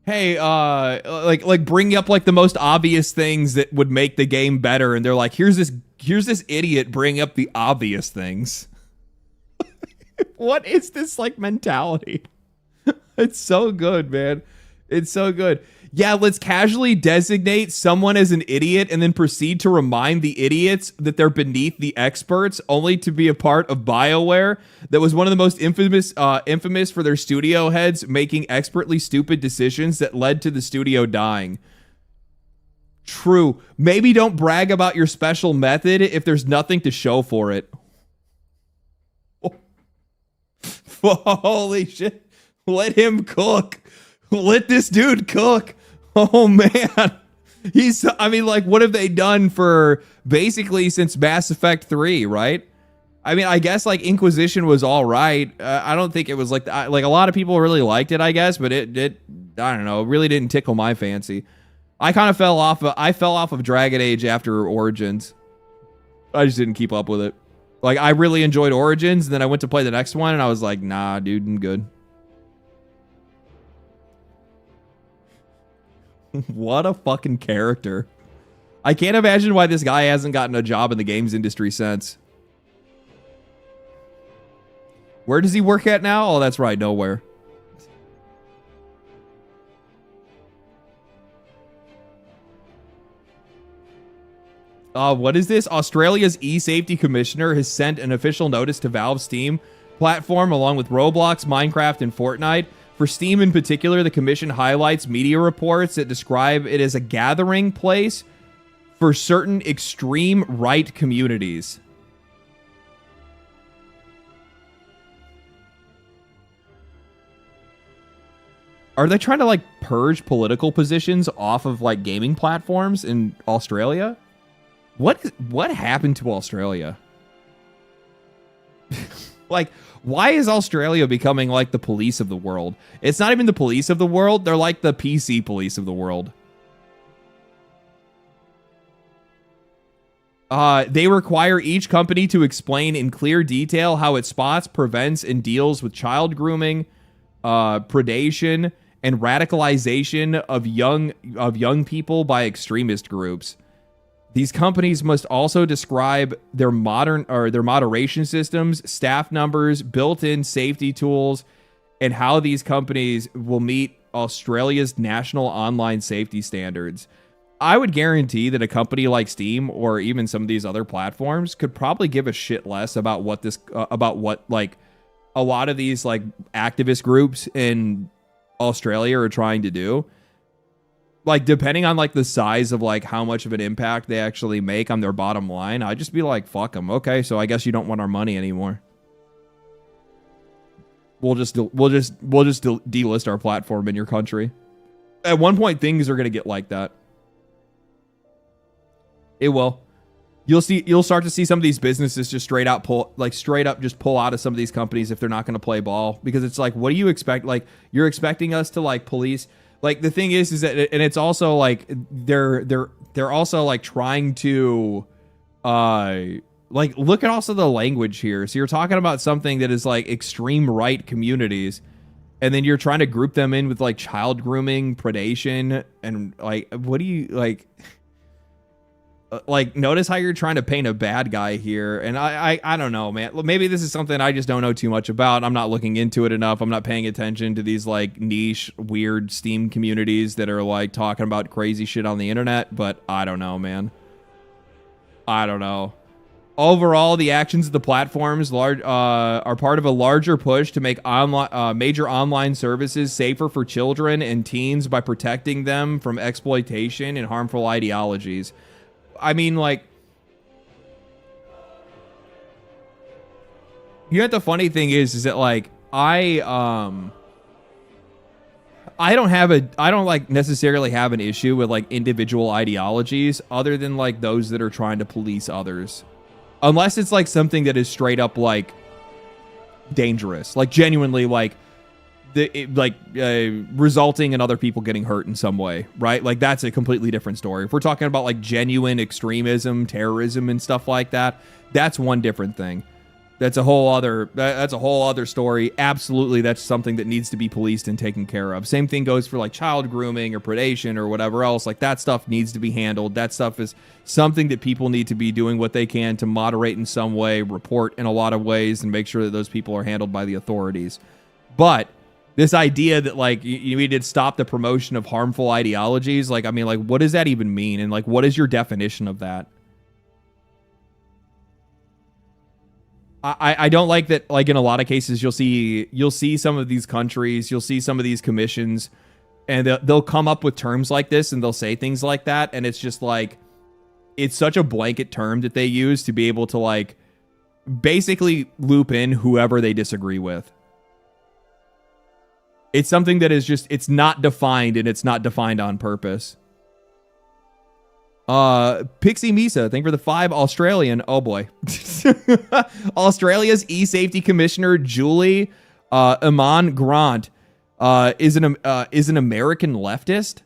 Hey, like bring up like the most obvious things that would make the game better, and they're like, here's this idiot bring up the obvious things. What is this like mentality? It's so good, man. It's so good. Yeah, let's casually designate someone as an idiot and then proceed to remind the idiots that they're beneath the experts, only to be a part of BioWare that was one of the most infamous for their studio heads making expertly stupid decisions that led to the studio dying. True. Maybe don't brag about your special method if there's nothing to show for it. Holy shit. Let him cook. Let this dude cook. Oh, man. What have they done for basically since Mass Effect 3, right? I mean, I guess, like, Inquisition was all right. I don't think it was, like, a lot of people really liked it, I guess, but it I don't know, it really didn't tickle my fancy. I kind of fell off of Dragon Age after Origins. I just didn't keep up with it. Like, I really enjoyed Origins, and then I went to play the next one, and I was like, nah, dude, I'm good. What a fucking character. I can't imagine why this guy hasn't gotten a job in the games industry since. Where does he work at now? Oh, that's right, nowhere. What is this? Australia's e-safety commissioner has sent an official notice to Valve's Steam platform along with Roblox, Minecraft, and Fortnite. For Steam in particular, the commission highlights media reports that describe it as a gathering place for certain extreme right communities. Are they trying to, like, purge political positions off of, like, gaming platforms in Australia? What happened to Australia? Like, why is Australia becoming like the police of the world? It's not even the police of the world. They're like the PC police of the world. They require each company to explain in clear detail how it spots, prevents, and deals with child grooming, predation, and radicalization of young people by extremist groups. These companies must also describe their moderation systems, staff numbers, built-in safety tools, and how these companies will meet Australia's national online safety standards. I would guarantee that a company like Steam or even some of these other platforms could probably give a shit less about what like a lot of these like activist groups in Australia are trying to do. Like, depending on like the size of like how much of an impact they actually make on their bottom line, I'd just be like, fuck them. Okay, so I guess you don't want our money anymore. We'll just delist our platform in your country. At one point, things are gonna get like that. It will. You'll start to see some of these businesses just straight up pull out of some of these companies if they're not going to play ball, because it's like, what do you expect? Like, you're expecting us to like police. Like, the thing is that, and it's also like they're also like trying to like, look at also the language here. So you're talking about something that is like extreme right communities, and then you're trying to group them in with like child grooming, predation, and like, what do you like? Like, notice how you're trying to paint a bad guy here. And I don't know, man. Maybe this is something I just don't know too much about. I'm not looking into it enough. I'm not paying attention to these like niche, weird Steam communities that are like talking about crazy shit on the internet. But I don't know, man. I don't know. Overall, the actions of the platforms are part of a larger push to make major online services safer for children and teens by protecting them from exploitation and harmful ideologies. I mean, like, you know what the funny thing is that like I don't like necessarily have an issue with like individual ideologies other than like those that are trying to police others, unless it's like something that is straight up like dangerous, like genuinely like resulting in other people getting hurt in some way, right? Like, that's a completely different story. If we're talking about like genuine extremism, terrorism, and stuff like that, that's one different thing. That's a whole other story. Absolutely, that's something that needs to be policed and taken care of. Same thing goes for like child grooming or predation or whatever else. Like, that stuff needs to be handled. That stuff is something that people need to be doing what they can to moderate in some way, report in a lot of ways, and make sure that those people are handled by the authorities. But this idea that like you need to stop the promotion of harmful ideologies, like, I mean, like, what does that even mean? And like, what is your definition of that? I don't like that. Like, in a lot of cases, you'll see some of these countries, you'll see some of these commissions, and they'll come up with terms like this and they'll say things like that. And it's just like, it's such a blanket term that they use to be able to like basically loop in whoever they disagree with. It's something that is just, it's not defined, and it's not defined on purpose. Pixie Misa, thank you for the 5 Australian. Oh boy. Australia's e-safety commissioner, Julie Iman Grant, is an American leftist.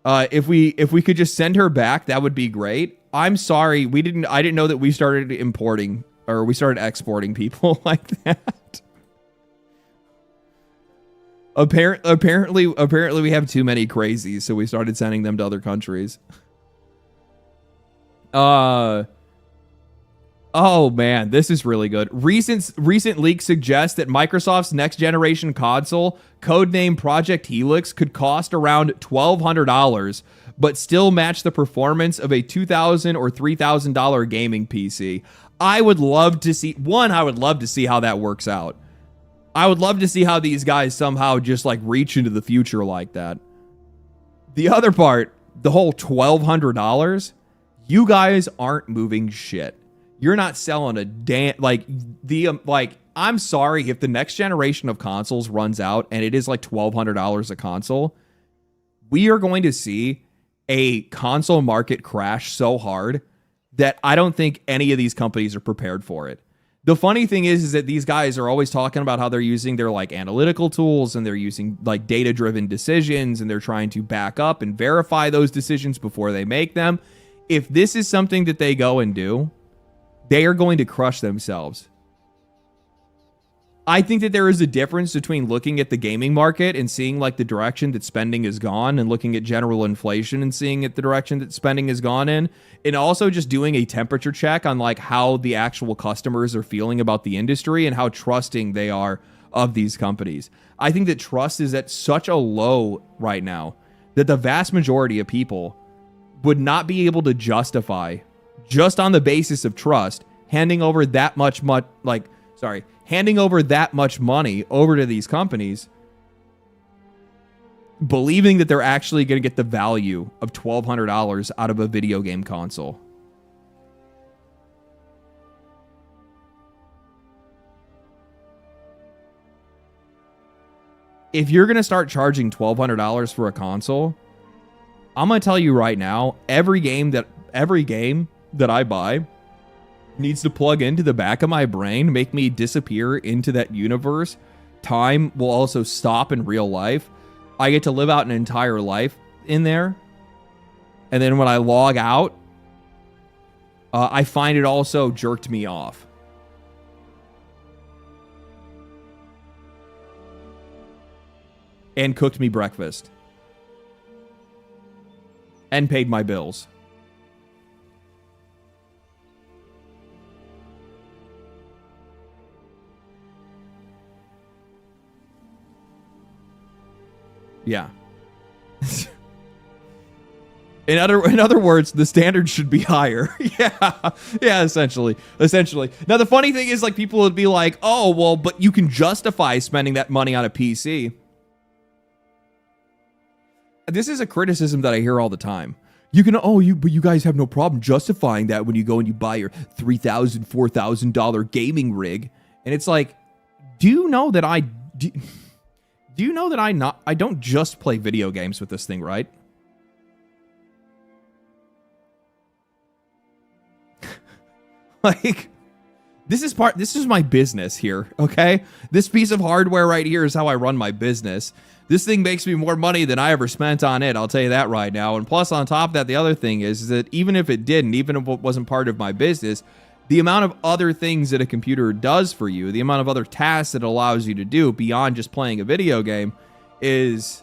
If we could just send her back, that would be great. I'm sorry, I didn't know that we started importing, or we started exporting people like that. Apparently we have too many crazies, so we started sending them to other countries. Oh man, this is really good. Recent leaks suggest that Microsoft's next generation console, codenamed Project Helix, could cost around $1,200, but still match the performance of a $2,000 or $3,000 gaming PC. I would love to see how that works out. I would love to see how these guys somehow just like reach into the future like that. The other part, the whole $1,200, you guys aren't moving shit. You're not selling a damn, I'm sorry, if the next generation of consoles runs out and it is like $1,200 a console, we are going to see a console market crash so hard that I don't think any of these companies are prepared for it. The funny thing is that these guys are always talking about how they're using their like analytical tools, and they're using like data-driven decisions, and they're trying to back up and verify those decisions before they make them. If this is something that they go and do, they are going to crush themselves. I think that there is a difference between looking at the gaming market and seeing like the direction that spending is gone, and looking at general inflation and seeing at the direction that spending has gone in, and also just doing a temperature check on like how the actual customers are feeling about the industry and how trusting they are of these companies. I think that trust is at such a low right now that the vast majority of people would not be able to justify, just on the basis of trust, handing over that much money over to these companies, believing that they're actually going to get the value of $1,200 out of a video game console. If you're going to start charging $1,200 for a console, I'm going to tell you right now, every game that I buy needs to plug into the back of my brain, make me disappear into that universe. Time will also stop in real life. I get to live out an entire life in there. And then when I log out, I find it also jerked me off. And cooked me breakfast. And paid my bills. Yeah. In other words, the standard should be higher. Yeah, essentially. Now, the funny thing is, like, people would be like, oh, well, but you can justify spending that money on a PC. This is a criticism that I hear all the time. But you guys have no problem justifying that when you go and you buy your $3,000, $4,000 gaming rig. And it's like, do you know that I don't just play video games with this thing, right? Like, this is my business here, okay? This piece of hardware right here is how I run my business. This thing makes me more money than I ever spent on it, I'll tell you that right now. And plus, on top of that, the other thing is that even if it didn't, even if it wasn't part of my business, the amount of other things that a computer does for you, the amount of other tasks that it allows you to do beyond just playing a video game is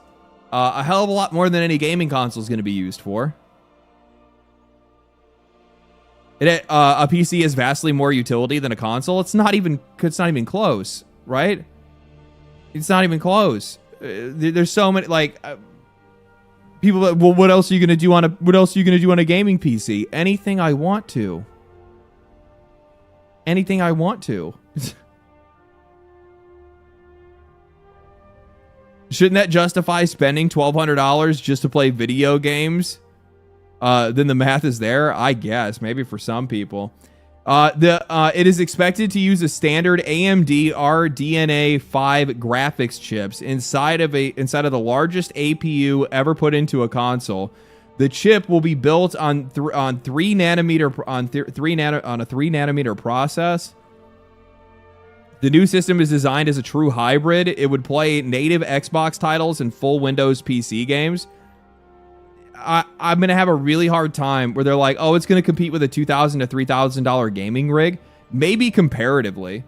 a hell of a lot more than any gaming console is going to be used for. A PC has vastly more utility than a console. It's not even close, right? It's not even close. There's so many, like, people. Well, what else are you gonna do on a gaming PC? Anything I want to. Anything I want to. Shouldn't that justify spending $1,200 just to play video games? Then the math is there, I guess. Maybe for some people. It is expected to use a standard AMD RDNA 5 graphics chips inside of the largest APU ever put into a console. The chip will be built on a 3 nanometer process. The new system is designed as a true hybrid. It would play native Xbox titles and full Windows PC games. I'm going to have a really hard time where they're like, oh, it's going to compete with a $2,000 to $3,000 gaming rig. Maybe comparatively.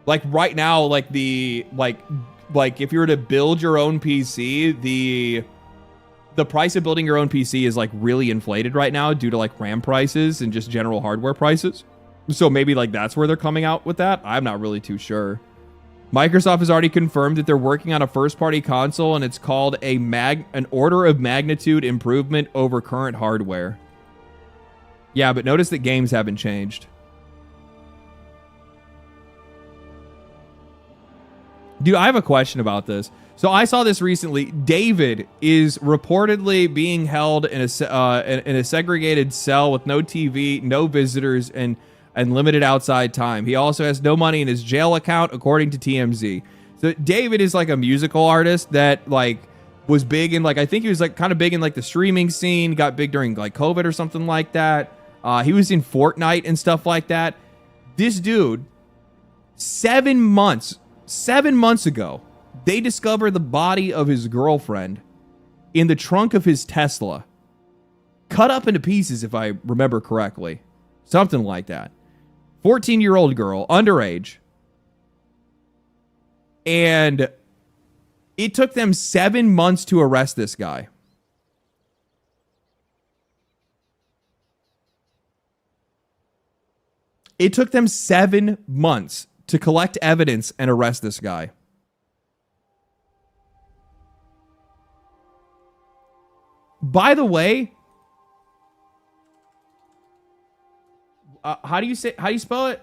Like right now, like if you were to build your own PC, the price of building your own PC is like really inflated right now due to like RAM prices and just general hardware prices. So maybe like that's where they're coming out with that. I'm not really too sure. Microsoft has already confirmed that they're working on a first-party console, and it's called an order of magnitude improvement over current hardware. Yeah, but notice that games haven't changed. Dude, I have a question about this. So I saw this recently. David is reportedly being held in a segregated cell with no TV, no visitors, and limited outside time. He also has no money in his jail account, according to TMZ. So David is like a musical artist that like was big in like, I think he was like kind of big in like the streaming scene, got big during like COVID or something like that. He was in Fortnite and stuff like that. This dude, 7 months ago, they discovered the body of his girlfriend in the trunk of his Tesla, cut up into pieces, if I remember correctly. Something like that. 14-year-old girl, underage. And it took them 7 months to arrest this guy. It took them 7 months to collect evidence and arrest this guy. By the way, How do you spell it?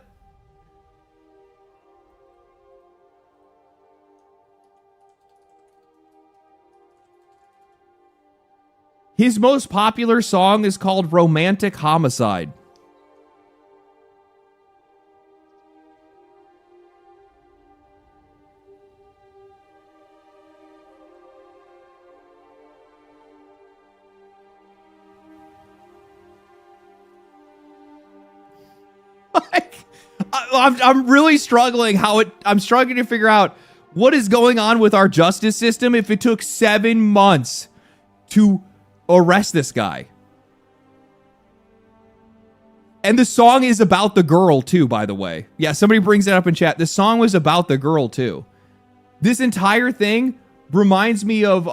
His most popular song is called Romantic Homicide. I'm really struggling I'm struggling to figure out what is going on with our justice system if it took 7 months to arrest this guy. And the song is about the girl too, by the way. Yeah, somebody brings it up in chat. The song was about the girl too. This entire thing reminds me of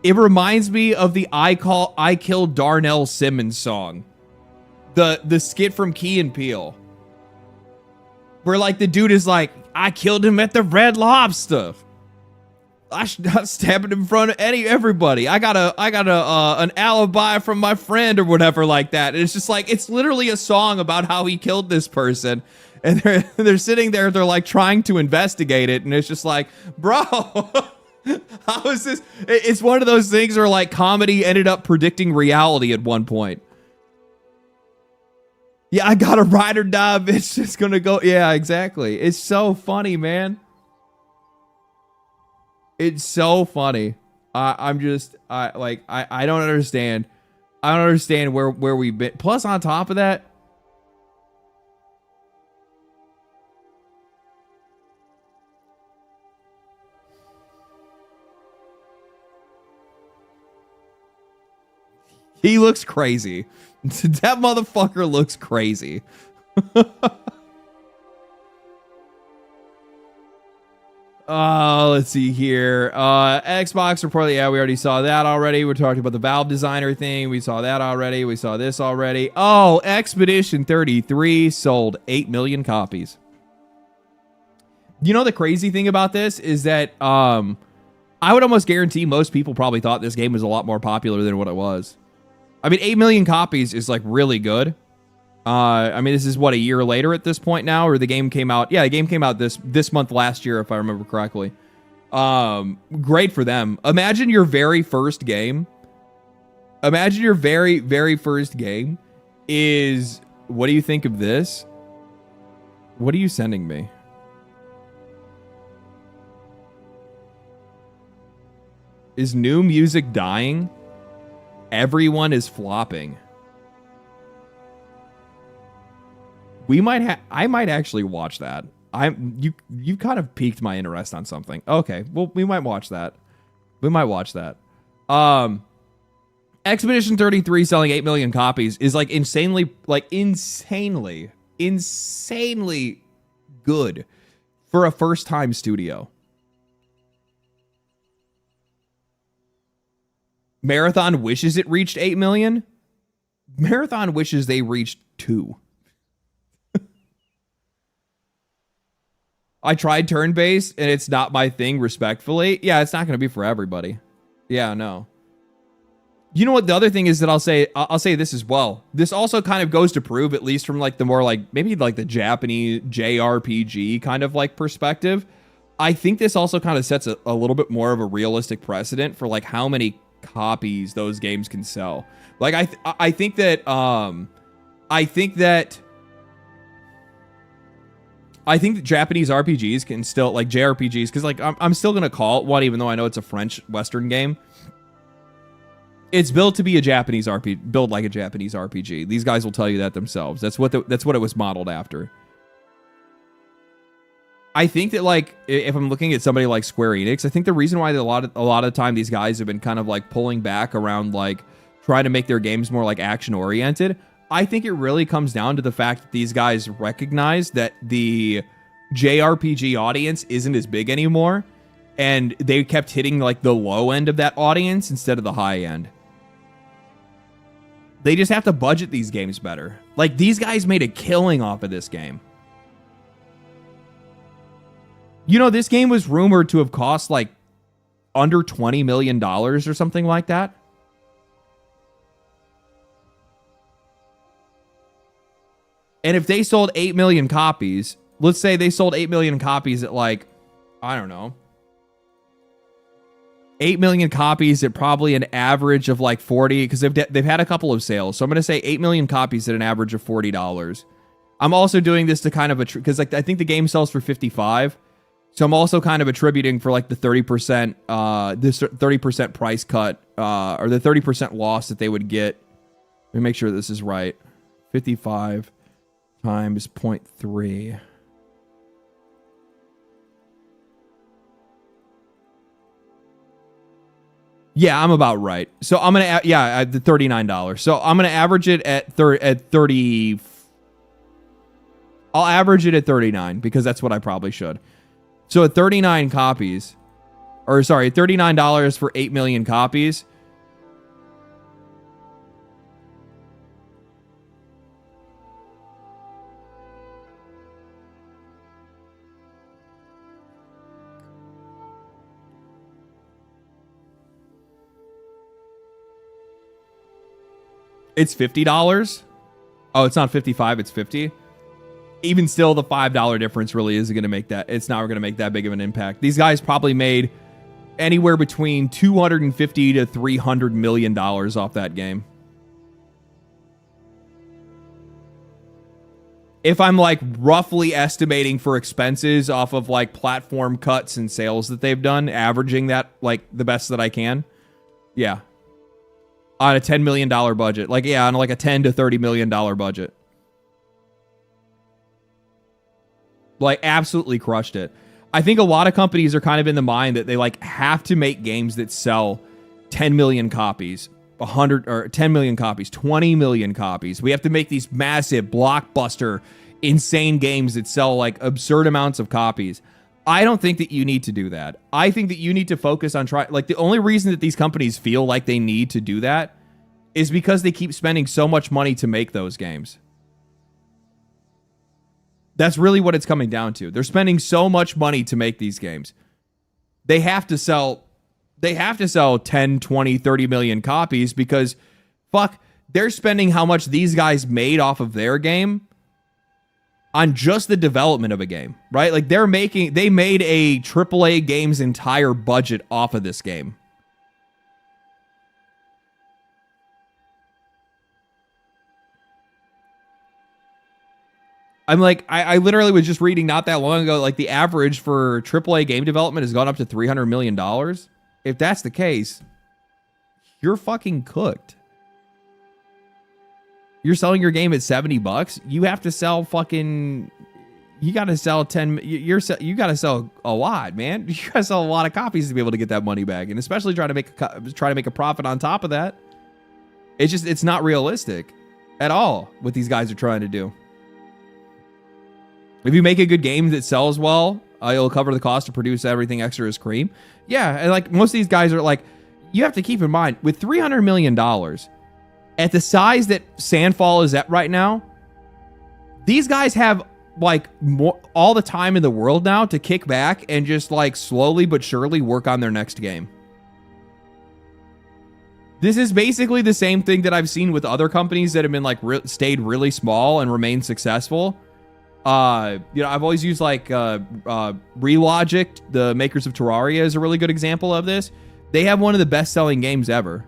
it reminds me of the I Killed Darnell Simmons song. The skit from Key and Peele. Where like the dude is like, I killed him at the Red Lobster. I stabbed him in front of everybody. I got an alibi from my friend or whatever like that. And it's just like, it's literally a song about how he killed this person. And they're sitting there, they're like trying to investigate it. And it's just like, bro, how is this? It's one of those things where like comedy ended up predicting reality at one point. Yeah, I got a ride or die bitch that's gonna go. Yeah, exactly. It's so funny, man. It's so funny. I don't understand. I don't understand where we've been. Plus, on top of that, he looks crazy. That motherfucker looks crazy. Let's see here. Xbox reportedly, yeah, we already saw that already. We're talking about the Valve designer thing. We saw that already. We saw this already. Oh, Expedition 33 sold 8 million copies. You know the crazy thing about this is that I would almost guarantee most people probably thought this game was a lot more popular than what it was. I mean, 8 million copies is like really good. I mean, this is what, a year later at this point now, or the game came out. Yeah, the game came out this month last year, if I remember correctly. Great for them. Imagine your very first game. Imagine your very, very first game is, what do you think of this? What are you sending me? Is new music dying? Everyone is flopping. I might actually watch that. You kind of piqued my interest on something. Okay, well, we might watch that. Expedition 33 selling 8 million copies is like insanely good for a first-time studio. Marathon wishes it reached 8 million. Marathon wishes they reached 2. I tried turn-based, and it's not my thing, respectfully. Yeah, it's not going to be for everybody. Yeah, no. You know what? The other thing is that I'll say this as well. This also kind of goes to prove, at least from like the more like, maybe like the Japanese JRPG kind of like perspective. I think this also kind of sets a little bit more of a realistic precedent for like how many copies those games can sell. Like I think that Japanese RPGs can still, like JRPGs, because like I'm still gonna call it one, even though I know it's a French Western game. It's built to be a Japanese RPG, built like a Japanese RPG. These guys will tell you that themselves. That's what it was modeled after. I think that like if I'm looking at somebody like Square Enix, I think the reason why a lot of the time these guys have been kind of like pulling back around like trying to make their games more like action oriented, I think it really comes down to the fact that these guys recognize that the JRPG audience isn't as big anymore, and they kept hitting like the low end of that audience instead of the high end. They just have to budget these games better. Like, these guys made a killing off of this game. You know, this game was rumored to have cost like under $20 million or something like that. And if they sold 8 million copies, let's say they sold 8 million copies at like, I don't know, 8 million copies at probably an average of like 40, because they've had a couple of sales. So I'm going to say 8 million copies at an average of $40. I'm also doing this to kind of, because like I think the game sells for 55. So I'm also kind of attributing for like the 30%, this 30% price cut, or the 30% loss that they would get. Let me make sure this is right. 55 times 0.3. Yeah, I'm about right. So I'm gonna, the $39. So I'm gonna average it at 30. I'll average it at 39 because that's what I probably should. So at 39 copies, or sorry, $39 for 8 million copies. It's $50. Oh, it's not 55, it's 50. Even still, the $5 difference really isn't going to make that. It's not going to make that big of an impact. These guys probably made anywhere between $250 to $300 million off that game. If I'm like roughly estimating for expenses off of like platform cuts and sales that they've done, averaging that like the best that I can. Yeah. On a $10 million budget. Like, yeah, on like a $10 to $30 million budget. Like, absolutely crushed it. I think a lot of companies are kind of in the mind that they like have to make games that sell 10 million copies, 100 or 10 million copies, 20 million copies. We have to make these massive blockbuster, insane games that sell like absurd amounts of copies. I don't think that you need to do that. I think that you need to focus on like the only reason that these companies feel like they need to do that is because they keep spending so much money to make those games. That's really what it's coming down to. They're spending so much money to make these games. They have to sell 10, 20, 30 million copies because fuck, they're spending how much these guys made off of their game on just the development of a game, right? Like they made a AAA game's entire budget off of this game. I'm like, I literally was just reading not that long ago, like the average for AAA game development has gone up to $300 million. If that's the case, you're fucking cooked. You're selling your game at $70. You have to sell fucking, you got to sell 10, you got to sell a lot, man. You got to sell a lot of copies to be able to get that money back. And especially try to make a profit on top of that. It's not realistic at all what these guys are trying to do. If you make a good game that sells well, it'll cover the cost to produce everything extra as cream. Yeah, and like most of these guys are like, you have to keep in mind, with $300 million, at the size that Sandfall is at right now, these guys have like all the time in the world now to kick back and just like slowly but surely work on their next game. This is basically the same thing that I've seen with other companies that have been like stayed really small and remained successful. I've always used like Relogic, the makers of Terraria, is a really good example of this. They have one of the best-selling games ever,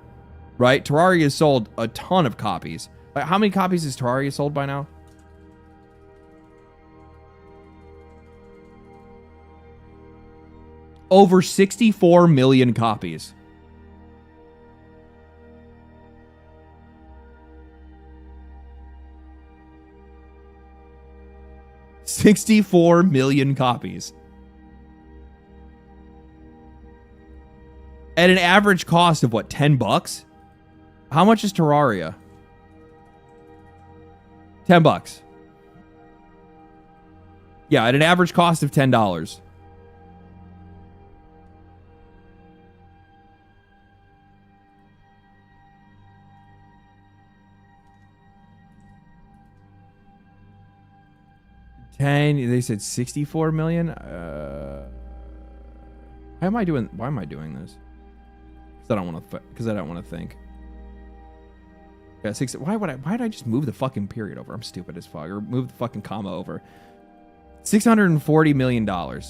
right? Terraria has sold a ton of copies. Like, how many copies has Terraria sold by now? Over 64 million copies. $64 million copies. At an average cost of what, $10? How much is Terraria? $10. Yeah, at an average cost of $10. 10, they said 64 million. Why am I doing this? Because I don't want to think. Yeah, why did I just move the fucking period over? I'm stupid as fuck. Or move the fucking comma over. $640 million. How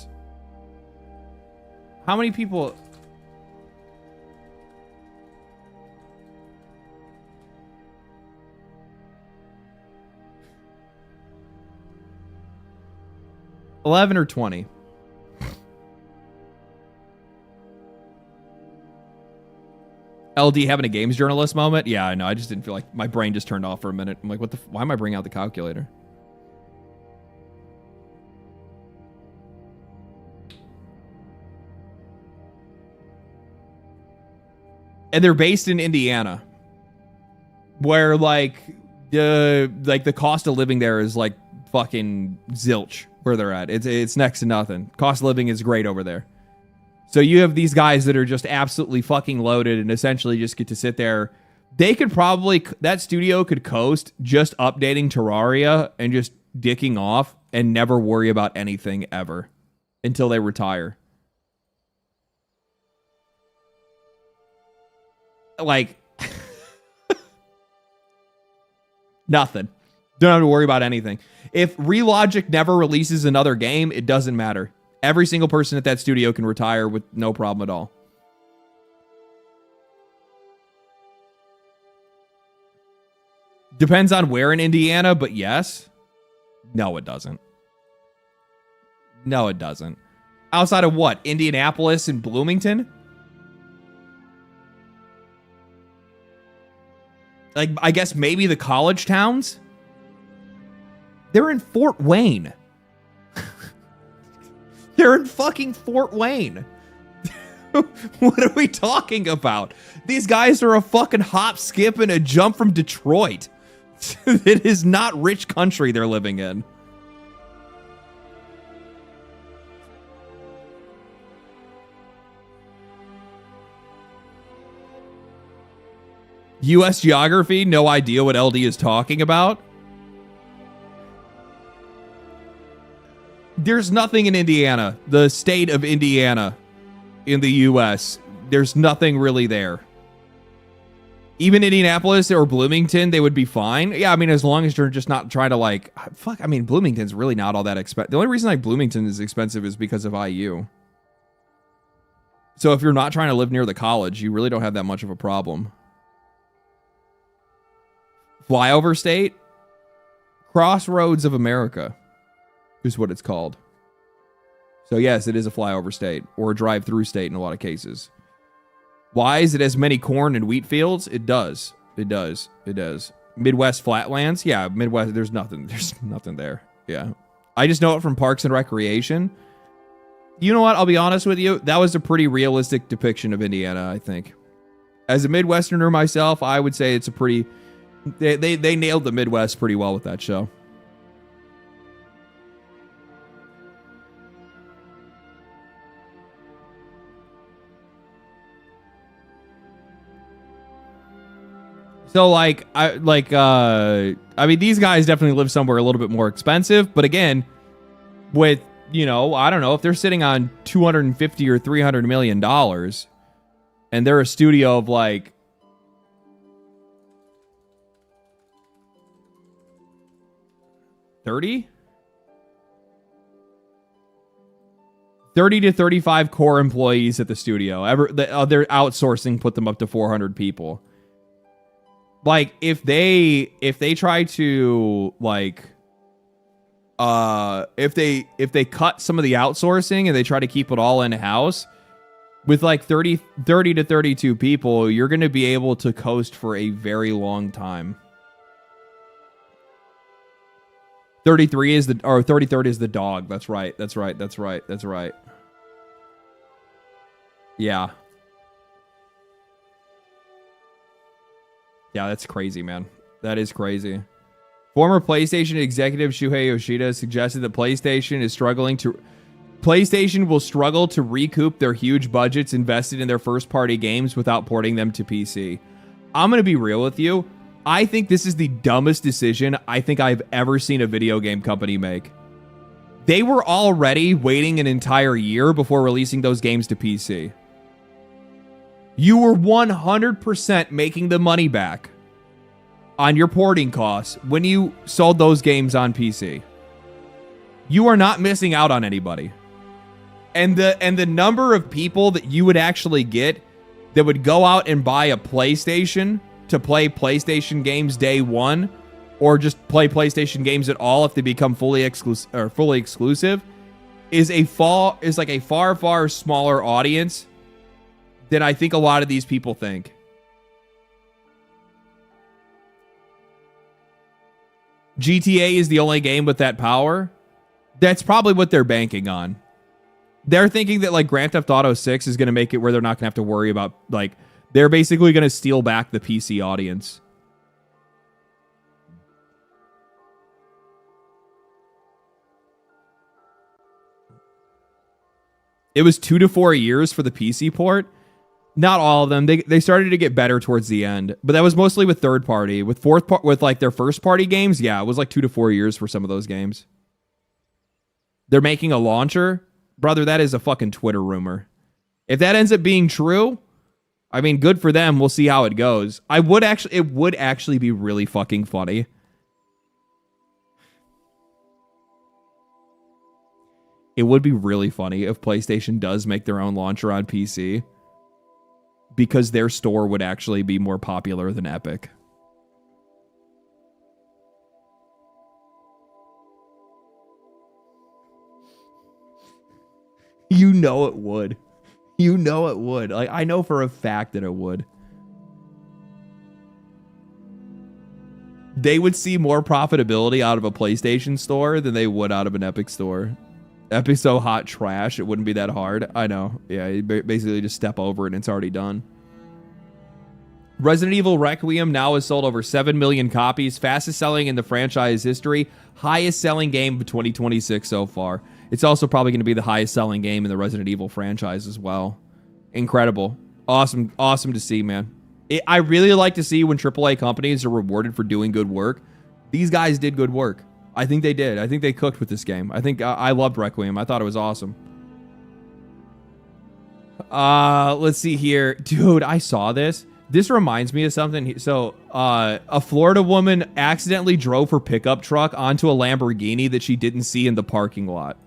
many people? $11 or $20? LD having a games journalist moment? Yeah, I know. I just didn't feel like my brain just turned off for a minute. I'm like, why am I bringing out the calculator? And they're based in Indiana, where like the cost of living there is like fucking zilch where they're at. It's next to nothing. Cost of living is great over there. So you have these guys that are just absolutely fucking loaded and essentially just get to sit there. They could probably, that studio could coast just updating Terraria and just dicking off and never worry about anything ever until they retire. Like, nothing. Don't have to worry about anything. If Relogic never releases another game, it doesn't matter. Every single person at that studio can retire with no problem at all. Depends on where in Indiana, but yes. No, it doesn't. No, it doesn't. Outside of what? Indianapolis and Bloomington? Like, I guess maybe the college towns? They're in Fort Wayne. They're in fucking Fort Wayne. What are we talking about? These guys are a fucking hop, skip, and a jump from Detroit. It is not rich country they're living in. U.S. geography, no idea what LD is talking about. There's nothing in Indiana, the state of Indiana in the U.S. There's nothing really there. Even Indianapolis or Bloomington, they would be fine. Yeah, I mean, as long as you're just not trying to like, fuck, I mean, Bloomington's really not all that expensive. The only reason like Bloomington is expensive is because of IU. So if you're not trying to live near the college, you really don't have that much of a problem. Flyover state? Crossroads of America is what it's called. So yes, it is a flyover state or a drive-through state in a lot of cases. Why is it as many corn and wheat fields? It does. It does. It does. Midwest flatlands? Yeah, Midwest, there's nothing there. Yeah. I just know it from Parks and Recreation. You know what? I'll be honest with you. That was a pretty realistic depiction of Indiana, I think. As a Midwesterner myself, I would say it's a pretty... They nailed the Midwest pretty well with that show. So I mean, these guys definitely live somewhere a little bit more expensive, but again, with, you know, I don't know if they're sitting on $250 or $300 million and they're a studio of like 30 to 35 core employees at the studio. Their outsourcing put them up to 400 people. Like, if they try to like if they cut some of the outsourcing and they try to keep it all in house with like 30 to 32 people, you're going to be able to coast for a very long time. 33 is the, or 33rd is the dog. That's right. Yeah. Yeah, that's crazy, man. That is crazy. Former PlayStation executive Shuhei Yoshida suggested that PlayStation will struggle to recoup their huge budgets invested in their first-party games without porting them to PC. I'm going to be real with you. I think this is the dumbest decision I think I've ever seen a video game company make. They were already waiting an entire year before releasing those games to PC. You were 100% making the money back on your porting costs when you sold those games on PC. You are not missing out on anybody. And the number of people that you would actually get that would go out and buy a PlayStation to play PlayStation games day one, or just play PlayStation games at all if they become fully exclusive, is like a far smaller audience than I think a lot of these people think. GTA is the only game with that power. That's probably what they're banking on. They're thinking that like Grand Theft Auto 6 is going to make it where they're not going to have to worry about, like, they're basically going to steal back the PC audience. It was 2 to 4 years for the PC port. Not all of them. They started to get better towards the end, but that was mostly with third party. With like their first party games, yeah, it was like 2 to 4 years for some of those games. They're making a launcher, brother. That is a fucking Twitter rumor. If that ends up being true, I mean, good for them. We'll see how it goes. It would actually be really fucking funny. It would be really funny if PlayStation does make their own launcher on PC, because their store would actually be more popular than Epic. You know it would. You know it would. Like, I know for a fact that it would. They would see more profitability out of a PlayStation store than they would out of an Epic store. Epic's so hot trash, it wouldn't be that hard. I know. Yeah, you basically just step over it and it's already done. Resident Evil Requiem now has sold over 7 million copies. Fastest selling in the franchise history. Highest selling game of 2026 so far. It's also probably going to be the highest selling game in the Resident Evil franchise as well. Incredible. Awesome to see, man. I really like to see when AAA companies are rewarded for doing good work. These guys did good work. I think they did. I think they cooked with this game. I think I loved Requiem. I thought it was awesome. Let's see here. Dude, I saw this. This reminds me of something. So, a Florida woman accidentally drove her pickup truck onto a Lamborghini that she didn't see in the parking lot.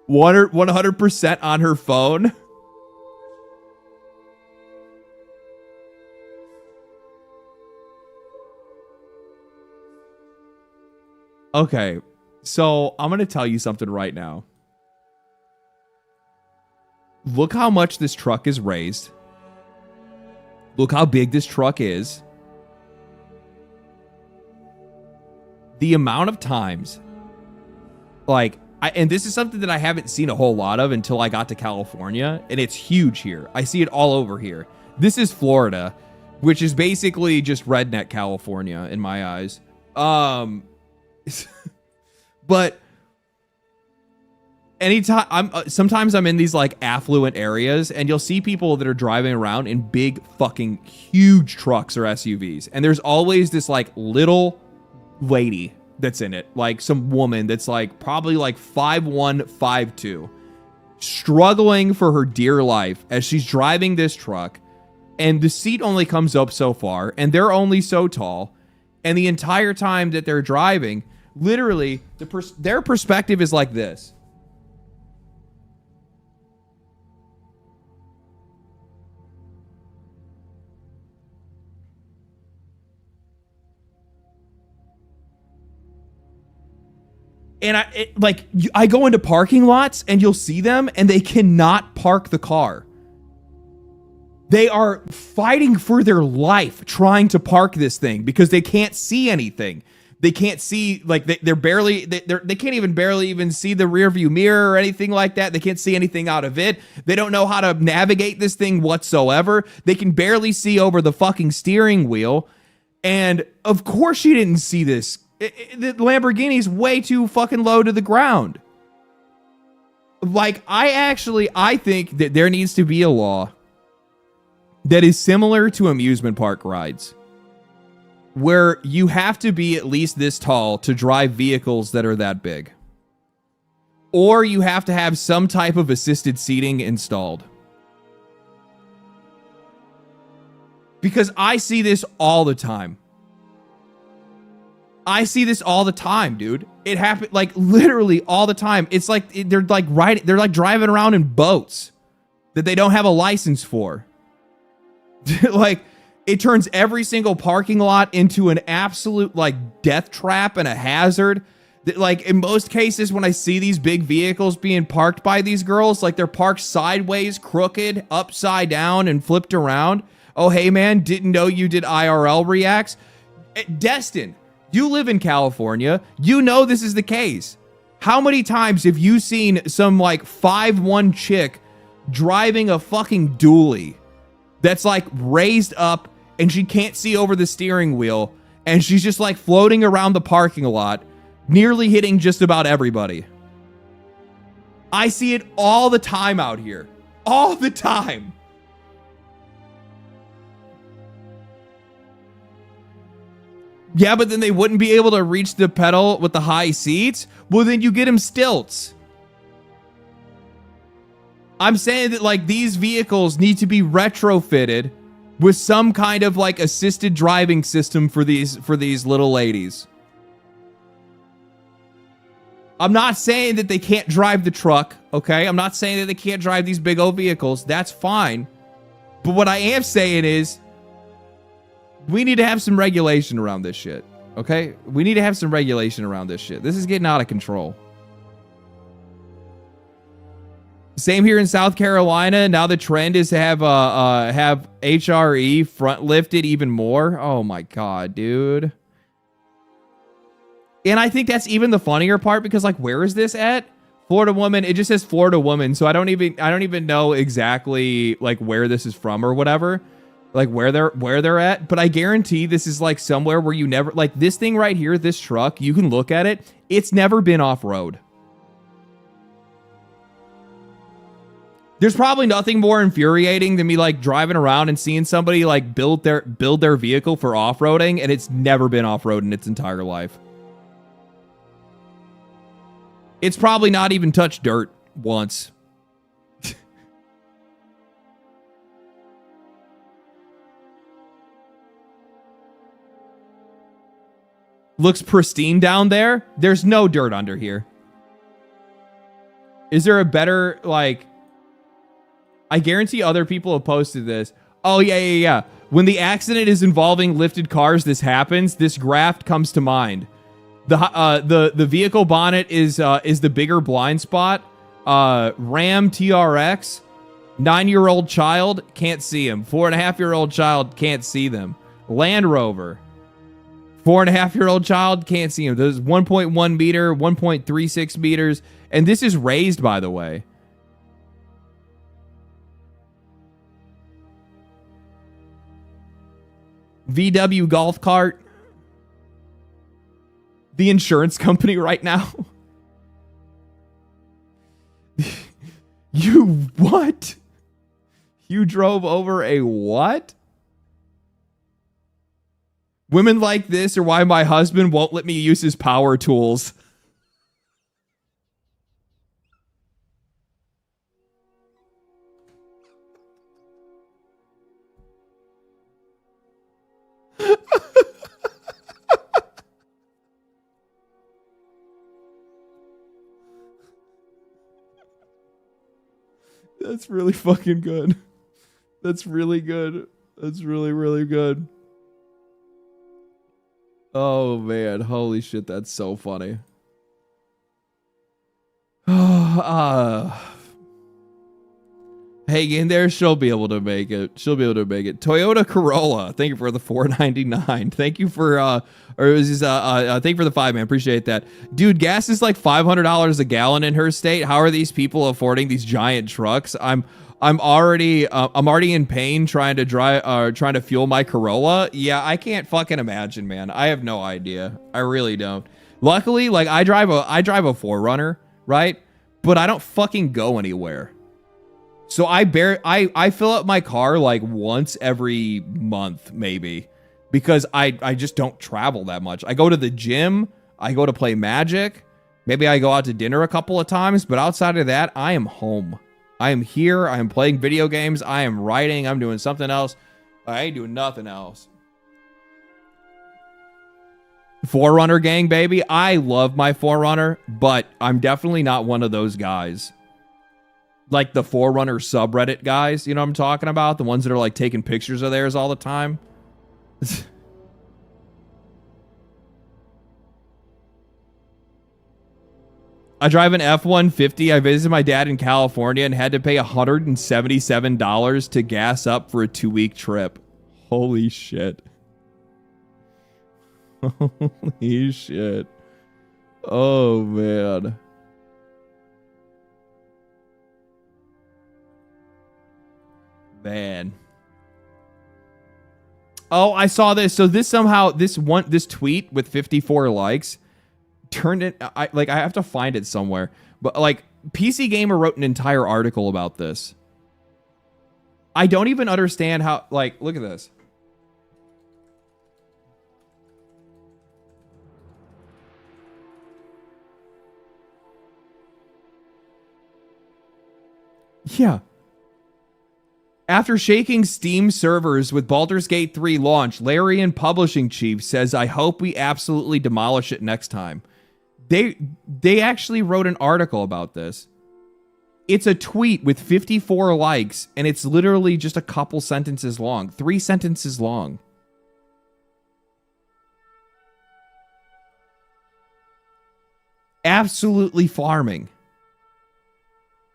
One 100% on her phone. Okay, so I'm going to tell you something right now. Look how much this truck is raised. Look how big this truck is. The amount of times, like, and this is something that I haven't seen a whole lot of until I got to California, and it's huge here. I see it all over here. This is Florida, which is basically just redneck California in my eyes. But anytime sometimes I'm in these like affluent areas, and you'll see people that are driving around in big fucking huge trucks or SUVs, and there's always this like little lady that's in it, like some woman that's like probably like 5'1", 5'2", struggling for her dear life as she's driving this truck, and the seat only comes up so far, and they're only so tall, and the entire time that they're driving, literally their perspective is like this. And I go into parking lots and you'll see them and they cannot park the car. They are fighting for their life trying to park this thing because they can't see anything. They can't see, like, they can't even barely see the rear view mirror or anything like that. They can't see anything out of it. They don't know how to navigate this thing whatsoever. They can barely see over the fucking steering wheel. And of course she didn't see this. The Lamborghini's way too fucking low to the ground. Like, I think that there needs to be a law that is similar to amusement park rides, where you have to be at least this tall to drive vehicles that are that big. Or you have to have some type of assisted seating installed. Because I see this all the time. I see this all the time, dude. It happens like literally all the time. It's like they're like driving around in boats that they don't have a license for. Like, it turns every single parking lot into an absolute like death trap and a hazard. Like, in most cases, when I see these big vehicles being parked by these girls, like, they're parked sideways, crooked, upside down, and flipped around. Oh, hey, man, didn't know you did IRL reacts. Destin, you live in California. You know this is the case. How many times have you seen some, like, 5'1" chick driving a fucking dually that's, like, raised up and she can't see over the steering wheel and she's just, like, floating around the parking lot, nearly hitting just about everybody? I see it all the time out here. All the time. Yeah, but then they wouldn't be able to reach the pedal with the high seats? Well, then you get them stilts. I'm saying that, like, these vehicles need to be retrofitted with some kind of, like, assisted driving system for these little ladies. I'm not saying that they can't drive the truck, okay? I'm not saying that they can't drive these big old vehicles. That's fine. But what I am saying is, we need to have some regulation around this shit, okay? We need to have some regulation around this shit. This is getting out of control. Same here in South Carolina. Now the trend is to have HRE front lifted even more. Oh my god, dude. And I think that's even the funnier part, because, like, where is this at? Florida woman. It just says Florida woman, so I don't even know exactly, like, where this is from or whatever. Like, where they're at, but I guarantee this is, like, somewhere where you never, like, this thing right here, this truck, you can look at it, it's never been off-road. There's probably nothing more infuriating than me, like, driving around and seeing somebody, like, build their vehicle for off-roading, and it's never been off-road in its entire life. It's probably not even touched dirt once. Looks pristine down there. There's no dirt under here. Is there a better, like... I guarantee other people have posted this. Oh, yeah. When the accident is involving lifted cars, this happens. This graph comes to mind. The vehicle bonnet is the bigger blind spot. Ram TRX, 9-year-old child, can't see him. 4.5-year-old child, can't see them. Land Rover, 4.5-year-old child, can't see him. There's 1.1 meter, 1.36 meters, and this is raised, by the way. VW golf cart. The insurance company right now. You what? You drove over a what? Women like this are why my husband won't let me use his power tools. That's really fucking good. That's really good. That's really, really good. Oh, man. Holy shit, that's so funny. Hang in there. She'll be able to make it. She'll be able to make it. Toyota Corolla. Thank you for the $4.99. Thank you for thank you for the 5, man. Appreciate that. Dude, gas is like $500 a gallon in her state. How are these people affording these giant trucks? I'm already in pain trying to fuel my Corolla. Yeah, I can't fucking imagine, man. I have no idea. I really don't. Luckily, like, I drive a 4Runner, right? but I don't fucking go anywhere. So I fill up my car like once every month, maybe, because I just don't travel that much. I go to the gym, I go to play Magic, maybe I go out to dinner a couple of times, but outside of that, I am home. I am here, I am playing video games, I am writing, I'm doing something else. I ain't doing nothing else. Forerunner gang, baby. I love my Forerunner, but I'm definitely not one of those guys. Like the Forerunner subreddit guys, you know what I'm talking about? The ones that are like taking pictures of theirs all the time. I drive an F-150. I visited my dad in California and had to pay $177 to gas up for a 2-week trip. Holy shit. Holy shit. Oh, man. Man. Oh, I saw this. So this somehow, this tweet with 54 likes turned it, I have to find it somewhere. But like, PC Gamer wrote an entire article about this. I don't even understand how, like, look at this. Yeah. After shaking Steam servers with Baldur's Gate 3 launch, Larian publishing chief says, "I hope we absolutely demolish it next time." They actually wrote an article about this. It's a tweet with 54 likes, and it's literally just a couple sentences long. 3 sentences long. Absolutely farming.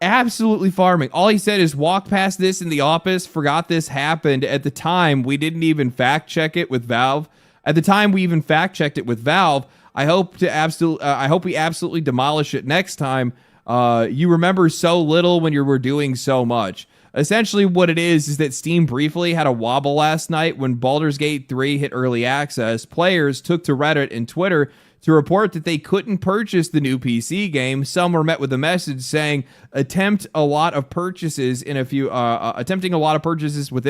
Absolutely farming. All he said is walk past this in the office, forgot this happened. At the time, we didn't even fact check it with Valve. At the time we even fact checked it with Valve. I hope we absolutely demolish it next time. You remember so little when you were doing so much. Essentially what it is that Steam briefly had a wobble last night when Baldur's Gate 3 hit early access. Players took to Reddit and Twitter to report that they couldn't purchase the new PC game. Some were met with a message saying, attempting a lot of purchases within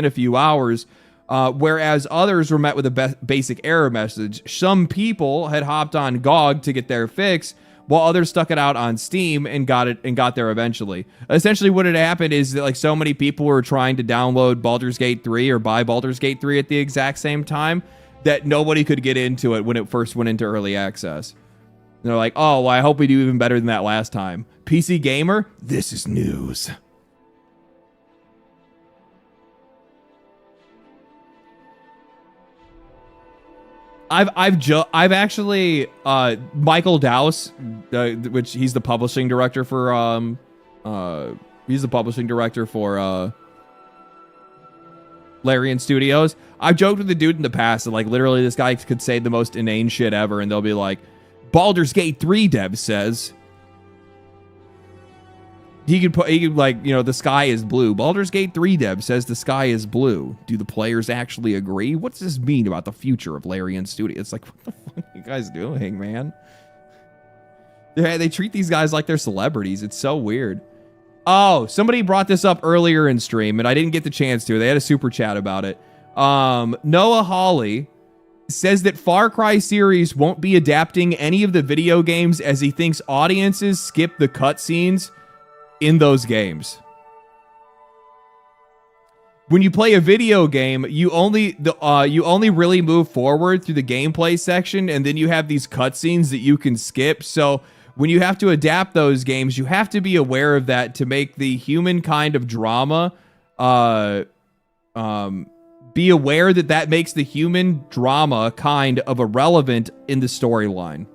a few hours, whereas others were met with a basic error message. Some people had hopped on GOG to get their fix, while others stuck it out on Steam and got there eventually. Essentially what had happened is that like so many people were trying to download Baldur's Gate 3 or buy Baldur's Gate 3 at the exact same time that nobody could get into it when it first went into early access. And they're like, oh, well, I hope we do even better than that last time. PC Gamer, this is news. I've actually Michael Dowse, which he's the publishing director for Larian Studios. I've joked with the dude in the past that like literally this guy could say the most inane shit ever and they'll be like, Baldur's Gate 3 dev says he could like, you know, the sky is blue. Baldur's Gate 3 dev says the sky is blue. Do the players actually agree? What does this mean about the future of Larian Studios? It's like, what the fuck are you guys doing, man? Yeah, they treat these guys like they're celebrities. It's so weird. Oh, somebody brought this up earlier in stream, and I didn't get the chance to. They had a super chat about it. Noah Hawley says that Far Cry series won't be adapting any of the video games as he thinks audiences skip the cutscenes in those games. When you play a video game, you only really move forward through the gameplay section, and then you have these cutscenes that you can skip. So when you have to adapt those games, you have to be aware of that to make the human kind of drama, be aware that makes the human drama kind of irrelevant in the storyline.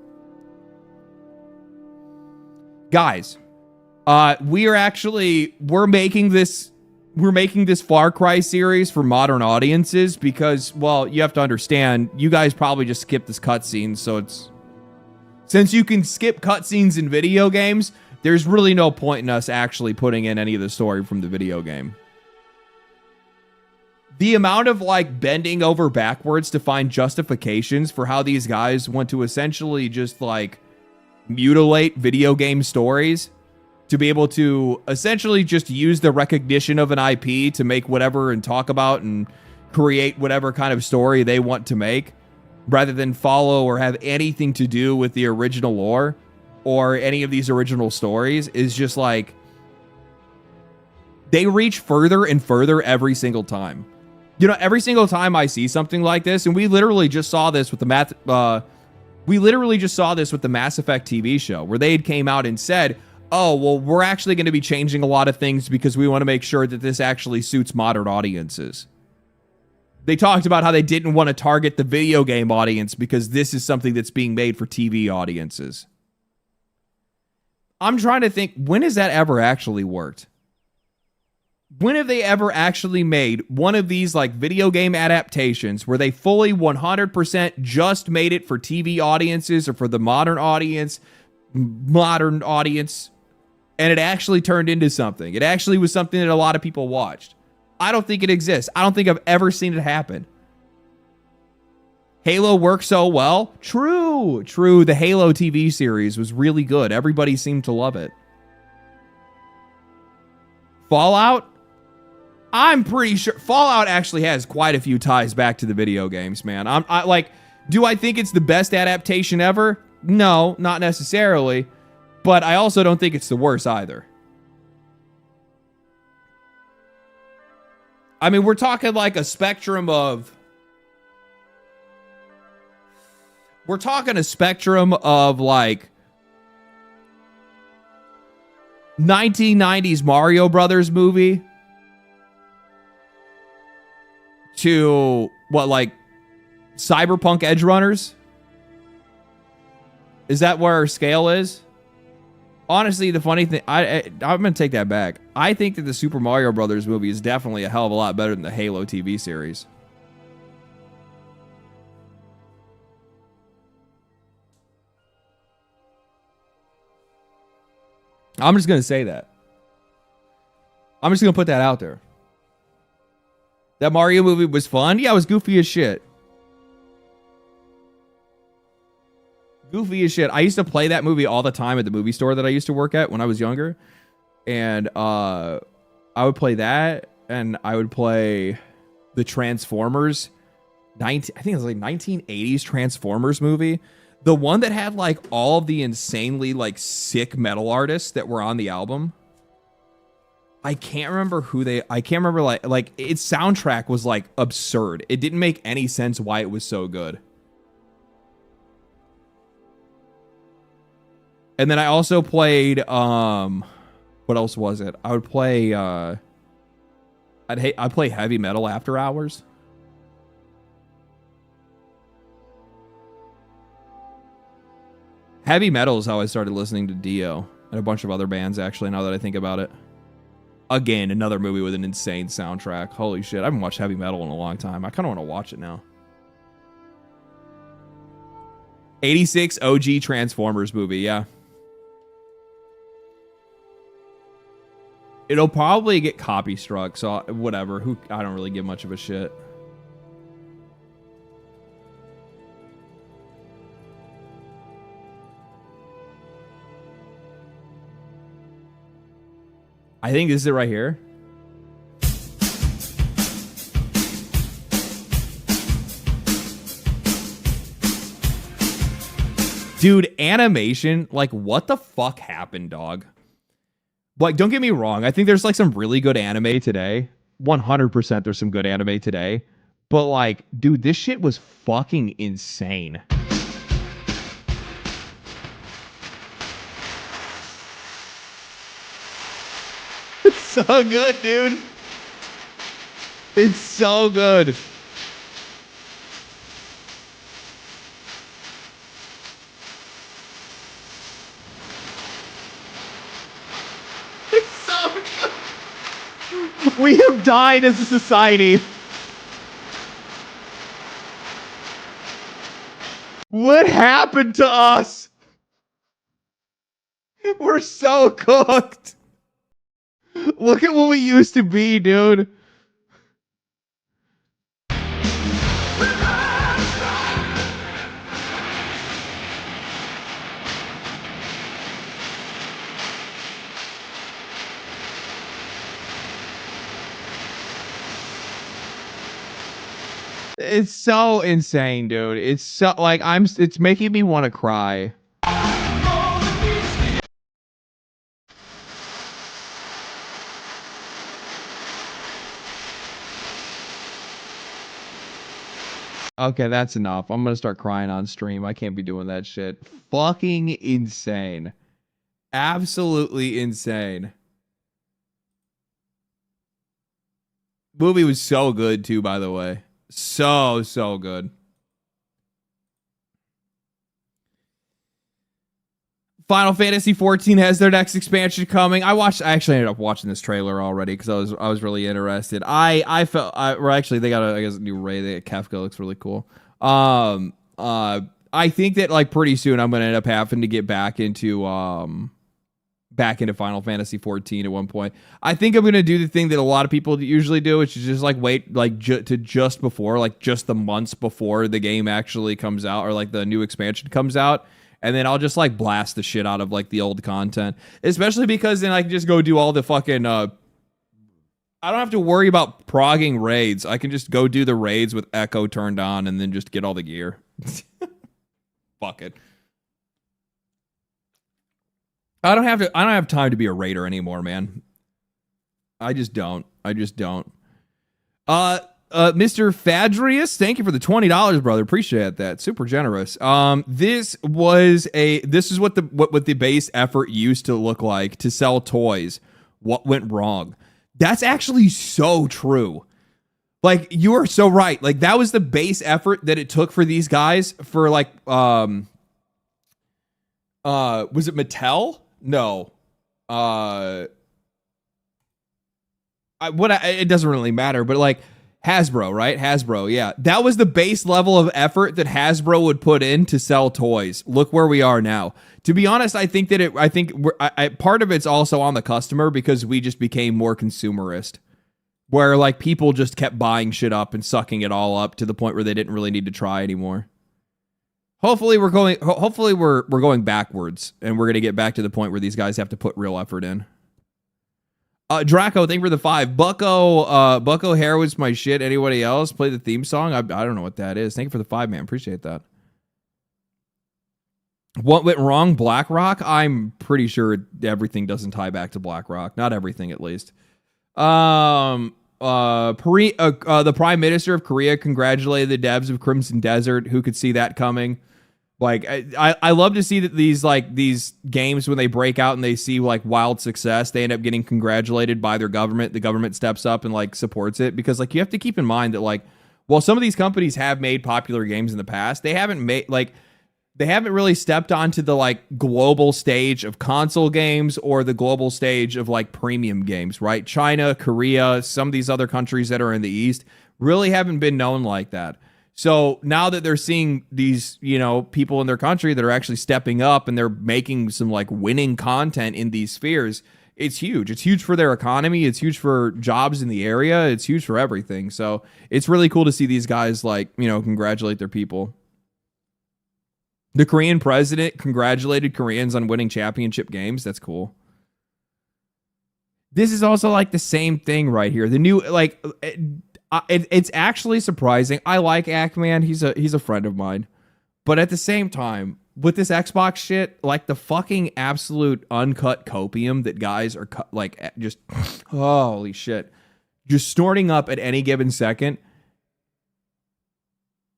Guys, we're making this Far Cry series for modern audiences because, well, you have to understand, you guys probably just skip this cutscene, so since you can skip cutscenes in video games, there's really no point in us actually putting in any of the story from the video game. The amount of like bending over backwards to find justifications for how these guys want to essentially just like mutilate video game stories to be able to essentially just use the recognition of an IP to make whatever and talk about and create whatever kind of story they want to make, rather than follow or have anything to do with the original lore or any of these original stories, is just like, they reach further and further every single time. You know, every single time I see something like this, and we literally just saw this with the Mass Effect TV show, where they came out and said, oh, well, we're actually going to be changing a lot of things because we want to make sure that this actually suits modern audiences. They talked about how they didn't want to target the video game audience because this is something that's being made for TV audiences. I'm trying to think, when has that ever actually worked? When have they ever actually made one of these like video game adaptations where they fully 100% just made it for TV audiences or for the modern audience, and it actually turned into something? It actually was something that a lot of people watched. I don't think it exists. I don't think I've ever seen it happen. Halo worked so well. True. The Halo TV series was really good. Everybody seemed to love it. Fallout? I'm pretty sure Fallout actually has quite a few ties back to the video games, man. I like, do I think it's the best adaptation ever? No, not necessarily. But I also don't think it's the worst either. I mean, we're talking like a spectrum of... We're talking a spectrum of like 1990s Mario Brothers movie to what, like Cyberpunk Edge Runners? Is that where our scale is? Honestly, the funny thing, I'm going to take that back. I think that the Super Mario Brothers movie is definitely a hell of a lot better than the Halo TV series. I'm just going to say that. I'm just going to put that out there. That Mario movie was fun. Yeah, it was goofy as shit. Goofy as shit. I used to play that movie all the time at the movie store that I used to work at when I was younger. And I would play that, and I would play the Transformers. I think it was like 1980s Transformers movie. The one that had like all of the insanely like sick metal artists that were on the album. I can't remember like its soundtrack was like absurd. It didn't make any sense why it was so good. And then I also played what else was it? I would play I'd play Heavy Metal After Hours. Heavy Metal is how I started listening to Dio and a bunch of other bands, actually, now that I think about it. Again, another movie with an insane soundtrack. Holy shit, I haven't watched Heavy Metal in a long time. I kind of want to watch it now. 86 OG Transformers movie, yeah. It'll probably get copy struck, so whatever. I don't really give much of a shit. I think this is it right here. Dude, animation, like what the fuck happened, dog? Like, don't get me wrong. I think there's like some really good anime today. 100% there's some good anime today. But like, dude, this shit was fucking insane. It's so good, dude. It's so good. It's so good. We have died as a society. What happened to us? We're so cooked. Look at what we used to be, dude. It's so insane, dude. It's so like it's making me want to cry. Okay, that's enough. I'm gonna start crying on stream. I can't be doing that shit. Fucking insane. Absolutely insane. Movie was so good too, by the way. So good. Final Fantasy 14 has their next expansion coming. I actually ended up watching this trailer already because I was really interested. I felt actually they got a new raid. Kefka looks really cool. I think that like pretty soon I'm gonna end up having to get back into Final Fantasy 14 at one point. I think I'm gonna do the thing that a lot of people usually do, which is just like wait like to just before, like just the months before the game actually comes out or like the new expansion comes out. And then I'll just like blast the shit out of like the old content, especially because then I can just go do all the fucking. I don't have to worry about progging raids. I can just go do the raids with Echo turned on and then just get all the gear. Fuck it. I don't have time to be a raider anymore, man. I just don't. Mr. Fadrius, thank you for the $20, brother. Appreciate that. Super generous. This is what the base effort used to look like to sell toys. What went wrong? That's actually so true. Like, you are so right. Like, that was the base effort that it took for these guys for like was it Mattel? No. It doesn't really matter, but like Hasbro, right? Hasbro, yeah. That was the base level of effort that Hasbro would put in to sell toys. Look where we are now. To be honest, I think that part of it's also on the customer because we just became more consumerist. Where like people just kept buying shit up and sucking it all up to the point where they didn't really need to try anymore. Hopefully we're going backwards and we're going to get back to the point where these guys have to put real effort in. Draco, thank you for the 5. Bucko hair was my shit. Anybody else play the theme song? I don't know what that is. Thank you for the 5, man. Appreciate that. What went wrong? BlackRock? I'm pretty sure everything doesn't tie back to BlackRock. Not everything, at least. The Prime Minister of Korea congratulated the devs of Crimson Desert. Who could see that coming? Like, I love to see that these games, when they break out and they see like wild success, they end up getting congratulated by their government. The government steps up and like supports it, because like you have to keep in mind that like, while some of these companies have made popular games in the past, they haven't really stepped onto the like global stage of console games or the global stage of like premium games, right? China, Korea, some of these other countries that are in the East really haven't been known like that. So now that they're seeing these, people in their country that are actually stepping up and they're making some like winning content in these spheres, it's huge. It's huge for their economy. It's huge for jobs in the area. It's huge for everything. So it's really cool to see these guys like, congratulate their people. The Korean president congratulated Koreans on winning championship games. That's cool. This is also like the same thing right here. The new, like, it's actually surprising. I like Ackman. He's a friend of mine. But at the same time, with this Xbox shit, like the fucking absolute uncut copium that guys are like just holy shit, just snorting up at any given second.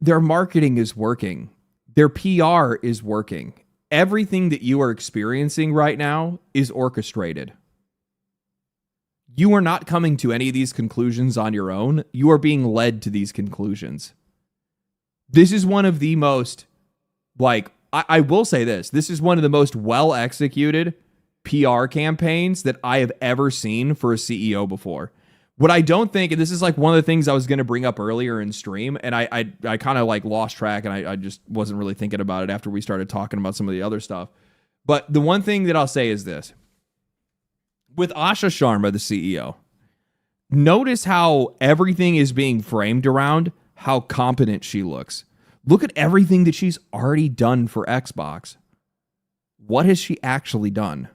Their marketing is working. Their PR is working. Everything that you are experiencing right now is orchestrated. You are not coming to any of these conclusions on your own. You are being led to these conclusions. This is one of the most, like, I will say this. This is one of the most well-executed PR campaigns that I have ever seen for a CEO before. What I don't think, and this is like one of the things I was going to bring up earlier in stream, and I kind of like lost track, and I just wasn't really thinking about it after we started talking about some of the other stuff. But the one thing that I'll say is this. With Asha Sharma, the CEO, notice how everything is being framed around how competent she looks. Look at everything that she's already done for Xbox. What has she actually done?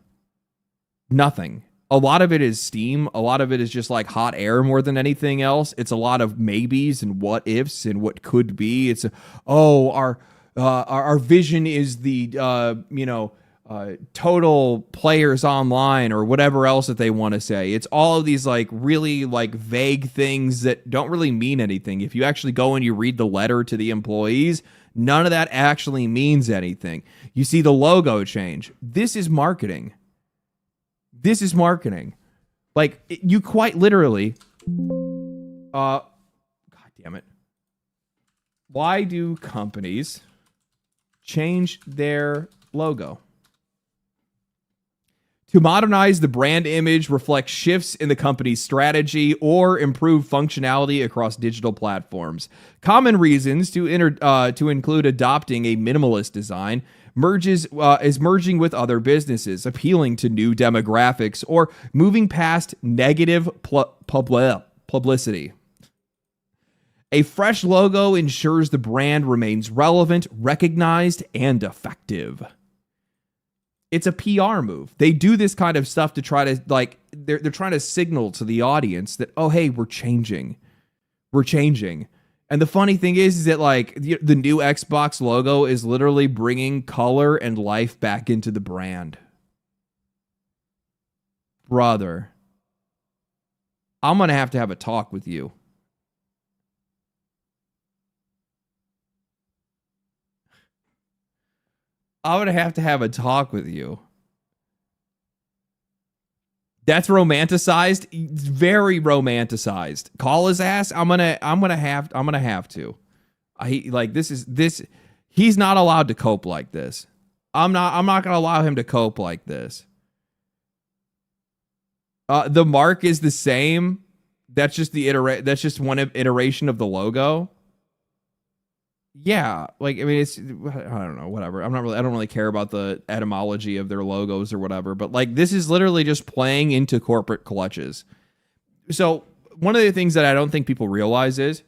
Nothing. A lot of it is steam. A lot of it is just like hot air more than anything else. It's a lot of maybes and what ifs and what could be. It's our vision is the total players online or whatever else that they want to say. It's all of these like really like vague things that don't really mean anything. If you actually go and you read the letter to the employees, none of that actually means anything. You see the logo change. This is marketing. This is marketing. Like, you quite literally... God damn it. Why do companies change their logo? To modernize the brand image, reflect shifts in the company's strategy, or improve functionality across digital platforms. Common reasons to include adopting a minimalist design, is merging with other businesses, appealing to new demographics, or moving past negative publicity. A fresh logo ensures the brand remains relevant, recognized, and effective. It's a PR move. They do this kind of stuff to try to, like, they're trying to signal to the audience that, oh, hey, we're changing. We're changing. And the funny thing is that, like, the new Xbox logo is literally bringing color and life back into the brand. Brother, I'm going to have a talk with you. I'm going to have a talk with you. That's romanticized. It's very romanticized. Call his ass. I'm gonna have to. He's not allowed to cope like this. I'm not gonna allow him to cope like this. The mark is the same. That's just that's just one iteration of the logo. Yeah, like, I mean, it's, I don't know, whatever. I don't really care about the etymology of their logos or whatever, but like, this is literally just playing into corporate clutches. So one of the things that I don't think people realize is,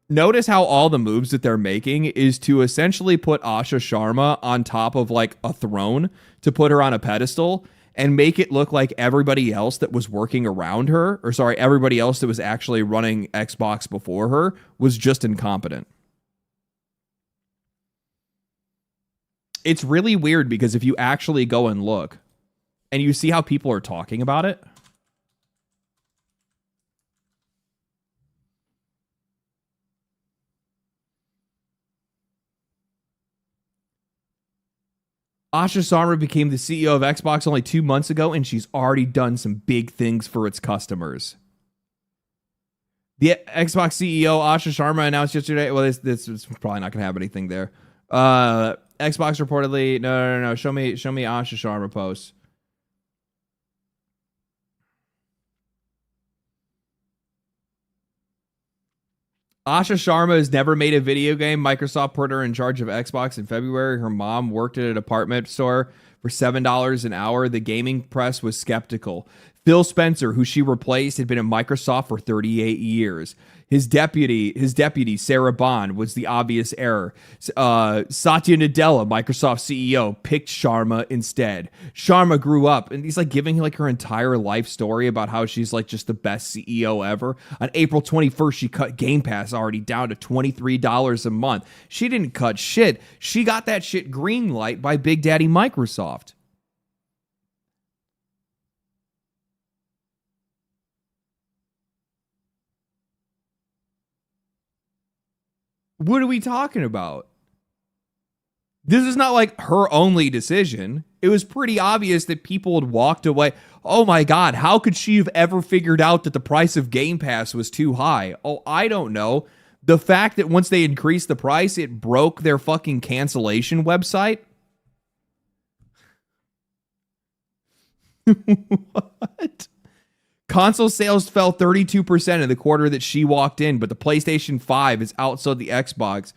notice how all the moves that they're making is to essentially put Asha Sharma on top of like a throne, to put her on a pedestal and make it look like everybody else that was working around her, or sorry, everybody else that was actually running Xbox before her was just incompetent. It's really weird because if you actually go and look and you see how people are talking about it, Asha Sharma became the CEO of Xbox only 2 months ago, and she's already done some big things for its customers. The Xbox CEO, Asha Sharma, announced yesterday... Well, this is probably not going to have anything there. Xbox reportedly... No. Show me Asha Sharma posts. Asha Sharma has never made a video game. Microsoft put her in charge of Xbox in February. Her mom worked at a department store for $7 an hour. The gaming press was skeptical. Phil Spencer, who she replaced, had been at Microsoft for 38 years. His deputy, Sarah Bond, was the obvious error. Satya Nadella, Microsoft CEO, picked Sharma instead. Sharma grew up, and he's like giving like her entire life story about how she's like just the best CEO ever. On April 21st, she cut Game Pass already down to $23 a month. She didn't cut shit. She got that shit green light by Big Daddy Microsoft. What are we talking about? This is not like her only decision. It was pretty obvious that people had walked away. Oh my God, how could she have ever figured out that the price of Game Pass was too high? Oh, I don't know. The fact that once they increased the price, it broke their fucking cancellation website. What? Console sales fell 32% in the quarter that she walked in, but the PlayStation 5 is outsold the Xbox.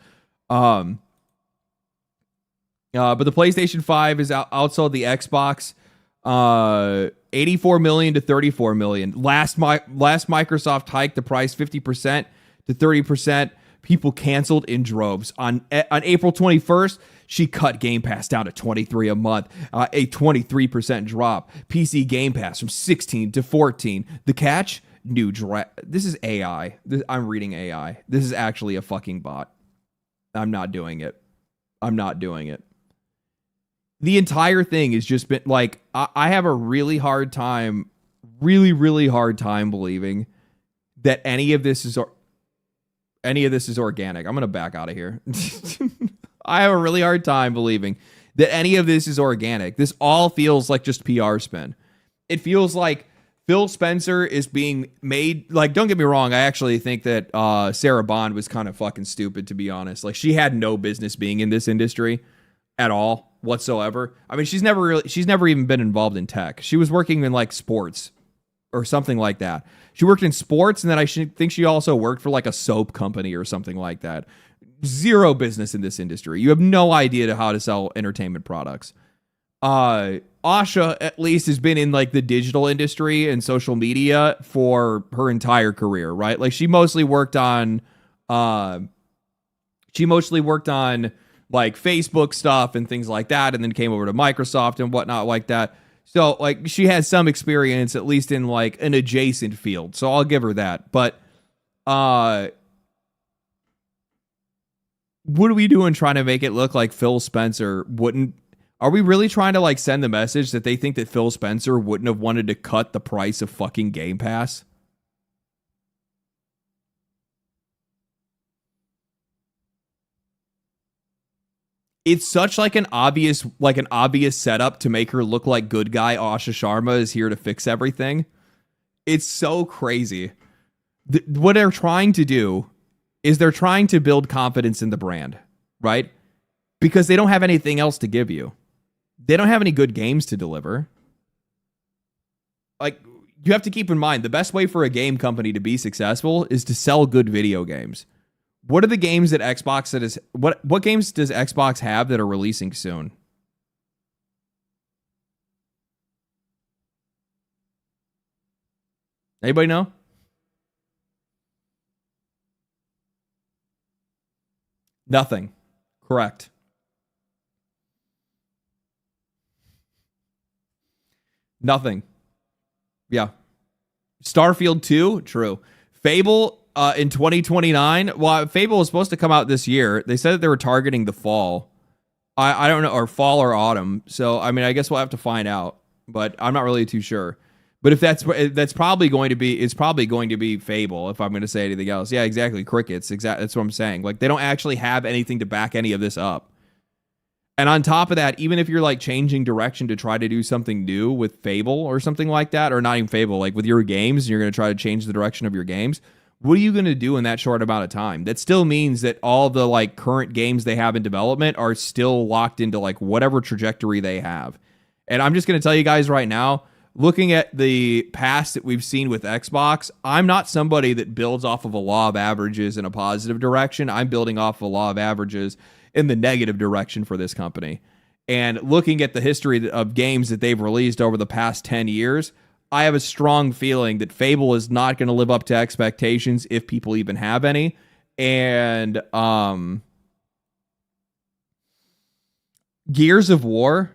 But the PlayStation 5 is outsold the Xbox 84 million to 34 million. Last Microsoft hiked the price 50% to 30%. People canceled in droves. On April 21st, she cut Game Pass down to $23 a month, a 23% drop. PC Game Pass from 16 to 14. The catch? New draft. This is AI. I'm reading AI. This is actually a fucking bot. I'm not doing it. I'm not doing it. The entire thing has just been like, I have a really hard time, really hard time believing that any of this is organic. I'm going to back out of here. I have a really hard time believing that any of this is organic. This all feels like just PR spin. It feels like Phil Spencer is being made, like, don't get me wrong, I actually think that Sarah Bond was kind of fucking stupid, to be honest. Like, she had no business being in this industry at all whatsoever. I mean, she's never even been involved in tech. She was working in like sports or something like that. She worked in sports, and then I think she also worked for like a soap company or something like that. Zero business in this industry. You have no idea how to sell entertainment products. Asha at least has been in like the digital industry and social media for her entire career, right? Like she mostly worked on like Facebook stuff and things like that, and then came over to Microsoft and whatnot like that. So like she has some experience at least in like an adjacent field. So I'll give her that. But what are we doing trying to make it look like Phil Spencer wouldn't? Are we really trying to like send the message that they think that Phil Spencer wouldn't have wanted to cut the price of fucking Game Pass? It's such like an obvious setup to make her look like good guy Asha Sharma is here to fix everything. It's so crazy. What they're trying to do is they're trying to build confidence in the brand, right? Because they don't have anything else to give you. They don't have any good games to deliver. Like, you have to keep in mind, the best way for a game company to be successful is to sell good video games. What are the games that Xbox that is what games does Xbox have that are releasing soon? Anybody know? Nothing. Correct. Nothing. Yeah. Starfield 2, true. Fable in 2029. Well, Fable was supposed to come out this year. They said that they were targeting the fall. I don't know, or fall or autumn. So, I mean, I guess we'll have to find out, but I'm not really too sure. But if that's probably going to be, it's probably going to be Fable if I'm going to say anything else. Yeah, exactly. Crickets. Exactly. That's what I'm saying. Like, they don't actually have anything to back any of this up. And on top of that, even if you're like changing direction to try to do something new with Fable or something like that, or not even Fable, like with your games, and you're going to try to change the direction of your games, what are you going to do in that short amount of time? That still means that all the like current games they have in development are still locked into like whatever trajectory they have. And I'm just going to tell you guys right now, looking at the past that we've seen with Xbox, I'm not somebody that builds off of a law of averages in a positive direction. I'm building off of a law of averages in the negative direction for this company. And looking at the history of games that they've released over the past 10 years, I have a strong feeling that Fable is not going to live up to expectations if people even have any. And Gears of War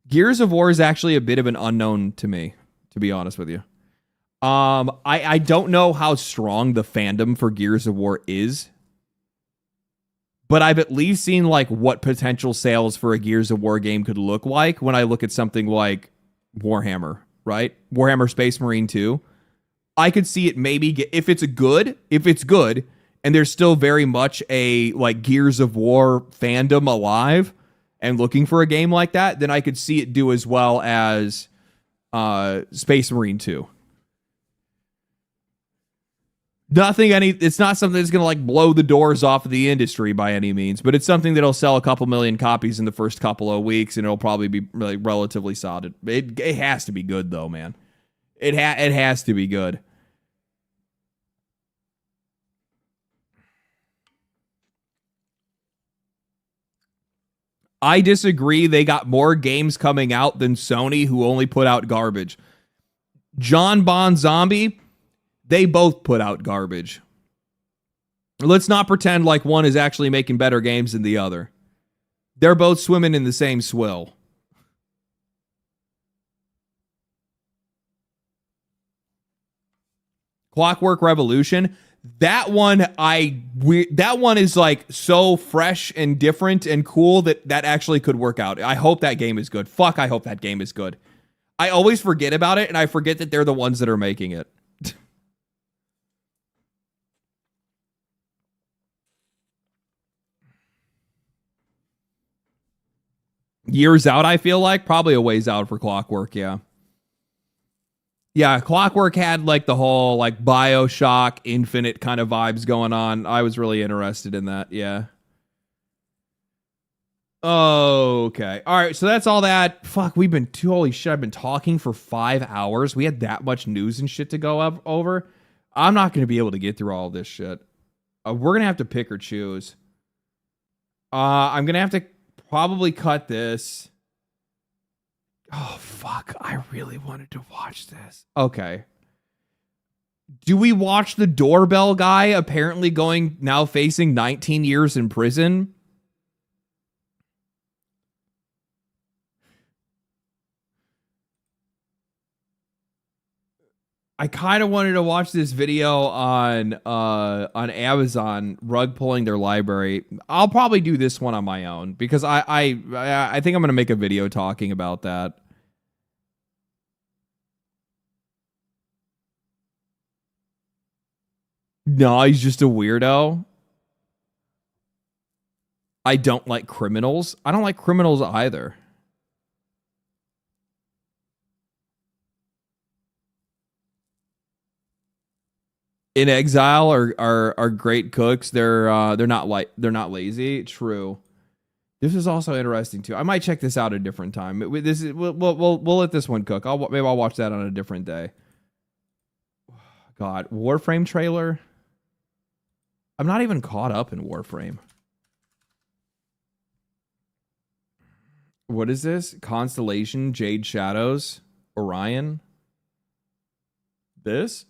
is actually a bit of an unknown to me, to be honest with you. I don't know how strong the fandom for Gears of War is, but I've at least seen like what potential sales for a Gears of War game could look like when I look at something like Warhammer, right? Warhammer Space Marine 2. I could see it maybe get, if it's good, and there's still very much a like Gears of War fandom alive and looking for a game like that, then I could see it do as well as Space Marine 2. It's not something that's going to like blow the doors off of the industry by any means, but it's something that'll sell a couple million copies in the first couple of weeks, and it'll probably be like relatively solid. It has to be good though, man. It has to be good. I disagree. They got more games coming out than Sony, who only put out garbage. John Bon Zombie, They both put out garbage. Let's not pretend like one is actually making better games than the other. They're both swimming in the same swill. Clockwork Revolution. That one is like so fresh and different and cool that actually could work out. I hope that game is good. Fuck, I hope that game is good. I always forget about it, and I forget that they're the ones that are making it. Years out, I feel like. Probably a ways out for Clockwork, yeah. Yeah, Clockwork had like the whole like BioShock Infinite kind of vibes going on. I was really interested in that, yeah. Okay. All right, so that's all that. Fuck, holy shit, I've been talking for 5 hours. We had that much news and shit to go over. I'm not going to be able to get through all this shit. We're going to have to pick or choose. I'm going to have to probably cut this. Oh, fuck. I really wanted to watch this. Okay. Do we watch the doorbell guy apparently now facing 19 years in prison? I kind of wanted to watch this video on Amazon rug pulling their library. I'll probably do this one on my own because I think I'm going to make a video talking about that. No, he's just a weirdo. I don't like criminals. I don't like criminals either. In Exile are great cooks. They're not lazy. True. This is also interesting too. I might check this out a different time. We'll let this one cook. Maybe I'll watch that on a different day. God, Warframe trailer. I'm not even caught up in Warframe. What is this? Constellation, Jade Shadows, Orion. This?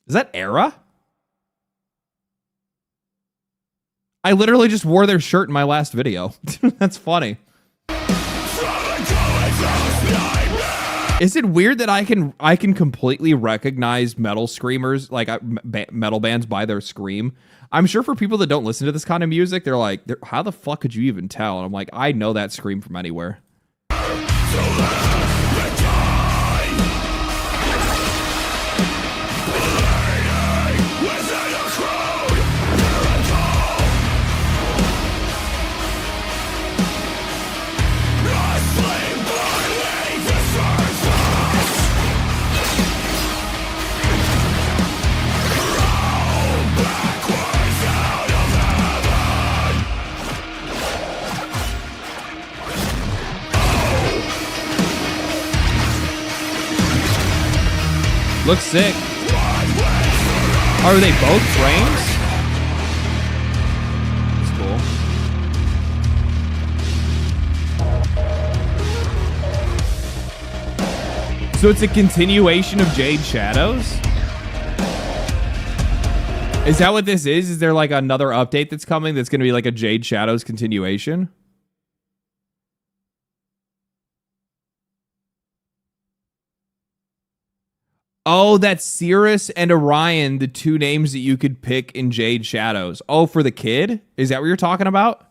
Is that Era? I literally just wore their shirt in my last video. That's funny. Is it weird that I can completely recognize metal screamers, like metal bands by their scream? I'm sure for people that don't listen to this kind of music, they're like, how the fuck could you even tell? And I'm like, I know that scream from anywhere. Looks sick. Are they both frames? That's cool. So it's a continuation of Jade Shadows? Is that what this is? Is there like another update that's coming that's going to be like a Jade Shadows continuation? Oh, that's Cirrus and Orion, the two names that you could pick in Jade Shadows. Oh, for the kid? Is that what you're talking about?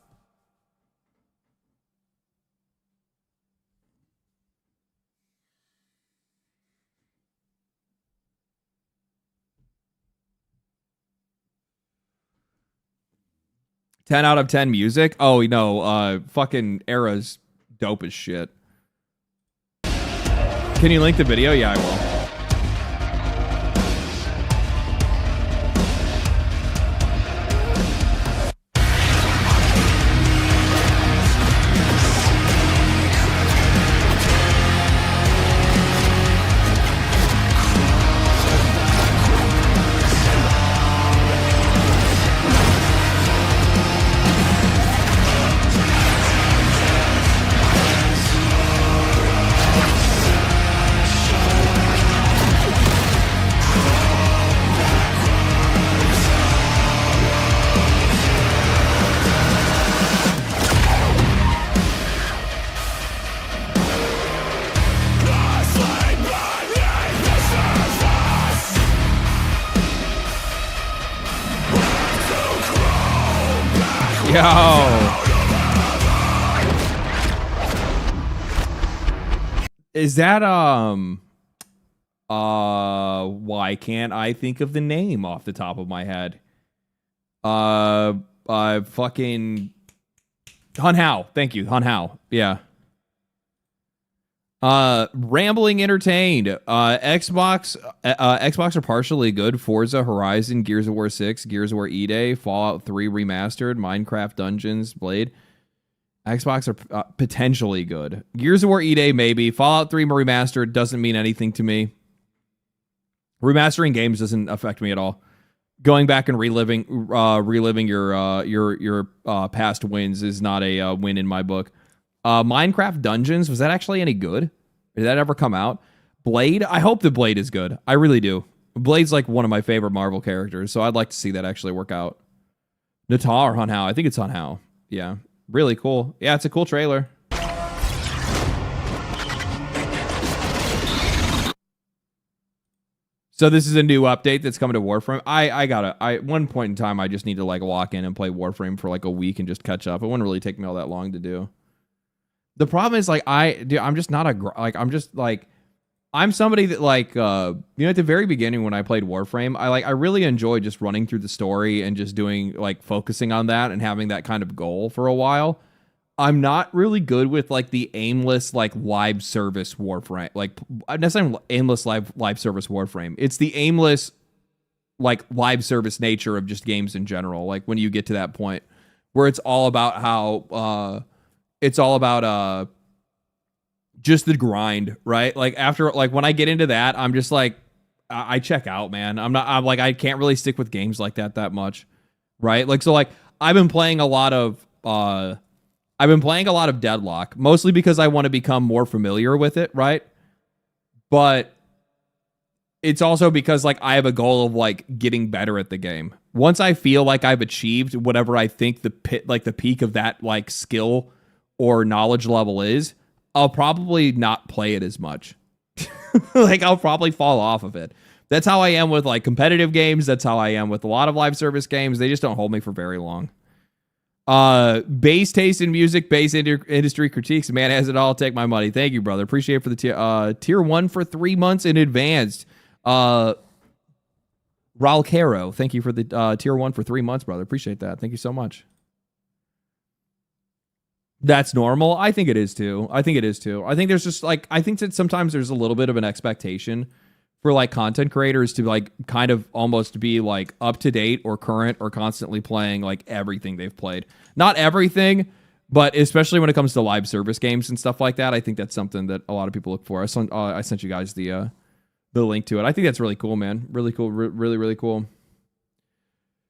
10 out of 10 music. Oh no, fucking Era's dope as shit. Can you link the video? Yeah, I will. Yo. Is that why can't I think of the name off the top of my head? Fucking Hun Hao. Thank you, Hun Hao. Yeah. Rambling Entertained. Xbox are partially good. Forza Horizon, Gears of War 6, Gears of War E-Day, Fallout 3 Remastered, Minecraft Dungeons, Blade. Xbox are potentially good. Gears of War E-Day, maybe. Fallout 3 Remastered doesn't mean anything to me. Remastering games doesn't affect me at all. Going back and reliving your past wins is not a win in my book. Minecraft Dungeons, was that actually any good? Did that ever come out? Blade, I hope the Blade is good. I really do. Blade's like one of my favorite Marvel characters, so I'd like to see that actually work out. Nata or Hun Hao? I think it's Hun Hao. Yeah, really cool. Yeah, it's a cool trailer. So this is a new update that's coming to Warframe. At one point in time, I just need to like lock in and play Warframe for like a week and just catch up. It wouldn't really take me all that long to do. The problem is like I'm just not I'm somebody that like at the very beginning when I played Warframe, I really enjoyed just running through the story and just doing like focusing on that and having that kind of goal for a while. I'm not really good with like the aimless like live service Warframe, like necessarily aimless live service Warframe. It's the aimless like live service nature of just games in general. Like when you get to that point where it's all about how just the grind, right? Like after like when I get into that, I'm just like I check out, man. I'm like I can't really stick with games like that much, right? Like so like I've been playing a lot of Deadlock, mostly because I want to become more familiar with it, right? But it's also because like I have a goal of like getting better at the game. Once I feel like I've achieved whatever I think the peak of that like skill or knowledge level is, I'll probably not play it as much. Like I'll probably fall off of it. That's how I am with like competitive games. That's how I am with a lot of live service games. They just don't hold me for very long. Base taste in music, base industry critiques. Man has it all. Take my money. Thank you, brother. Appreciate it for the tier 1 for 3 months in advance. Raul Caro, thank you for the tier 1 for 3 months, brother. Appreciate that. Thank you so much. That's normal. I think it is too. I think there's just like, I think that sometimes there's a little bit of an expectation for like content creators to like kind of almost be like up to date or current or constantly playing like everything they've played. Not everything, but especially when it comes to live service games and stuff like that. I think that's something that a lot of people look for. I sent you guys the link to it. I think that's really cool, man. Really cool. Really cool.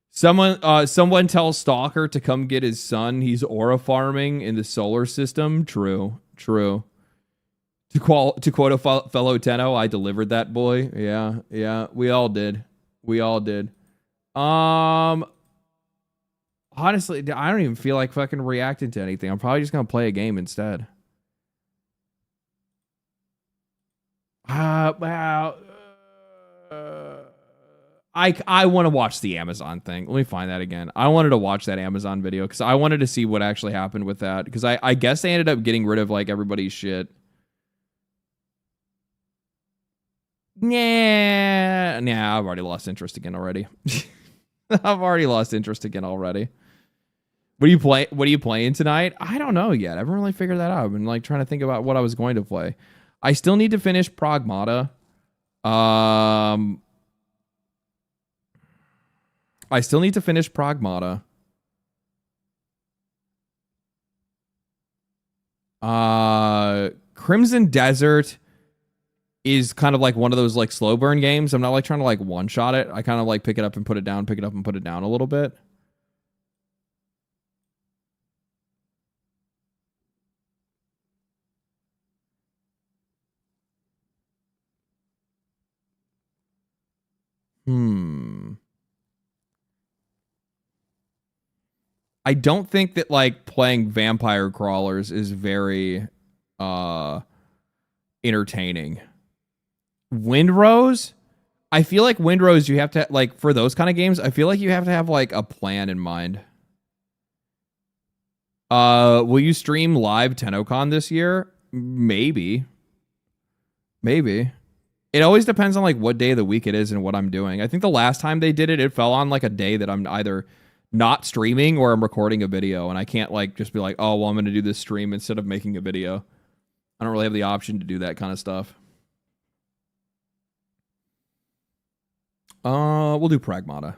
Someone tells Stalker to come get his son. He's aura farming in the solar system. True. To quote a fellow Tenno, I delivered that boy. Yeah. We all did. Honestly, I don't even feel like fucking reacting to anything. I'm probably just gonna play a game instead. I want to watch the Amazon thing. Let me find that again. I wanted to watch that Amazon video because I wanted to see what actually happened with that. Because I guess they ended up getting rid of like everybody's shit. Nah, I've already lost interest again already. What are you playing tonight? I don't know yet. I haven't really figured that out. I've been like trying to think about what I was going to play. I still need to finish Pragmata. I still need to finish Pragmata. Crimson Desert is kind of like one of those like slow burn games. I'm not like trying to like one shot it. I kind of like pick it up and put it down, pick it up and put it down a little bit. I don't think that like playing Vampire Crawlers is very entertaining. Windrose, I feel like Windrose you have to like for those kind of games, I feel like you have to have like a plan in mind. Will you stream live TennoCon this year? Maybe. It always depends on like what day of the week it is and what I'm doing. I think the last time they did it, it fell on like a day that I'm either not streaming or I'm recording a video, and I can't like just be like, oh, well, I'm going to do this stream instead of making a video. I don't really have the option to do that kind of stuff. We'll do Pragmata.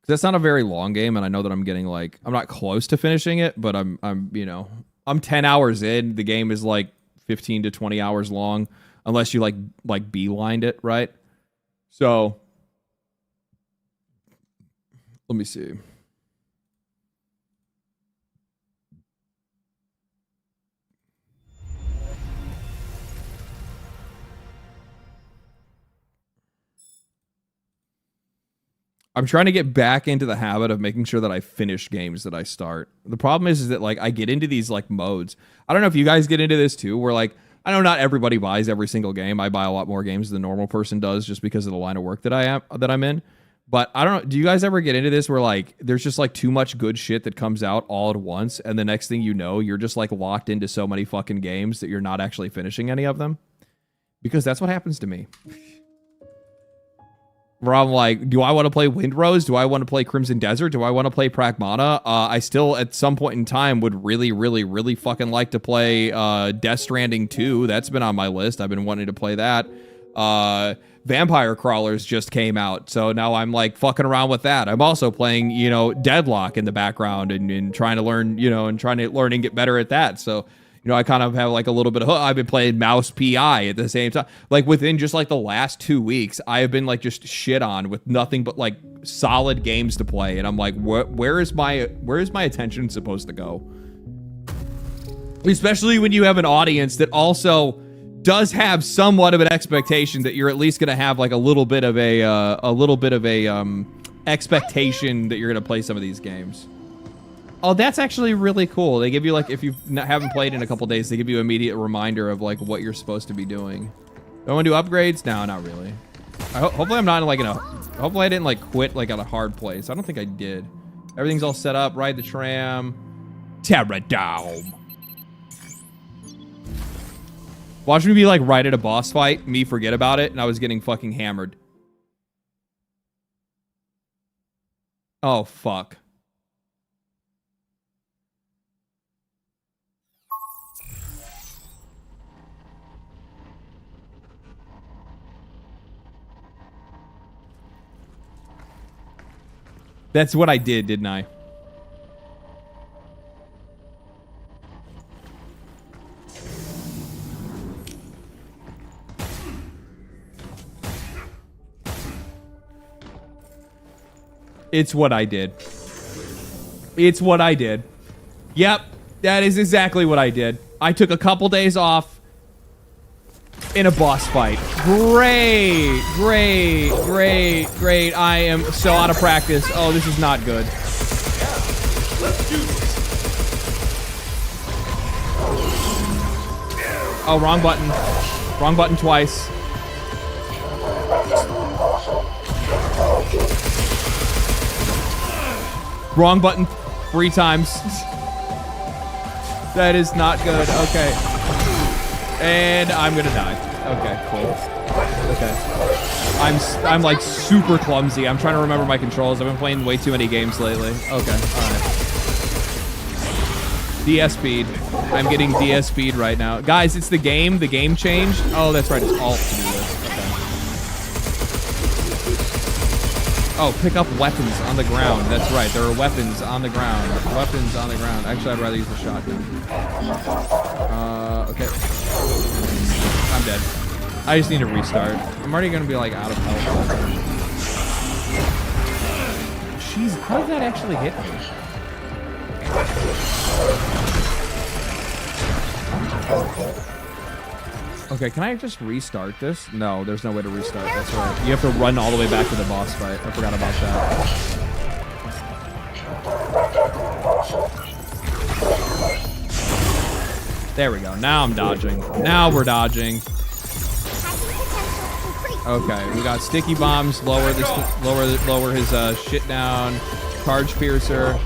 That's not a very long game, and I know that I'm getting like, I'm not close to finishing it, but I'm you know, I'm 10 hours in. The game is like 15 to 20 hours long, unless you like beelined it, right? So let me see. I'm trying to get back into the habit of making sure that I finish games that I start. The problem is that like I get into these like modes. I don't know if you guys get into this too, where like, I know not everybody buys every single game. I buy a lot more games than a normal person does just because of the line of work that I'm in. But I don't know, do you guys ever get into this where like there's just like too much good shit that comes out all at once, and the next thing you know, you're just like locked into so many fucking games that you're not actually finishing any of them? Because that's what happens to me. Where I'm like, do I want to play Windrose? Do I want to play Crimson Desert? Do I want to play Pragmata? I still, at some point in time, would really, really, really fucking like to play Death Stranding 2. That's been on my list. I've been wanting to play that. Vampire Crawlers just came out, so now I'm like fucking around with that. I'm also playing, you know, Deadlock in the background and trying to learn, you know, and trying to learn and get better at that. So, you know, I kind of have like a little bit of, I've been playing Mouse PI at the same time. Like within just like the last 2 weeks, I have been like just shit on with nothing but like solid games to play. And I'm like, where is my attention supposed to go? Especially when you have an audience that also does have somewhat of an expectation that you're at least going to have like a little bit of a expectation that you're going to play some of these games. Oh, that's actually really cool. They give you like, if you haven't played in a couple days, they give you an immediate reminder of like what you're supposed to be doing. Do I want to do upgrades? No, not really. Hopefully I'm not like in a, hopefully I didn't like quit like at a hard place. I don't think I did. Everything's all set up. Ride the tram. Terradome. Watch me be like right at a boss fight, me forget about it, and I was getting fucking hammered. Oh, fuck. That's what I did, didn't I? It's what I did. It's what I did. Yep, that is exactly what I did. I took a couple days off in a boss fight. Great, great, great, great. I am so out of practice. Oh, this is not good. Oh, wrong button. Wrong button twice. Wrong button 3 times. That is not good. Okay. And I'm gonna die. Okay, cool. Okay. I'm like super clumsy. I'm trying to remember my controls. I've been playing way too many games lately. Okay, all right. DS speed. I'm getting DS speed right now. Guys, it's the game. The game changed. Oh, that's right. It's alt to do this. Okay. Oh, pick up weapons on the ground. That's right. There are weapons on the ground. Weapons on the ground. Actually, I'd rather use the shotgun. Okay. I'm dead. I just need to restart. I'm already going to be like out of health. Jeez, how did that actually hit me? Okay, can I just restart this? No, there's no way to restart. That's right. You have to run all the way back to the boss fight. I forgot about that. There we go. Now I'm dodging. Now we're dodging. Okay, we got sticky bombs. Lower this. Lower his shit down. Charge piercer.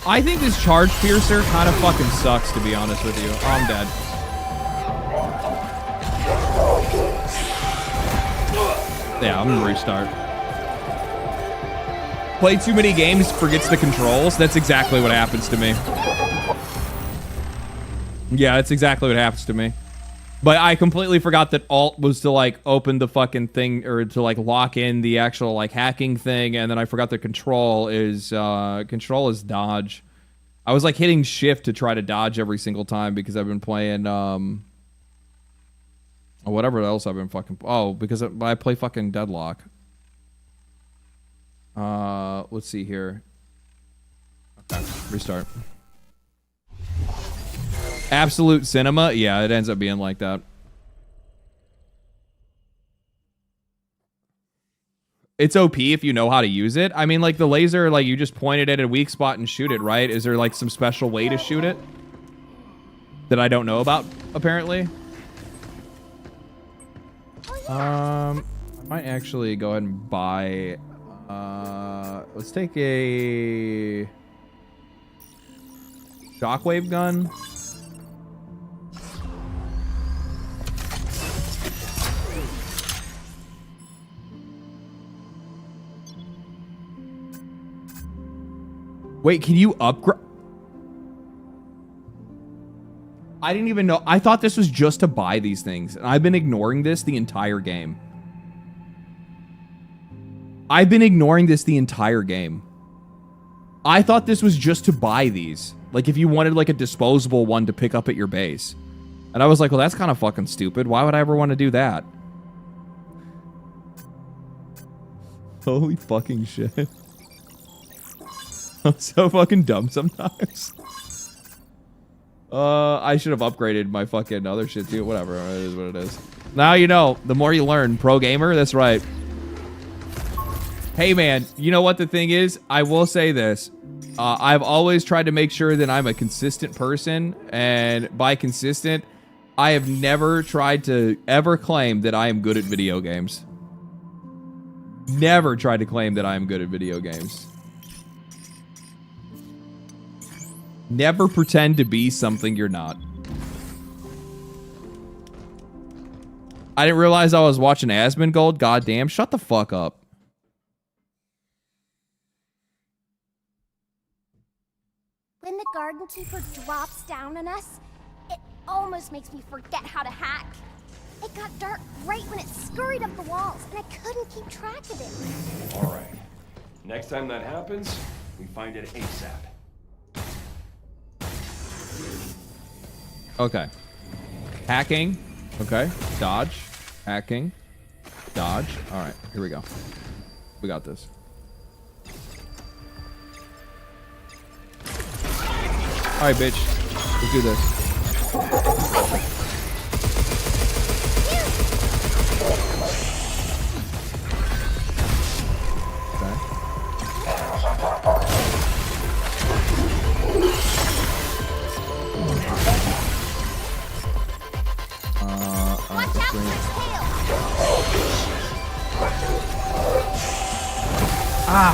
I think this charge piercer kind of fucking sucks, to be honest with you. Oh, I'm dead. Yeah, I'm gonna restart. Play too many games, forgets the controls. That's exactly what happens to me. Yeah, that's exactly what happens to me. But I completely forgot that alt was to like open the fucking thing or to like lock in the actual like hacking thing, and then I forgot the control is dodge. I was like hitting shift to try to dodge every single time because I've been playing whatever else I've been fucking because I play fucking Deadlock. Let's see here. Okay, restart. Absolute cinema? Yeah, it ends up being like that. It's OP if you know how to use it. I mean, like, the laser, like, you just point it at a weak spot and shoot it, right? Is there, like, some special way to shoot it that I don't know about, apparently? I might actually go ahead and buy... let's take a... shockwave gun. Wait, can you upgrade? I didn't even know. I thought this was just to buy these things. And I've been ignoring this the entire game. I've been ignoring this the entire game. I thought this was just to buy these. Like, if you wanted, like, a disposable one to pick up at your base. And I was like, well, that's kind of fucking stupid. Why would I ever want to do that? Holy fucking shit. I'm so fucking dumb sometimes. I should have upgraded my fucking other shit too. Whatever, it is what it is. Now you know, the more you learn. Pro gamer, that's right. Hey man, you know what the thing is? I will say this. I've always tried to make sure that I'm a consistent person. And by consistent, I have never tried to ever claim that I am good at video games. Never tried to claim that I am good at video games. Never pretend to be something you're not. I didn't realize I was watching Asmongold. Goddamn, shut the fuck up. When the Garden Keeper drops down on us, it almost makes me forget how to hack. It got dark right when it scurried up the walls, and I couldn't keep track of it. All right. Next time that happens, we find it ASAP. Okay. Hacking. Okay. Dodge. Hacking. Dodge. All right. Here we go. We got this. All right, bitch. Let's do this.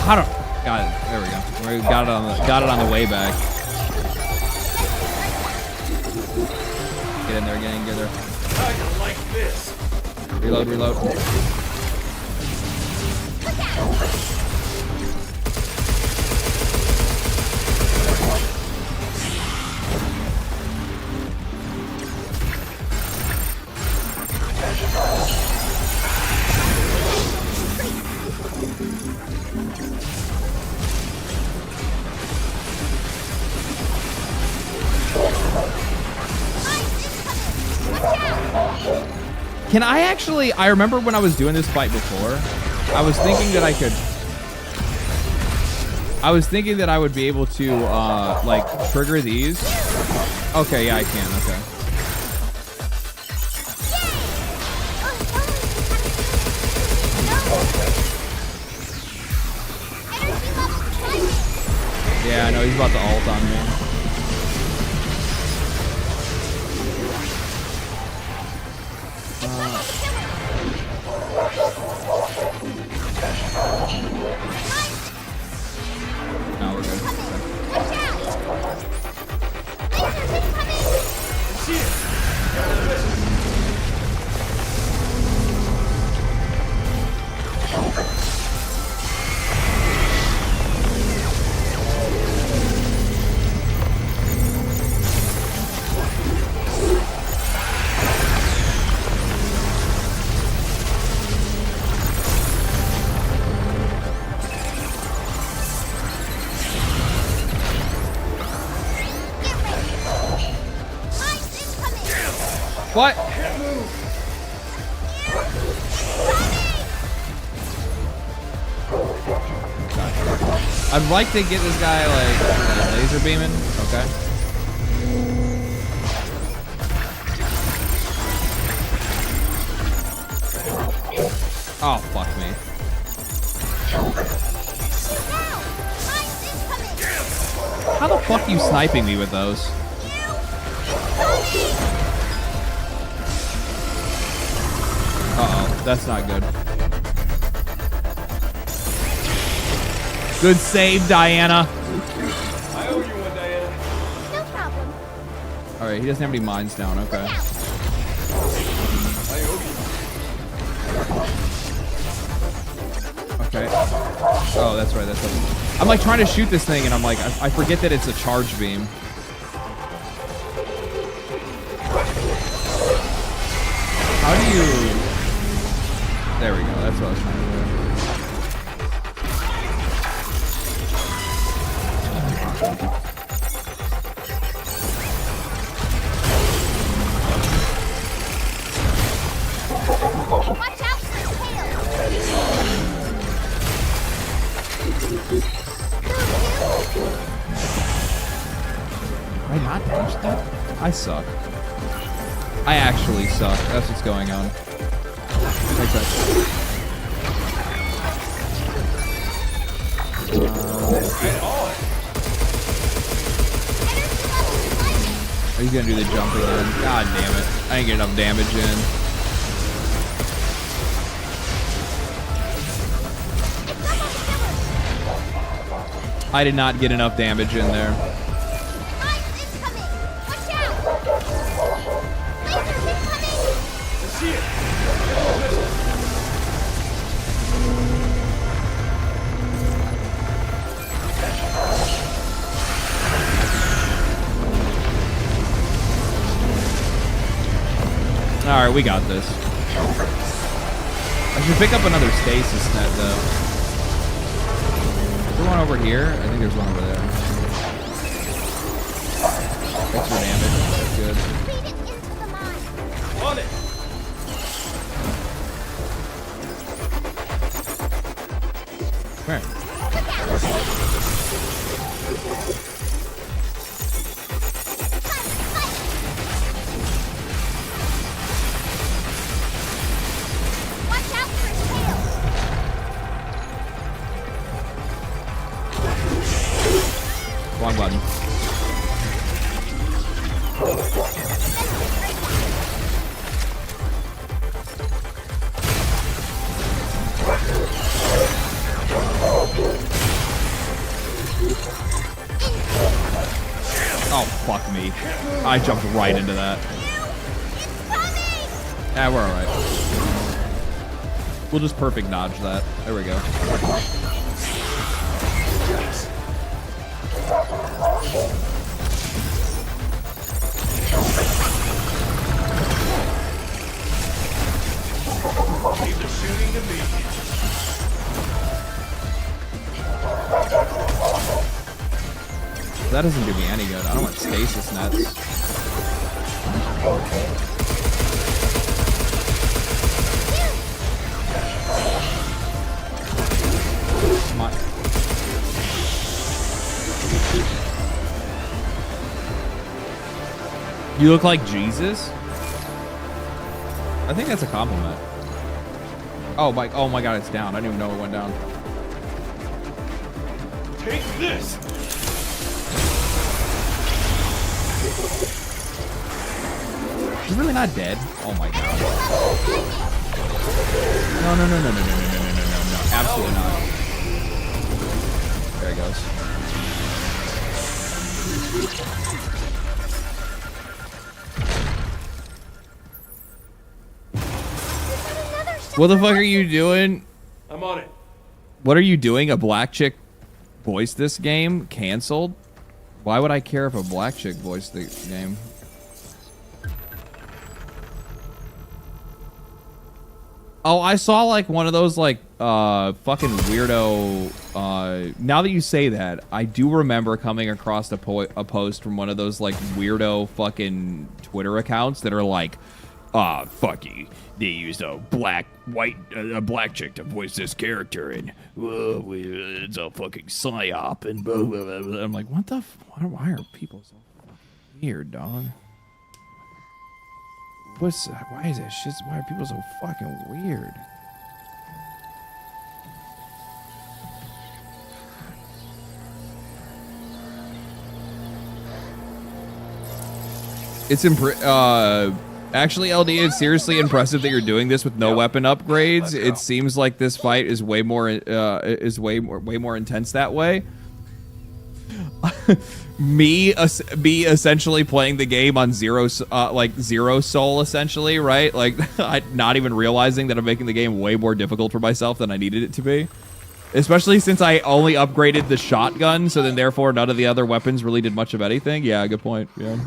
How do... Got it. There we go. We got it on the way back. Get in there, gang. Get there. Kinda like this. Reload, reload. Can I actually, I remember when I was doing this fight before, I was thinking that I would be able to, like, trigger these. Okay, yeah, I can, okay. Yeah, I know, he's about to ult on me. No, we're good. What? I'd like to get this guy like laser beaming. Okay. Oh, fuck me. How the fuck are you sniping me with those? Uh-oh, that's not good. Good save, Diana. I owe you one, Diana. No problem. All right, he doesn't have any mines down. Okay. I owe you. Okay. Oh, that's right. That's right. I'm like trying to shoot this thing, and I'm like, I forget that it's a charge beam. How do you? There we go. That's what I was trying to do. Watch out for his tail. Did I not damage that? I suck. I actually suck. That's what's going on. Makes sense. He's gonna do the jump again. God damn it. I didn't get enough damage in. I did not get enough damage in there. Alright, we got this. I should pick up another stasis net, though. Is there one over here? I think there's one over there. Extra damage. That's good. On it. Come here. Wrong button. Oh, fuck me. I jumped right into that. Yeah, we're alright. We'll just perfect dodge that. There we go. Leave the shooting to me. That doesn't do me any good. I don't want stasis nets. Come on. You look like Jesus? I think that's a compliment. Oh my god, it's down. I didn't even know it went down. Take this. He's really not dead. Oh my god. No. Absolutely not. There he goes. What the fuck are you doing? I'm on it. What are you doing? A black chick voiced this game? Canceled? Why would I care if a black chick voiced the game? Oh, I saw like one of those like fucking weirdo now that you say that, I do remember coming across a post from one of those like weirdo fucking Twitter accounts that are like, fuck you. They used a black chick to voice this character, and it's a fucking psyop, and blah, blah, blah, blah. I'm like, what the? Why are people so weird, dog? Why is that shit? Why are people so fucking weird? It's actually, LD, it's seriously impressive that you're doing this with no weapon upgrades. It seems like this fight is way more intense that way. me essentially playing the game on zero soul, essentially, right? Like, not even realizing that I'm making the game way more difficult for myself than I needed it to be. Especially since I only upgraded the shotgun, so then therefore none of the other weapons really did much of anything. Yeah, good point. Yeah.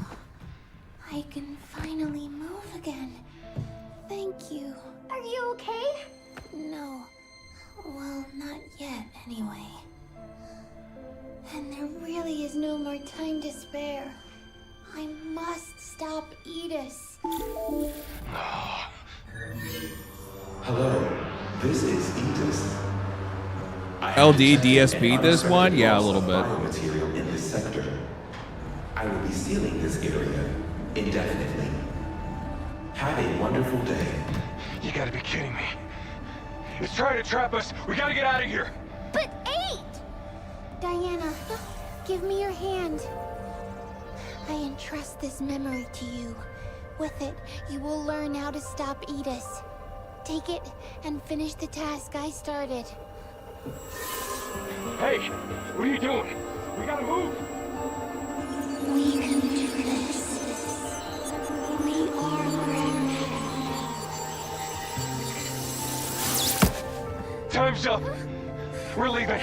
I can finally move again. Thank you. Are you okay? No. Well, not yet, anyway. And there really is no more time to spare. I must stop Edis. Hello, this is Edis. LD DSP this one? Yeah, a little bit. Material in this sector. I will be sealing this area indefinitely. Have a wonderful day. You gotta be kidding me. It's trying to trap us. We gotta get out of here. But 8! Diana, give me your hand. I entrust this memory to you. With it, you will learn how to stop Edis. Take it and finish the task I started. Hey, what are you doing? We gotta move. We can do this. We are ready. Time's up. We're leaving.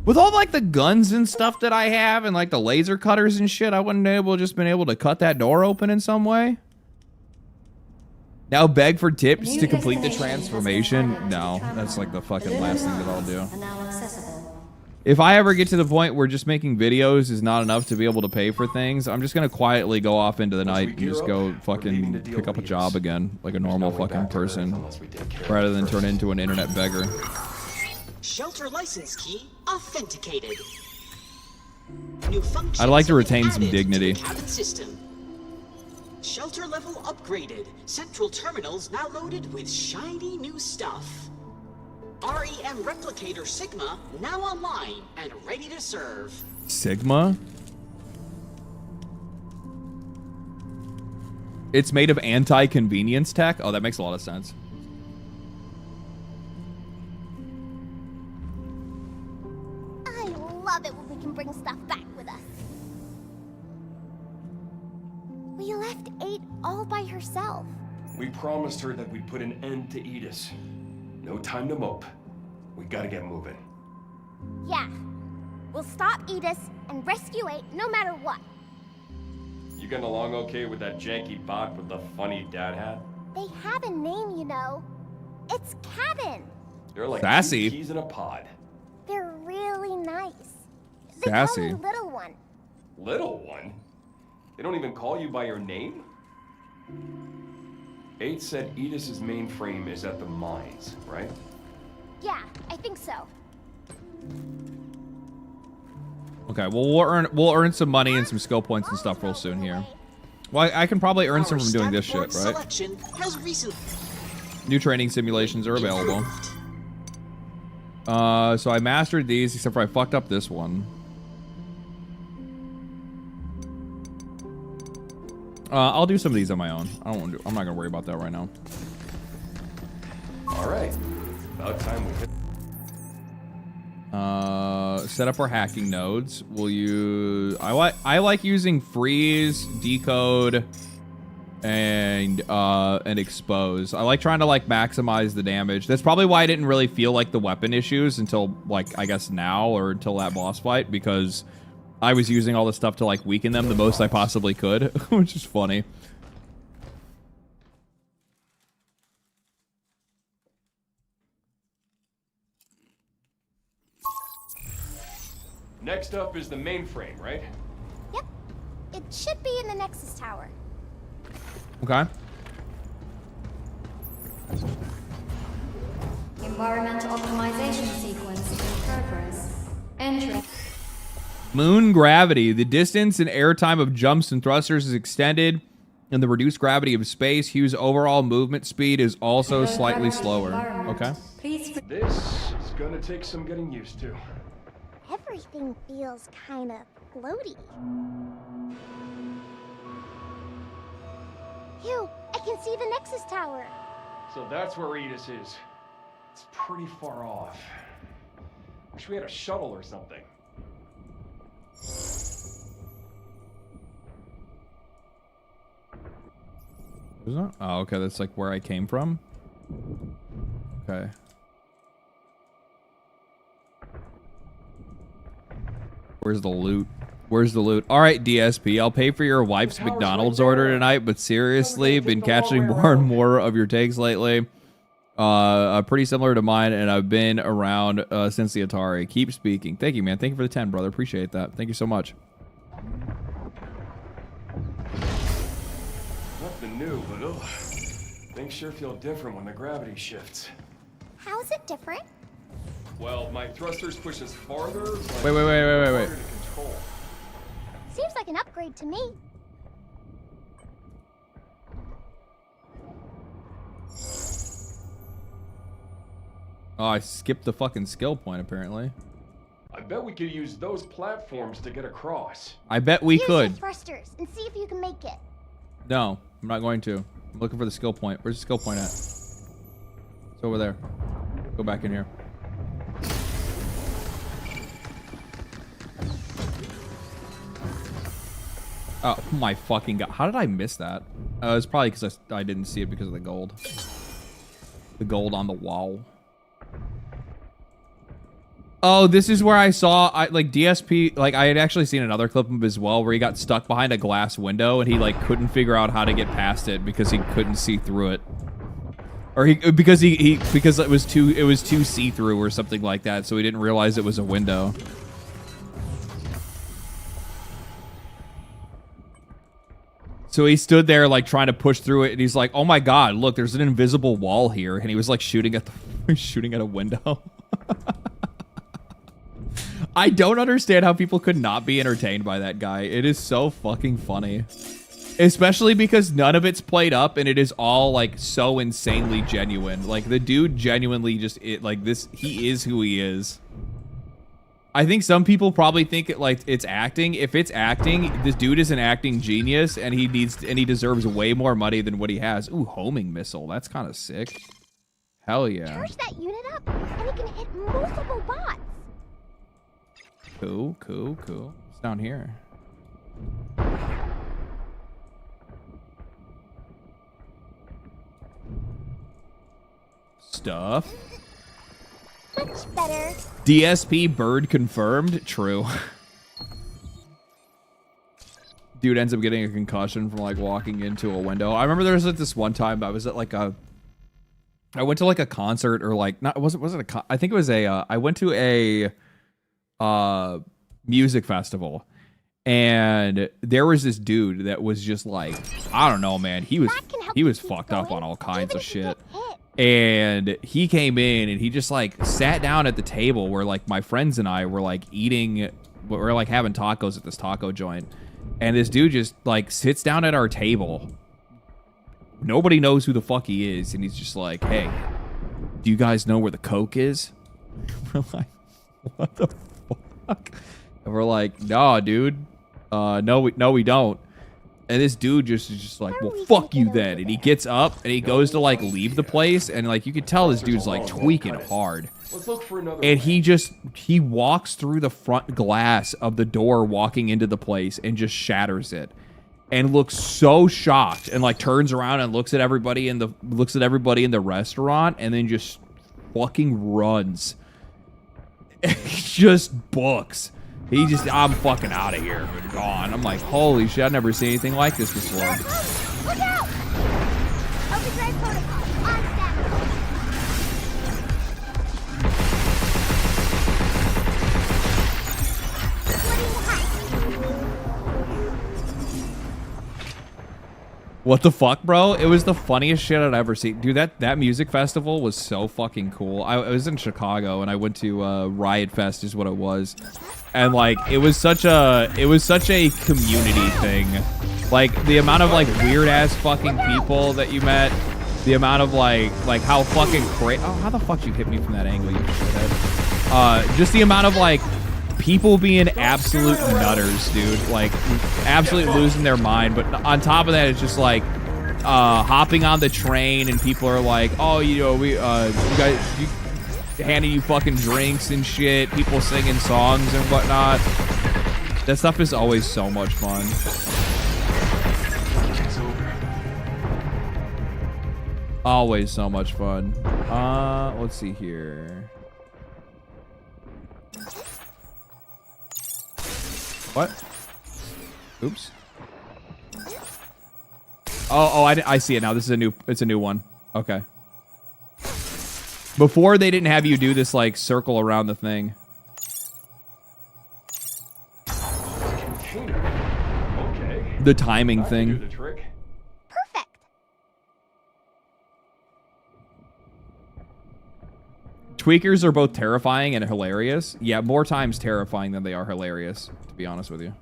With all like the guns and stuff that I have and like the laser cutters and shit, I wouldn't have just been able to cut that door open in some way. Now beg for tips to complete the transformation. No, that's like the fucking last thing that I'll do. If I ever get to the point where just making videos is not enough to be able to pay for things, I'm just gonna quietly go off into the night and just go fucking pick up a job again, like a normal fucking person, rather than turn into an internet beggar. Shelter license key authenticated. New functions I'd like to retain have some been added dignity. to the cabin system. Shelter level upgraded. Central terminals now loaded with shiny new stuff. REM replicator Sigma now online and ready to serve. Sigma? It's made of anti-convenience tech. Oh, that makes a lot of sense. I love it when we can bring stuff back with us. We left 8 all by herself. We promised her that we'd put an end to Edis. No time to mope. We gotta get moving. Yeah. We'll stop Edis and rescue 8 no matter what. You getting along okay with that janky bot with the funny dad hat? They have a name, you know. It's Cabin. They're like Sassy. 2 keys in a pod. They're really nice. They Sassy. call me Little One. Little one? They don't even call you by your name? 8 said Edis's mainframe is at the mines, right? Yeah, I think so. Okay, well we'll earn some money and some skill points and stuff real soon here. Well, I can probably earn some from doing this shit, right? Selection has recently New training simulations are available. So I mastered these, except for I fucked up this one. I'll do some of these on my own. I'm not gonna worry about that right now. All right. About time we hit. Set up our hacking nodes. We'll use. I like using freeze, decode, and expose. I like trying to like maximize the damage. That's probably why I didn't really feel like the weapon issues until like I guess now or until that boss fight, because I was using all this stuff to like weaken them the most I possibly could, which is funny. Next up is the mainframe, right? Yep. It should be in the Nexus Tower. Okay. Environmental optimization sequence in progress. Entry. Moon gravity. The distance and airtime of jumps and thrusters is extended, and the reduced gravity of space. Hugh's overall movement speed is also slightly slower. Okay. This is gonna take some getting used to. Everything feels kind of floaty. Hugh, I can see the Nexus Tower. So that's where Edis is. It's pretty far off. Wish we had a shuttle or something. Is that? Oh, okay. That's like where I came from. Okay. Where's the loot? Where's the loot? All right, DSP. I'll pay for your wife's McDonald's order tonight, but seriously, been catching more and more of your takes lately. Pretty similar to mine, and I've been around since the Atari. Keep speaking. Thank you, man. Thank you for the 10, brother. Appreciate that. Thank you so much. Nothing new, but ugh. Things sure feel different when the gravity shifts. How is it different? Well, my thrusters push us farther. Wait. Harder to control. Seems like an upgrade to me. Oh, I skipped the fucking skill point, apparently. I bet we could use those platforms to get across. I bet we Use could. your thrusters and see if you can make it. No, I'm not going to. I'm looking for the skill point. Where's the skill point at? It's over there. Go back in here. Oh my fucking god. How did I miss that? It's probably because I didn't see it because of the gold. The gold on the wall. Oh, this is where I saw, like, DSP, like, I had actually seen another clip of him as well, where he got stuck behind a glass window, and he, like, couldn't figure out how to get past it because he couldn't see through it. Or because it was too see-through or something like that, so he didn't realize it was a window. So he stood there, like, trying to push through it, and he's like, oh my god, look, there's an invisible wall here, and he was, like, shooting at a window. I don't understand how people could not be entertained by that guy. It is so fucking funny. Especially because none of it's played up and it is all like so insanely genuine. Like the dude genuinely just, like this, he is who he is. I think some people probably think it's acting. If it's acting, this dude is an acting genius, and he deserves way more money than what he has. Ooh, homing missile. That's kind of sick. Hell yeah. Charge that unit up, and it can hit multiple bots. Cool, cool, cool. It's down here. Stuff. Much better. DSP bird confirmed. True. Dude ends up getting a concussion from like walking into a window. I remember there was like this one time I was at like I went to like a concert or like not was it I think it was a I went to a music festival, and there was this dude that was just like, I don't know, man, he was fucked up on all kinds of shit. And he came in and he just like sat down at the table where like my friends and I were like we're like having tacos at this taco joint, and this dude just like sits down at our table. Nobody knows who the fuck he is, and he's just like, hey, do you guys know where the Coke is? We're like, what the fuck? And we're like, nah, dude. No, we don't. And this dude just is just like, well, fuck you then. And he gets up and he goes to like leave the place, and like you could tell this dude's like tweaking hard. Let's look for another. And he walks through the front glass of the door walking into the place and just shatters it. And looks so shocked, and like turns around and looks at everybody in the restaurant, and then just fucking runs. Just books. He just, I'm fucking out of here. Gone. I'm like, holy shit, I've never seen anything like this before. Look out! Overdrive protocol on status. Splitting the height. What the fuck, bro? It was the funniest shit I'd ever seen. Dude, that music festival was so fucking cool. I was in Chicago, and I went to Riot Fest is what it was. And like it was such a community thing. Like the amount of like weird ass fucking people that you met, the amount of like how fucking crazy. Oh, how the fuck you hit me from that angle, you shithead? Just the amount of like people being absolute nutters, dude. Like absolutely losing their mind. But on top of that, it's just like hopping on the train, and people are like, oh, you know, you guys. Handing you fucking drinks and shit, people singing songs and whatnot. That stuff is always so much fun. Always so much fun. Let's see here. What? Oops. Oh, I see it now. This is it's a new one. Okay. Before, they didn't have you do this, like, circle around the thing. Okay. The timing thing. Do the trick. Perfect. Tweakers are both terrifying and hilarious. Yeah, more times terrifying than they are hilarious, to be honest with you.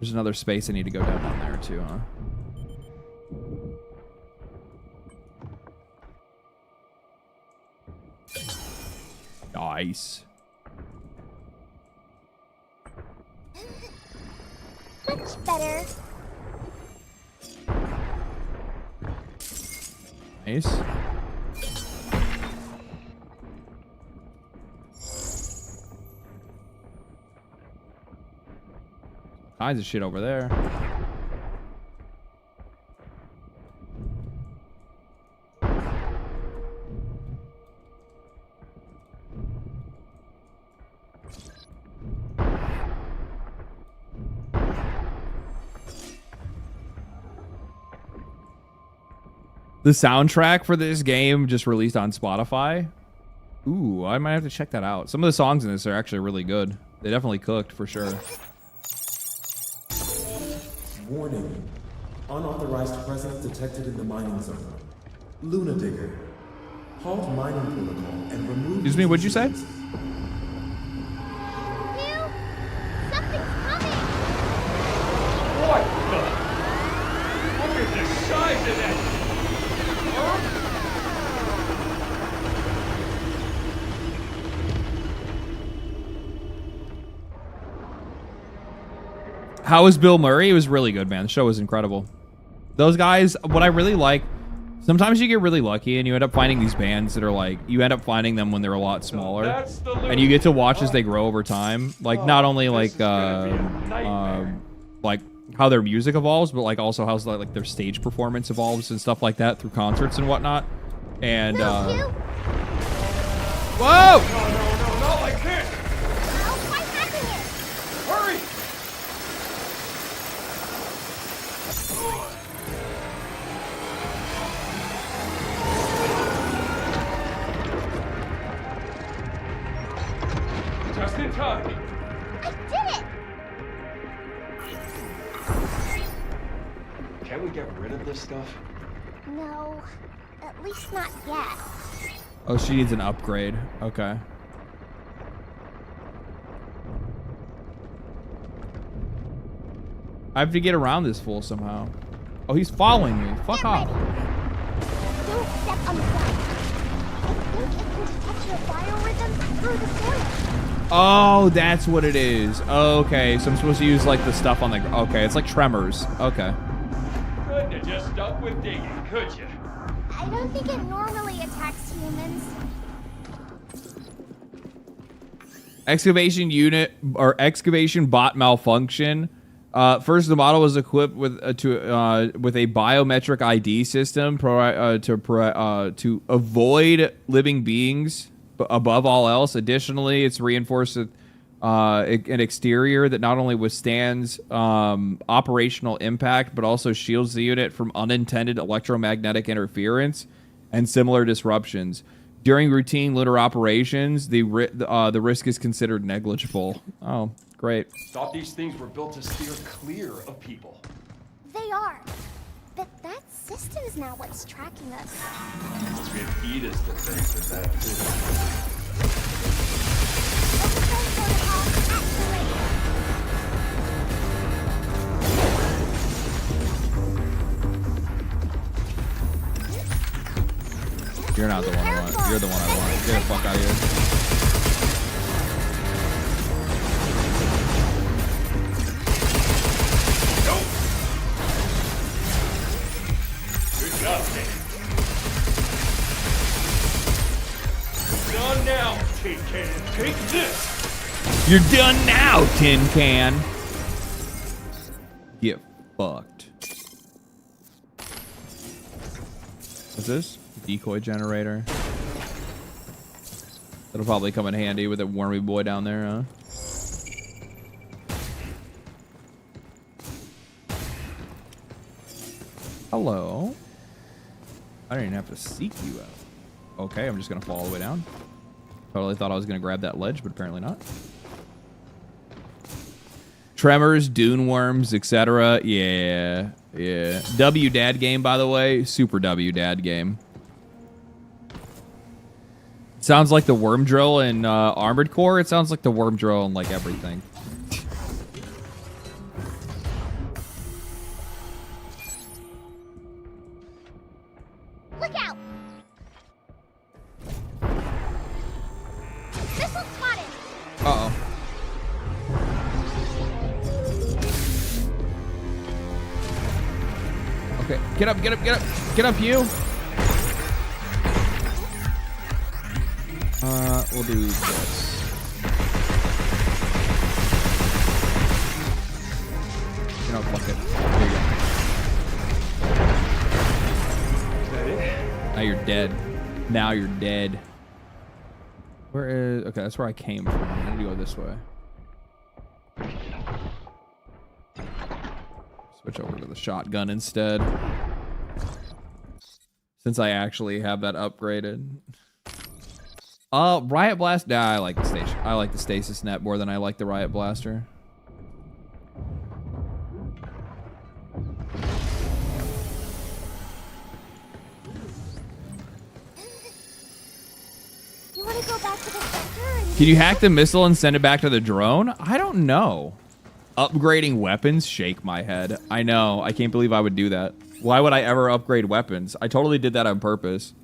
There's another space I need to go down there too, huh? Nice. Much better. Nice. Kinds of shit over there. The soundtrack for this game just released on Spotify. Ooh, I might have to check that out. Some of the songs in this are actually really good. They definitely cooked for sure. Warning. Unauthorized presence detected in the mining zone. Luna Digger. Halt mining protocol and remove... Excuse me, what'd you say? Something's coming. What the? How was Bill Murray? It was really good, man. The show was incredible. Those guys, what I really like, sometimes you get really lucky and you end up finding these bands that are like, you end up finding them when they're a lot smaller. And you get to watch as they grow over time. Like, not only like how their music evolves, but like also how like their stage performance evolves and stuff like that through concerts and whatnot. And, whoa! No, not like this! I'll try hacking it! Hurry! Just in time. I did it! Can't we get rid of this stuff? No, at least not yet. Oh, she needs an upgrade. Okay. I have to get around this fool somehow. Oh, he's following me. Fuck off. Don't step on the ground. I think it can detect your biorhythm through the soil. Oh, that's what it is. Okay, so I'm supposed to use like the stuff on the... Okay, it's like tremors. Okay. Couldn't have just stuck with digging, could you? I don't think it normally attacks humans. Excavation unit or excavation bot malfunction. First, the model was equipped with a biometric ID system to avoid living beings above all else. Additionally, it's reinforced with an exterior that not only withstands operational impact, but also shields the unit from unintended electromagnetic interference and similar disruptions. During routine lunar operations, the risk is considered negligible. Oh, great. Thought these things were built to steer clear of people. They are. But that system's now what's tracking us. It eat us to think that too. You're not the one I want. You're the one I want. Get the fuck out of here. Good job, Tin. Done now, Tin Cannon. Take this. You're done now, Tin Can. Get fucked. What's this? Decoy generator. That'll probably come in handy with a wormy boy down there, huh? Hello. I didn't even have to seek you out. Okay, I'm just gonna fall all the way down. Totally thought I was gonna grab that ledge, but apparently not. Tremors, dune worms, etc. Yeah, yeah. W dad game, by the way. Super W dad game. Sounds like the worm drill in Armored Core. It sounds like the worm drill in like everything. Look out! Missile spotted! Uh-oh. Okay, get up, get up, get up. Get up, you. We'll do this. You know, fuck it. There you go. Now you're dead. Now you're dead. Where is... Okay, that's where I came from. I need to go this way. Switch over to the shotgun instead. Since I actually have that upgraded. Riot Blast. Nah, I like the station. I like the stasis net more than I like the Riot Blaster. You want to go back to the center? Can you hack the missile and send it back to the drone? I don't know. Upgrading weapons? Shake my head. I know. I can't believe I would do that. Why would I ever upgrade weapons? I totally did that on purpose.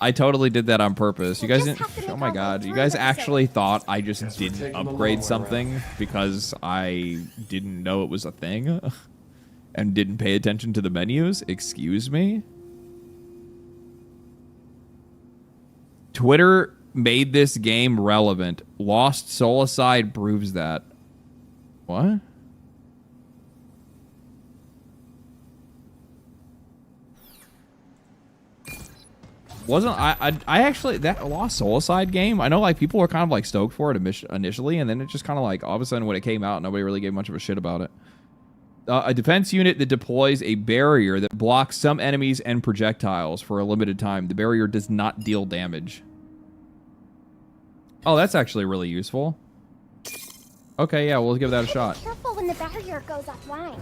I totally did that on purpose. You guys didn't. Oh my our god. way You through guys this actually thought I just we're didn't taking the upgrade long way something because I didn't know it was a thing and didn't pay attention to the menus? Excuse me? Twitter made this game relevant. Lost Soul Aside proves that. What? Wasn't I actually, that Lost Soul Aside game, I know like people were kind of like stoked for it initially, and then it just kind of like all of a sudden when it came out, nobody really gave much of a shit about it. A defense unit that deploys a barrier that blocks some enemies and projectiles for a limited time. The barrier does not deal damage. Oh, that's actually really useful. Okay, yeah, we'll give that a shot. Be careful when the barrier goes offline.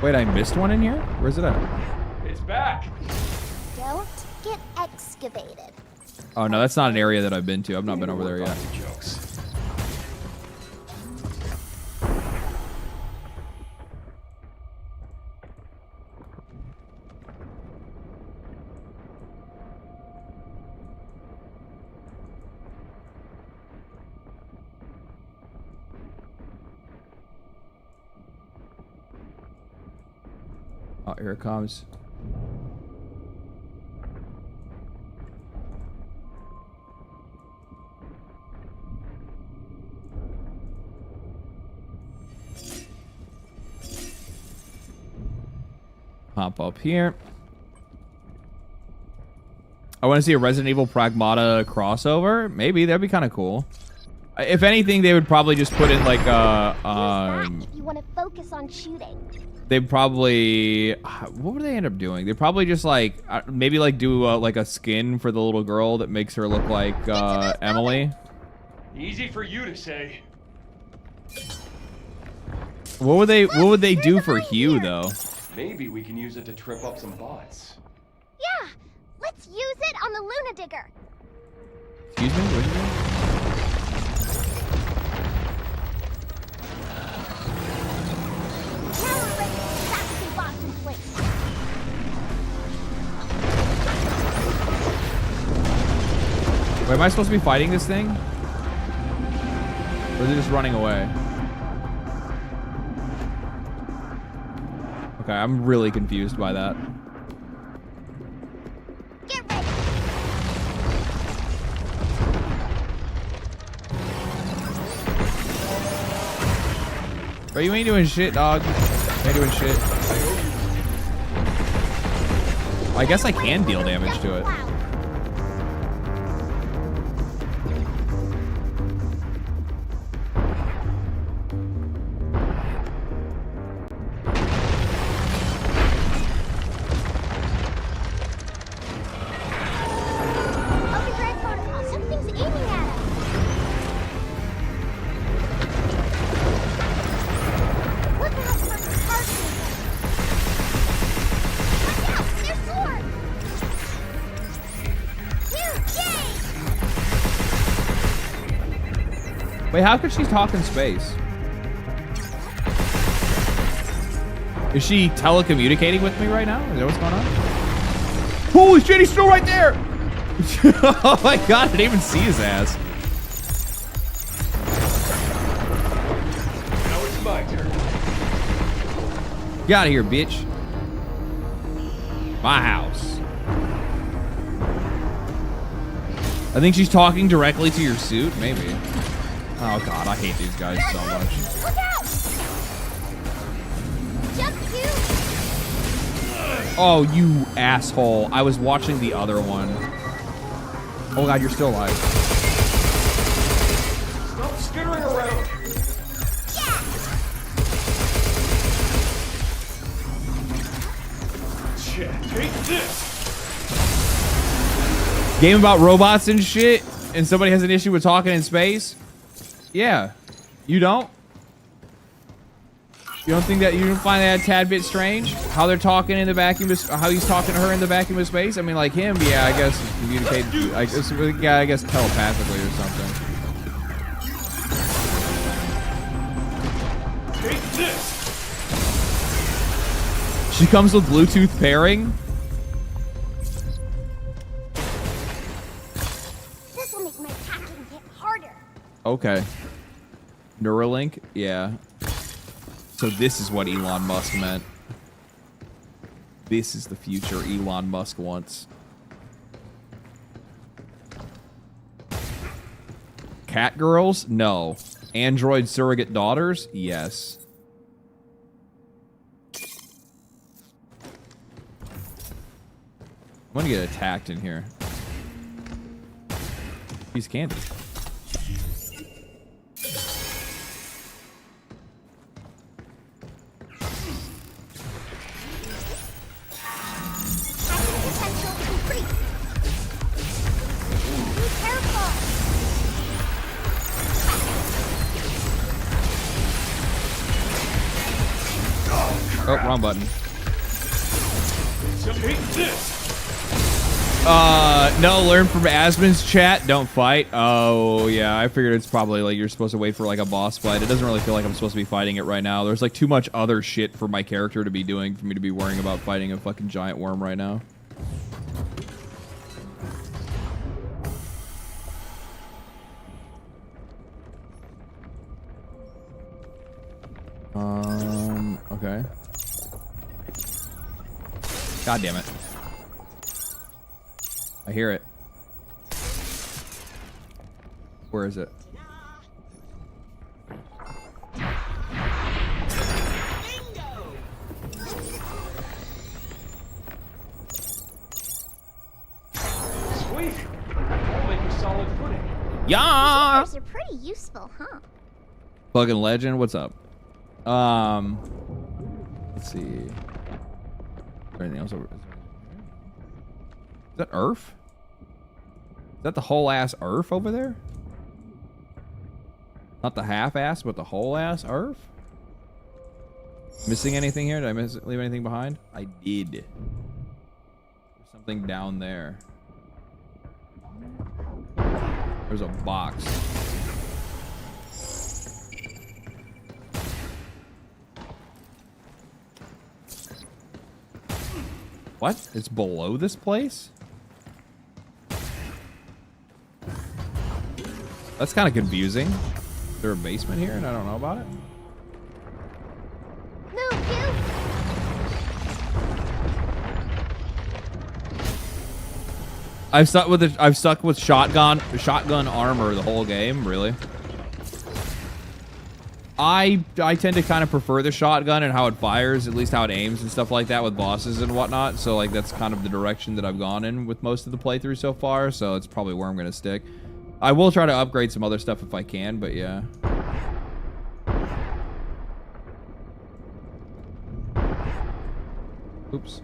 Wait, I missed one in here? Where's it at? It's back. Don't get excavated. Oh, no, that's not an area that I've been to. I've not been over there yet. Jokes. Oh, here it comes. Hop up here. I want to see a Resident Evil Pragmata crossover. Maybe that'd be kind of cool. If anything, they would probably just put in like If you want to focus on shooting. They'd probably, what would they end up doing? They'd probably just like maybe like do like a skin for the little girl that makes her look like Emily. Easy for you to say. What would they do for Hugh though? Maybe we can use it to trip up some bots. Yeah, let's use it on the Luna Digger. Excuse me, what did you do? Now we're ready to stack some bots in place. Wait, am I supposed to be fighting this thing? Or is it just running away? Okay, I'm really confused by that. Get ready. Bro, you ain't doing shit, dog. You ain't doing shit. I guess I can deal damage to it. Overdrive protocol. Something's aiming at us. Look out for targeting. Watch out! There's swords. Yay! Wait, how could she talk in space? Is she telecommunicating with me right now? Is that what's going on? Holy shit, he's still right there! Oh my god, I didn't even see his ass. Now it's my turn. Get out of here, bitch. My house. I think she's talking directly to your suit, maybe. Oh god, I hate these guys so much. Look out! Jump you! Oh, you asshole. I was watching the other one. Oh god, you're still alive. Stop skittering around. Shit, take this. Game about robots and shit, and somebody has an issue with talking in space? Yeah. You don't? You don't think that, you don't find that a tad bit strange? How they're talking in the vacuum of, how he's talking to her in the vacuum of space? I mean, like him, yeah, I guess communicate, I guess telepathically or something. She comes with Bluetooth pairing. This will make my hacking hit harder. Okay. Neuralink? Yeah. So this is what Elon Musk meant. This is the future Elon Musk wants. Cat girls? No. Android surrogate daughters? Yes. I'm gonna get attacked in here. Piece of candy. Potential complete. Be careful. Oh, wrong button. No, learn from Asmon's chat. Don't fight. Oh, yeah. I figured it's probably like you're supposed to wait for like a boss fight. It doesn't really feel like I'm supposed to be fighting it right now. There's like too much other shit for my character to be doing for me to be worrying about fighting a fucking giant worm right now. Okay. God damn it. I hear it. Where is it? Sweet. That'll make a solid footing. Yeah. These are pretty useful, huh? Fucking legend, what's up? Let's see. Is there anything else over? Is that Earth? Is that the whole ass Earth over there? Not the half ass, but the whole ass Earth? Missing anything here? Did I leave anything behind? I did. There's something down there. There's a box. What? It's below this place? That's kind of confusing. Is there a basement here and I don't know about it? Move, you! I've stuck with shotgun armor the whole game, really. I tend to kind of prefer the shotgun and how it fires, at least how it aims and stuff like that with bosses and whatnot. So like that's kind of the direction that I've gone in with most of the playthrough so far. So it's probably where I'm gonna stick. I will try to upgrade some other stuff if I can, but yeah. Oops.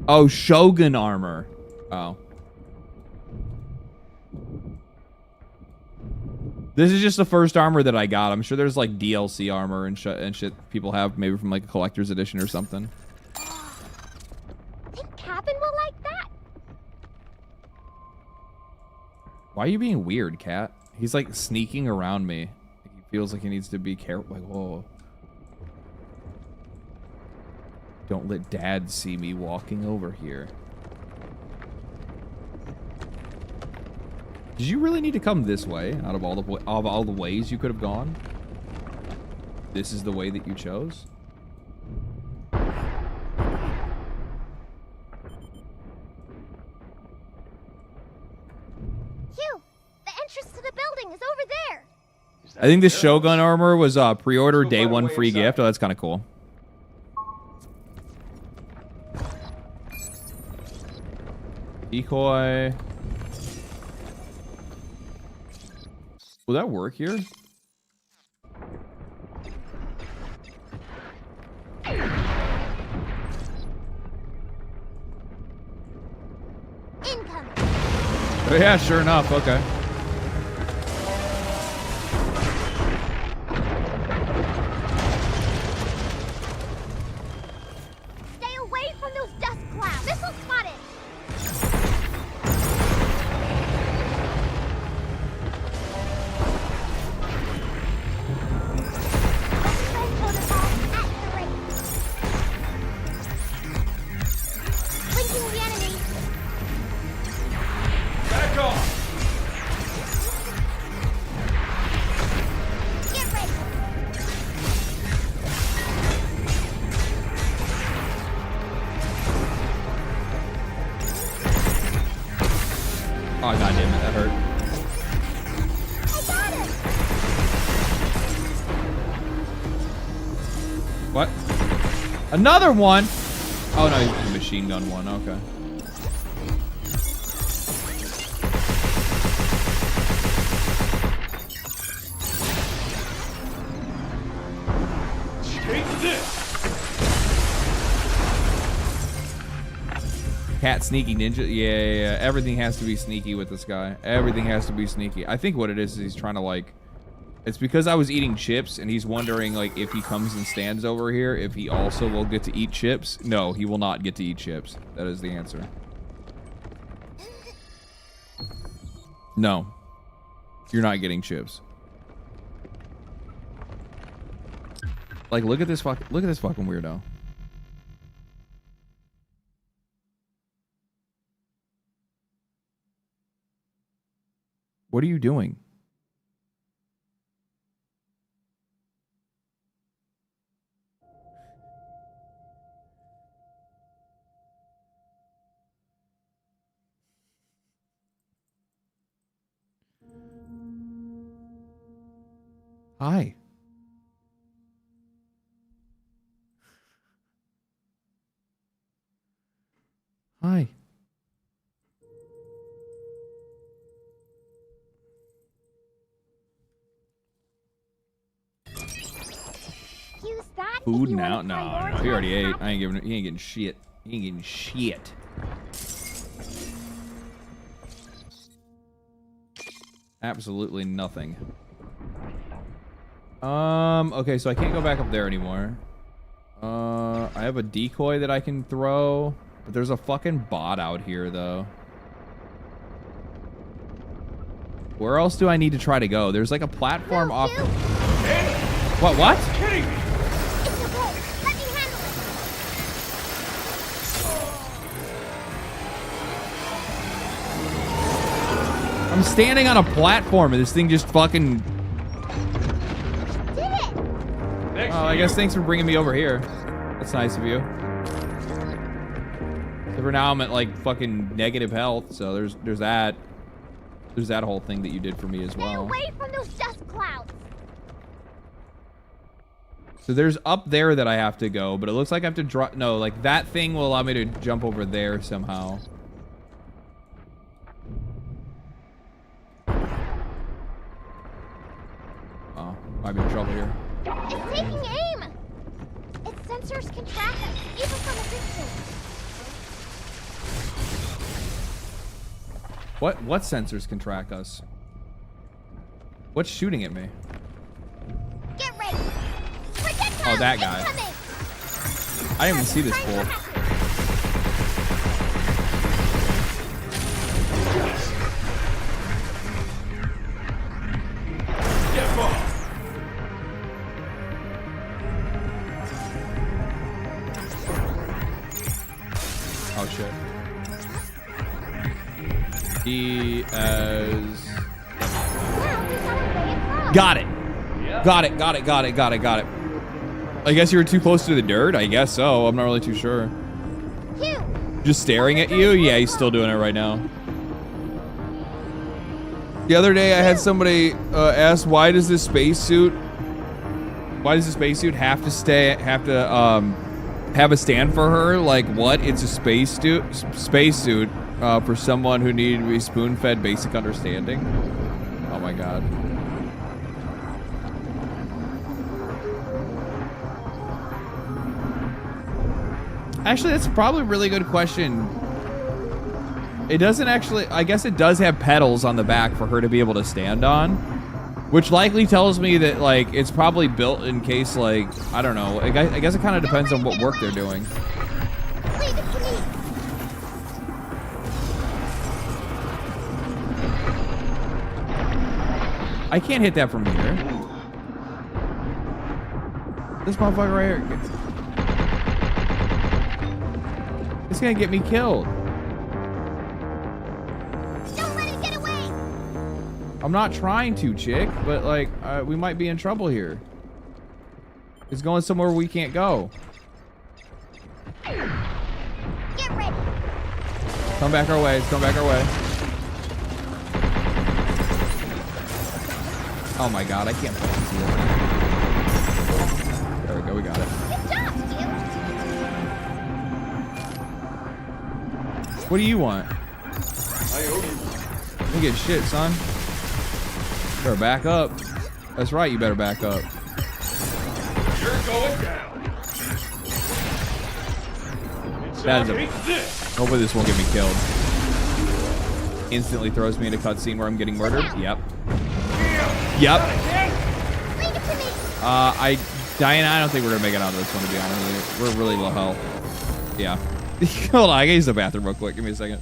Oh, Shogun armor. Oh. This is just the first armor that I got. I'm sure there's like DLC armor and shit people have, maybe from like a collector's edition or something. Think Captain will like that? Why are you being weird, Cat? He's like sneaking around me. Like, he feels like he needs to be careful. Like, whoa. Don't let Dad see me walking over here. Did you really need to come this way out of all the ways you could have gone? This is the way that you chose? Hugh, the entrance to the building is over there. I think this Shogun armor was pre-order day one free gift. Oh, that's kind of cool. Decoy. Will that work here? Incoming. Oh, yeah, sure enough. Okay. Stay away from those dust clouds. Missile spotted. hurt. What? Another one? Oh no, he's a machine gun one. Okay. Take this! Cat sneaky ninja. Yeah. Everything has to be sneaky with this guy. Everything has to be sneaky. I think what it is he's trying to like... It's because I was eating chips and he's wondering like if he comes and stands over here, if he also will get to eat chips. No, he will not get to eat chips. That is the answer. No. You're not getting chips. Like look at this fucking weirdo. What are you doing? Hi. Hi. Use that Food now? No. He already ate. He ain't getting shit. He ain't getting shit. Absolutely nothing. Okay, so I can't go back up there anymore. I have a decoy that I can throw, but there's a fucking bot out here, though. Where else do I need to try to go? There's like a platform off... What? Kidding me! It's okay. Let me handle it. I'm standing on a platform and this thing just fucking... Oh, I guess thanks for bringing me over here. That's nice of you. So for now, I'm at like fucking negative health, so there's that. There's that whole thing that you did for me as well. Stay away from those dust clouds. So there's up there that I have to go, but it looks like I have to drop. No, like that thing will allow me to jump over there somehow. Oh, might be in trouble here. It's taking aim. Its sensors can track us, even from a distance. What sensors can track us? What's shooting at me? Get ready. Projectile Oh, that guy. incoming. I didn't even see this fool. Get off! Oh shit. He as got it. Got it. I guess you were too close to the dirt. I guess so. I'm not really too sure. Just staring at you? Yeah, he's still doing it right now. The other day I had somebody ask, why does this spacesuit have to have a stand for her? Like what? It's a spacesuit for someone who needed to be spoon-fed basic understanding. Oh my god. Actually, that's probably a really good question. It doesn't actually... I guess it does have pedals on the back for her to be able to stand on. Which likely tells me that, like, it's probably built in case, like... I don't know. I guess it kind of depends on what work they're doing. Leave it to me. I can't hit that from here. This motherfucker right here... It's gonna get me killed. Don't let it get away. I'm not trying to, chick, but like, we might be in trouble here. It's going somewhere we can't go. Get ready. Come back our way. It's coming back our way. Oh my god, I can't fucking see it. There we go, we got it. Good job, Stu. What do you want? I owe you. You get shit, son. Better back up. That's right, you better back up. You're going down. That is Take this. hopefully this won't get me killed. Instantly throws me in a cutscene where I'm getting murdered. Yep. Yep. Diana, I don't think we're gonna make it out of this one, to be honest with you. We're really low health. Yeah. Hold on, I gotta use the bathroom real quick. Give me a second.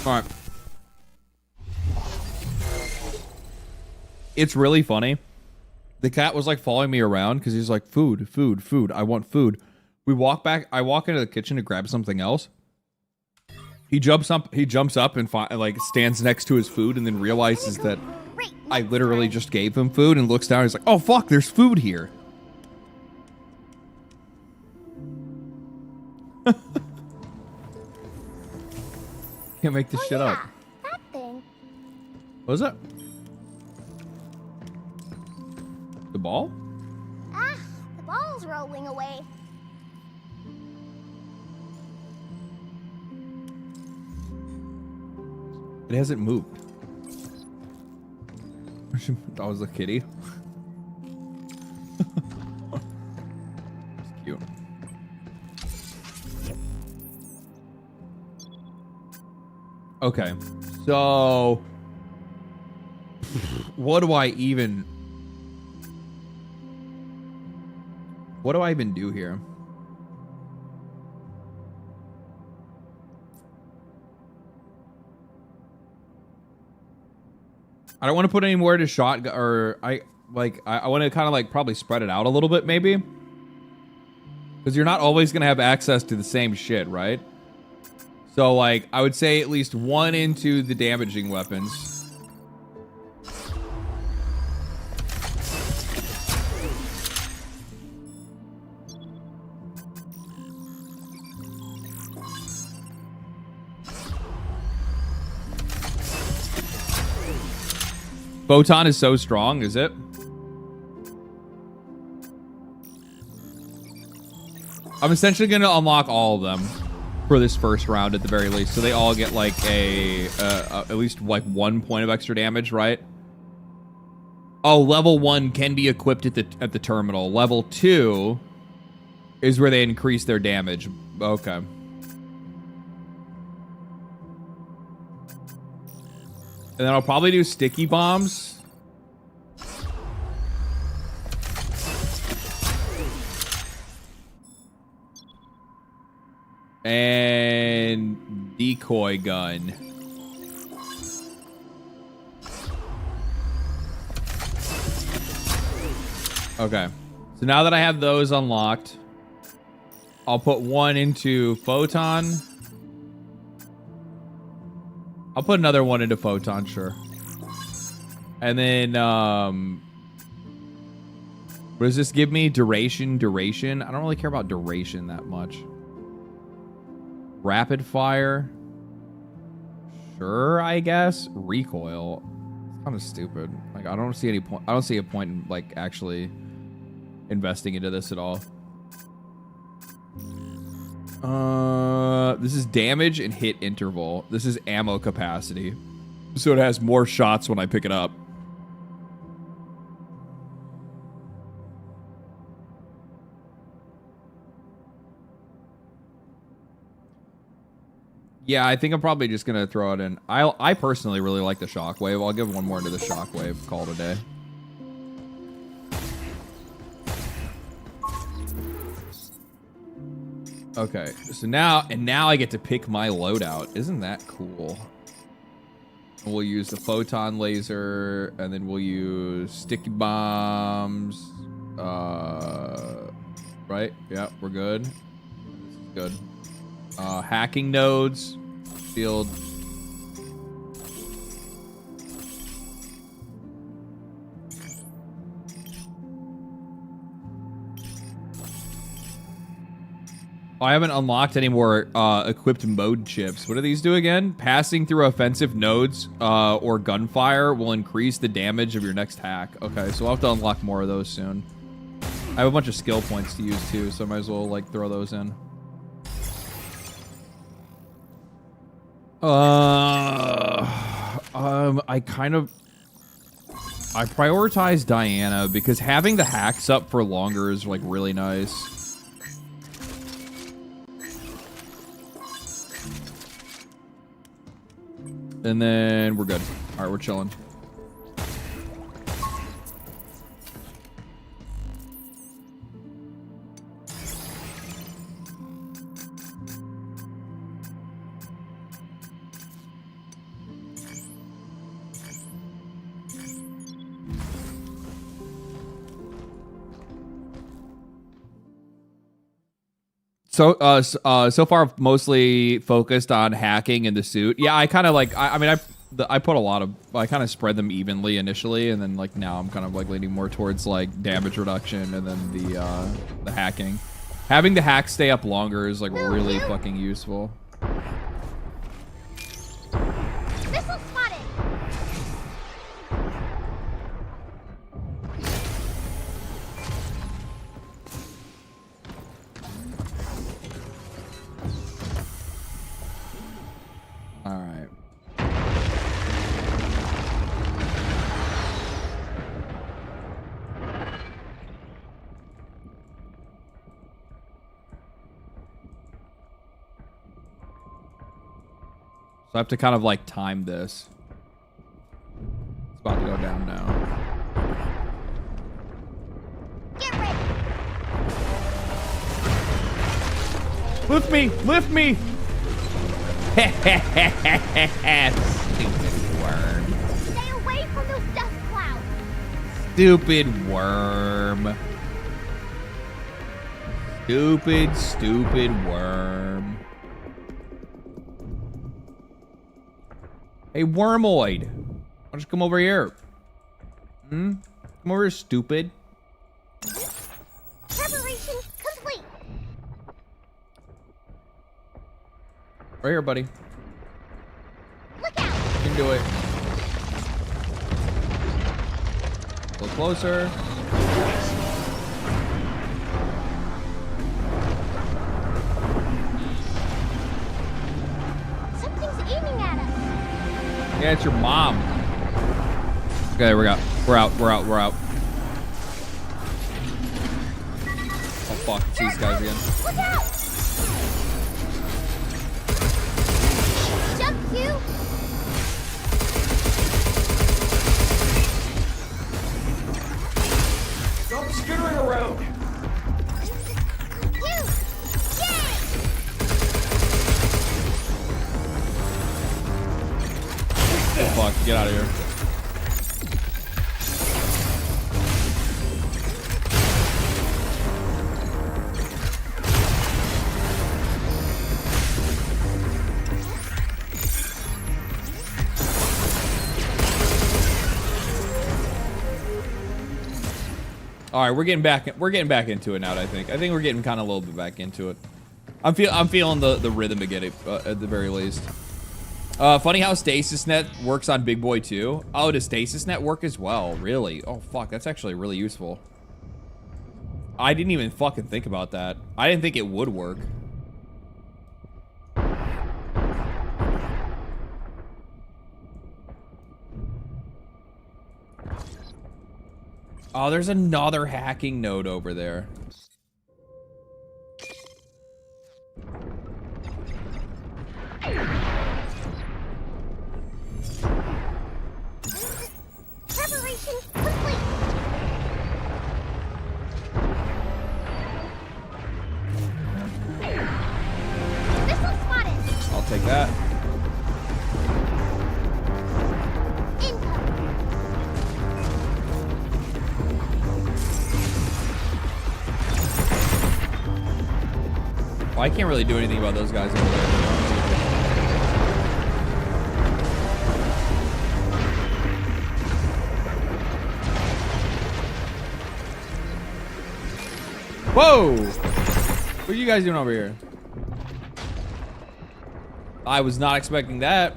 All right. It's really funny. The cat was like following me around because he's like, food, food, food. I want food. We walk back. I walk into the kitchen to grab something else. He jumps up. He jumps up and like stands next to his food and then realizes that I literally just gave him food and looks down. He's like, oh fuck, there's food here. Can't make this shit up. That thing. What was that? The ball? Ah, the ball's rolling away. It hasn't moved. That was a kitty. It's cute. Okay, so what do I even do here? I don't want to put any more to shot, or I want to kind of like probably spread it out a little bit, maybe, because you're not always gonna have access to the same shit, right? So like I would say at least one into the damaging weapons. Photon is so strong, is it? I'm essentially going to unlock all of them for this first round at the very least. So they all get like at least like 1 point of extra damage, right? Oh, level 1 can be equipped at the terminal. Level 2 is where they increase their damage. Okay. And then I'll probably do sticky bombs. And decoy gun. Okay. So now that I have those unlocked, I'll put one into photon. I'll put another one into photon, sure. And then, what does this give me? Duration. I don't really care about duration that much. Rapid fire. Sure, I guess. Recoil. It's kind of stupid. Like, I don't see any point. I don't see a point in, like, actually investing into this at all. This is damage and hit interval. This is ammo capacity. So it has more shots when I pick it up. Yeah, I think I'm probably just gonna throw it in. I personally really like the shockwave. I'll give one more into the shockwave. Call it a day. Okay, so now I get to pick my loadout. Isn't that cool? We'll use the photon laser, and then we'll use sticky bombs. Right? Yeah, we're good. This is good. Hacking nodes, field. Oh, I haven't unlocked any more equipped mode chips. What do these do again? Passing through offensive nodes or gunfire will increase the damage of your next hack. Okay, so I'll have to unlock more of those soon. I have a bunch of skill points to use too, so I might as well like throw those in. I prioritize Diana because having the hacks up for longer is like really nice. And then we're good. All right, we're chilling. So far I've mostly focused on hacking in the suit. Yeah, I kind of like, I mean, I put a lot of, I kind of spread them evenly initially, and then like now I'm kind of like leaning more towards like damage reduction and then the hacking. Having the hack stay up longer is like really fucking useful. Missile spotted. All right. So I have to kind of like time this. It's about to go down now. Get ready. Lift me! Lift me! Stupid worm. Stay away from those dust clouds. Stupid worm. Stupid worm. Hey, Wormoid. Why don't you come over here? Come over here, stupid. Preparation complete. Right here, buddy. Look out. You can do it. A little closer. Something's aiming at us. Yeah, it's your mom. Okay, we're out. We're out. Oh fuck, it's these guys again. Look out. Jump Q. fuck. Get out of here. All right, we're getting back into it now. I think we're getting kind of a little bit back into it. I'm feeling the rhythm again at the very least. Funny how Stasis Net works on Big Boy too. Oh, does Stasis Net work as well? Really? Oh fuck, that's actually really useful. I didn't even fucking think about that. I didn't think it would work. Oh, there's another hacking node over there. Preparation complete. Missile spotted. I'll take that. Well, I can't really do anything about those guys over there. Whoa! What are you guys doing over here? I was not expecting that.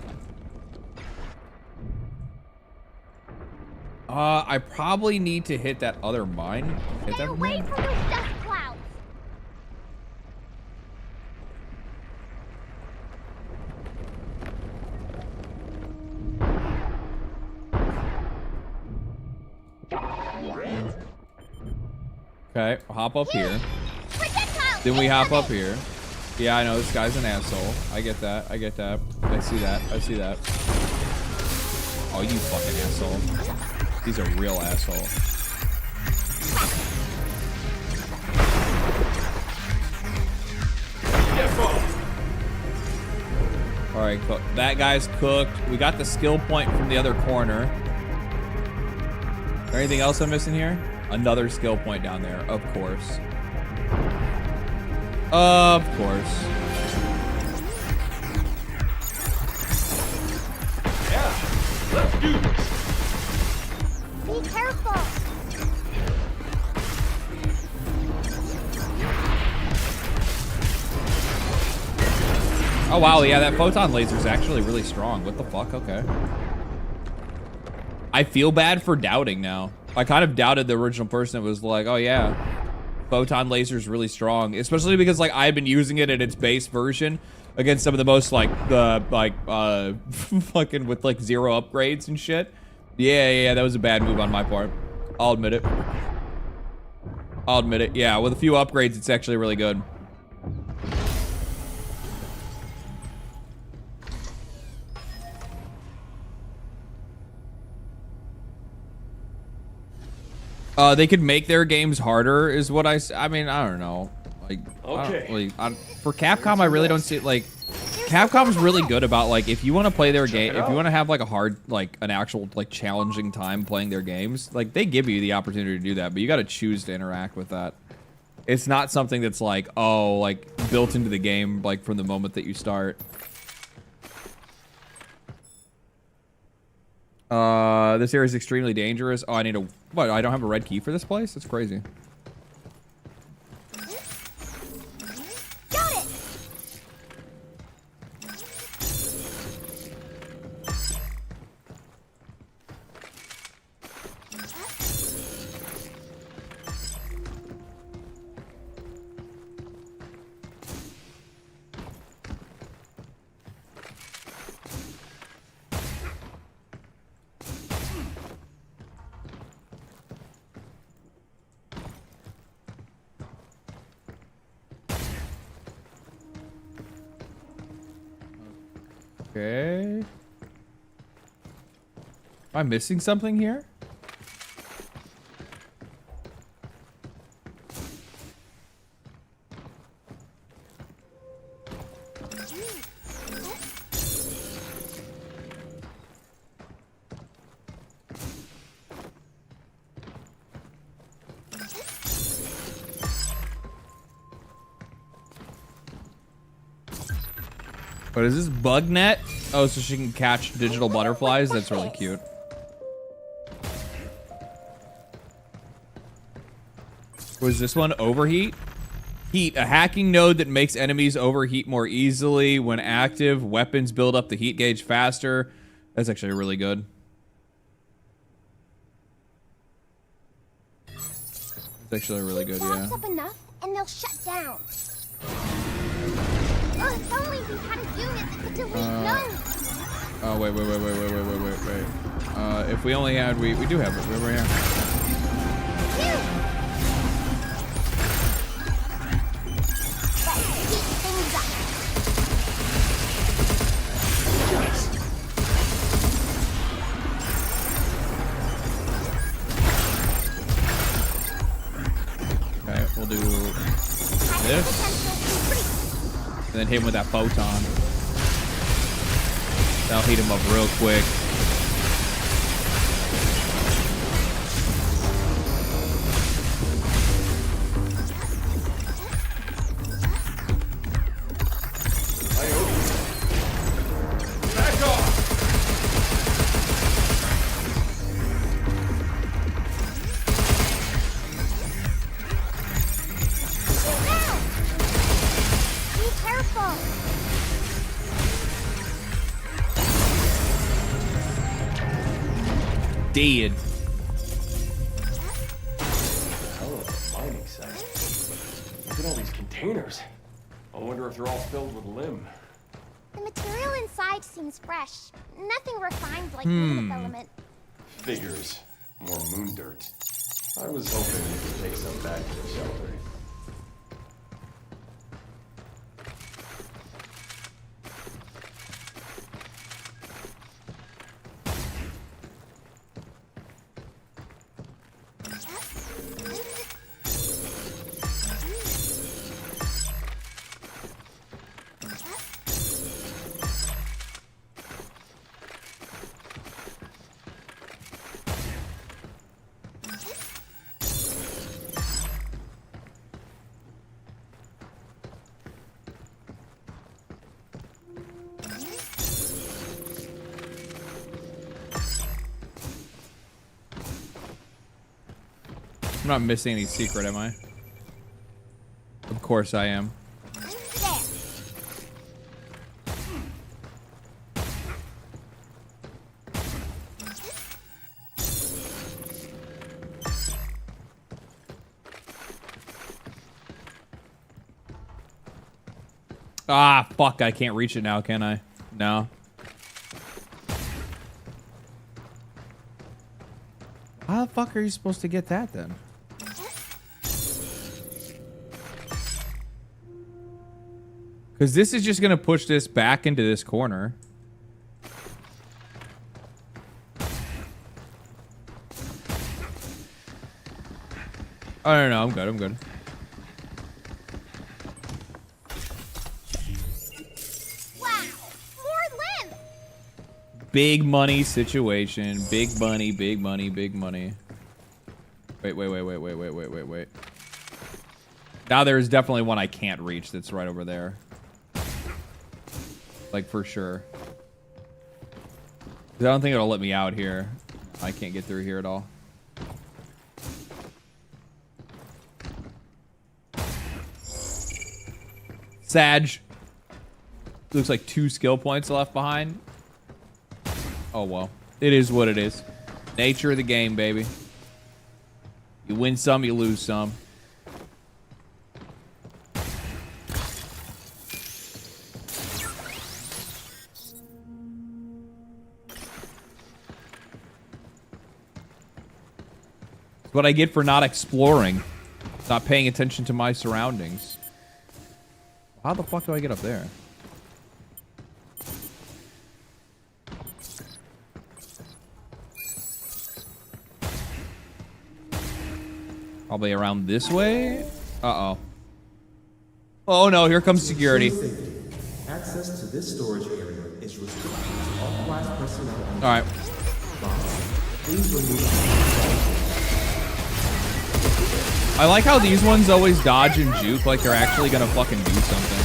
I probably need to hit that other mine. Hit that Away mine? from those dust clouds. Okay, I'll hop up here. Projectile. Then we hop up here. Yeah, I know this guy's an asshole. I get that. I get that. I see that. I see that. Oh, you fucking asshole. He's a real asshole. All right, that guy's cooked. We got the skill point from the other corner. Is there anything else I'm missing here? Another skill point down there, of course. Of course. Yeah, let's do this. Be careful. Oh wow, yeah, that photon laser is actually really strong. What the fuck? Okay. I feel bad for doubting now. I kind of doubted the original person that was like, oh yeah, photon laser is really strong, especially because like I've been using it in its base version against some of the most fucking with like 0 upgrades and shit. Yeah, that was a bad move on my part. I'll admit it. I'll admit it. Yeah, with a few upgrades, it's actually really good. They could make their games harder, is what I mean, I don't know. Like, okay. For Capcom, I really don't see like. Capcom's really good about like if you want to play their game, if you want to have like a hard, like an actual like challenging time playing their games, like they give you the opportunity to do that, but you got to choose to interact with that. It's not something that's like, oh, like built into the game like from the moment that you start. This area is extremely dangerous. Oh, I need a what? I don't have a red key for this place? That's crazy. Got it. Okay. Am I missing something here? What is this? Bug net? Oh, so she can catch digital butterflies? That's really cute. Was this one? Overheat? Heat, a hacking node that makes enemies overheat more easily when active. Weapons build up the heat gauge faster. That's actually really good. It's actually really good, yeah. Up enough and they'll shut down. Oh, if only we had a unit that could delete nodes. Oh, wait. If we only had, we do have it. We're over here. Okay, we'll do this. And then hit him with that photon. That'll heat him up real quick. Dead. Oh, mining site. Look at all these containers. I wonder if they're all filled with limb. The material inside seems fresh. Nothing refined like moon filament. Figures. More moon dirt. I was hoping we could take some back to the shelter. I'm not missing any secret, am I? Of course I am. Ah, fuck, I can't reach it now, can I? No. How the fuck are you supposed to get that then? Because this is just going to push this back into this corner. Oh, no, I'm good, I'm good. Wow, more limb. Big money situation. Big money, big money, big money. Wait. Now there's definitely one I can't reach that's right over there. Like, for sure. 'Cause I don't think it'll let me out here. I can't get through here at all. Sag. Looks like 2 skill points left behind. Oh, well. It is what it is. Nature of the game, baby. You win some, you lose some. What I get for not exploring, not paying attention to my surroundings. How the fuck do I get up there? Probably around this way? Uh-oh. Oh no, here comes security. Access to this storage area is restricted to authorized personnel. Alright. Please remove. I like how these ones always dodge and juke like they're actually gonna fucking do something.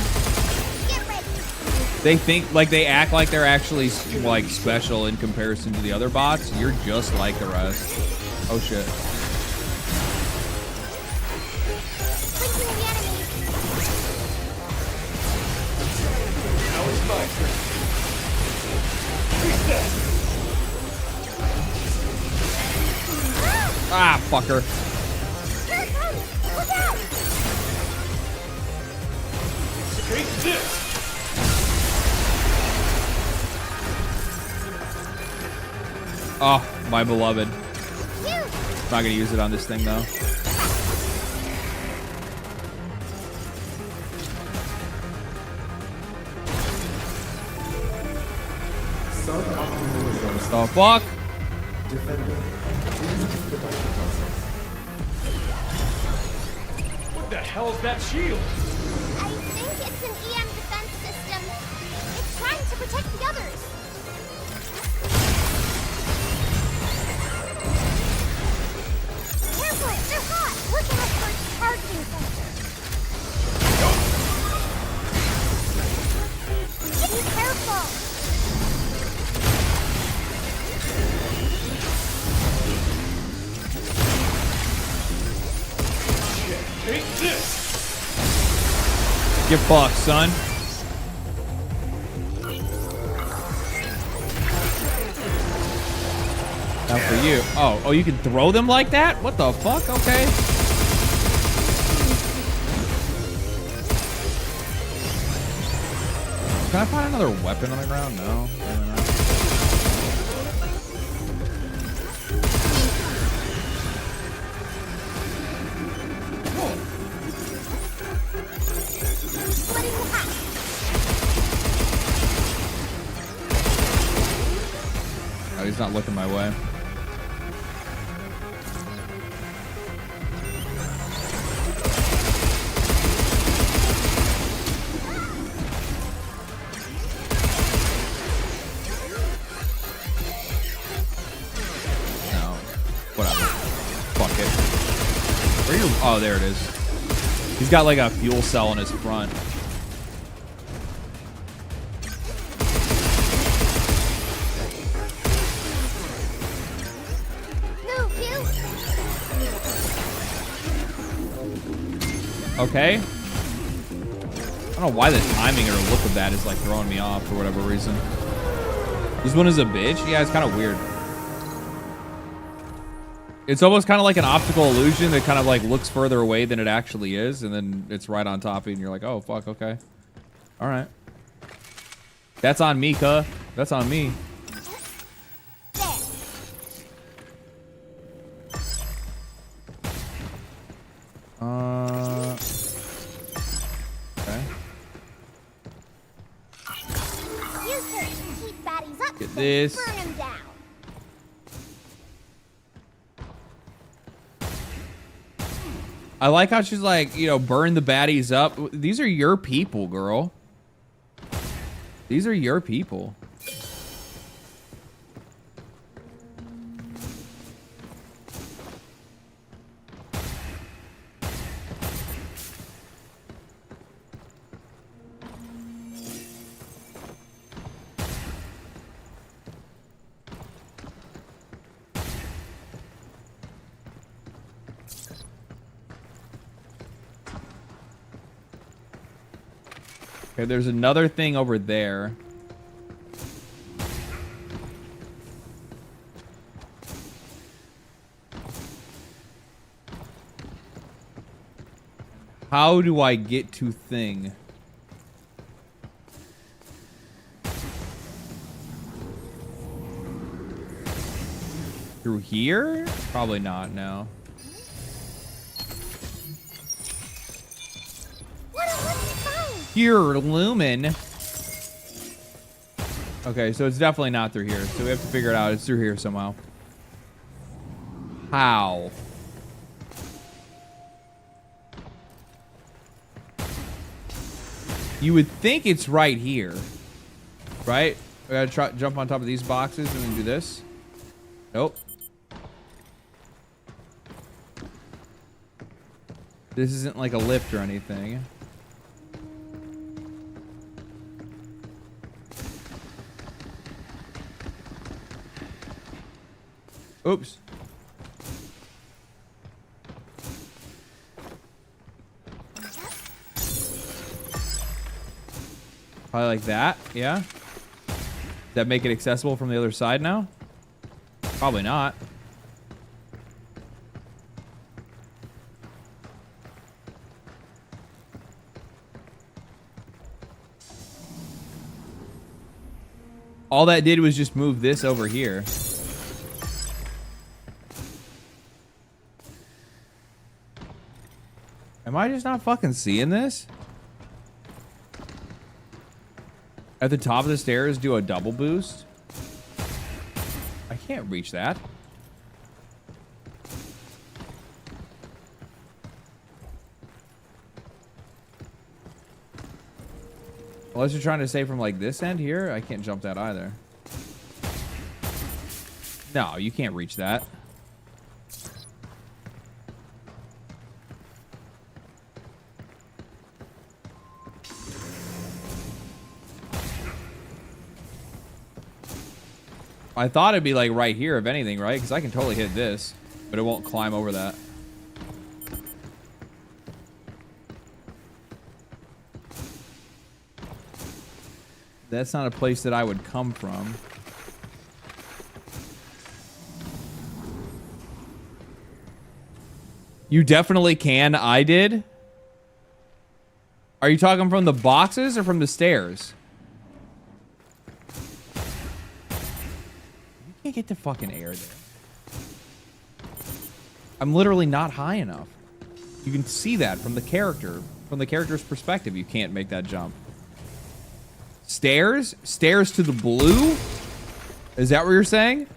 They think, like, they act like they're actually, like, special in comparison to the other bots. You're just like the rest. Oh, shit. Now it's my turn. Reset. Ah, fucker. Here it comes! Look out! Take this. Oh, my beloved. Huge! Not gonna use it on this thing, though. Suboptimal results. The fuck? Defender. Please use the production process. What the hell's that shield? I think it's an EM defense system. It's trying to protect the others. Careful, they're hot. Look out for its targeting sensor. Be careful. Take this. Get fucked, son. Now for you. Oh, you can throw them like that? What the fuck? Okay. Can I find another weapon on the ground? No. Splitting the hatch. Oh, he's not looking my way. No. Whatever. Fuck it. Where you? Oh, there it is. He's got like a fuel cell in his front. Move, you. Okay. I don't know why the timing or look of that is like throwing me off for whatever reason. This one is a bitch? Yeah, it's kind of weird. It's almost kind of like an optical illusion that kind of like looks further away than it actually is, and then it's right on top of you and you're like, oh fuck, okay. All right. That's on me, cuh. That's on me. Okay. Use this to keep baddies up. Get then this. Burn them down. I like how she's like, you know, burn the baddies up. These are your people, girl. These are your people. Okay, there's another thing over there. How do I get to thing? Through here? Probably not, no. Here, Lumen. Okay, so it's definitely not through here. So we have to figure it out. It's through here somehow. How? You would think it's right here. Right? We gotta try jump on top of these boxes and then do this. Nope. This isn't like a lift or anything. Oops. Probably like that, yeah. Does that make it accessible from the other side now? Probably not. All that did was just move this over here. Am I just not fucking seeing this? At the top of the stairs, do a double boost? I can't reach that. Unless you're trying to say from like this end here, I can't jump that either. No, you can't reach that. I thought it'd be like right here, if anything, right? Because I can totally hit this, but it won't climb over that. That's not a place that I would come from. You definitely can. I did. Are you talking from the boxes or from the stairs? You can't get the fucking air there. I'm literally not high enough. You can see that from the character. From the character's perspective, you can't make that jump. Stairs? Stairs to the blue? Is that what you're saying?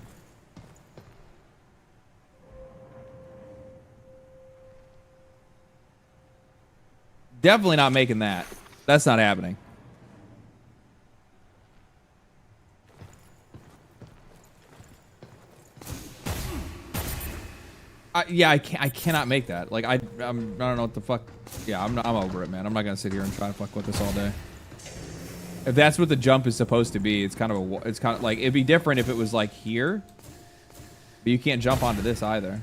Definitely not making that. That's not happening. Yeah, I cannot make that. Like I don't know what the fuck. Yeah, I'm over it, man. I'm not gonna sit here and try to fuck with this all day. If that's what the jump is supposed to be, it's kind of like it'd be different if it was like here, but you can't jump onto this either.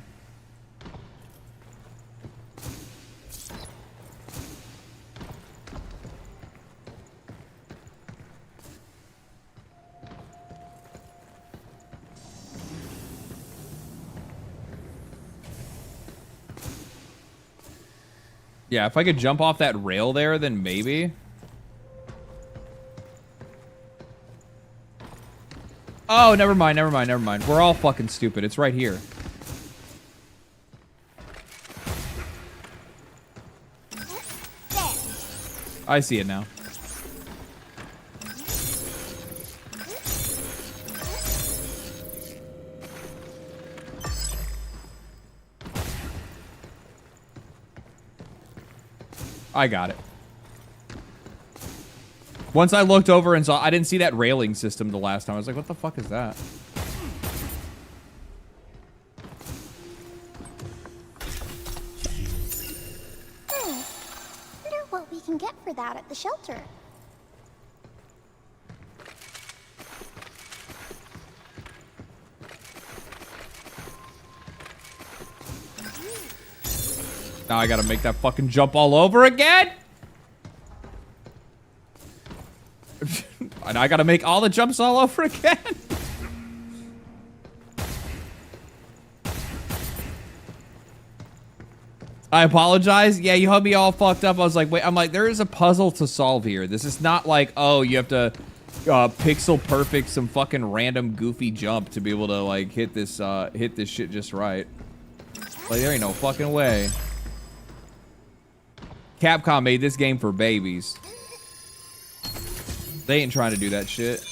Yeah, if I could jump off that rail there, then maybe. Oh, never mind. We're all fucking stupid. It's right here. I see it now. I got it. Once I looked over and saw, I didn't see that railing system the last time. I was like, what the fuck is that? Wonder what we can get for that at the shelter. Now I gotta make that fucking jump all over again? And I gotta make all the jumps all over again? I apologize. Yeah, you had me all fucked up. I was like, wait, I'm like, there is a puzzle to solve here. This is not like, oh, you have to pixel perfect some fucking random goofy jump to be able to like hit this shit just right. Like, there ain't no fucking way. Capcom made this game for babies. They ain't trying to do that shit.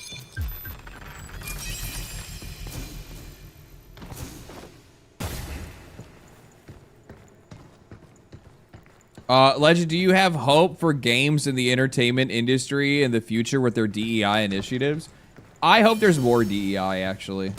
Legend, do you have hope for games in the entertainment industry in the future with their DEI initiatives? I hope there's more DEI, actually.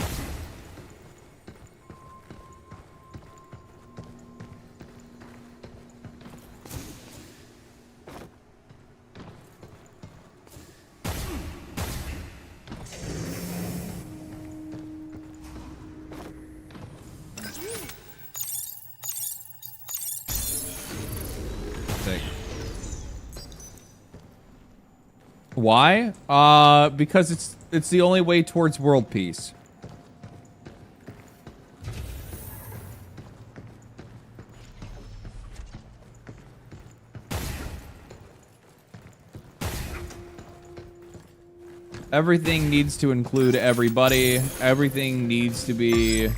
Why? Because it's the only way towards world peace. Everything needs to include everybody. Everything needs to be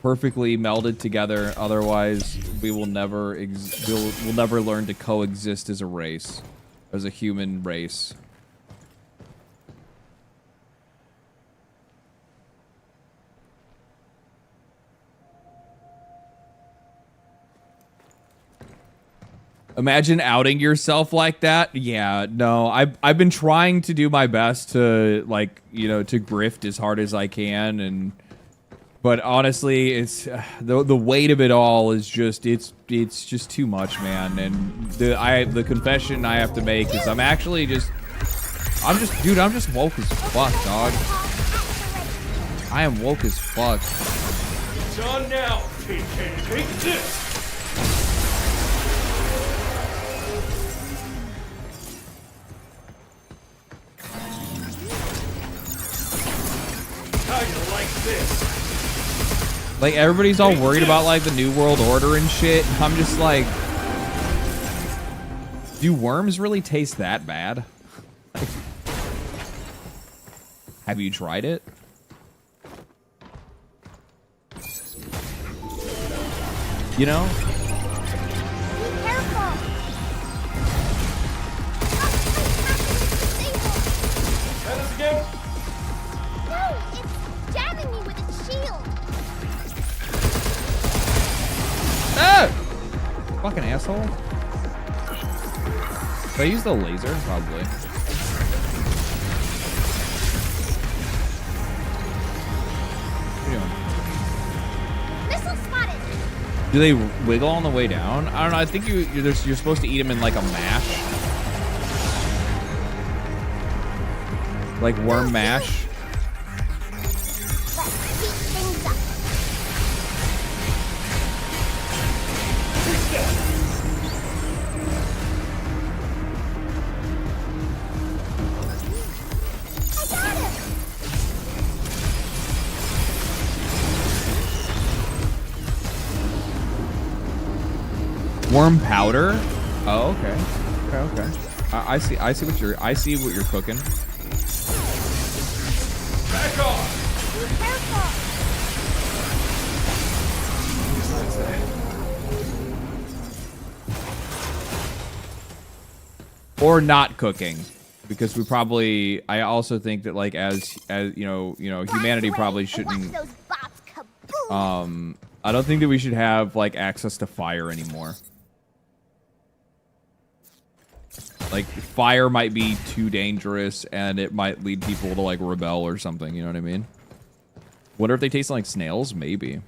perfectly melded together. Otherwise, we will never we'll never learn to coexist as a race, as a human race. Imagine outing yourself like that. Yeah, no, I've been trying to do my best to, like, you know, to grift as hard as I can, but honestly, it's the weight of it all is just it's just too much, man. And the confession I have to make is I'm just woke as fuck, dog. I am woke as fuck. It's on now. Take this. How you like this? Like, everybody's all worried about, like, the New World Order and shit. I'm just like, do worms really taste that bad? Have you tried it? You know? Be careful! Try this again. No, it's jamming me with its shield. Ah! Fucking asshole. Did I use the laser? Probably. What are you doing? Missile spotted. Do they wiggle on the way down? I don't know. I think you're supposed to eat them in like a mash. Like worm mash. Let's heat things up. I got him. Worm powder? Oh, okay. Okay. I see what you're cooking. Back off. Or not cooking, because we probably. I also think that, like, as you know, humanity probably shouldn't. I don't think that we should have, like, access to fire anymore. Like, fire might be too dangerous, and it might lead people to, like, rebel or something. You know what I mean? Wonder if they taste like snails? Maybe.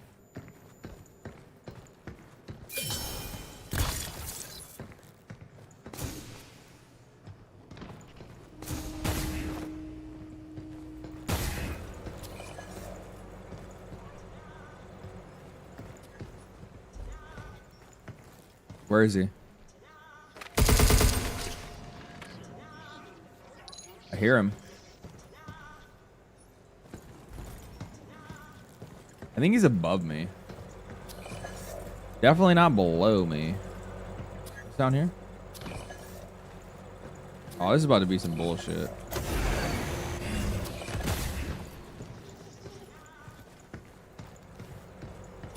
Where is he? I hear him. I think he's above me. Definitely not below me. He's down here? Oh, this is about to be some bullshit.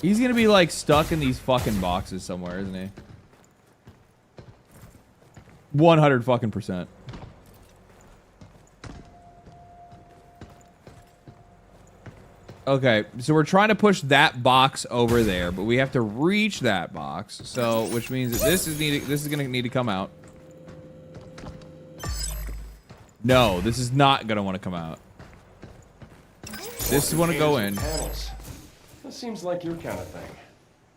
He's gonna be, like, stuck in these fucking boxes somewhere, isn't he? 100 fucking %. Okay, so we're trying to push that box over there, but we have to reach that box. So, which means that this is gonna need to come out. No, this is not gonna want to come out. This is want to go in. Panels. That seems like your kind of thing.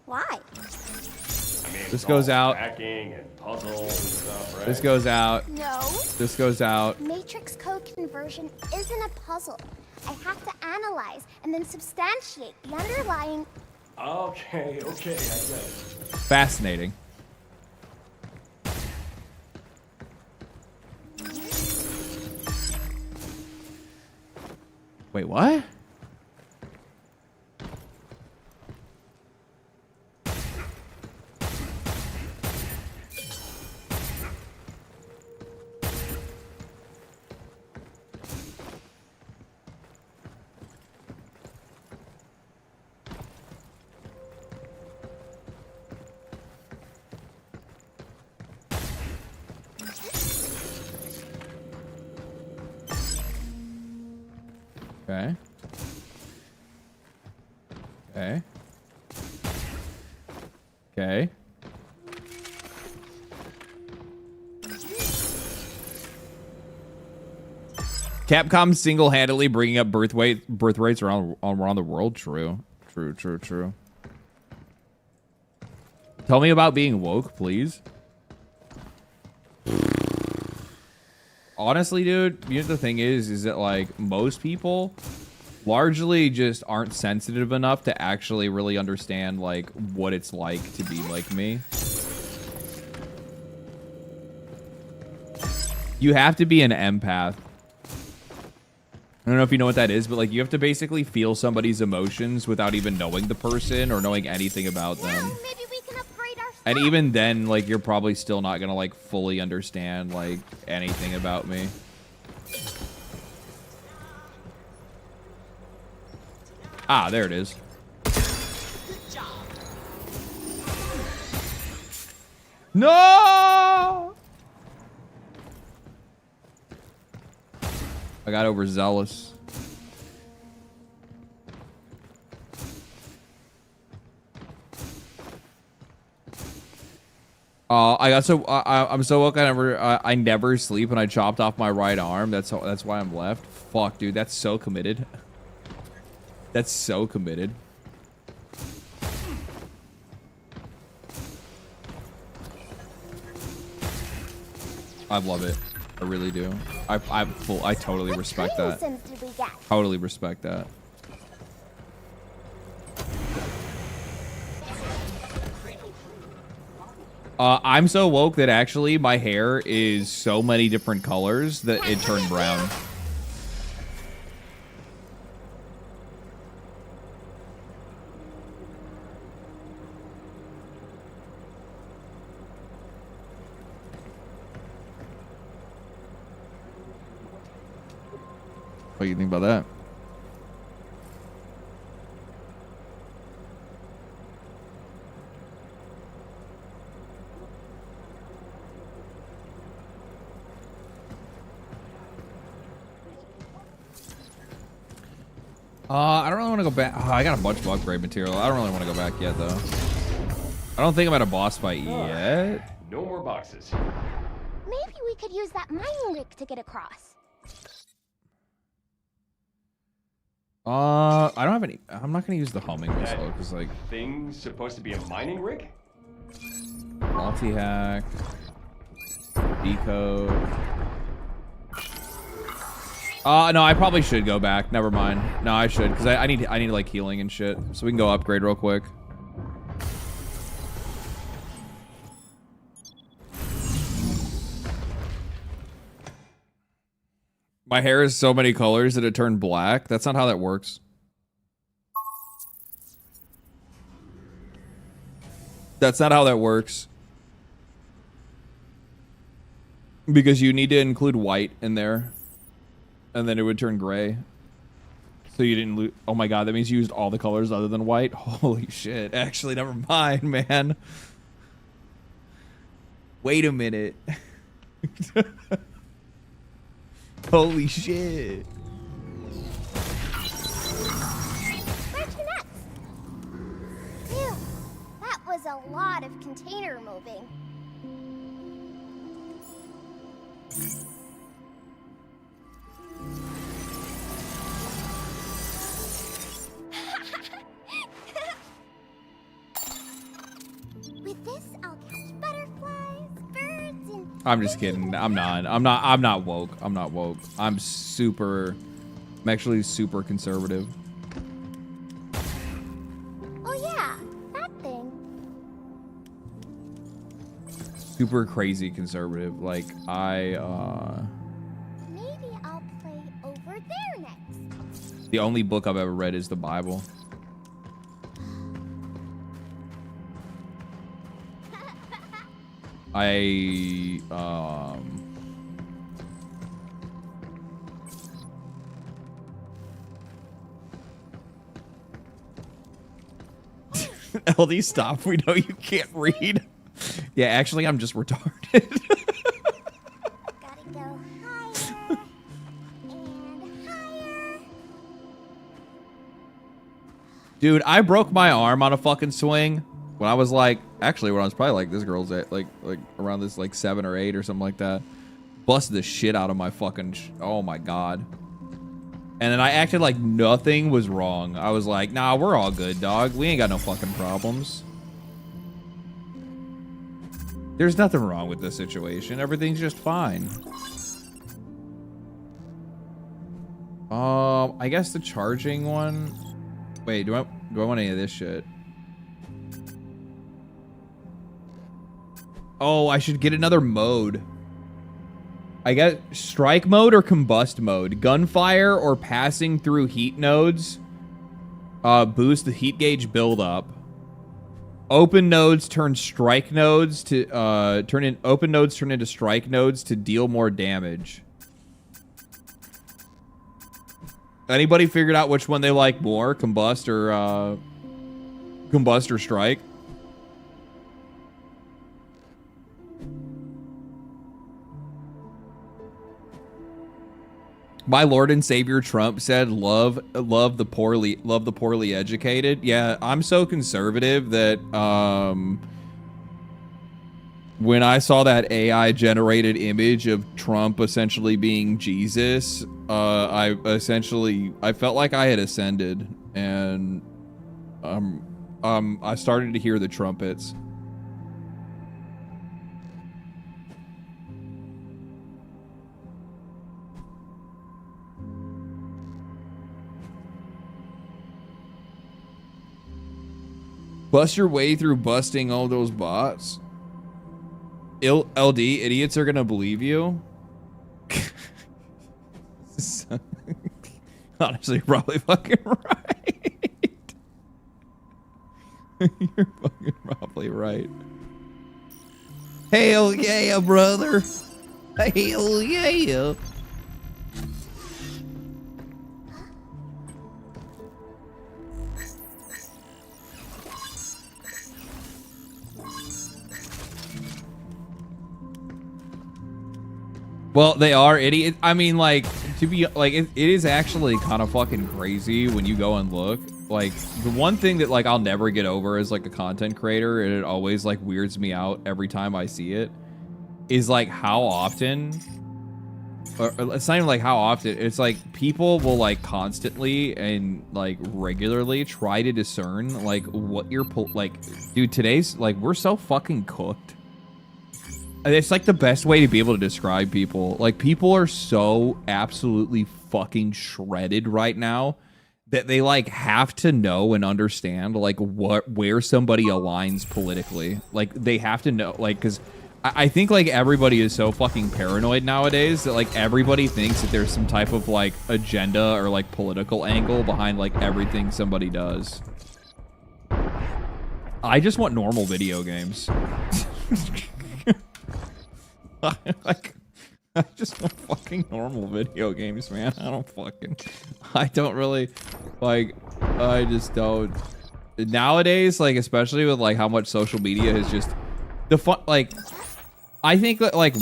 Why? I mean, This goes out. Hacking and puzzles and stuff, right? This goes out. No. This goes out. Matrix code conversion isn't a puzzle. I have to analyze and then substantiate the underlying. Okay, I get it. Fascinating. Wait, what? Okay. Okay. Okay. Capcom single-handedly bringing up birth rates around the world. True. True. Tell me about being woke, please. Honestly, dude, you know, the thing is that like most people largely just aren't sensitive enough to actually really understand like what it's like to be like me. You have to be an empath. I don't know if you know what that is, but like you have to basically feel somebody's emotions without even knowing the person or knowing anything about them. Maybe we can upgrade our And even then, like, you're probably still not gonna like fully understand like anything about me. Ah, there it is. No! I got overzealous. I'm so woke. I never sleep, and I chopped off my right arm. That's why I'm left. Fuck, dude, that's so committed. That's so committed. I love it. I really do. I totally respect that. Totally respect that. I'm so woke that actually my hair is so many different colors that it turned brown. What do you think about that? I don't really want to go back. Oh, I got a bunch of upgrade material. I don't really want to go back yet, though. I don't think I'm at a boss fight yet. No more boxes. Maybe we could use that mining rig to get across. I don't have any. I'm not gonna use the homing missile because like Thing's supposed to be a mining rig? multi-hack, decode. No, I probably should go back. Never mind. No, I should because I need like healing and shit. So we can go upgrade real quick. My hair is so many colors that it turned black. That's not how that works. That's not how that works. Because you need to include white in there. And then it would turn gray. So you didn't lose. Oh my god, that means you used all the colors other than white? Holy shit. Actually, never mind, man. Wait a minute. Holy shit. Where'd you next? Phew, that was a lot of container moving. With this, I'll catch butterflies, birds, and... I'm just kidding. I'm not woke. I'm not woke. I'm actually super conservative. Oh yeah, that thing. Super crazy conservative. Like, Maybe I'll play over there next. The only book I've ever read is the Bible. LD, stop. We know you can't read. Yeah, actually, I'm just retarded. Gotta go higher and higher. Dude, I broke my arm on a fucking swing when I was like, actually, when I was probably like this girl's at like around this like 7 or 8 or something like that. Busted the shit out of my fucking, oh my God. And then I acted like nothing was wrong. I was like, nah, we're all good, dog. We ain't got no fucking problems. There's nothing wrong with this situation. Everything's just fine. I guess the charging one. Wait, do I want any of this shit? Oh, I should get another mode. I got strike mode or combust mode. Gunfire or passing through heat nodes. Boost the heat gauge buildup. Open nodes turn strike nodes to open nodes turn into strike nodes to deal more damage. Anybody figured out which one they like more? Combust or strike? My Lord and Savior Trump said, love the poorly educated. Yeah, I'm so conservative that when I saw that AI generated image of Trump essentially being Jesus, I felt like I had ascended, and I started to hear the trumpets. Bust your way through busting all those bots. LD, idiots are gonna believe you. Honestly, you're probably fucking right. You're fucking probably right. Hell yeah, brother. Hell yeah. Well, they are idiots. I mean, like, to be like, it is actually kind of fucking crazy when you go and look. Like, the one thing that like I'll never get over as like a content creator, and it always like weirds me out every time I see it, is like how often, or it's not even like how often, it's like people will like constantly and like regularly try to discern like what you're like, dude, today's like, we're so fucking cooked. It's like the best way to be able to describe people. Like, people are so absolutely fucking shredded right now that they like have to know and understand like where somebody aligns politically. Like, they have to know, like, because I think like everybody is so fucking paranoid nowadays that like everybody thinks that there's some type of like agenda or like political angle behind like everything somebody does. I just want normal video games. Like, I just want fucking normal video games, man. I don't really, like, I just don't. Nowadays, like, especially with, like, how much social media has just, like, I think that, like,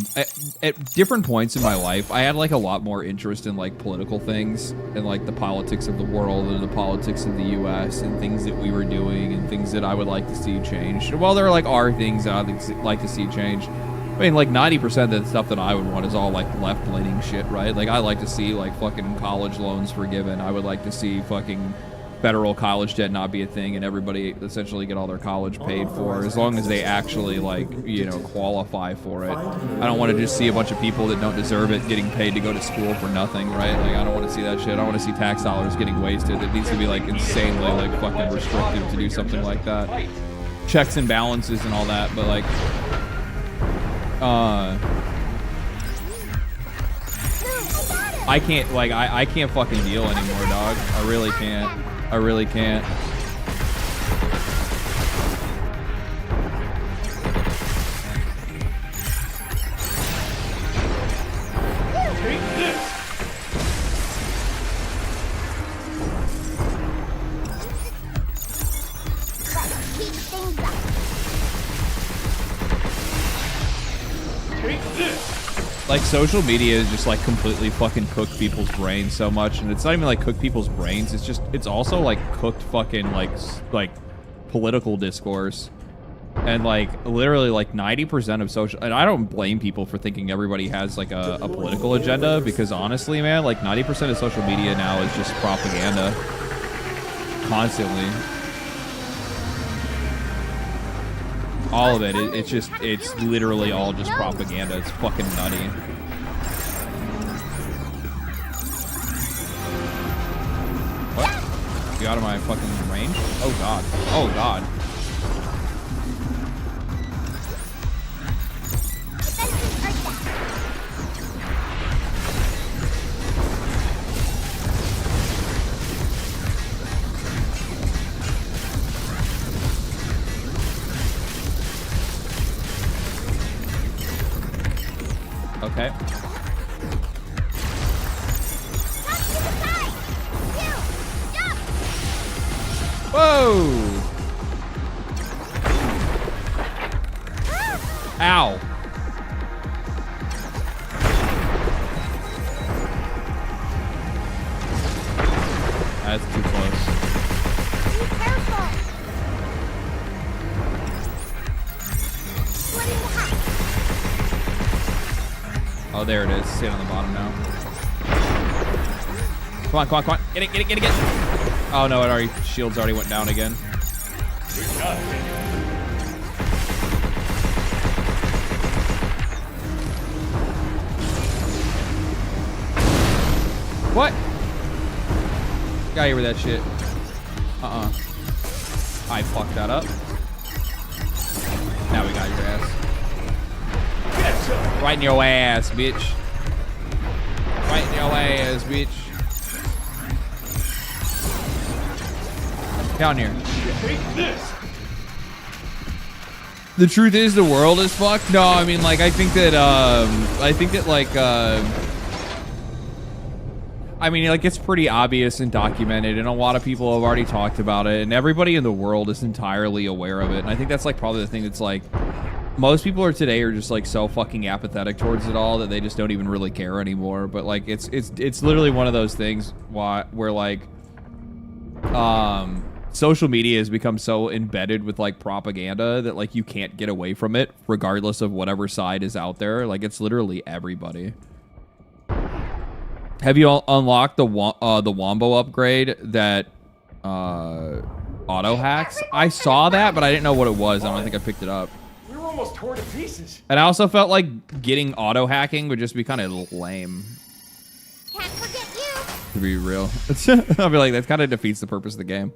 at different points in my life, I had, like, a lot more interest in, like, political things and, like, the politics of the world and the politics of the U.S. and things that we were doing and things that I would like to see changed. Well, there, like, are things that I'd like to see changed. I mean, like, 90% of the stuff that I would want is all, like, left-leaning shit, right? Like, I like to see, like, fucking college loans forgiven. I would like to see fucking federal college debt not be a thing and everybody essentially get all their college paid for, as long as they actually, like, you know, qualify for it. I don't want to just see a bunch of people that don't deserve it getting paid to go to school for nothing, right? Like, I don't want to see that shit. I want to see tax dollars getting wasted. It needs to be, like, insanely, like, fucking restrictive to do something like that. Checks and balances and all that, but, like... No, I got him! I can't, like, I can't fucking deal anymore, dog. I really can't. I really can't. Take this! Let's keep things up. Take this! Like, social media is just, like, completely fucking cooked people's brains so much. And it's not even, like, cooked people's brains. It's just, it's also, like, cooked fucking, like political discourse. And, like, literally, like, 90% of social... And I don't blame people for thinking everybody has, like, a political agenda. Because, honestly, man, like, 90% of social media now is just propaganda. Constantly. All of it. It's literally all just propaganda. It's fucking nutty. What? You out of my fucking range? Oh god. Oh god. Okay. Whoa! Ow. That's too close. Be careful. What in the heck? Oh, there it is. Sit on the bottom now. Come on, come on, come on. Get it, get it, get it, get it. Oh, no, shields already went down again. What? Got here with that shit. I fucked that up. Now we got your ass. Right in your ass, bitch. Right in your ass, bitch. Down here. Take this! The truth is the world is fucked. No, I mean, like, I think that, like, I mean, like, it's pretty obvious and documented, and a lot of people have already talked about it, and everybody in the world is entirely aware of it. And I think that's, like, probably the thing that's, like, most people today are just, like, so fucking apathetic towards it all that they just don't even really care anymore. But, like, it's literally one of those things where, like, social media has become so embedded with, like, propaganda that, like, you can't get away from it regardless of whatever side is out there. Like, it's literally everybody. Have you all unlocked the Wombo upgrade that auto hacks? I saw that, but I didn't know what it was. I don't think I picked it up. We were almost torn to pieces. And I also felt like getting auto hacking would just be kind of lame. Can't forget you. To be real. I'll be like, that kind of defeats the purpose of the game.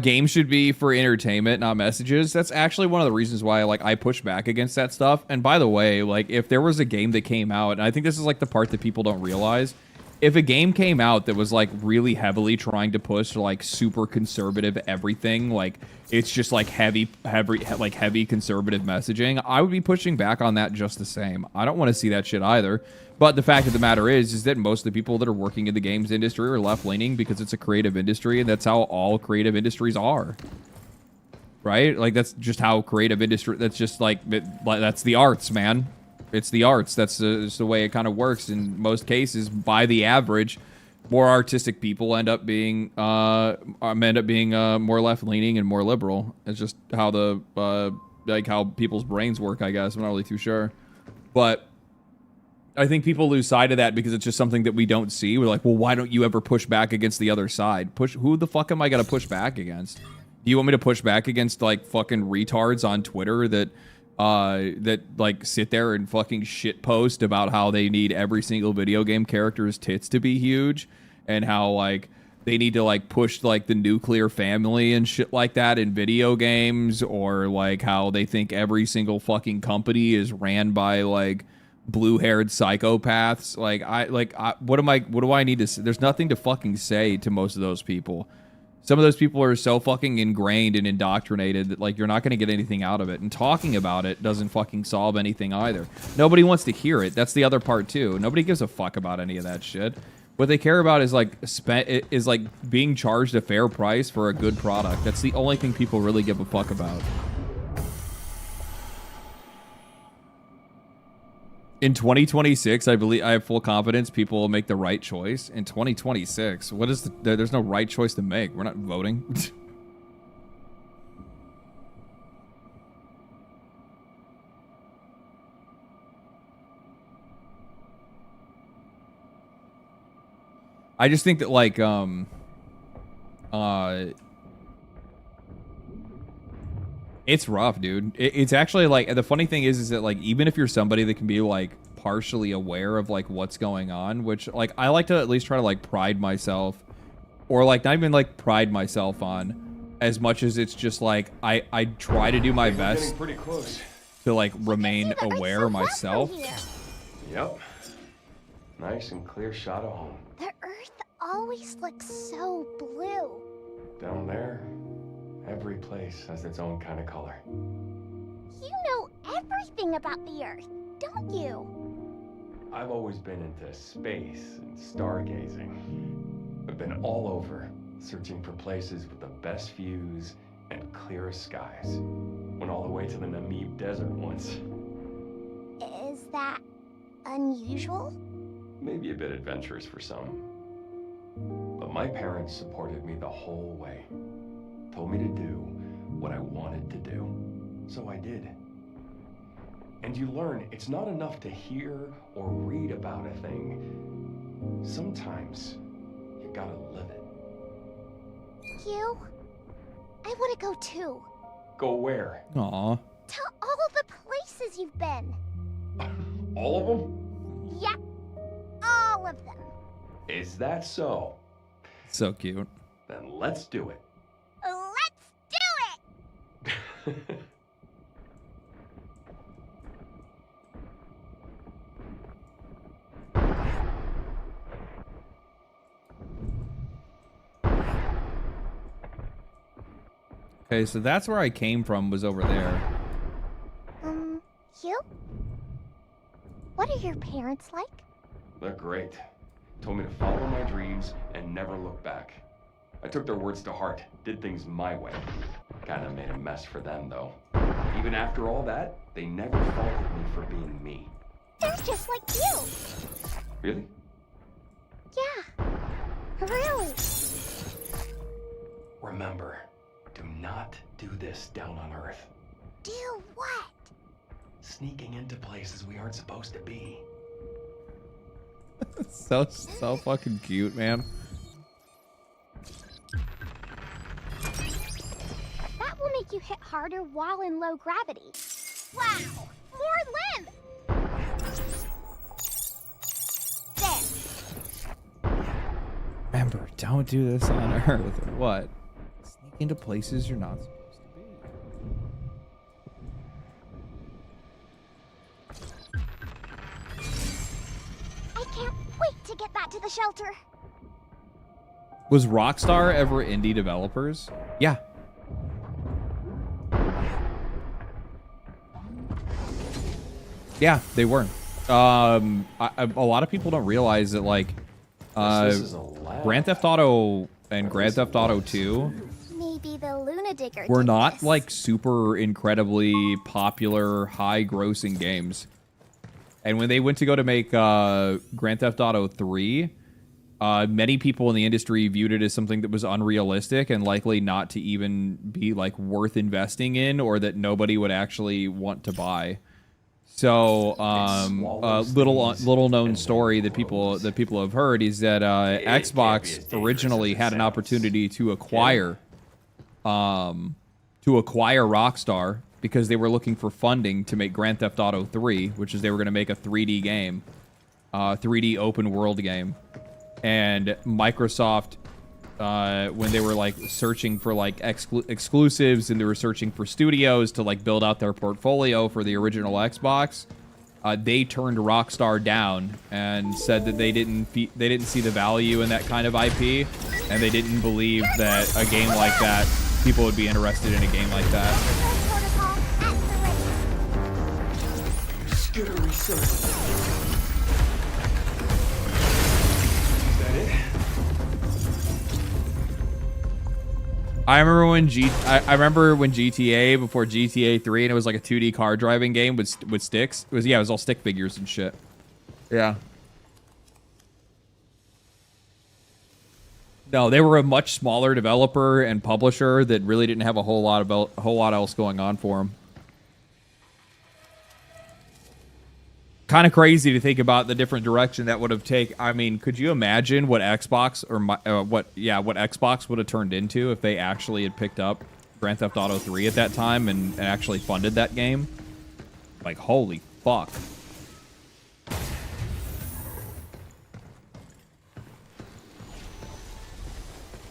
Games should be for entertainment, not messages. That's actually one of the reasons why, like, I push back against that stuff. And by the way, like, if there was a game that came out, and I think this is, like, the part that people don't realize, if a game came out that was, like, really heavily trying to push, like, super conservative everything, like, it's just, like, heavy conservative messaging, I would be pushing back on that just the same. I don't want to see that shit either. But the fact of the matter is that most of the people that are working in the games industry are left-leaning because it's a creative industry, and that's how all creative industries are. Right? Like, that's just how creative industry... That's just, like... that's the arts, man. It's the arts. That's the way it kind of works. In most cases, by the average, more artistic people end up being more left-leaning and more liberal. It's just how the... like, how people's brains work, I guess. I'm not really too sure. But... I think people lose sight of that because it's just something that we don't see. We're like, well, why don't you ever push back against the other side? Who the fuck am I gonna push back against? Do you want me to push back against, like, fucking retards on Twitter that like sit there and fucking shit post about how they need every single video game character's tits to be huge, and how, like, they need to like push like the nuclear family and shit like that in video games, or like how they think every single fucking company is ran by like blue-haired psychopaths. What do I need to say? There's nothing to fucking say to most of those people. Some of those people are so fucking ingrained and indoctrinated that like you're not going to get anything out of it, and talking about it doesn't fucking solve anything either. Nobody wants to hear it. That's the other part too. Nobody gives a fuck about any of that shit. What they care about is like being charged a fair price for a good product. That's the only thing people really give a fuck about. In 2026, I believe I have full confidence people will make the right choice. In 2026, what is there's no right choice to make. We're not voting. I just think that like it's rough, dude. It's actually like, the funny thing is that like even if you're somebody that can be like partially aware of like what's going on, which like I like to at least try to like pride myself, or like not even like pride myself on, as much as it's just like I try to do my best Pretty close. to like remain aware myself. Yep. Nice and clear shot of home. The Earth always looks so blue. Down there, every place has its own kind of color. You know everything about the Earth, don't you? I've always been into space and stargazing. I've been all over, searching for places with the best views and clearest skies. Went all the way to the Namib Desert once. Is that unusual? Maybe a bit adventurous for some. But my parents supported me the whole way. Told me to do what I wanted to do. So I did. And you learn it's not enough to hear or read about a thing. Sometimes you gotta live it. You? I want to go too. Go where? Aw. To all the places you've been. All of them? Yeah, all of them. Is that so? So cute. Then let's do it. Let's do it! Okay, so that's where I came from, was over there. You? What are your parents like? They're great. Told me to follow my dreams and never look back. I took their words to heart, did things my way. Kinda made a mess for them, though. Even after all that, they never faulted me for being me. They're just like you. Really? Yeah, really. Remember, do not do this down on Earth. Do what? Sneaking into places we aren't supposed to be. so fucking cute, man. That will make you hit harder while in low gravity. Wow! More limb! There. Remember, don't do this on Earth. What? Sneak into places you're not supposed to be. I can't wait to get that to the shelter. Was Rockstar ever indie developers? Yeah. Yeah, they were. A lot of people don't realize that, like, Grand Theft Auto and Grand Theft Auto 2 Maybe the Luna Digger were did not, this. like, super incredibly popular, high-grossing games. And when they went to go to make Grand Theft Auto 3, many people in the industry viewed it as something that was unrealistic and likely not to even be, like, worth investing in, or that nobody would actually want to buy. So, little known story that people have heard is that Xbox originally had an opportunity to acquire Rockstar because they were looking for funding to make Grand Theft Auto 3, which is they were going to make a 3D game, 3D open world game, and Microsoft when they were like searching for like exclusives, and they were searching for studios to like build out their portfolio for the original Xbox. They turned Rockstar down and said that they didn't see the value in that kind of IP, and they didn't believe that a game like that, people would be interested in a game like that. Skittery circle. Is that it? I remember when GTA before GTA 3, and it was like a 2D car driving game with sticks. It was all stick figures and shit. Yeah. No, they were a much smaller developer and publisher that really didn't have a whole lot else going on for them. Kind of crazy to think about the different direction that would have taken. I mean, could you imagine what Xbox what Xbox would have turned into if they actually had picked up Grand Theft Auto 3 at that time and actually funded that game? Like, holy fuck.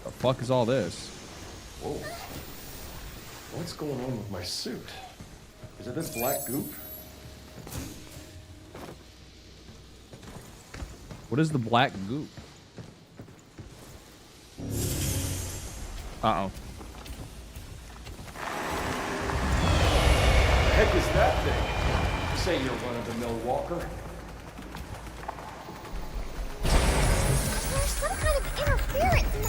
The fuck is all this? Whoa. What's going on with my suit? Is it this black goop? What is the black goop? Uh-oh. The heck is that thing? This ain't your run-of-the-mill walker. There's some kind of interference in the...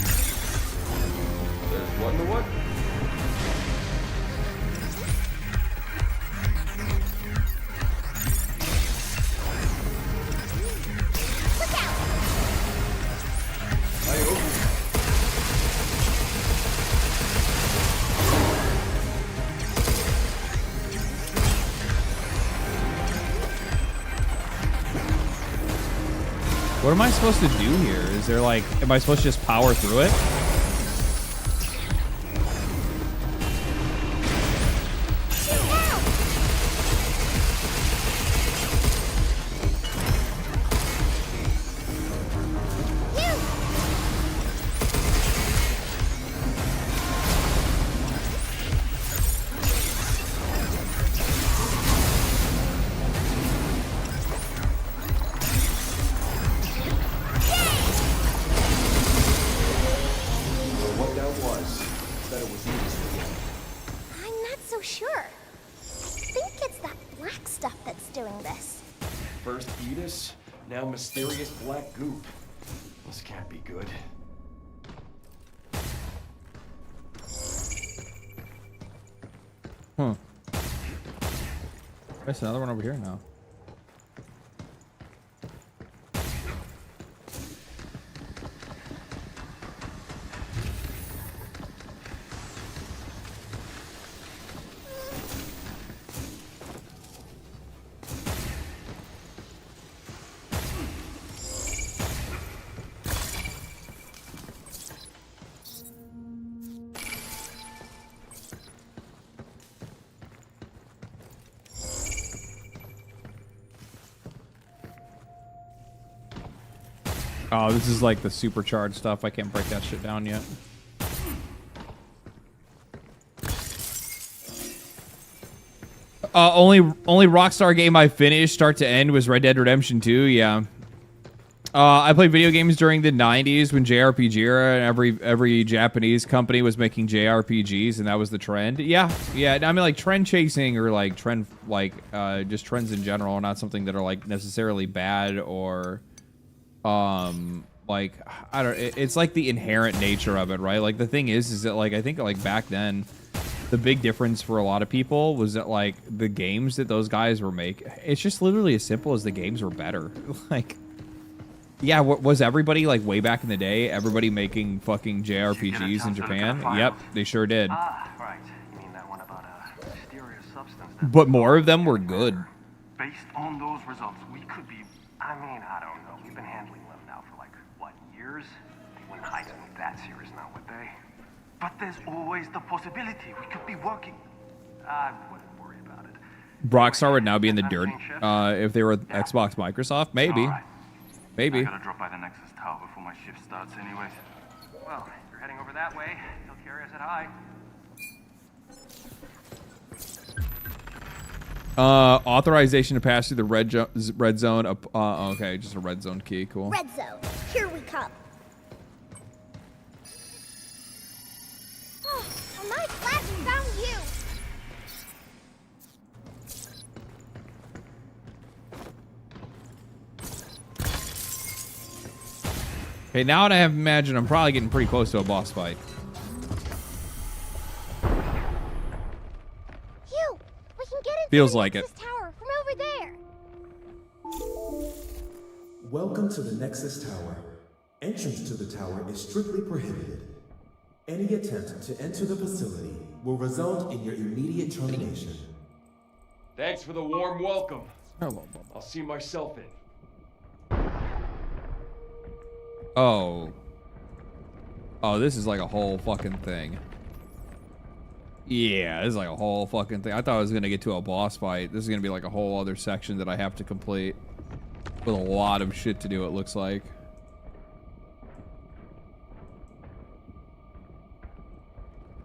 There's what in the what? What am I supposed to do here? Is there like, am I supposed to just power through it? Now mysterious black goop. This can't be good. Huh. There's another one over here now. Oh, this is like the supercharged stuff. I can't break that shit down yet. Only Rockstar game I finished start to end was Red Dead Redemption 2. Yeah. I played video games during the 90s when JRPG era, and every Japanese company was making JRPGs, and that was the trend. Yeah. I mean, like trend chasing or like just trends in general are not something that are like necessarily bad or like I don't. It's like the inherent nature of it, right? Like the thing is that like I think like back then, the big difference for a lot of people was that like the games that those guys were making, it's just literally as simple as the games were better. Like, yeah, was everybody like way back in the day? Everybody making fucking JRPGs in Japan? Yep, they sure did. Ah, right. You mean that one about a mysterious substance? But more of them were good. Based on those results, we could be. I mean, I don't know. We've been handling them now for like what, years? They wouldn't hide something that serious now, would they? But there's always the possibility we could be working. I wouldn't worry about it. Rockstar would now be in the dirt if they were Xbox Microsoft. Maybe. Right. Maybe. I gotta drop by the Nexus Tower before my shift starts anyways. Well, heading over that way, he'll carry us at high. Authorization to pass through the red zone. Okay, just a red zone key. Cool. Red zone. Here we come. Oh, I'm not glad we found you. Okay, now I imagine I'm probably getting pretty close to a boss fight. Phew, we can get into Feels the like it. Nexus Tower from over there. Welcome to the Nexus Tower. Entrance to the tower is strictly prohibited. Any attempt to enter the facility will result in your immediate termination. Thanks for the warm welcome. I'll see myself in. Oh. Oh, this is like a whole fucking thing. Yeah, this is like a whole fucking thing. I thought I was gonna get to a boss fight. This is gonna be like a whole other section that I have to complete. With a lot of shit to do, it looks like.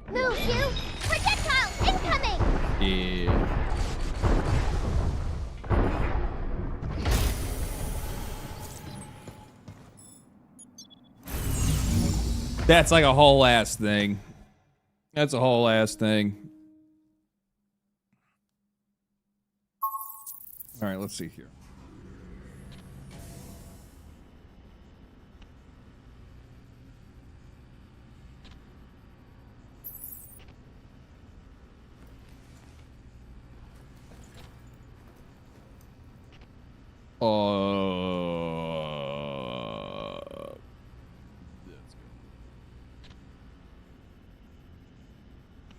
Move, you! Projectile incoming! Yeah. That's like a whole ass thing. That's a whole ass thing. All right, let's see here.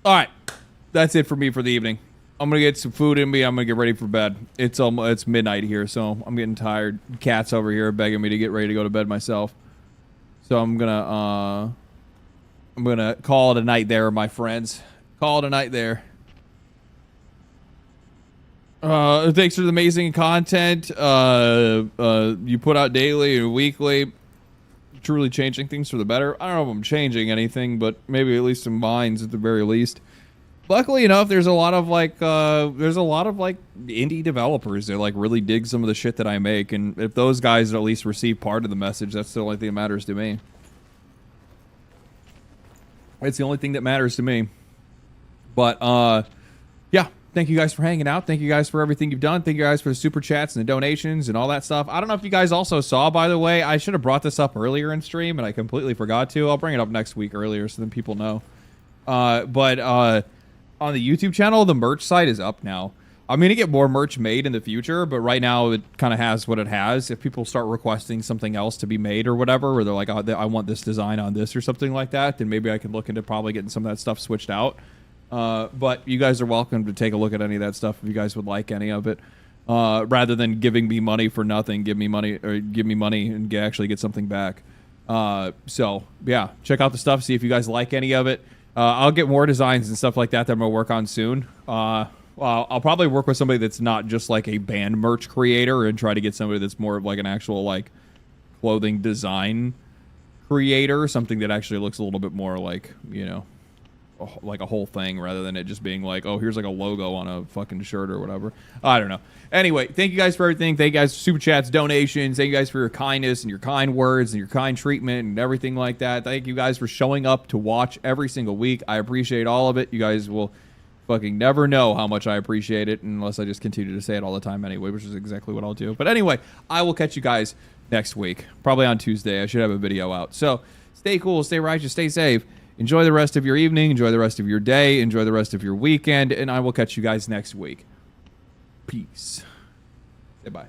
All right, that's it for me for the evening. I'm gonna get some food in me. I'm gonna get ready for bed. It's midnight here, so I'm getting tired. Cat's over here begging me to get ready to go to bed myself. So I'm gonna call it a night there, my friends. Call it a night there. Thanks for the amazing content you put out daily and weekly. Truly changing things for the better. I don't know if I'm changing anything, but maybe at least some minds at the very least. Luckily enough, there's a lot of like indie developers that like really dig some of the shit that I make, and if those guys at least receive part of the message, that's the only thing that matters to me. It's the only thing that matters to me. But yeah. Thank you guys for hanging out. Thank you guys for everything you've done. Thank you guys for the super chats and the donations and all that stuff. I don't know if you guys also saw, by the way, I should have brought this up earlier in stream and I completely forgot to. I'll bring it up next week earlier so then people know. But on the YouTube channel, the merch site is up now. I'm going to get more merch made in the future, but right now it kind of has what it has. If people start requesting something else to be made or whatever, or they're like, oh, I want this design on this or something like that, then maybe I can look into probably getting some of that stuff switched out. But you guys are welcome to take a look at any of that stuff if you guys would like any of it. Rather than giving me money for nothing, give me money and actually get something back. So yeah, check out the stuff, see if you guys like any of it. I'll get more designs and stuff like that I'm gonna work on soon. I'll probably work with somebody that's not just like a band merch creator and try to get somebody that's more of like an actual like clothing design creator, something that actually looks a little bit more like, you know, like a whole thing rather than it just being like, oh, here's like a logo on a fucking shirt or whatever. I don't know. Anyway, thank you guys for everything. Thank you guys for super chats, donations. Thank you guys for your kindness and your kind words and your kind treatment and everything like that. Thank you guys for showing up to watch every single week. I appreciate all of it. You guys will fucking never know how much I appreciate it unless I just continue to say it all the time anyway, which is exactly what I'll do. But anyway, I will catch you guys next week, probably on Tuesday. I should have a video out. So stay cool, stay righteous, stay safe. Enjoy the rest of your evening. Enjoy the rest of your day. Enjoy the rest of your weekend. And I will catch you guys next week. Peace. Say bye.